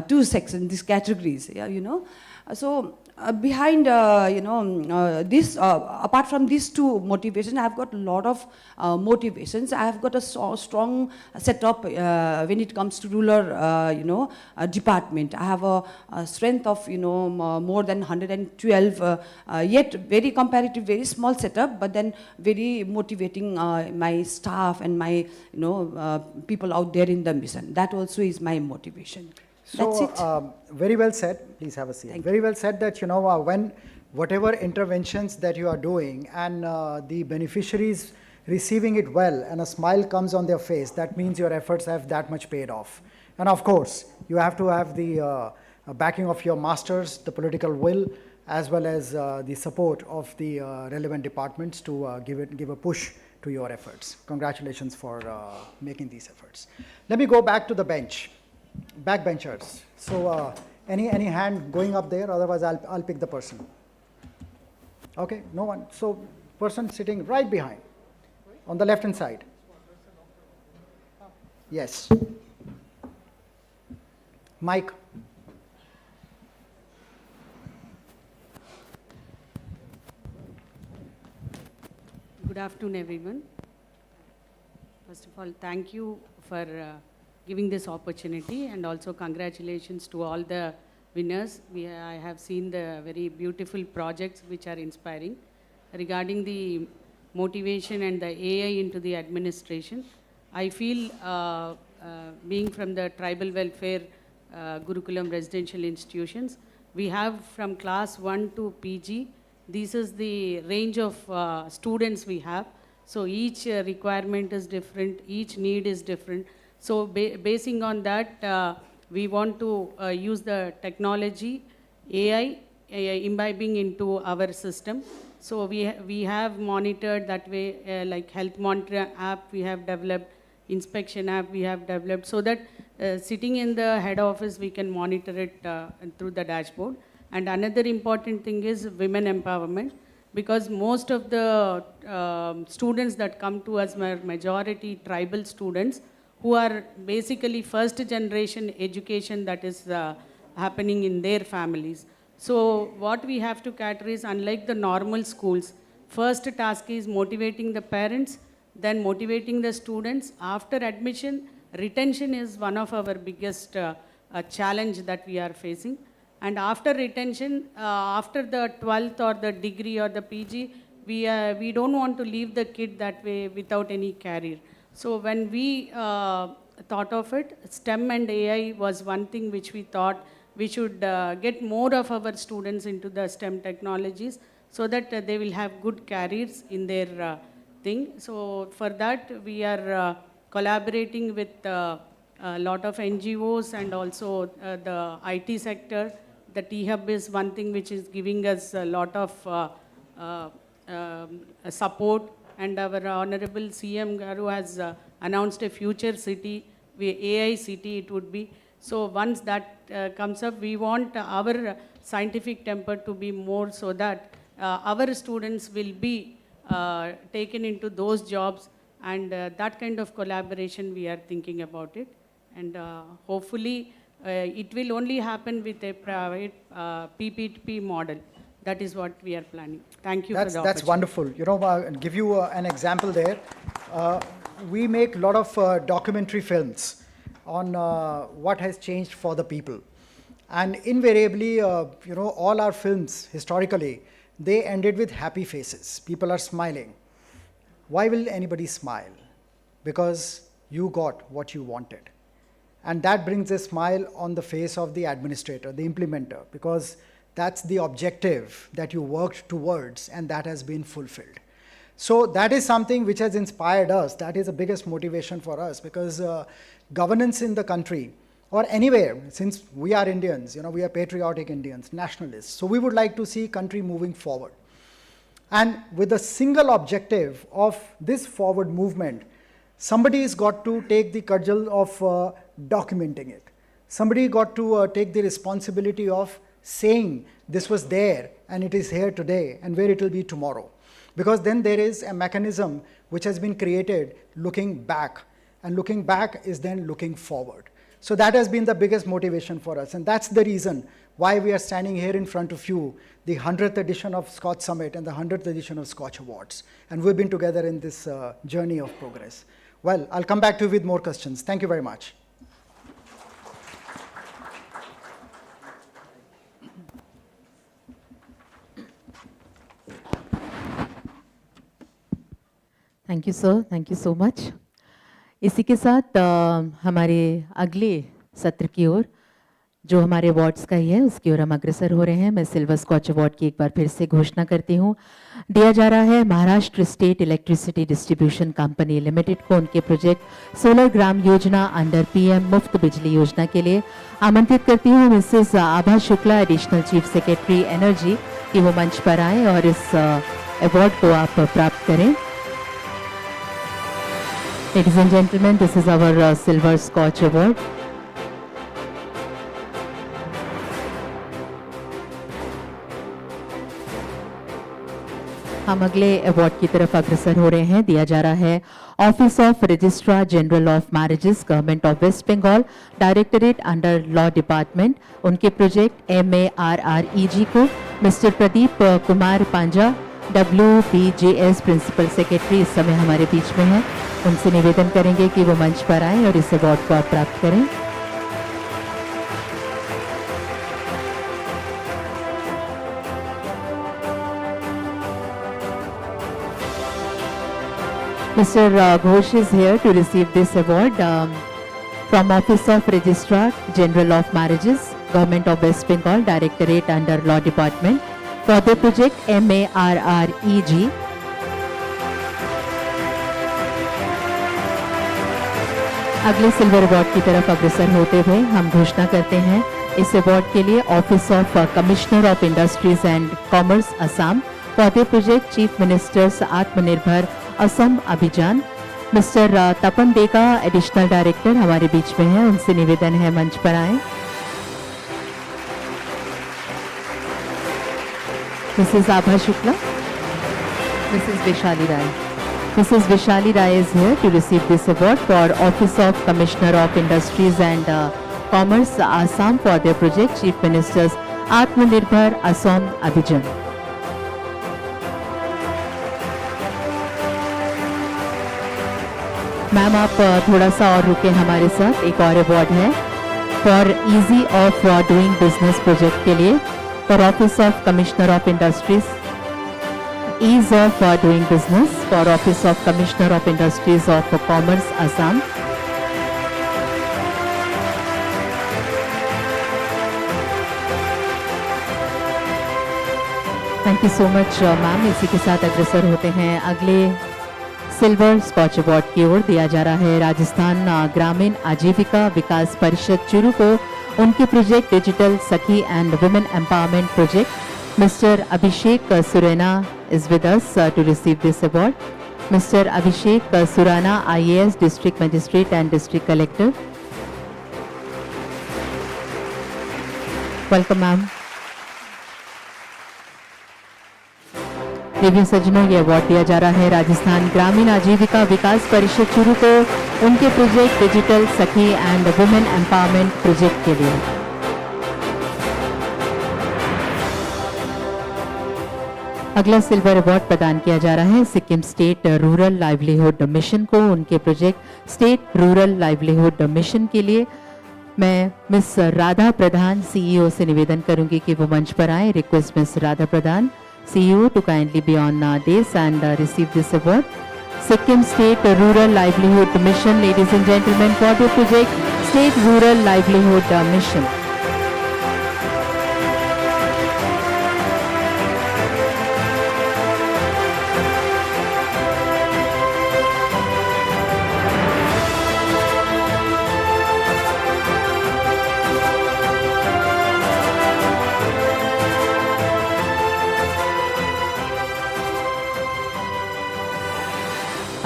two sections, these categories, So behind, this, apart from these two motivations, I've got a lot of motivations. I've got a strong setup when it comes to rural, department. I have a strength of, more than 112, yet very comparative, very small setup, but then very motivating my staff and my, people out there in the mission. That also is my motivation. That's it. Very well said. Please have a seat. Very well said that, when whatever interventions that you are doing and the beneficiaries receiving it well and a smile comes on their face, that means your efforts have that much paid off. And of course, you have to have the backing of your masters, the political will, as well as the support of the relevant departments to give a push to your efforts. Congratulations for making these efforts. Let me go back to the bench. Backbenchers. So any hand going up there? Otherwise, I'll pick the person. Okay, no one. So person sitting right behind, on the left hand side. Yes. Mike. Good afternoon, everyone. First of all, thank you for giving this opportunity, and also congratulations to all the winners. I have seen the very beautiful projects which are inspiring. Regarding the motivation and the AI into the administration, I feel being from the tribal welfare Gurukulam residential institutions, we have from class 1 to PG, this is the range of students we have. So each requirement is different, each need is different. So basing on that, we want to use the technology, AI, imbibing into our system. So we have monitored that way, like health monitor app we have developed, inspection app we have developed, so that sitting in the head office we can monitor it through the dashboard. And another important thing is women empowerment, because most of the students that come to us are majority tribal students, who are basically first generation education that is happening in their families. So what we have to cater is, unlike the normal schools, first task is motivating the parents, then motivating the students. After admission, retention is one of our biggest challenge that we are facing. And after retention, after the 12th or the degree or the PG, we don't want to leave the kid that way without any career. So when we thought of it, STEM and AI was one thing which we thought we should get more of our students into the STEM technologies, so that they will have good careers in their thing. So for that, we are collaborating with a lot of NGOs and also the IT sector. The T-Hub is one thing which is giving us a lot of support. And our Honorable CM Garu has announced a future city, AI city it would be. So once that comes up, we want our scientific temper to be more, so that our students will be taken into those jobs, and that kind of collaboration we are thinking about it. And hopefully it will only happen with a private PPP model. That is what we are planning. Thank you for the opportunity. That's wonderful. I'll give you an example there. We make a lot of documentary films on what has changed for the people. And invariably, all our films, historically, they ended with happy faces. People are smiling. Why will anybody smile? Because you got what you wanted. And that brings a smile on the face of the administrator, the implementer, because that's the objective that you worked towards, and that has been fulfilled. So that is something which has inspired us. That is the biggest motivation for us, because governance in the country or anywhere, since we are Indians, we are patriotic Indians, nationalists. So we would like to see country moving forward. And with a single objective of this forward movement, somebody has got to take the cudgel of documenting it. Somebody got to take the responsibility of saying this was there and it is here today and where it will be tomorrow. Because then there is a mechanism which has been created looking back, and looking back is then looking forward. So that has been the biggest motivation for us, and that's the reason why we are standing here in front of you, the 100th edition of SKOCH Summit and the 100th edition of SKOCH Awards. And we've been together in this journey of progress. Well, I'll come back to you with more questions. Thank you very much. Thank you sir, thank you so much. इसी के साथ हमारे अगले सत्र की ओर, जो हमारे awards का ही है, उसकी ओर हम अग्रसर हो रहे हैं। मैं सिल्वर स्कॉच अवार्ड की एक बार फिर से घोषणा करती हूँ। दिया जा रहा है Maharashtra state electricity distribution company limited को उनके project solar Gram Yojana under PM मुफ्त बिजली योजना के लिए। आमंत्रित करती हूँ missus Abha Shukla, additional chief secretary energy, कि वो मंच पर आए और इस अवार्ड को आप प्राप्त करें। Ladies and gentlemen, this is our Silver Scotch Award. हम अगले अवार्ड की तरफ अग्रसर हो रहे हैं। दिया जा रहा है office of registrar general of marriages, government of West Bengal, directorate under law department, उनके प्रोजेक्ट MARREG को Mr Pradeep Kumar Panja, WBJS principal secretary, इस समय हमारे बीच में हैं। उनसे निवेदन करेंगे कि वो मंच पर आएं और इस अवार्ड को आप प्राप्त करें। Mr. Ghosh is here to receive this award from Office of Registrar General of Marriages, Government of West Bengal, Directorate under Law Department, for the project MARREG. अगले सिल्वर अवार्ड की तरफ अग्रसर होते हुए हम घोषणा करते हैं इस अवार्ड के लिए office of commissioner of industries and commerce Assam for the project chief ministers आत्मनिर्भर असम अभियान। मिस्टर तपन देगा, एडिशनल डायरेक्टर, हमारे बीच में हैं। उनसे निवेदन है मंच पर आएं। Mrs Abha Shukla, Mrs Vaishali Rai. Mrs. Vishali Rai is here to receive this award for Office of Commissioner of Industries and Commerce Assam for their project Chief Minister's Atmanirbhar Assam Abhijan. Ma'am आप थोड़ा सा और रुके हमारे साथ। एक और अवार्ड है for easy of doing business project के लिए for office of commissioner of industries Ease of doing business for Office of Commissioner of Industries of Commerce Assam. Thank you so much, ma'am. इसी के साथ अग्रसर होते हैं अगले सिल्वर स्कॉच अवार्ड की ओर। दिया जा रहा है राजस्थान ग्रामीण आजीविका विकास परिषद चूरू को उनके प्रोजेक्ट डिजिटल सखी and women empowerment project. Mr. Abhishek Surana is with us to receive this award. Mr. Abhishek Surana, IAS, District Magistrate and District Collector. Welcome, ma'am. प्रिय सज्जनों, ये अवार्ड दिया जा रहा है राजस्थान ग्रामीण आजीविका विकास परिषद चूरू को उनके प्रोजेक्ट डिजिटल सखी एंड वुमेन एम्पावरमेंट प्रोजेक्ट के लिए। अगला सिल्वर अवार्ड प्रदान किया जा रहा है Sikkim state rural livelihood mission को उनके project state rural livelihood mission के लिए। मैं मिस राधा प्रधान सीईओ से निवेदन करूंगी कि वो मंच पर आए। Request miss Radha Pradhan CEO to kindly be on this and receive this award. Sikkim State Rural Livelihood Mission, ladies and gentlemen, for the project State Rural Livelihood Mission.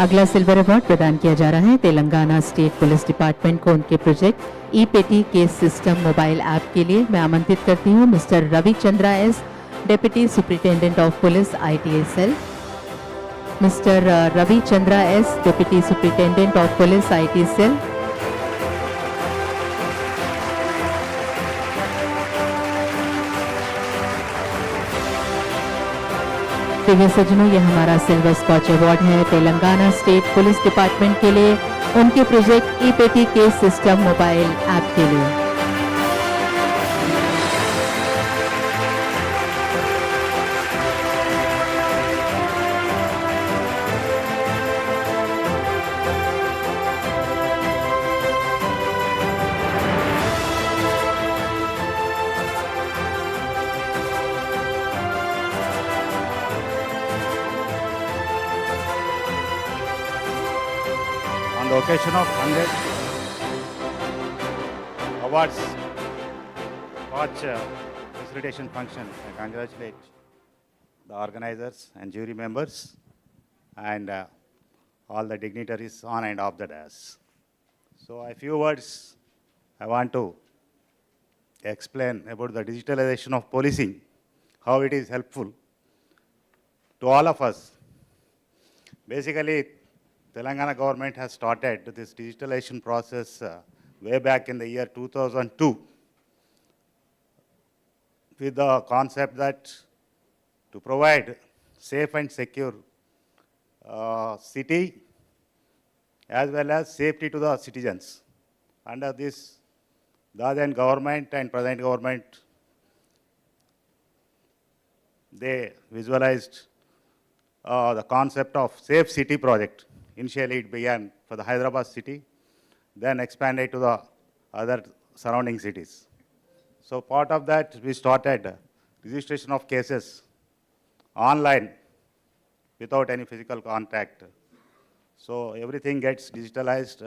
अगला सिल्वर अवार्ड प्रदान किया जा रहा है तेलंगाना स्टेट पुलिस डिपार्टमेंट को उनके project ई पेटी case system mobile app के लिए। मैं आमंत्रित करती हूँ Mr Ravi Chandra S, deputy superintendent of police ITA cell. Mr Ravi Chandra S, deputy superintendent of police IT cell. प्रिय सज्जनों, ये हमारा सिल्वर स्कॉच अवार्ड है तेलंगाना स्टेट पुलिस डिपार्टमेंट के लिए उनके प्रोजेक्ट ई पेटी केस सिस्टम मोबाइल ऐप के लिए। On the occasion of 100th awards SKOCH facilitation function, I congratulate the organizers and jury members and all the dignitaries on and off the dais. So a few words I want to explain about the digitalization of policing, how it is helpful to all of us. Basically, Telangana government has started this digitalization process way back in the year 2002 with the concept that to provide safe and secure city as well as safety to the citizens. Under this, the then government and present government, they visualized the concept of safe city project. Initially, it began for the Hyderabad city, then expanded to the other surrounding cities. So part of that, we started registration of cases online without any physical contact. So everything gets digitalized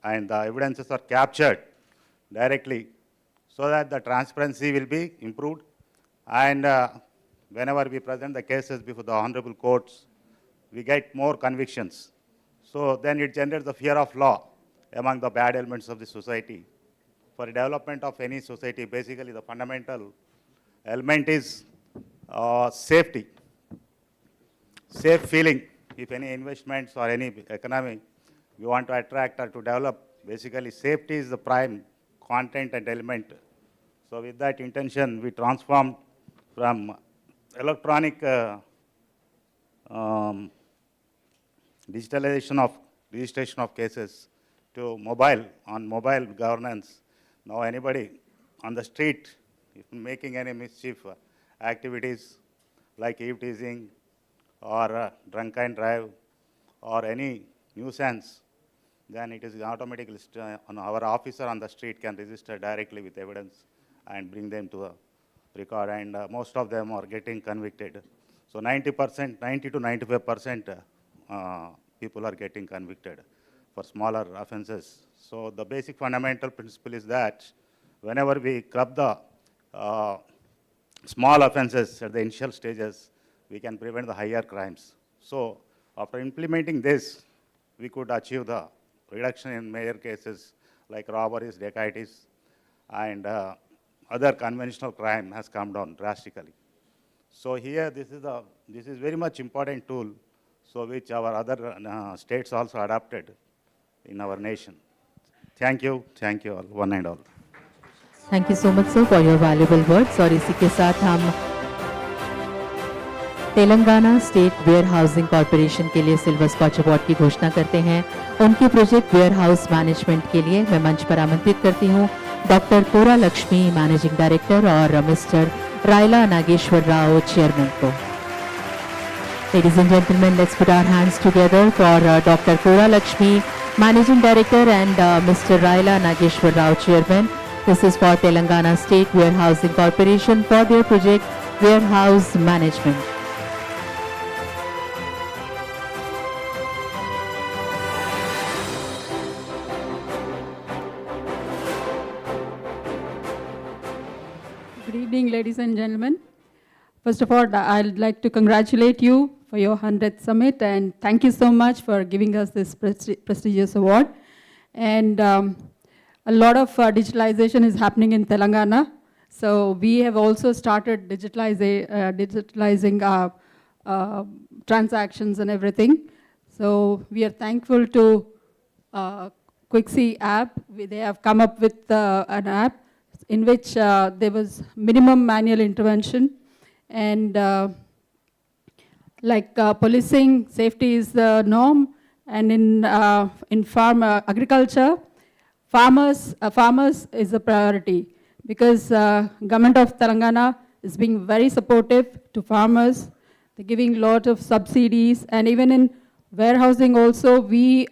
and the evidences are captured directly so that the transparency will be improved. And whenever we present the cases before the honorable courts, we get more convictions. So then it generates the fear of law among the bad elements of the society. For development of any society, basically the fundamental element is safety, safe feeling. If any investments or any economy we want to attract or to develop, basically safety is the prime content and element. So with that intention, we transformed from electronic digitalization of registration of cases to mobile, on mobile governance. Now anybody on the street, if making any mischief activities like eve teasing or drunk and drive or any nuisance, then it is automatically on our officer on the street can register directly with evidence and bring them to a record, and most of them are getting convicted. So 90%, 90 to 95% people are getting convicted for smaller offenses. So the basic fundamental principle is that whenever we curb the small offenses at the initial stages, we can prevent the higher crimes. So after implementing this, we could achieve the reduction in major cases like robberies, dacoities, and other conventional crime has come down drastically. So here, this is very much important tool, so which our other states also adopted in our nation. Thank you all, one and all. Thank you so much, sir, for your valuable words. और इसी के साथ हम Telangana state warehousing corporation के लिए silver Skoch award की घोषणा करते हैं उनके प्रोजेक्ट वेयर हाउस मैनेजमेंट के लिए। मैं मंच पर आमंत्रित करती हूँ डॉक्टर कोरा लक्ष्मी, मैनेजिंग डायरेक्टर, और मिस्टर रायला नागेश्वर राव, चेयरमैन को। Ladies and gentlemen, let's put our hands together for Dr. Kora Lakshmi, Managing Director, and Mr. Raila Nageshwar Rao, Chairman. This is for Telangana State Warehousing Corporation for their project Warehouse Management. Good evening, ladies and gentlemen. First of all, I'd like to congratulate you for your 100th summit, and thank you so much for giving us this prestigious award. And a lot of digitalization is happening in Telangana. So we have also started digitalizing transactions and everything. So we are thankful to Quixi app. They have come up with an app in which there was minimum manual intervention, and policing safety is the norm, and in agriculture, farmers is a priority, because government of Telangana is being very supportive to farmers. They're giving a lot of subsidies, and even in warehousing also we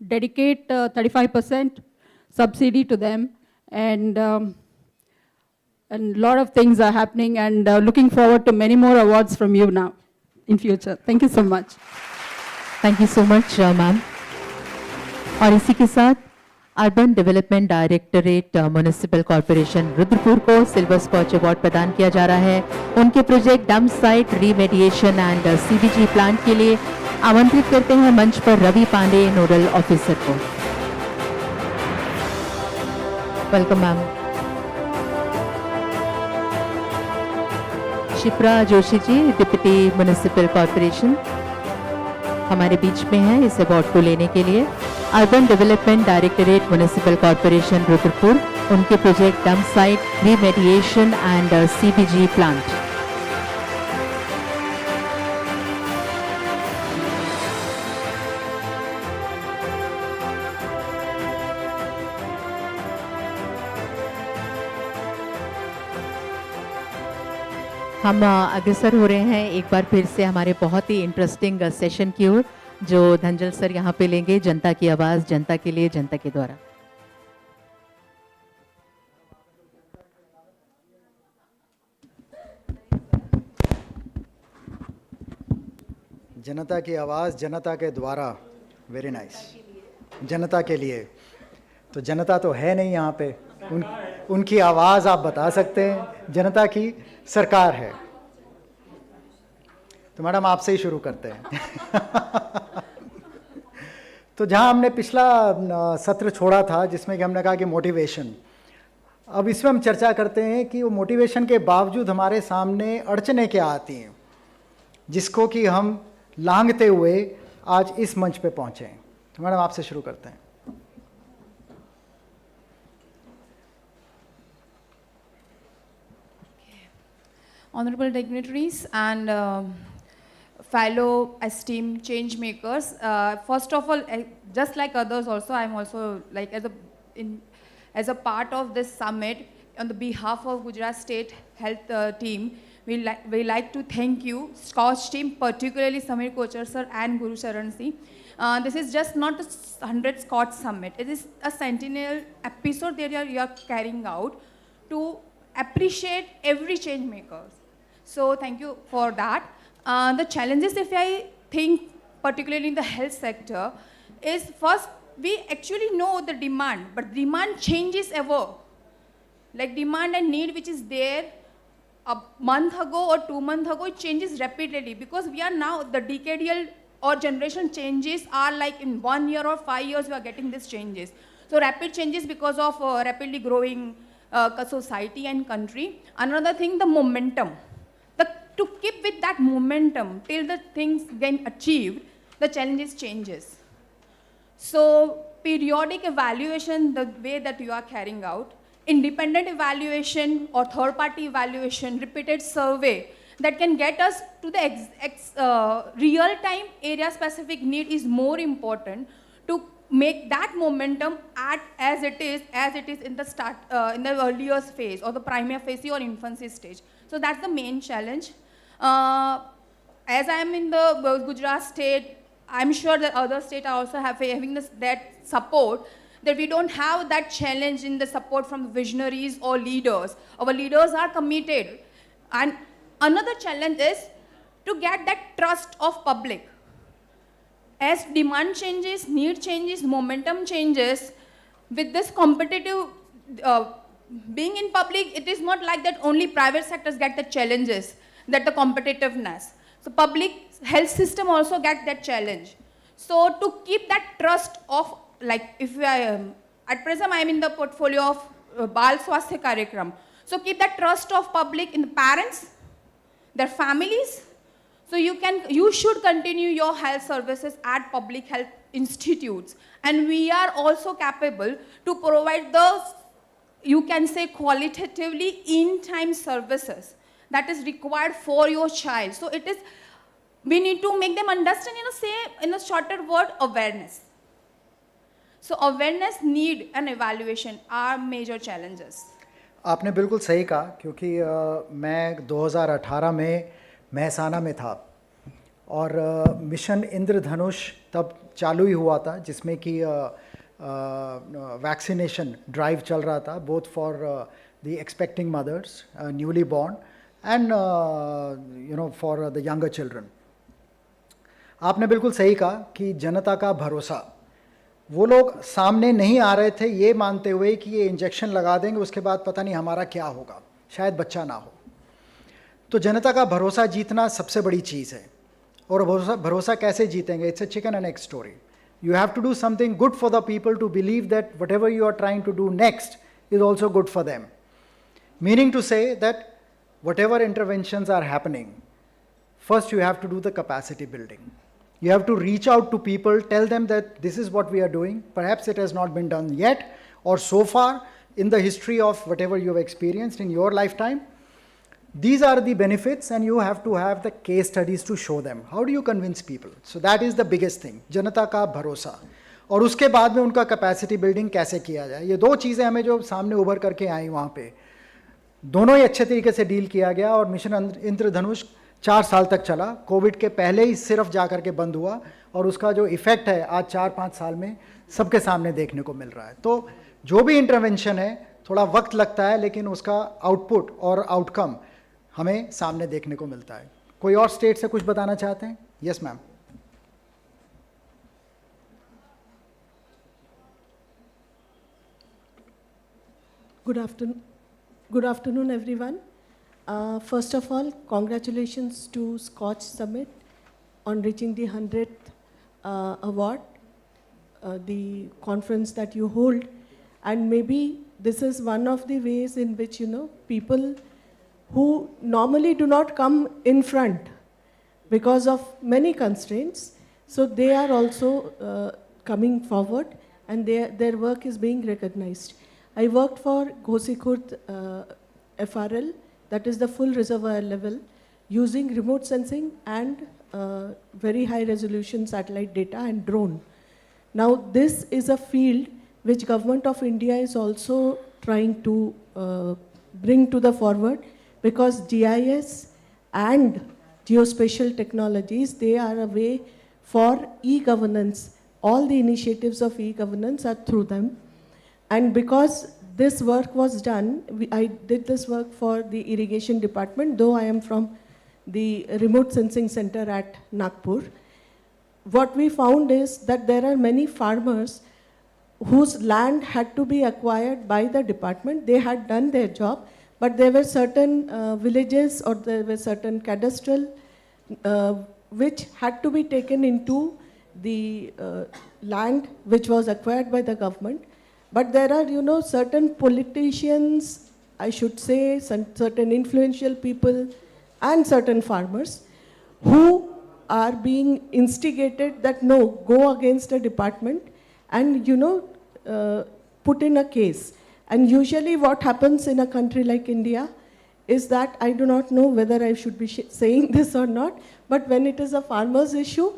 dedicate 35% subsidy to them. And a lot of things are happening, and looking forward to many more awards from you now in future. Thank you so much. Thank you so much, ma'am. और इसी के साथ urban development directorate municipal corporation Rudrapur को silver Skoch award प्रदान किया जा रहा है उनके project dump site remediation and CBG plant के लिए। आमंत्रित करते हैं मंच पर रवि पांडे, नोडल ऑफिसर को। Welcome ma'am. Shipra Joshi ji, deputy municipal corporation, हमारे बीच में है इस अवार्ड को लेने के लिए। Urban development directorate municipal corporation Rudrapur, उनके project dump site remediation and CBG plant. हम अग्रसर हो रहे हैं एक बार फिर से हमारे बहुत ही इंटरेस्टिंग सेशन की ओर, जो धंजल सर यहाँ पे लेंगे। जनता की आवाज़, जनता के लिए, जनता के द्वारा। जनता की आवाज़, जनता के द्वारा, वेरी नाइस। जनता के लिए, तो जनता तो है नहीं यहाँ पे, उनकी आवाज़ आप बता सकते हैं। जनता की सरकार है। तो मैडम आपसे ही शुरू करते हैं। तो जहाँ हमने पिछला सत्र छोड़ा था, जिसमें कि हमने कहा कि मोटिवेशन, अब इसमें हम चर्चा करते हैं कि वो मोटिवेशन के बावजूद हमारे सामने अड़चनें क्या आती हैं, जिसको कि हम लांघते हुए आज इस मंच पे पहुँचे हैं। तो मैडम आपसे शुरू करते हैं। Honorable dignitaries and fellow esteemed change makers, first of all, just like others also, I'm also like as a part of this summit, on the behalf of Gujarat State Health team, we like to thank you, SKOCH team, particularly Samir Kochar sir and Guru Sharan ji. This is just not the 100th SKOCH summit. It is a centennial episode that you are carrying out to appreciate every change maker. So thank you for that. The challenges, if I think particularly in the health sector, is first we actually know the demand, but demand changes ever. Like demand and need which is there a month ago or 2 months ago, it changes rapidly, because we are now, the decadal or generation changes are like in 1 year or 5 years we are getting these changes. So rapid changes because of rapidly growing society and country. Another thing, the momentum. To keep with that momentum till the things get achieved, the challenges changes. So periodic evaluation, the way that you are carrying out, independent evaluation or third party evaluation, repeated survey that can get us to the real time area specific need is more important to make that momentum act as it is in the start, in the earliest phase or the primary phase or infancy stage. So that's the main challenge. As I am in the Gujarat state, I'm sure that other states are also having that support, that we don't have that challenge in the support from visionaries or leaders. Our leaders are committed. And another challenge is to get that trust of public. As demand changes, need changes, momentum changes, with this competitive being in public, it is not like that only private sectors get the challenges, that the competitiveness. So public health system also get that challenge. So to keep that trust of, like if I at present I am in the portfolio of Bal Swasthya Karyakram. So keep that trust of public in the parents, their families. So you should continue your health services at public health institutes. And we are also capable to provide those, you can say qualitatively in-time services that is required for your child. So it is, we need to make them understand, in a shorter word, awareness. So awareness, need and evaluation are major challenges. आपने बिल्कुल सही कहा, क्योंकि मैं 2018 में महसाना में था और मिशन इंद्रधनुष तब चालू ही हुआ था, जिसमें कि वैक्सीनेशन ड्राइव चल रहा था, both for the expecting mothers, newly born, and for the younger children. आपने बिल्कुल सही कहा कि जनता का भरोसा, वो लोग सामने नहीं आ रहे थे ये मानते हुए कि ये इंजेक्शन लगा देंगे, उसके बाद पता नहीं हमारा क्या होगा, शायद बच्चा ना हो. तो जनता का भरोसा जीतना सबसे बड़ी चीज़ है. और भरोसा कैसे जीतेंगे? It's a chicken and egg story. You have to do something good for the people to believe that whatever you are trying to do next is also good for them. Meaning to say that whatever interventions are happening, first you have to do the capacity building. You have to reach out to people, tell them that this is what we are doing. Perhaps it has not been done yet, or so far in the history of whatever you have experienced in your lifetime. These are the benefits, and you have to have the case studies to show them. How do you convince people? So that is the biggest thing, जनता का भरोसा. और उसके बाद में उनका capacity building कैसे किया जाए, ये दो चीज़ें हमें जो सामने उभर करके आई वहाँ पे, दोनों ही अच्छे तरीके से डील किया गया. और मिशन इंद्रधनुष 4 साल तक चला. कोविड के पहले ही सिर्फ जा करके बंद हुआ, और उसका जो इफ़ेक्ट है आज 4-5 साल में सबके सामने देखने को मिल रहा है. तो जो भी इंटरवेंशन है थोड़ा वक्त लगता है, लेकिन उसका आउटपुट और आउटकम हमें सामने देखने को मिलता है. कोई और स्टेट से कुछ बताना चाहते हैं? Yes ma'am. Good afternoon, everyone. First of all, congratulations to SKOCH Summit on reaching the 100th award, the conference that you hold. And maybe this is one of the ways in which, people who normally do not come in front because of many constraints, so they are also coming forward, and their work is being recognized. I worked for Ghosikhurd FRL, that is the full reservoir level, using remote sensing and very high resolution satellite data and drone. Now this is a field which Government of India is also trying to bring to the forward, because GIS and geospatial technologies, they are a way for e-governance. All the initiatives of e-governance are through them. And because this work was done, I did this work for the irrigation department, though I am from the remote sensing center at Nagpur. What we found is that there are many farmers whose land had to be acquired by the department. They had done their job, but there were certain villages, or there were certain cadastral which had to be taken into the land which was acquired by the government. But there are, certain politicians, I should say, certain influential people and certain farmers who are being instigated that no, go against a department and, put in a case. And usually what happens in a country like India is that, I do not know whether I should be saying this or not, but when it is a farmer's issue,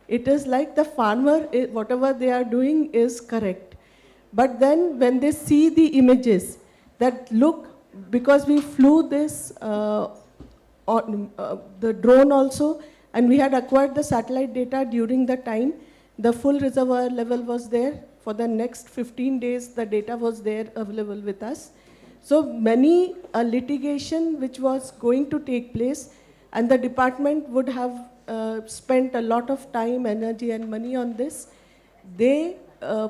it is like the farmer, whatever they are doing is correct. But then when they see the images that look, because we flew this, the drone also, And we had acquired the satellite data during the time the full reservoir level was there. For the next 15 days, the data was there available with us. So many litigation which was going to take place, and the department would have spent a lot of time, energy and money on this. They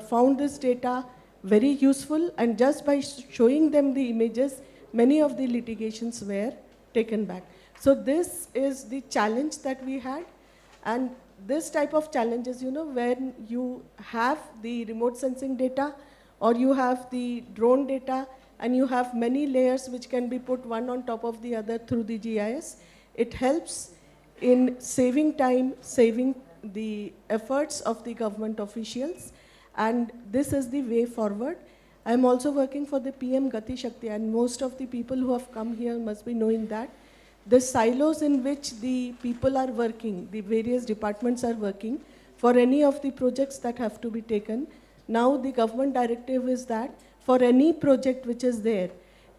found this data very useful, and just by showing them the images, many of the litigations were taken back. So this is the challenge that we had, and this type of challenges, you know, when you have the remote sensing data or you have the drone data and you have many layers which can be put one on top of the other through the GIS, it helps in saving time, saving the efforts of the government officials, and this is the way forward. I'm also working for the PM Gati Shakti, and most of the people who have come here must be knowing that the silos in which the people are working, the various departments are working for any of the projects that have to be taken. Now the government directive is that for any project which is there,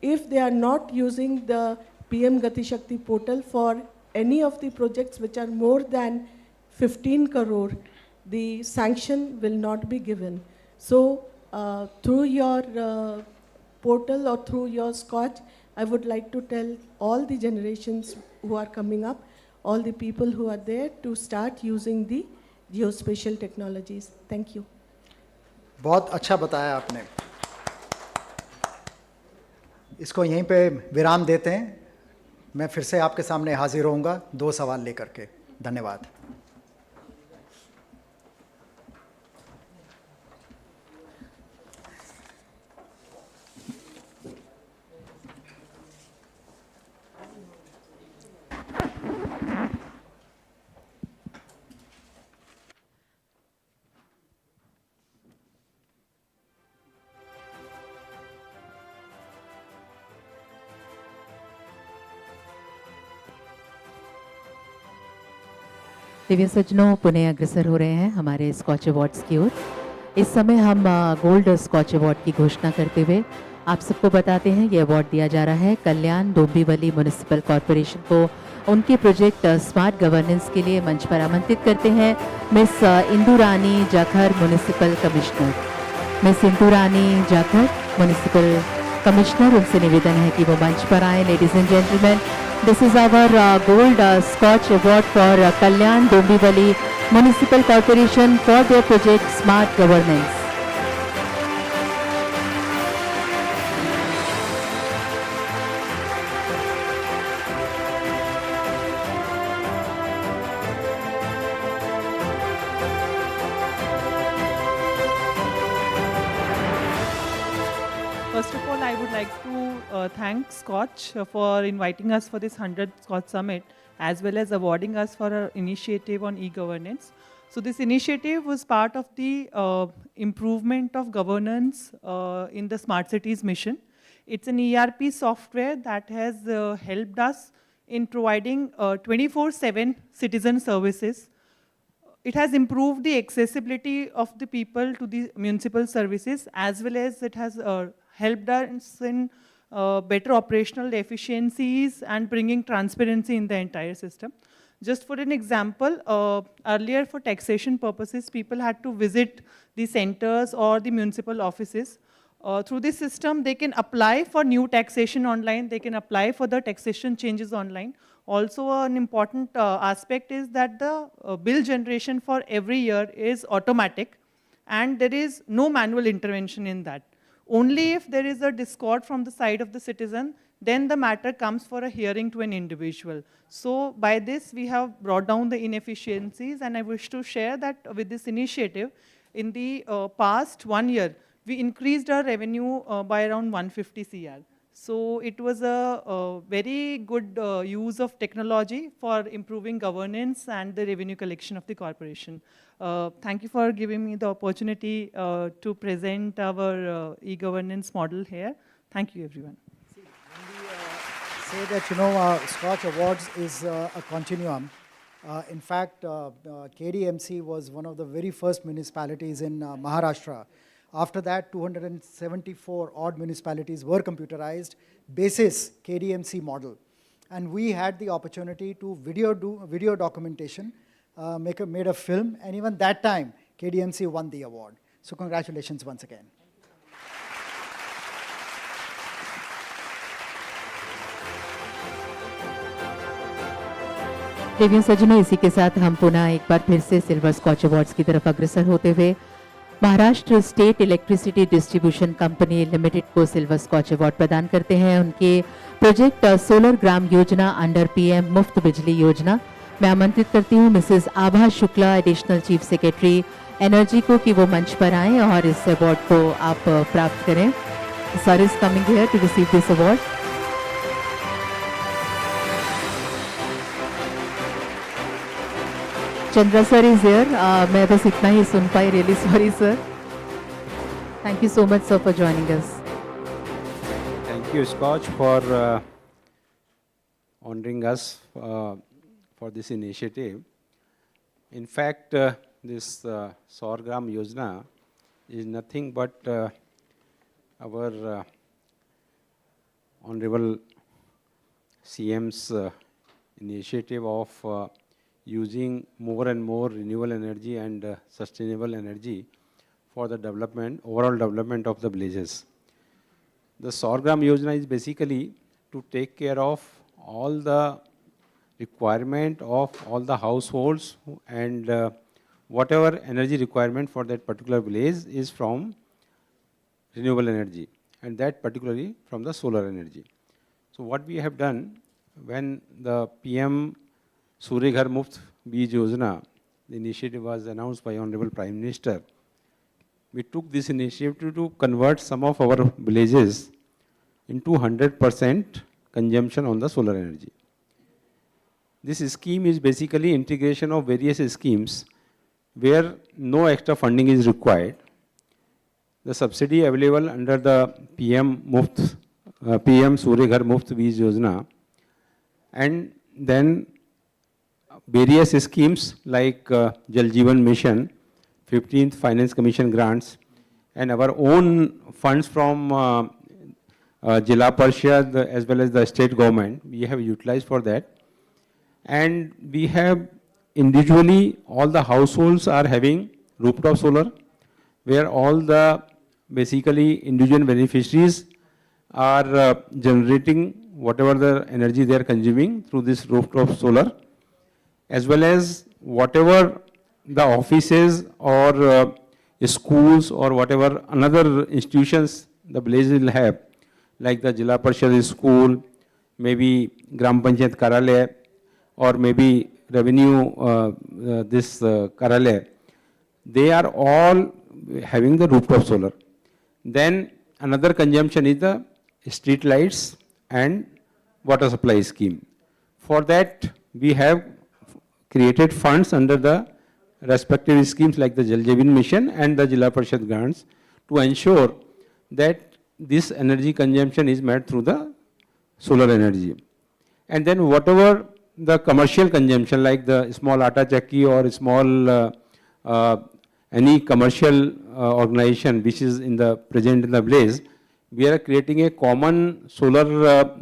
if they are not using the PM Gati Shakti portal for any of the projects which are more than 15 crore, the sanction will not be given. So through your portal or through your SKOCH, I would like to tell all the generations who are coming up, all the people who are there, to start using the geospatial technologies. Thank you. बहुत अच्छा बताया आपने. इसको यहीं पे विराम देते हैं. मैं फिर से आपके सामने हाजिर होऊंगा 2 सवाल लेकर के. धन्यवाद. दिव्य सज्जनों, पुनः अग्रसर हो रहे हैं हमारे स्कॉच अवार्ड्स की ओर। इस समय हम गोल्ड स्कॉच अवार्ड की घोषणा करते हुए आप सबको बताते हैं ये अवार्ड दिया जा रहा है कल्याण डोंबिवली म्युनिसिपल कॉरपोरेशन को उनके प्रोजेक्ट स्मार्ट गवर्नेंस के लिए मंच पर आमंत्रित करते हैं miss Indu Rani Jakhar municipal commissioner. Miss Indu Rani Jakhar municipal commissioner, उनसे निवेदन है कि वो मंच पर आए। Ladies and gentleman, this is our gold Scotch award for Kalyan Dombivali Municipal Corporation for their project Smart Governance. First of all, I would like to thank Scotch for inviting us for this 100th Scotch Summit, as well as awarding us for our initiative on e-governance. So this initiative was part of the improvement of governance in the Smart Cities mission. It's an ERP software that has helped us in providing 24/7 citizen services. It has improved the accessibility of the people to the municipal services, as well as it has helped us in better operational efficiencies and bringing transparency in the entire system. Just for an example, earlier for taxation purposes, people had to visit the centers or the municipal offices. Through this system, they can apply for new taxation online, they can apply for the taxation changes online. Also, an important aspect is that the bill generation for every year is automatic, and there is no manual intervention in that. Only if there is a discord from the side of the citizen, then the matter comes for a hearing to an individual. So by this, we have brought down the inefficiencies, and I wish to share that with this initiative, in the past 1 year, we increased our revenue by around 150 CR. So it was a very good use of technology for improving governance and the revenue collection of the corporation. Thank you for giving me the opportunity to present our e-governance model here. Thank you, everyone. Say that, you know, Scotch Awards is a continuum. In fact, KDMC was one of the very first municipalities in Maharashtra. After that, 274 odd municipalities were computerized basis KDMC model. and we had the opportunity to video documentation, made a film, and even that time KDMC won the award. So congratulations once again. प्रेमियों सज्जनों, इसी के साथ हम पुनः एक बार फिर से सिल्वर स्कॉच अवार्ड्स की तरफ अग्रसर होते हुए Maharashtra state electricity distribution company limited को सिल्वर स्कॉच अवार्ड प्रदान करते हैं उनके project solar Gram Yojana under PM मुफ्त बिजली योजना। मैं आमंत्रित करती हूँ missus Abha Shukla, additional chief secretary energy को, कि वो मंच पर आएं और इस अवार्ड को आप प्राप्त करें। Sir is coming here to receive this award. Chandra sir is here. मैं बस इतना ही सुन पाई, really sorry sir. Thank you so much sir for joining us. Thank you, SKOCH, for honoring us for this initiative. In fact, this Sauragram Yojana is nothing but our Honorable CM's initiative of using more and more renewable energy and sustainable energy for the development, overall development of the villages. The Sauragram Yojana is basically to take care of all the requirement of all the households, and whatever energy requirement for that particular village is from renewable energy, and that particularly from the solar energy. So what we have done, when the PM Surya Ghar Muft Bij Yojana, the initiative was announced by Honorable Prime Minister, we took this initiative to convert some of our villages into 100% consumption on the solar energy. This scheme is basically integration of various schemes where no extra funding is required. The subsidy available under the PM Surya Ghar Muft Bij Yojana, and then various schemes like Jal Jeevan Mission, 15th Finance Commission grants, and our own funds from Jila Parishad as well as the state government, we have utilized for that. And we have individually, all the households are having rooftop solar, where all the basically individual beneficiaries are generating whatever the energy they are consuming through this rooftop solar, as well as whatever the offices or schools or whatever another institutions the village will have, like the Jila Parishad school, maybe Gram Panchayat Karalaya, or maybe revenue Karalaya, they are all having the rooftop solar. Then another consumption is the street lights and water supply scheme. For that, we have created funds under the respective schemes like the Jal Jeevan Mission and the Jila Parishad grants to ensure that this energy consumption is met through the solar energy. And then whatever the commercial consumption, like the small atta chakki or small any commercial organization which is present in the village, we are creating a common solar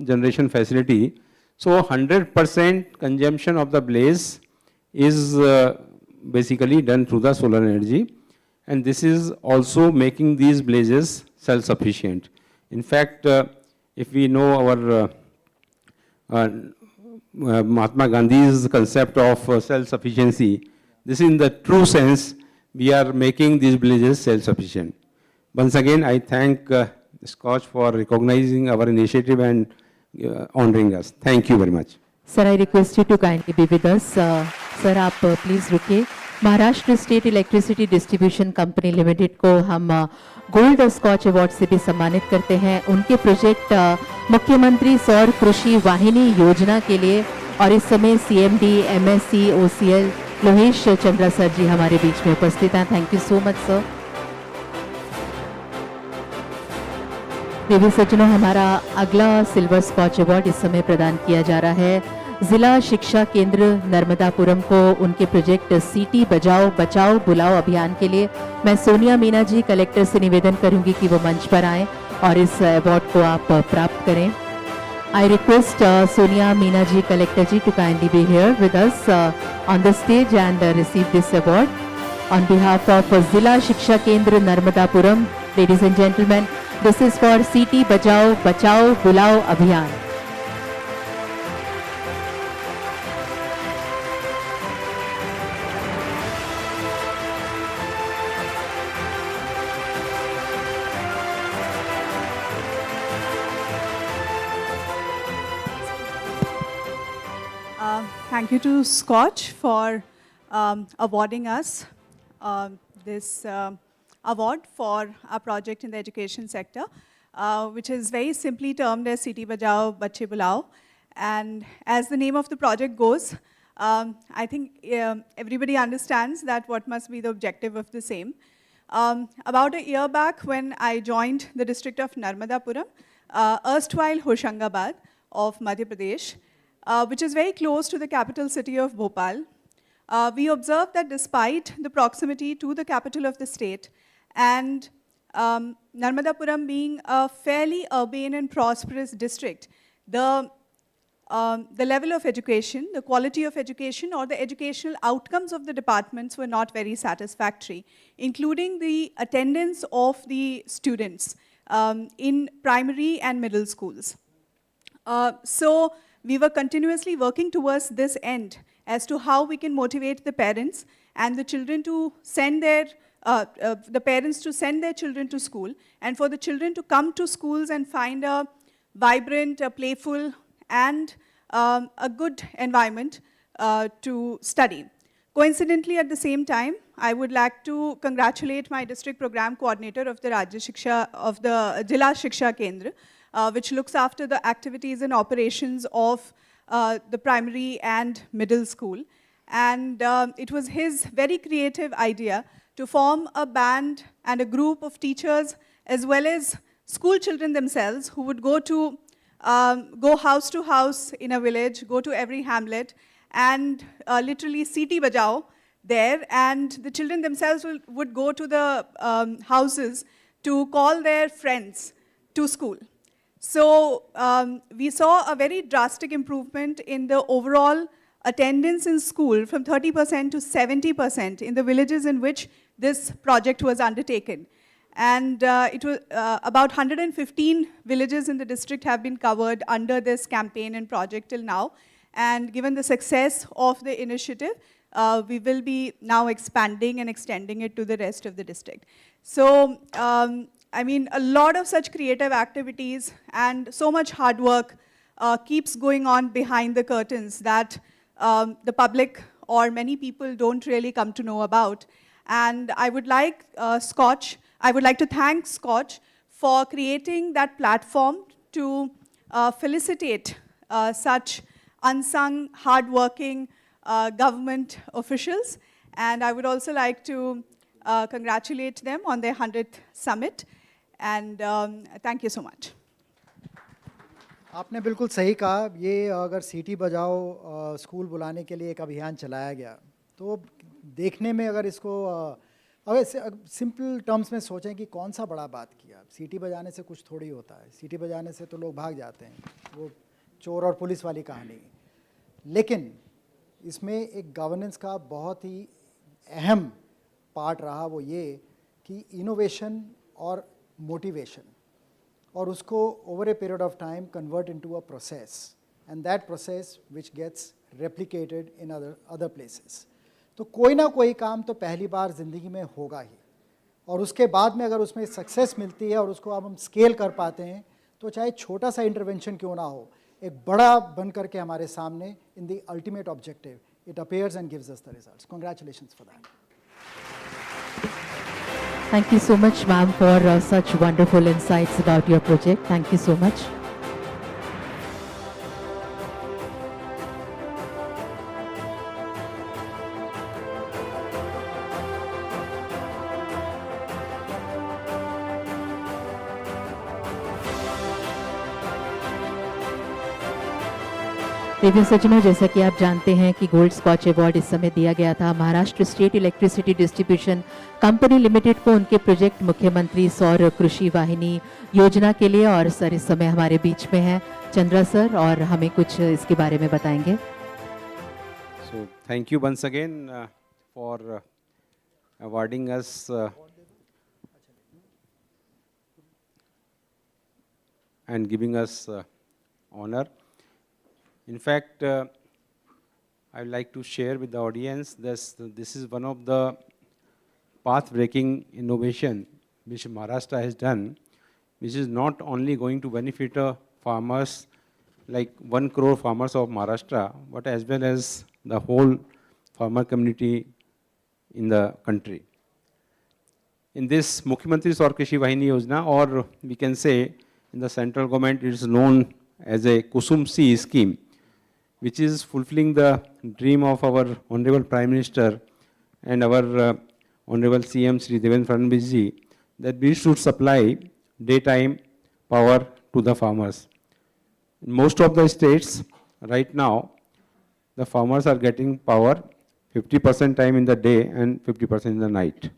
generation facility. So 100% consumption of the village is basically done through the solar energy, and this is also making these villages self-sufficient. In fact, if we know our Mahatma Gandhi's concept of self-sufficiency, this is in the true sense we are making these villages self-sufficient. Once again, I thank SKOCH for recognizing our initiative and honoring us. Thank you very much. Sir, I request you to kindly be with us. Sir, आप please रुकिए। Maharashtra state electricity distribution company limited को हम gold Skoch award से भी सम्मानित करते हैं उनके प्रोजेक्ट मुख्यमंत्री सौर कृषि वाहिनी योजना के लिए। और इस समय CMD MSc OCL Lohesh Chandra sir ji हमारे बीच में उपस्थित हैं। Thank you so much sir. देवी सज्जनों, हमारा अगला सिल्वर स्कॉच अवार्ड इस समय प्रदान किया जा रहा है जिला शिक्षा केंद्र नर्मदापुरम को उनके प्रोजेक्ट सीटी बजाओ बचाओ बुलाओ अभियान के लिए। मैं सोनिया मीना जी कलेक्टर से निवेदन करूंगी कि वो मंच पर आएं और इस अवार्ड को आप प्राप्त करें। I request Sonia Meena ji, Collector ji, to kindly be here with us on the stage and receive this award. On behalf of Zila Shiksha Kendra Narmadapuram, ladies and gentlemen, this is for CT Bajao Bachao Bulao Abhiyan. Thank you to SKOCH for awarding us this award for our project in the education sector, which is very simply termed as City Bajao Bache Bulao. And as the name of the project goes, I think everybody understands that what must be the objective of the same. About a year back when I joined the district of Narmadapuram, erstwhile Hoshangabad of Madhya Pradesh, which is very close to the capital city of Bhopal, we observed that despite the proximity to the capital of the state and Narmadapuram being a fairly urbane and prosperous district, the level of education, the quality of education or the educational outcomes of the departments were not very satisfactory, including the attendance of the students in primary and middle schools. So we were continuously working towards this end as to how we can motivate the parents and the children to send their children to school, and for the children to come to schools and find a vibrant, playful, and a good environment to study. Coincidentally, at the same time, I would like to congratulate my district program coordinator of the Jila Shiksha Kendra, which looks after the activities and operations of the primary and middle school. And it was his very creative idea to form a band and a group of teachers as well as school children themselves who would go house to house in a village, go to every hamlet, and literally Siti Bajao there, and the children themselves would go to the houses to call their friends to school. So we saw a very drastic improvement in the overall attendance in school from 30% to 70% in the villages in which this project was undertaken. And it was about 115 villages in the district have been covered under this campaign and project till now. And given the success of the initiative, we will be now expanding and extending it to the rest of the district. So, I mean, a lot of such creative activities and so much hard work keeps going on behind the curtains that the public or many people don't really come to know about. And I would like I would like to thank SKOCH for creating that platform to felicitate such unsung, hardworking government officials. And I would also like to congratulate them on their 100th summit. And thank you so much. आपने बिल्कुल सही कहा, ये अगर सीटी बजाओ school बुलाने के लिए एक अभियान चलाया गया तो देखने में अगर इसको अगर सिंपल टर्म्स में सोचें कि कौन सा बड़ा बात किया, सीटी बजाने से कुछ थोड़ी होता है, सीटी बजाने से तो लोग भाग जाते हैं, वो चोर और पुलिस वाली कहानी। लेकिन इसमें एक गवर्नेंस का बहुत ही अहम पार्ट रहा, वो ये कि इनोवेशन और मोटिवेशन और उसको over a period of time convert into a process and that process which gets replicated in other places. तो कोई ना कोई काम तो पहली बार ज़िंदगी में होगा ही, और उसके बाद में अगर उसमें सक्सेस मिलती है और उसको अब हम स्केल कर पाते हैं तो चाहे छोटा सा इंटरवेंशन क्यों ना हो, एक बड़ा बन करके हमारे सामने in the ultimate objective it appears and gives us the results. Congratulations for that. Thank you so much, ma'am, for such wonderful insights about your project. Thank you so much. प्रिय सज्जनों, जैसा कि आप जानते हैं कि गोल्ड स्कॉच अवार्ड इस समय दिया गया था Maharashtra state electricity distribution company limited को उनके प्रोजेक्ट मुख्यमंत्री सौर कृषि वाहिनी योजना के लिए। और सर इस समय हमारे बीच में हैं चंद्रा सर और हमें कुछ इसके बारे में बताएंगे। So thank you once again for awarding us and giving us honor. In fact, I would like to share with the audience this is one of the path-breaking innovation which Maharashtra has done, which is not only going to benefit farmers, like 1 crore farmers of Maharashtra, but as well as the whole farmer community in the country. In this Mukhyamantri Saur Krishi Vahini Yojana, or we can say in the central government it is known as a Kusum C scheme, which is fulfilling the dream of our Honorable Prime Minister and our Honorable CM Shri Devendra Fadnavis ji, that we should supply daytime power to the farmers. In most of the states right now, the farmers are getting power 50% time in the day and 50% in the night.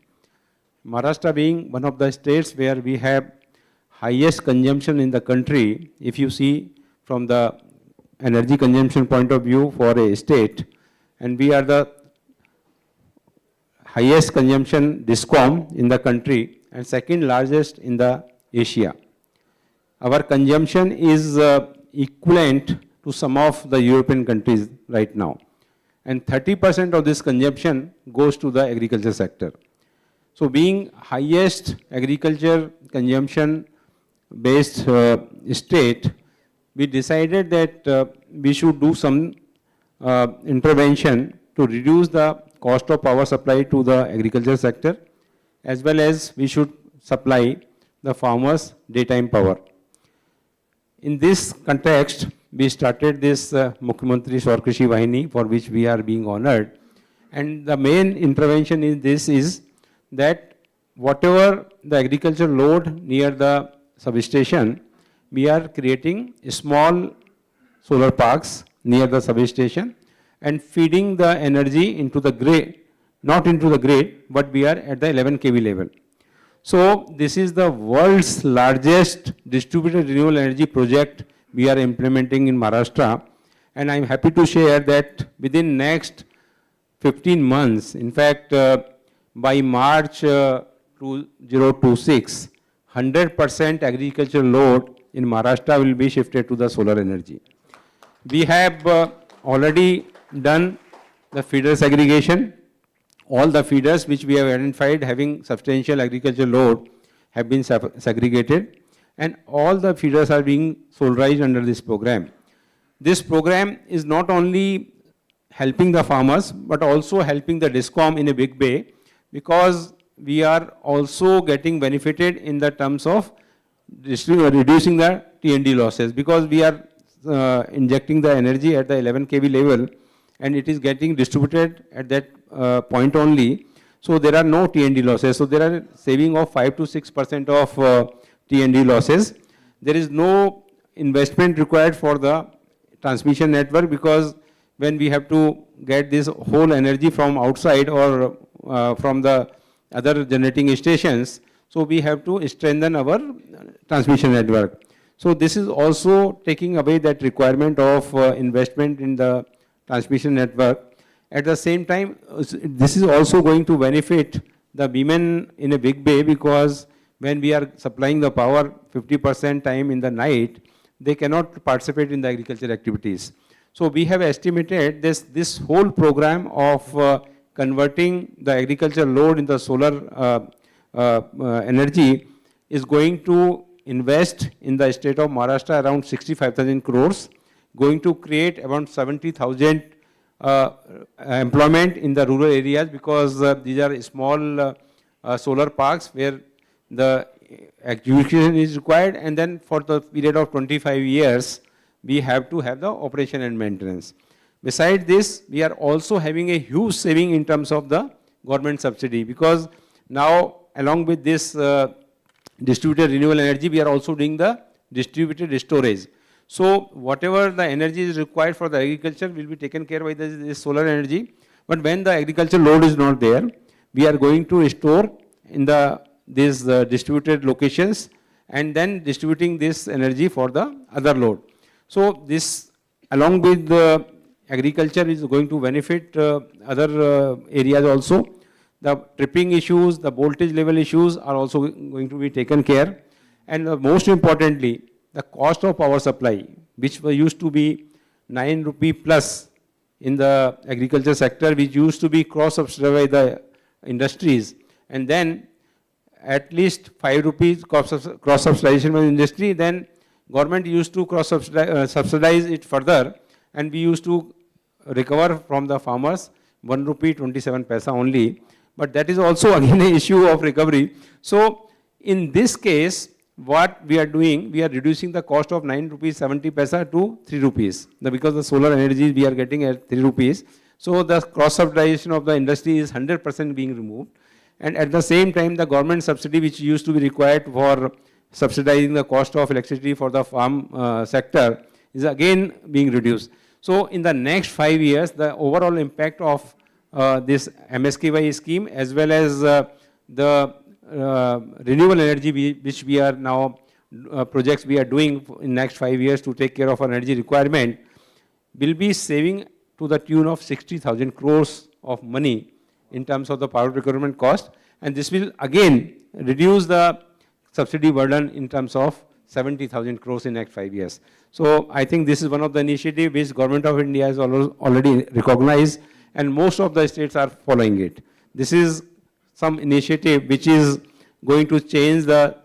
Maharashtra being one of the states where we have highest consumption in the country, if you see from the energy consumption point of view for a state, and we are the highest consumption DISCOM in the country and second largest in the Asia. Our consumption is equivalent to some of the European countries right now. And 30% of this consumption goes to the agriculture sector. So being highest agriculture consumption based state, we decided that we should do some intervention to reduce the cost of power supply to the agriculture sector, as well as we should supply the farmers daytime power. In this context, we started this Mukhyamantri Saur Krishi Vahini, for which we are being honored. And the main intervention in this is that whatever the agriculture load near the substation, we are creating small solar parks near the substation and feeding the energy into the grid, not into the grid, but we are at the 11 kV level. So this is the world's largest distributed renewable energy project we are implementing in Maharashtra, and I'm happy to share that within next 15 months, in fact, by March 2026, 100% agricultural load in Maharashtra will be shifted to the solar energy. We have already done the feeder segregation. All the feeders which we have identified having substantial agricultural load have been segregated, and all the feeders are being solarized under this program. This program is not only helping the farmers, but also helping the DISCOM in a big way, because we are also getting benefited in the terms of reducing the T&D losses, because we are injecting the energy at the 11 kV level and it is getting distributed at that point only. So there are no T&D losses. So there are saving of 5 to 6% of T&D losses. There is no investment required for the transmission network, because when we have to get this whole energy from outside or from the other generating stations, so we have to strengthen our transmission network. So this is also taking away that requirement of investment in the transmission network. At the same time, this is also going to benefit the women in a big way, because when we are supplying the power 50% time in the night, they cannot participate in the agriculture activities. So we have estimated this whole program of converting the agriculture load in the solar energy is going to invest in the state of Maharashtra around 65,000 crores, going to create around 70,000 employment in the rural areas, because these are small solar parks where the execution is required, and then for the period of 25 years, we have to have the operation and maintenance. Besides this, we are also having a huge saving in terms of the government subsidy, because now along with this distributed renewable energy, we are also doing the distributed storage. So whatever the energy is required for the agriculture will be taken care by this solar energy. But when the agriculture load is not there, we are going to store in these distributed locations and then distributing this energy for the other load. So this, along with the agriculture, is going to benefit other areas also. The tripping issues, the voltage level issues are also going to be taken care. And most importantly, the cost of power supply, which used to be 9 rupee plus in the agriculture sector, which used to be cross-subsidized by the industries, and then at least 5 rupees cross-subsidization by the industry, then government used to subsidize it further, and we used to recover from the farmers 1 rupee 27 paisa only. But that is also again an issue of recovery. So in this case, what we are doing, we are reducing the cost of 9 rupees 70 paisa to 3 rupees. Because the solar energy we are getting at 3 rupees. So the cross-subsidization of the industry is 100% being removed. And at the same time, the government subsidy which used to be required for subsidizing the cost of electricity for the farm sector is again being reduced. So in the next 5 years, the overall impact of this MSKY scheme, as well as the renewable energy which we are now, projects we are doing in next 5 years to take care of our energy requirement, will be saving to the tune of 60,000 crores of money in terms of the power procurement cost. And this will again reduce the subsidy burden in terms of 70,000 crores in next 5 years. So I think this is one of the initiatives which Government of India has already recognized, and most of the states are following it. This is some initiative which is going to change the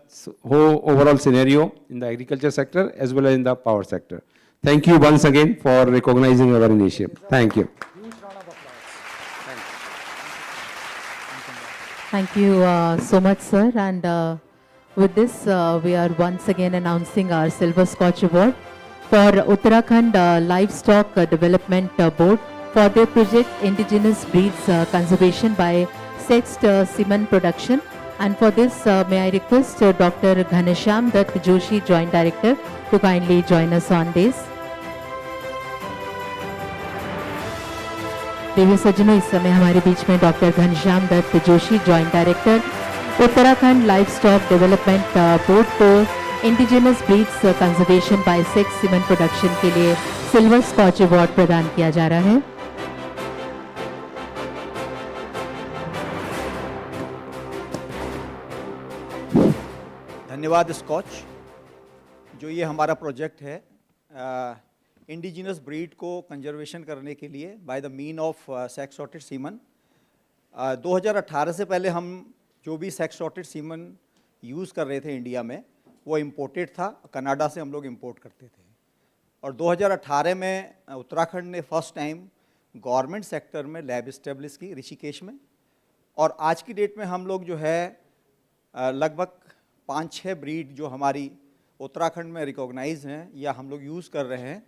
whole overall scenario in the agriculture sector as well as in the power sector. Thank you once again for recognizing our initiative. Thank you. Thank you so much, sir. And with this, we are once again announcing our Silver Scotch Award for Uttarakhand Livestock Development Board for their project Indigenous Breeds Conservation by Sexed Semen Production. And for this, may I request Dr. Ghanshyam Dutt Joshi, Joint Director, to kindly join us on this. देवी सज्जनों, इस समय हमारे बीच में doctor Ghanshyam Dutt Joshi, joint director, Uttarakhand livestock development board को indigenous breeds conservation by sex semen production के लिए silver Skoch award प्रदान किया जा रहा है। धन्यवाद स्कॉच। जो ये हमारा प्रोजेक्ट है इंडिजिनस ब्रीड को कंजर्वेशन करने के लिए by the mean of sex sorted semen. 2018 से पहले हम जो भी सेक्स सॉर्टेड सीमन यूज़ कर रहे थे इंडिया में वो इम्पोर्टेड था, कनाडा से हम लोग इम्पोर्ट करते थे। और 2018 में उत्तराखंड ने फर्स्ट टाइम गवर्नमेंट सेक्टर में लैब इस्टेब्लिश की ऋषिकेश में। और आज की डेट में हम लोग जो है लगभग 5-6 ब्रीड जो हमारी उत्तराखंड में रिकॉग्नाइज हैं या हम लोग यूज़ कर रहे हैं,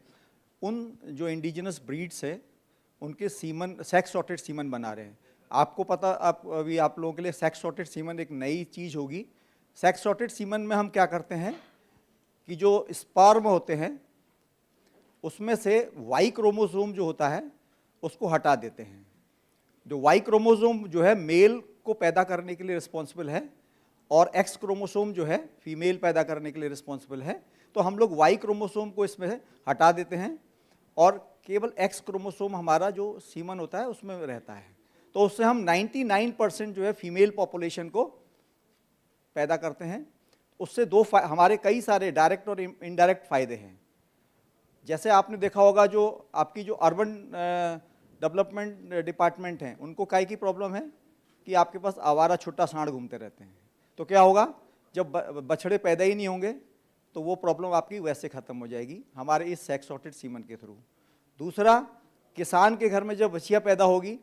उन जो इंडिजिनस ब्रीड्स है उनके सीमन सेक्स सॉर्टेड सीमन बना रहे हैं। आपको पता, अभी आप लोगों के लिए सेक्स सॉर्टेड सीमन एक नई चीज़ होगी। सेक्स सॉर्टेड सीमन में हम क्या करते हैं कि जो स्पर्म होते हैं उसमें से वाई क्रोमोसोम जो होता है उसको हटा देते हैं। जो वाई क्रोमोसोम जो है मेल को पैदा करने के लिए रिस्पॉन्सिबल है और एक्स क्रोमोसोम जो है फीमेल पैदा करने के लिए रिस्पॉन्सिबल है। तो हम लोग वाई क्रोमोसोम को इसमें हटा देते हैं और केवल एक्स क्रोमोसोम हमारा जो सीमन होता है उसमें रहता है। तो उससे हम 99% जो है फीमेल पॉपुलेशन को पैदा करते हैं। उससे हमारे कई सारे डायरेक्ट और इनडायरेक्ट फ़ायदे हैं। जैसे आपने देखा होगा जो आपकी जो अर्बन डेवलपमेंट डिपार्टमेंट हैं उनको काहे की प्रॉब्लम है कि आपके पास आवारा छुट्टा सांड घूमते रहते हैं। तो क्या होगा, जब बछड़े पैदा ही नहीं होंगे तो वो प्रॉब्लम आपकी वैसे ख़त्म हो जाएगी हमारे इस सेक्स सॉर्टेड सीमन के थ्रू। दूसरा, किसान के घर में जब बछिया पैदा होगी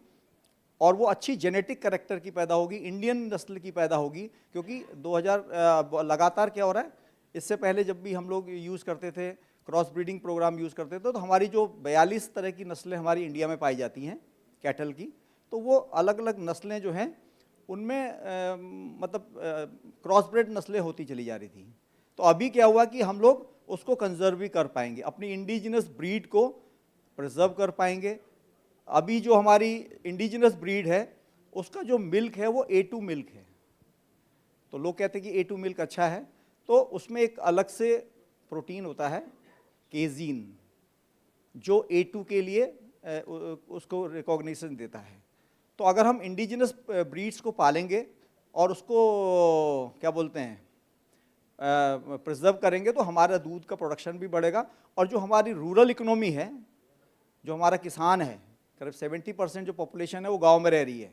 और वो अच्छी जेनेटिक कैरेक्टर की पैदा होगी, इंडियन नस्ल की पैदा होगी, क्योंकि 2000 लगातार क्या हो रहा है, इससे पहले जब भी हम लोग यूज़ करते थे क्रॉस ब्रीडिंग प्रोग्राम यूज़ करते थे तो हमारी जो 42 तरह की नस्लें हमारी इंडिया में पाई जाती हैं कैटल की, तो वो अलग अलग नस्लें जो हैं उनमें मतलब क्रॉस ब्रेड नस्लें होती चली जा रही थी। तो अभी क्या हुआ कि हम लोग उसको कंजर्व भी कर पाएंगे, अपनी इंडिजिनस ब्रीड को प्रिजर्व कर पाएंगे। अभी जो हमारी इंडिजिनस ब्रीड है उसका जो मिल्क है वो A2 मिल्क है। तो लोग कहते हैं कि A2 मिल्क अच्छा है, तो उसमें एक अलग से प्रोटीन होता है, केजीन, जो A2 के लिए उसको रिकॉग्निशन देता है। तो अगर हम इंडिजिनस ब्रीड्स को पालेंगे और उसको क्या बोलते हैं प्रिजर्व करेंगे तो हमारा दूध का प्रोडक्शन भी बढ़ेगा। और जो हमारी रूरल इकोनॉमी है, जो हमारा किसान है, करीब 70% जो पॉपुलेशन है वो गांव में रह रही है,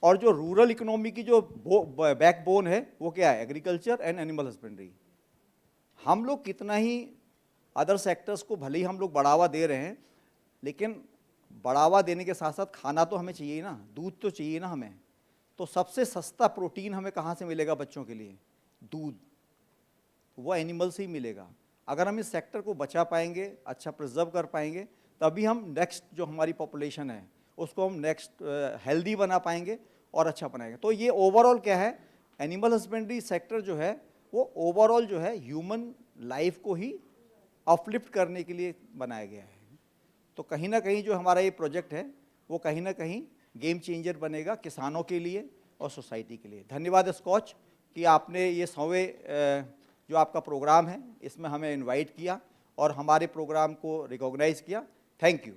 और जो रूरल इकोनॉमी की जो बैकबोन है वो क्या है, एग्रीकल्चर एंड एनिमल हस्बेंड्री। हम लोग कितना ही अदर सेक्टर्स को भले ही हम लोग बढ़ावा दे रहे हैं, लेकिन बढ़ावा देने के साथ साथ खाना तो हमें चाहिए ना, दूध तो चाहिए ना हमें। तो सबसे सस्ता प्रोटीन हमें कहाँ से मिलेगा बच्चों के लिए? दूध, वो एनिमल से ही मिलेगा। अगर हम इस सेक्टर को बचा पाएंगे, अच्छा प्रिजर्व कर पाएंगे, तभी हम नेक्स्ट जो हमारी पॉपुलेशन है उसको हम नेक्स्ट हेल्दी बना पाएंगे और अच्छा बनाएंगे। तो ये ओवरऑल क्या है, एनिमल हस्बेंड्री सेक्टर जो है वो ओवरऑल जो है ह्यूमन लाइफ को ही अपलिफ्ट करने के लिए बनाया गया है। तो कहीं ना कहीं जो हमारा ये प्रोजेक्ट है वो कहीं ना कहीं गेम चेंजर बनेगा किसानों के लिए और सोसाइटी के लिए। धन्यवाद स्कॉच कि आपने ये 100वें जो आपका प्रोग्राम है इसमें हमें इनवाइट किया और हमारे प्रोग्राम को रिकॉग्नाइज किया। Thank you.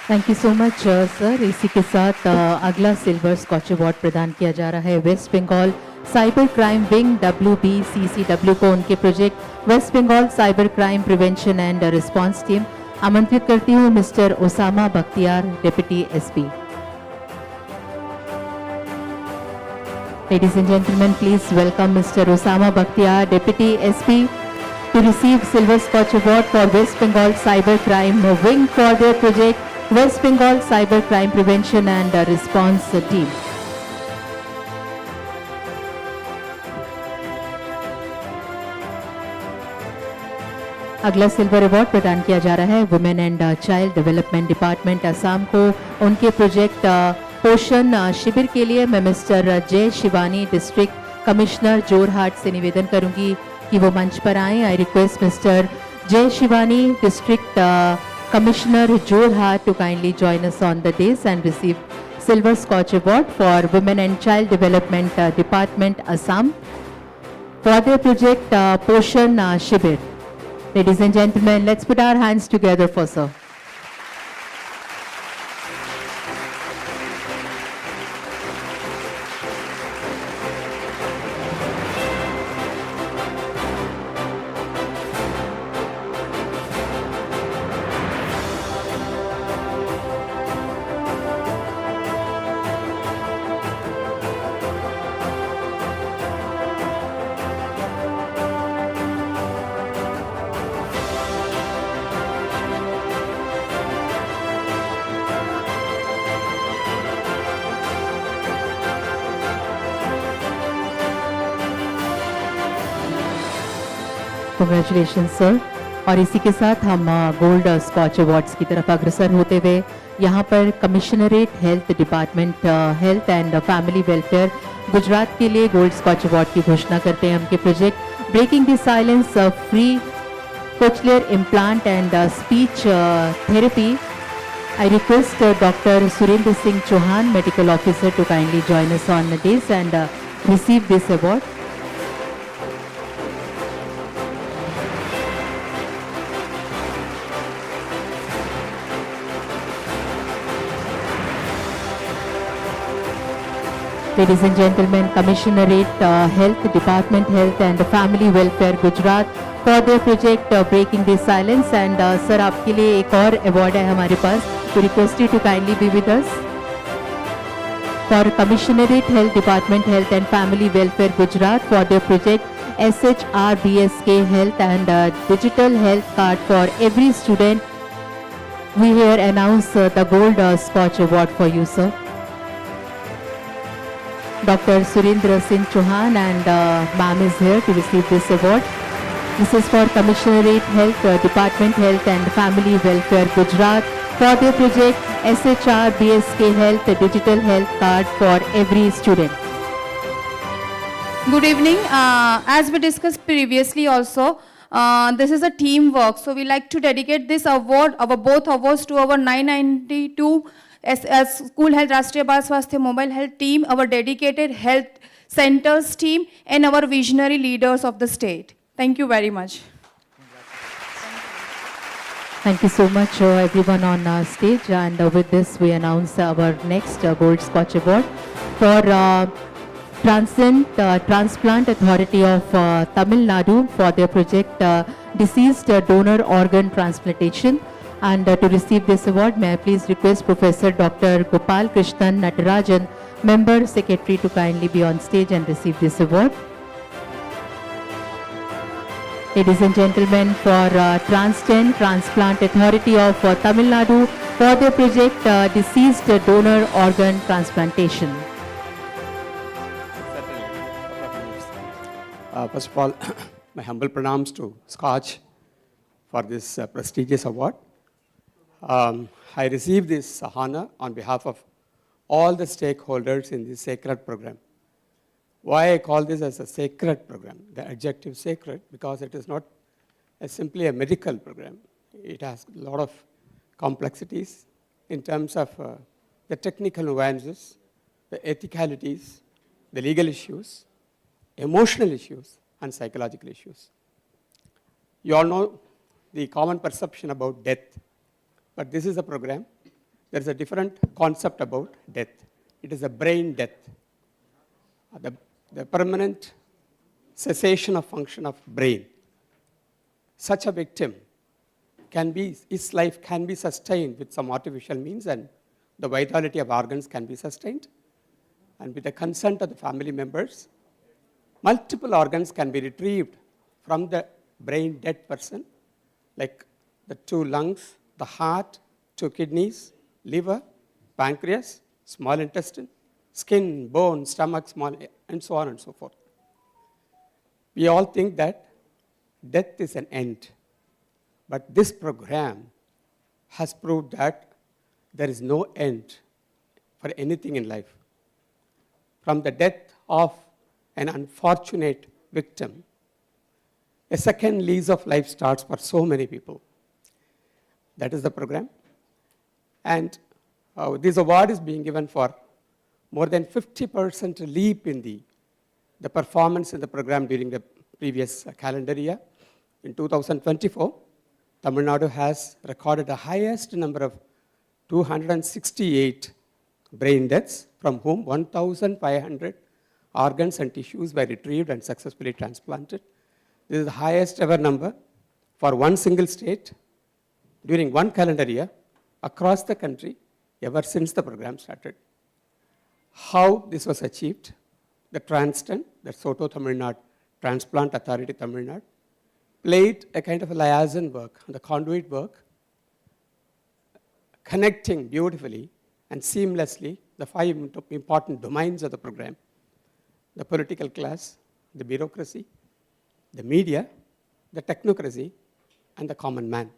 Thank you so much sir. इसी के साथ अगला सिल्वर स्कॉच अवार्ड प्रदान किया जा रहा है West Bengal cyber crime wing WBCCW को उनके project West Bengal cyber crime prevention and response team. आमंत्रित करती हूँ Mr Osama Bakhtiyar, deputy SP। Ladies and gentlemen, please welcome Mr. Osama Bakhtiar, Deputy SP, to receive Silver Scotch Award for West Bengal Cyber Crime Wing for their project West Bengal Cyber Crime Prevention and Response Team. अगला silver award प्रदान किया जा रहा है women and child development department Assam को उनके project पोषण शिविर के लिए। मैं mister Jai Shivani, district commissioner Jorhat से निवेदन करूंगी कि वो मंच पर आएं। आई request Mr Jai Shivani, district commissioner Jorhat, to kindly join us on the dais and receive silver Skoch award for women and child development department Assam for their project पोषण शिविर। Ladies and gentlemen, let's put our hands together for sir. Congratulations sir। और इसी के साथ हम gold scotch awards की तरफ अग्रसर होते हुए यहाँ पर commissionerate health department health and family welfare Gujarat के लिए गोल्ड स्कॉच अवार्ड की घोषणा करते हैं। उनके project breaking the silence free cochlear implant and speech therapy. I request doctor Surendra Singh Chauhan, medical officer, to kindly join us on the dais and receive this award. Ladies and gentlemen, Commissionerate Health Department, Health and Family Welfare Gujarat for their project Breaking the Silence and sir आपके लिए एक और award है हमारे पास, to request you to kindly be with us for Commissionerate Health Department, Health and Family Welfare Gujarat for their project SHRBSK Health and Digital Health Card for every student. We here announce the Gold Scotch Award for you, sir. Dr. Surendra Singh Chauhan and ma'am is here to receive this award. This is for Commissionerate Health Department, Health and Family Welfare Gujarat for their project SHRBSK Health Digital Health Card for every student. Good evening. As we discussed previously also, this is a teamwork. So we like to dedicate this award, our both awards, to our 992 as School Health Rashtriya Bal Swasthya Mobile Health Team, our dedicated health centers team, and our visionary leaders of the state. Thank you very much. Thank you so much, everyone on stage. And with this, we announce our next Gold Scotch Award for Transplant Authority of Tamil Nadu for their project Deceased Donor Organ Transplantation. And to receive this award, may I please request Professor Dr. Gopal Krishnan Natarajan, Member Secretary, to kindly be on stage and receive this award. Ladies and gentlemen, for Transplant Authority of Tamil Nadu for their project Deceased Donor Organ Transplantation. First of all, my humble pranams to Scotch for this prestigious award. I received this honor on behalf of all the stakeholders in this sacred program. Why I call this as a sacred program, the adjective sacred, because it is not simply a medical program. It has a lot of complexities in terms of the technical nuances, the ethicalities, the legal issues, emotional issues, and psychological issues. You all know the common perception about death, but this is a program. There is a different concept about death. It is a brain death. The permanent cessation of function of brain. Such a victim his life can be sustained with some artificial means, and the vitality of organs can be sustained. And with the consent of the family members, multiple organs can be retrieved from the brain dead person, like the 2 lungs, the heart, 2 kidneys, liver, pancreas, small intestine, skin, bone, stomach, small, and so on and so forth. We all think that death is an end. But this program has proved that there is no end for anything in life. From the death of an unfortunate victim, a second lease of life starts for so many people. That is the program. And this award is being given for more than 50% leap in the performance in the program during the previous calendar year. In 2024, Tamil Nadu has recorded the highest number of 268 brain deaths, from whom 1,500 organs and tissues were retrieved and successfully transplanted. This is the highest ever number for one single state during one calendar year across the country ever since the program started. How this was achieved, the TransTen, the Soto Tamil Nadu Transplant Authority Tamil Nadu, played a kind of a liaison work, the conduit work, connecting beautifully and seamlessly the 5 important domains of the program: the political class, the bureaucracy, the media, the technocracy, and the common man.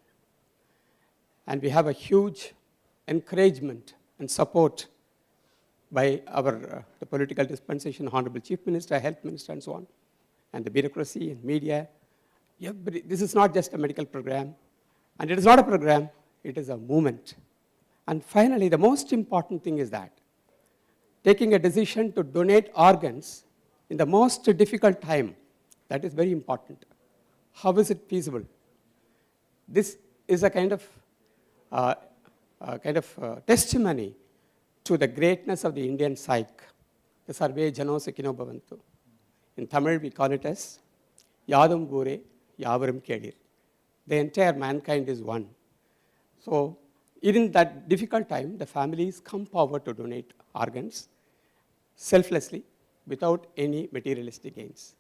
And we have a huge encouragement and support by our the political dispensation, Honorable Chief Minister, Health Minister, and so on, and the bureaucracy and media. This is not just a medical program, and it is not a program, it is a movement. And finally, the most important thing is that taking a decision to donate organs in the most difficult time, that is very important. How is it feasible? This is a kind of testimony to the greatness of the Indian psyche, the Sarve Jano Sukhino Bhavantu. In Tamil, we call it as Yadum Gure, Yavarum Kedir. The entire mankind is one. So, in that difficult time, the families come forward to donate organs selflessly, without any materialistic gains.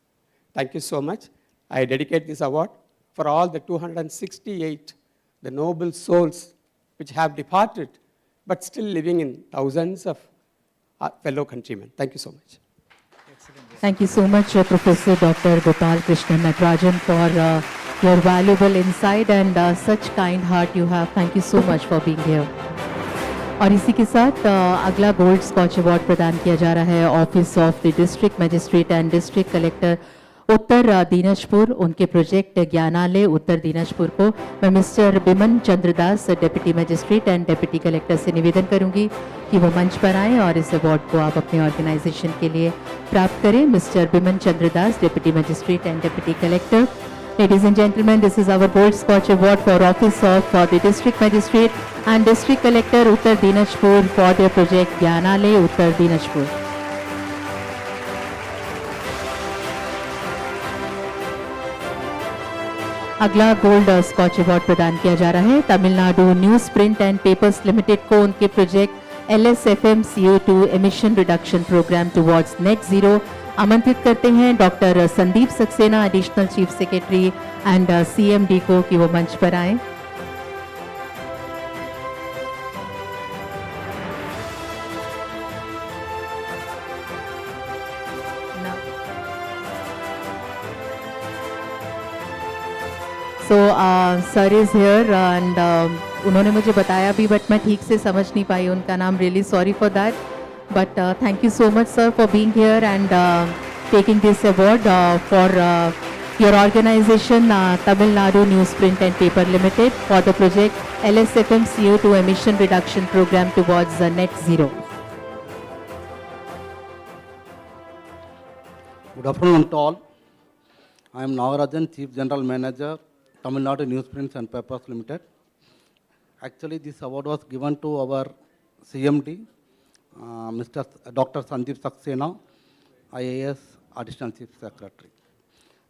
Thank you so much. I dedicate this award for all the 268, the noble souls which have departed, but still living in thousands of fellow countrymen. Thank you so much. Thank you so much, Professor Dr. Gopal Krishnan Natarajan, for your valuable insight and such kind heart you have. Thank you so much for being here. और इसी के साथ अगला gold Skoch award प्रदान किया जा रहा है office of the district magistrate and district collector Uttar Dinajpur, उनके प्रोजेक्ट ज्ञानालय उत्तर दिनाजपुर को मैं mister Biman Chandra Das, deputy magistrate and deputy collector से निवेदन करूंगी कि वो मंच पर आएँ और इस अवार्ड को आप अपने ऑर्गेनाइजेशन के लिए प्राप्त करें. Mister Biman Chandra Das, deputy magistrate and deputy collector, Ladies and gentlemen, this is our Gold Scotch Award for Office of the District Magistrate and District Collector Uttar Dinajpur for their project Gyanalay Uttar Dinajpur. अगला gold Skoch award प्रदान किया जा रहा है Tamil Nadu newsprint and papers limited को उनके project LSFM CO2 emission reduction programme towards net zero. आमंत्रित करते हैं doctor Sandeep Saxena, additional chief secretary and CMD को कि वो मंच पर आएं। So sir is here and उन्होंने मुझे बताया भी बट मैं ठीक से समझ नहीं पाई उनका नाम, really sorry for that, but thank you so much sir for being here and taking this award for your organisation Tamil Nadu Newsprint and Paper Limited for the project LSFM CO2 emission reduction program towards net zero. Good afternoon to all. I am Nagarajan, Chief General Manager, Tamil Nadu Newsprints and Papers Limited. Actually, this award was given to our CMD, Mr. Dr. Sandeep Saxena, IAS Additional Chief Secretary.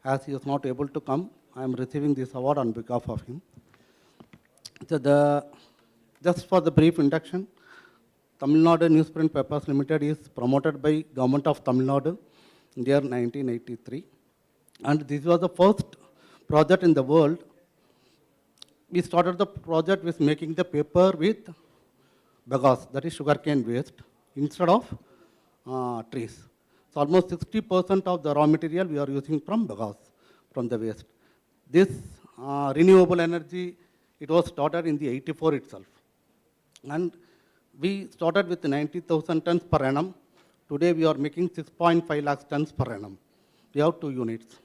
As he is not able to come, I am receiving this award on behalf of him. So just for the brief introduction, Tamil Nadu Newsprint Papers Limited is promoted by Government of Tamil Nadu in the year 1983. And this was the first project in the world. We started the project with making the paper with bagasse, that is sugarcane waste, instead of trees. So almost 60% of the raw material we are using from bagasse, from the waste. This renewable energy, it was started in the 84 itself. And we started with 90,000 tons per annum. Today we are making 6.5 lakh tons per annum. We have 2 units.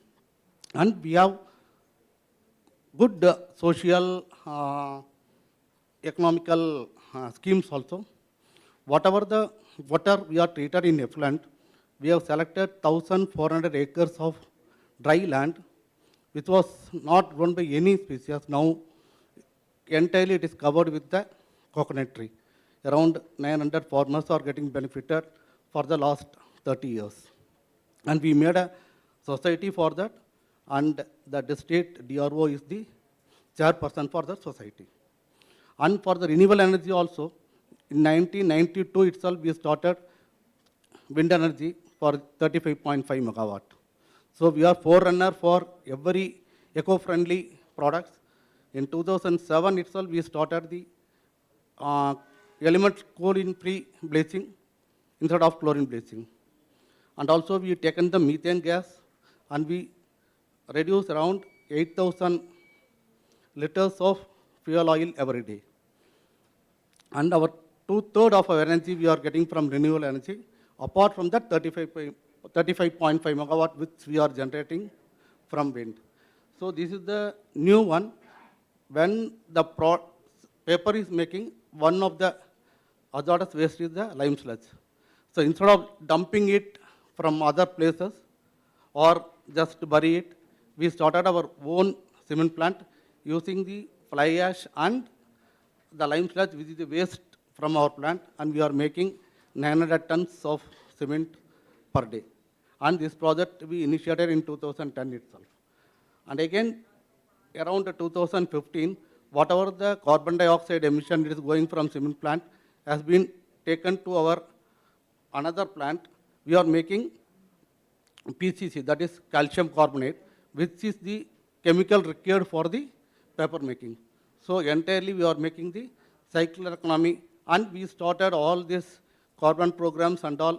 And we have good social, economical schemes also. Whatever the water we are treated in effluent, we have selected 1,400 acres of dry land, which was not grown by any species. Now, entirely it is covered with the coconut tree. Around 900 farmers are getting benefited for the last 30 years. And we made a society for that, and the district DRO is the chairperson for the society. And for the renewable energy also, in 1992 itself, we started wind energy for 35.5 megawatt. So we are forerunner for every eco-friendly products. In 2007 itself, we started the element chlorine-free bleaching instead of chlorine bleaching. And also we taken the methane gas and we reduced around 8,000 liters of fuel oil every day. And our 2/3 of our energy we are getting from renewable energy, apart from that 35.5 megawatt which we are generating from wind. So this is the new one. When the paper is making, one of the hazardous waste is the lime sludge. So instead of dumping it from other places or just bury it, we started our own cement plant using the fly ash and the lime sludge, which is the waste from our plant, and we are making 900 tons of cement per day. And this project we initiated in 2010 itself. And again, around 2015, whatever the carbon dioxide emission is going from cement plant has been taken to our another plant. We are making PCC, that is calcium carbonate, which is the chemical required for the paper making. So entirely we are making the circular economy, and we started all these carbon programs and all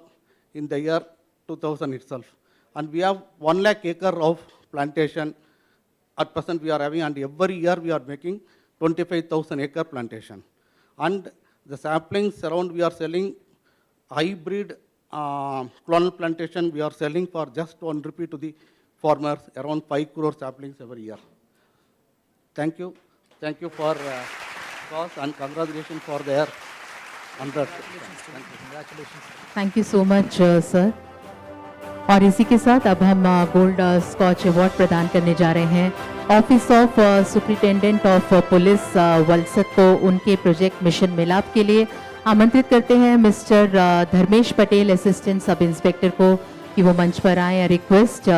in the year 2000 itself. And we have 1 lakh acre of plantation at present we are having, and every year we are making 25,000 acre plantation. And the saplings around we are selling hybrid clonal plantation, we are selling for just 1 rupee to the farmers, around 5 crore saplings every year. Thank you. Thank you for cause, and congratulations for their 100. Thank you so much, sir. और इसी के साथ अब हम gold Skoch award प्रदान करने जा रहे हैं office of superintendent of police Valsad को उनके प्रोजेक्ट मिशन मिलाप के लिए आमंत्रित करते हैं Mr Dharmesh Patel assistant sub inspector को कि वो मंच पर आए। Request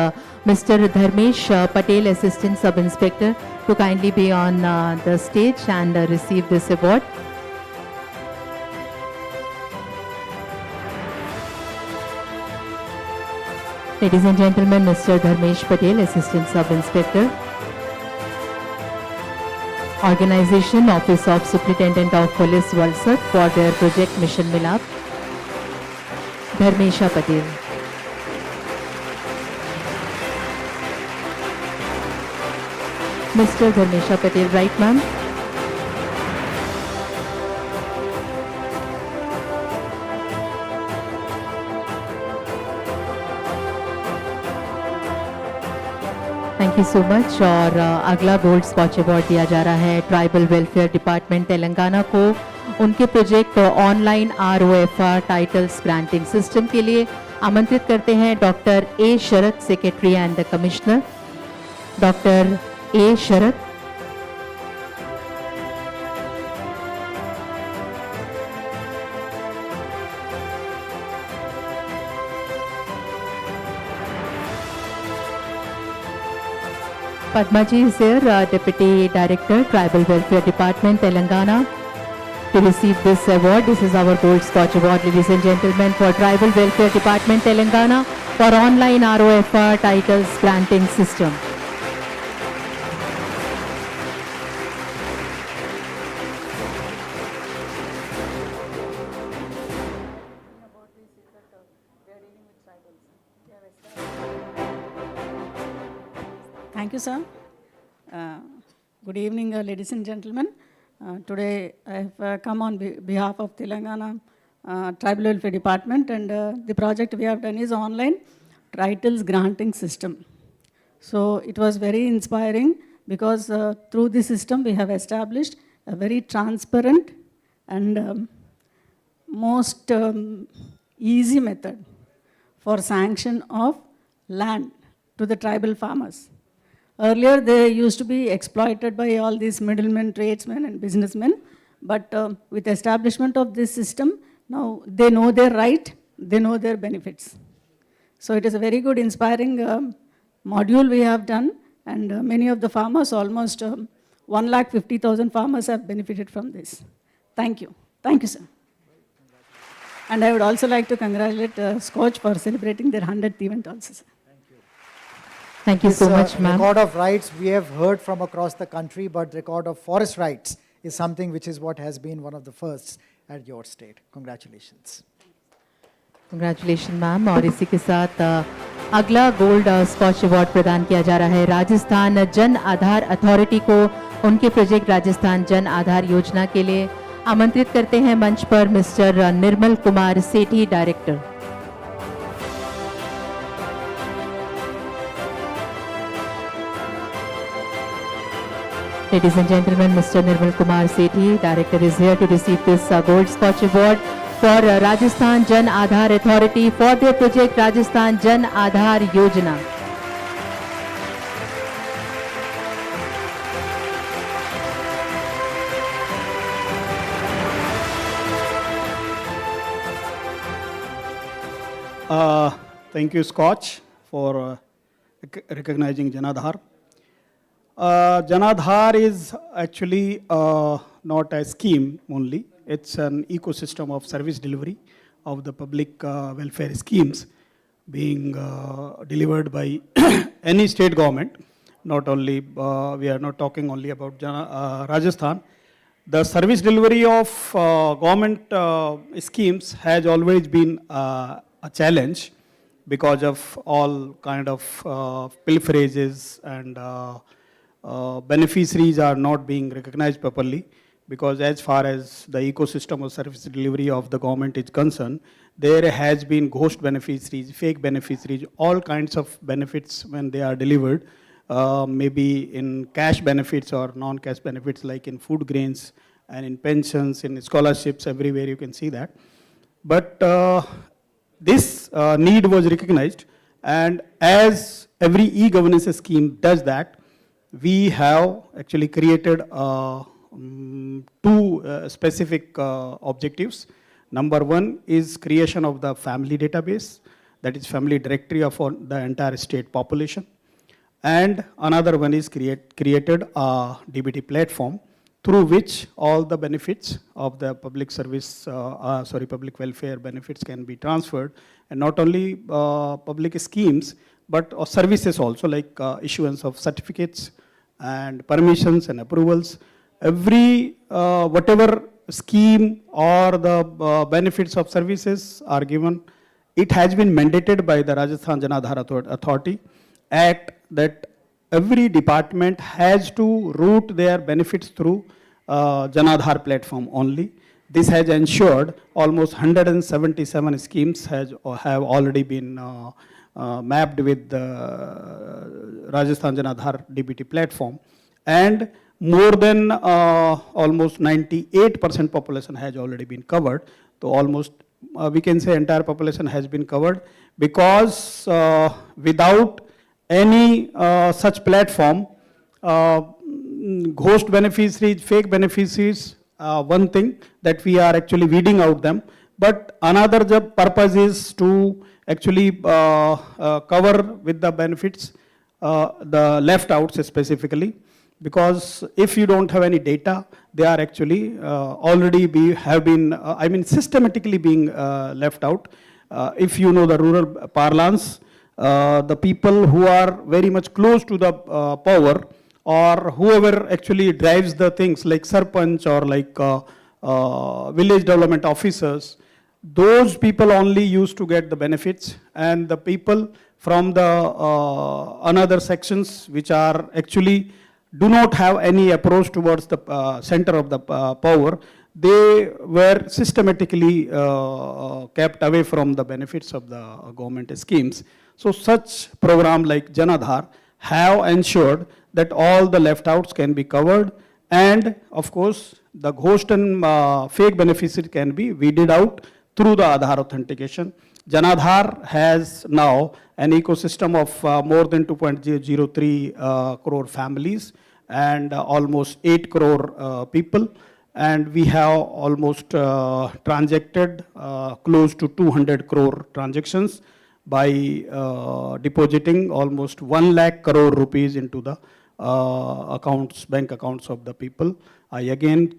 Mr Dharmesh Patel assistant sub inspector to kindly be on the stage and receive this award. Ladies and gentlemen, Mr. Dharmesh Patel, Assistant Sub-Inspector, Organization Office of Superintendent of Police Valsad for their project Mission Milap, Dharmesha Patel. Mr. Dharmesha Patel, right ma'am? Thank you so much. और अगला gold Skoch award दिया जा रहा है tribal welfare department Telangana को उनके project online ROFR titles granting system के लिए आमंत्रित करते हैं doctor A Sharad, secretary and the commissioner. Doctor A Sharad. Padma ji is here, Deputy Director, Tribal Welfare Department, Telangana, to receive this award. This is our Gold Scotch Award, ladies and gentlemen, for Tribal Welfare Department, Telangana, for online ROFR titles granting system. Thank you, sir. Good evening, ladies and gentlemen. Today I have come on behalf of Telangana Tribal Welfare Department, and the project we have done is online titles granting system. So it was very inspiring because through this system we have established a very transparent and most easy method for sanction of land to the tribal farmers. Earlier, they used to be exploited by all these middlemen, tradesmen, and businessmen. But with establishment of this system, now they know their right, they know their benefits. So it is a very good, inspiring module we have done. And many of the farmers, almost 150,000 farmers have benefited from this. Thank you. Thank you, sir. And I would also like to congratulate Scotch for celebrating their 100th event also, sir. Thank you so much, ma'am. Record of rights we have heard from across the country, but record of forest rights is something which is what has been one of the firsts at your state. Congratulations. Congratulations, ma'am. और इसी के साथ अगला gold Skoch award प्रदान किया जा रहा है राजस्थान जन आधार अथॉरिटी को उनके प्रोजेक्ट राजस्थान जन आधार योजना के लिए आमंत्रित करते हैं मंच पर mister Nirmal Kumar Sethi, director. Ladies and gentlemen, Mr. Nirmal Kumar Sethi, Director, is here to receive this Gold Scotch Award for Rajasthan Jan Aadhar Authority for their project Rajasthan Jan Aadhar Yojana. Thank you, Scotch, for recognizing Jan Aadhar. Jan Aadhar is actually not a scheme only. It's an ecosystem of service delivery of the public welfare schemes being delivered by any state government. Not only, we are not talking only about Rajasthan. The service delivery of government schemes has always been a challenge because of all kind of pilferages and beneficiaries are not being recognized properly, because as far as the ecosystem of service delivery of the government is concerned, there has been ghost beneficiaries, fake beneficiaries, all kinds of benefits when they are delivered, maybe in cash benefits or non-cash benefits, like in food grains and in pensions, in scholarships, everywhere you can see that. But this need was recognized, And as every e-governance scheme does that, we have actually created two specific objectives. Number one is creation of the family database, that is family directory of the entire state population. And another one is created a DBT platform through which all the benefits of the public service, public welfare benefits can be transferred. And not only public schemes, but services also, like issuance of certificates and permissions and approvals. Every, whatever scheme or the benefits of services are given, it has been mandated by the Rajasthan Janadhar Authority Act that every department has to route their benefits through Janadhar platform only. This has ensured almost 177 schemes have already been mapped with the Rajasthan Janadhar DBT platform, and more than almost 98% population has already been covered. So almost we can say entire population has been covered, because without any such platform, ghost beneficiaries, fake beneficiaries, one thing that we are actually weeding out them, but another purpose is to actually cover with the benefits the left outs specifically, because if you don't have any data, they are actually already have been systematically being left out. If you know the rural parlance, the people who are very much close to the power, or whoever actually drives the things like sarpanch or like village development officers, those people only used to get the benefits, and the people from the another sections which are actually do not have any approach towards the center of the power, they were systematically kept away from the benefits of the government schemes. So such program like Janadhar have ensured that all the left outs can be covered, and of course the ghost and fake beneficiaries can be weeded out through the Aadhaar authentication. Janadhar has now an ecosystem of more than 2.003 crore families and almost 8 crore people, and we have almost transacted close to 200 crore transactions by depositing almost 1 lakh crore rupees into the bank accounts of the people. I again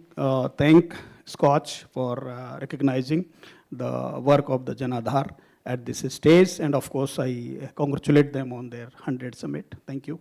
thank SKOCH for recognizing the work of the Janadhar at this stage, and of course I congratulate them on their 100th summit. Thank you.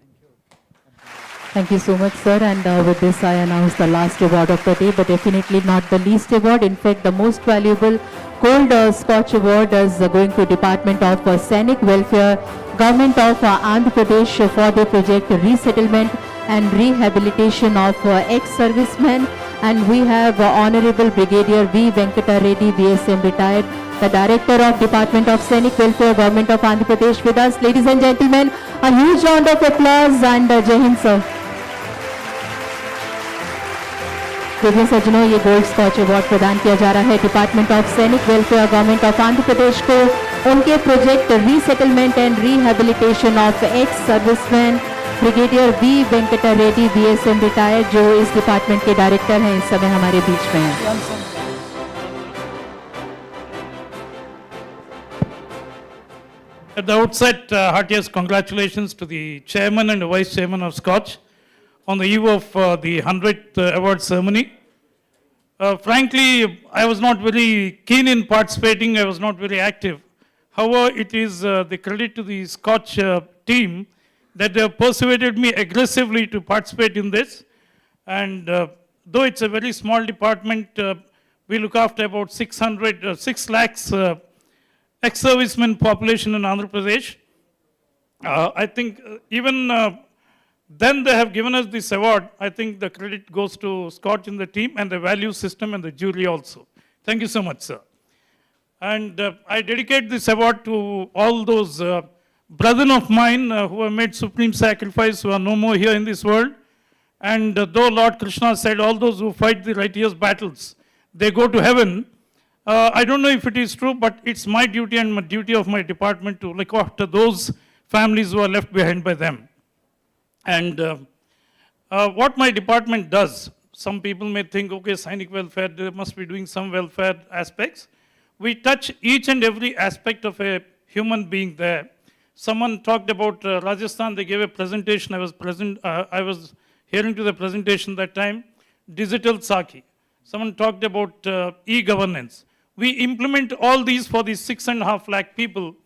Thank you so much, sir. And with this, I announce the last award of the day, but definitely not the least award. In fact, the most valuable Gold SKOCH Award is going to Department of Scenic Welfare, Government of Andhra Pradesh for the project Resettlement and Rehabilitation of ex-servicemen. And we have Honorable Brigadier V. Venkata Reddy, BSM retired, the Director of Department of Scenic Welfare, Government of Andhra Pradesh with us. Ladies and gentlemen, a huge round of applause and Jai Hind, sir. प्रिय सज्जनों, ये gold Skoch award प्रदान किया जा रहा है department of Sainik welfare government of Andhra Pradesh को उनके project resettlement and rehabilitation of ex serviceman brigadier V Venkata Reddy BSM retired, जो इस डिपार्टमेंट के डायरेक्टर हैं, इस समय हमारे बीच में हैं। At the outset, heartiest congratulations to the chairman and the vice chairman of SKOCH on the eve of the 100th award ceremony. Frankly, I was not very keen in participating, I was not very active. However, it is the credit to the SKOCH team that they have persuaded me aggressively to participate in this. And though it's a very small department, we look after about 6 lakhs ex-servicemen population in Andhra Pradesh. I think even then they have given us this award. I think the credit goes to SKOCH and the team and the value system and the jury also. Thank you so much, sir. And I dedicate this award to all those brethren of mine who have made supreme sacrifice, who are no more here in this world. And though Lord Krishna said all those who fight the righteous battles, they go to heaven, I don't know if it is true, but it's my duty and my duty of my department to look after those families who are left behind by them. And what my department does, some people may think, okay, Sainik welfare, they must be doing some welfare aspects. We touch each and every aspect of a human being there. Someone talked about Rajasthan, they gave a presentation, I was hearing to the presentation that time, digital Saki. Someone talked about e-governance. We implement all these for these 6.5 lakh people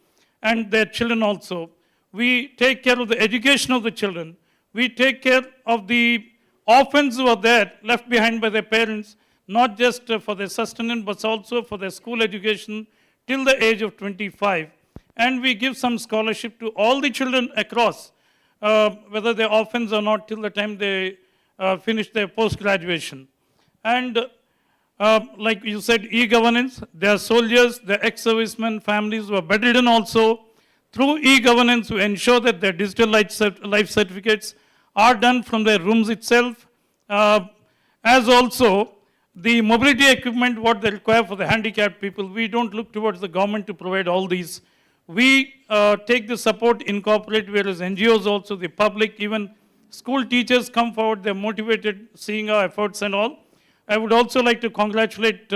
and their children also. We take care of the education of the children. We take care of the orphans who are there, left behind by their parents, not just for their sustenance, but also for their school education till the age of 25. And we give some scholarship to all the children across, whether they're orphans or not, till the time they finish their post-graduation. And like you said, e-governance, there are soldiers, there are ex-servicemen, families who are bedridden also. Through e-governance, we ensure that their digital life certificates are done from their rooms itself, as also the mobility equipment, what they require for the handicapped people. We don't look towards the government to provide all these. We take the support, incorporate various NGOs also, the public, even school teachers come forward, they're motivated seeing our efforts and all. I would also like to congratulate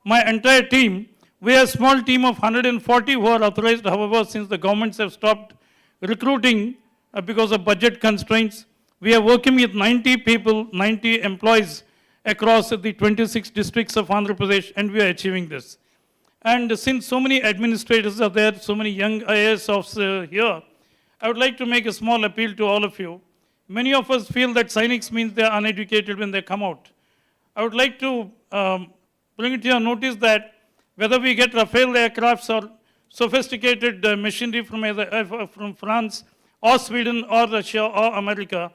my entire team. We are a small team of 140 who are authorized. However, since the governments have stopped recruiting because of budget constraints, we are working with 90 people, 90 employees across the 26 districts of Andhra Pradesh, and we are achieving this. And since so many administrators are there, so many young IAS officers here, I would like to make a small appeal to all of you. Many of us feel that Sainiks means they are uneducated when they come out. I would like to bring it to your notice that whether we get Rafale aircrafts or sophisticated machinery from France or Sweden or Russia or America,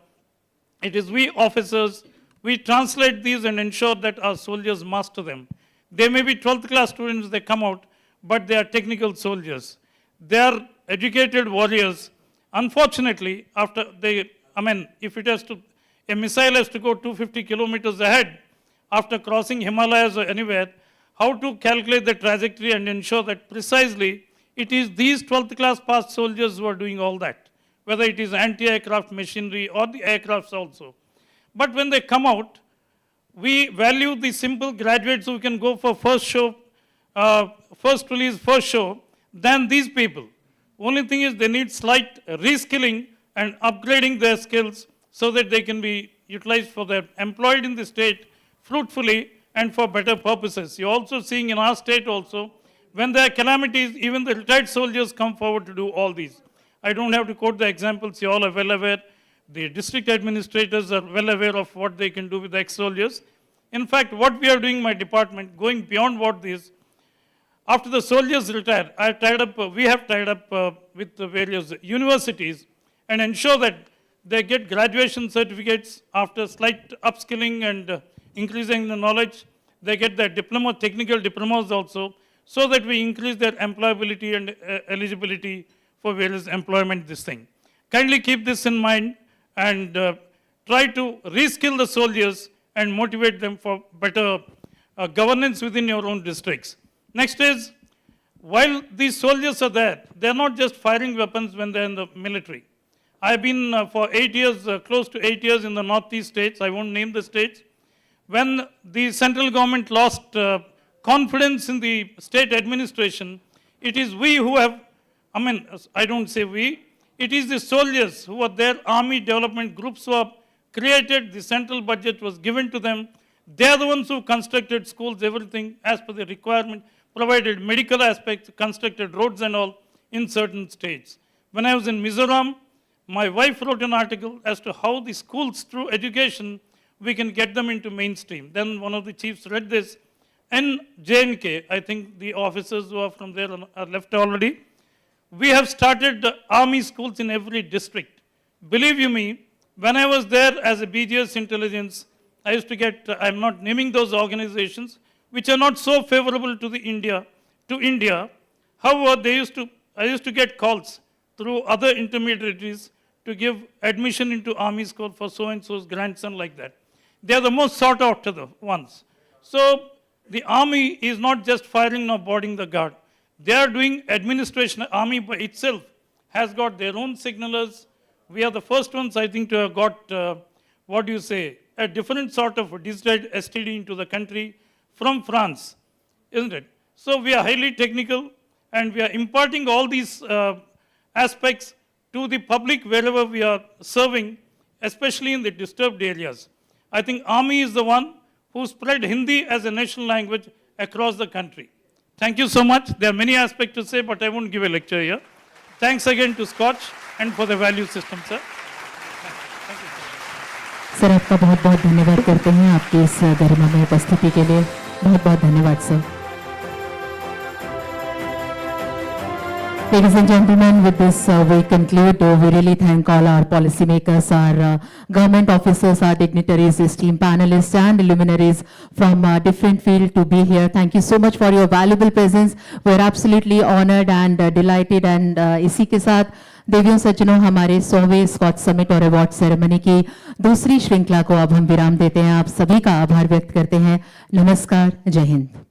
it is we officers, we translate these and ensure that our soldiers master them. They may be 12th class students, they come out, but they are technical soldiers. They are educated warriors. Unfortunately, after if it has to, a missile has to go 250 kilometers ahead, after crossing Himalayas or anywhere, how to calculate the trajectory and ensure that precisely it is these 12th class passed soldiers who are doing all that, whether it is anti-aircraft machinery or the aircrafts also. But when they come out, we value the simple graduates who can go for first show, first release, first show, than these people. Only thing is they need slight reskilling and upgrading their skills so that they can be utilized for their employed in the state fruitfully and for better purposes. You're also seeing in our state also, when there are calamities, even the retired soldiers come forward to do all these. I don't have to quote the examples, you all are well aware. The district administrators are well aware of what they can do with the ex-soldiers. In fact, what we are doing in my department, going beyond what this, after the soldiers retire, we have tied up with the various universities and ensure that they get graduation certificates after slight upskilling and increasing the knowledge. They get their diploma, technical diplomas also, so that we increase their employability and eligibility for various employment, this thing. Kindly keep this in mind and try to reskill the soldiers and motivate them for better governance within your own districts. Next is, while these soldiers are there, they're not just firing weapons when they're in the military. I've been for 8 years, close to 8 years in the northeast states, I won't name the states. When the central government lost confidence in the state administration, it is we who have, I don't say we, it is the soldiers who are there, army development groups who have created, the central budget was given to them. They are the ones who constructed schools, everything as per the requirement, provided medical aspects, constructed roads and all in certain states. When I was in Mizoram, my wife wrote an article as to how the schools through education, we can get them into mainstream. Then one of the chiefs read this. In J&K, I think the officers who are from there are left already. We have started army schools in every district. Believe you me, when I was there as a BGS intelligence, I used to get, I'm not naming those organizations, which are not so favorable to India. However, I used to get calls through other intermediaries to give admission into army school for so-and-so's grandson like that. They are the most sought after the ones. So The army is not just firing or boarding the guard. They are doing administration. Army by itself has got their own signalers. We are the first ones, I think, to have got, a different sort of digital STD into the country from France, isn't it? So we are highly technical, and we are imparting all these aspects to the public wherever we are serving, especially in the disturbed areas. I think Army is the one who spread Hindi as a national language across the country. Thank you so much. There are many aspects to say, but I won't give a lecture here. Thanks again to SKOCH and for the value system, sir. Sir आपका बहुत बहुत धन्यवाद करते हैं आपकी इस गरिमामय उपस्थिति के लिए बहुत बहुत धन्यवाद sir. Ladies and gentlemen, with this we conclude. We really thank all our policymakers, our government officers, our dignitaries, esteemed panelists and luminaries from different fields to be here. Thank you so much for your valuable presence. We are absolutely honored and delighted. And इसी के साथ देवियों सज्जनों हमारे 100वें scotch summit और award ceremony की दूसरी श्रृंखला को अब हम विराम देते हैं. आप सभी का आभार व्यक्त करते हैं. नमस्कार, जय हिंद.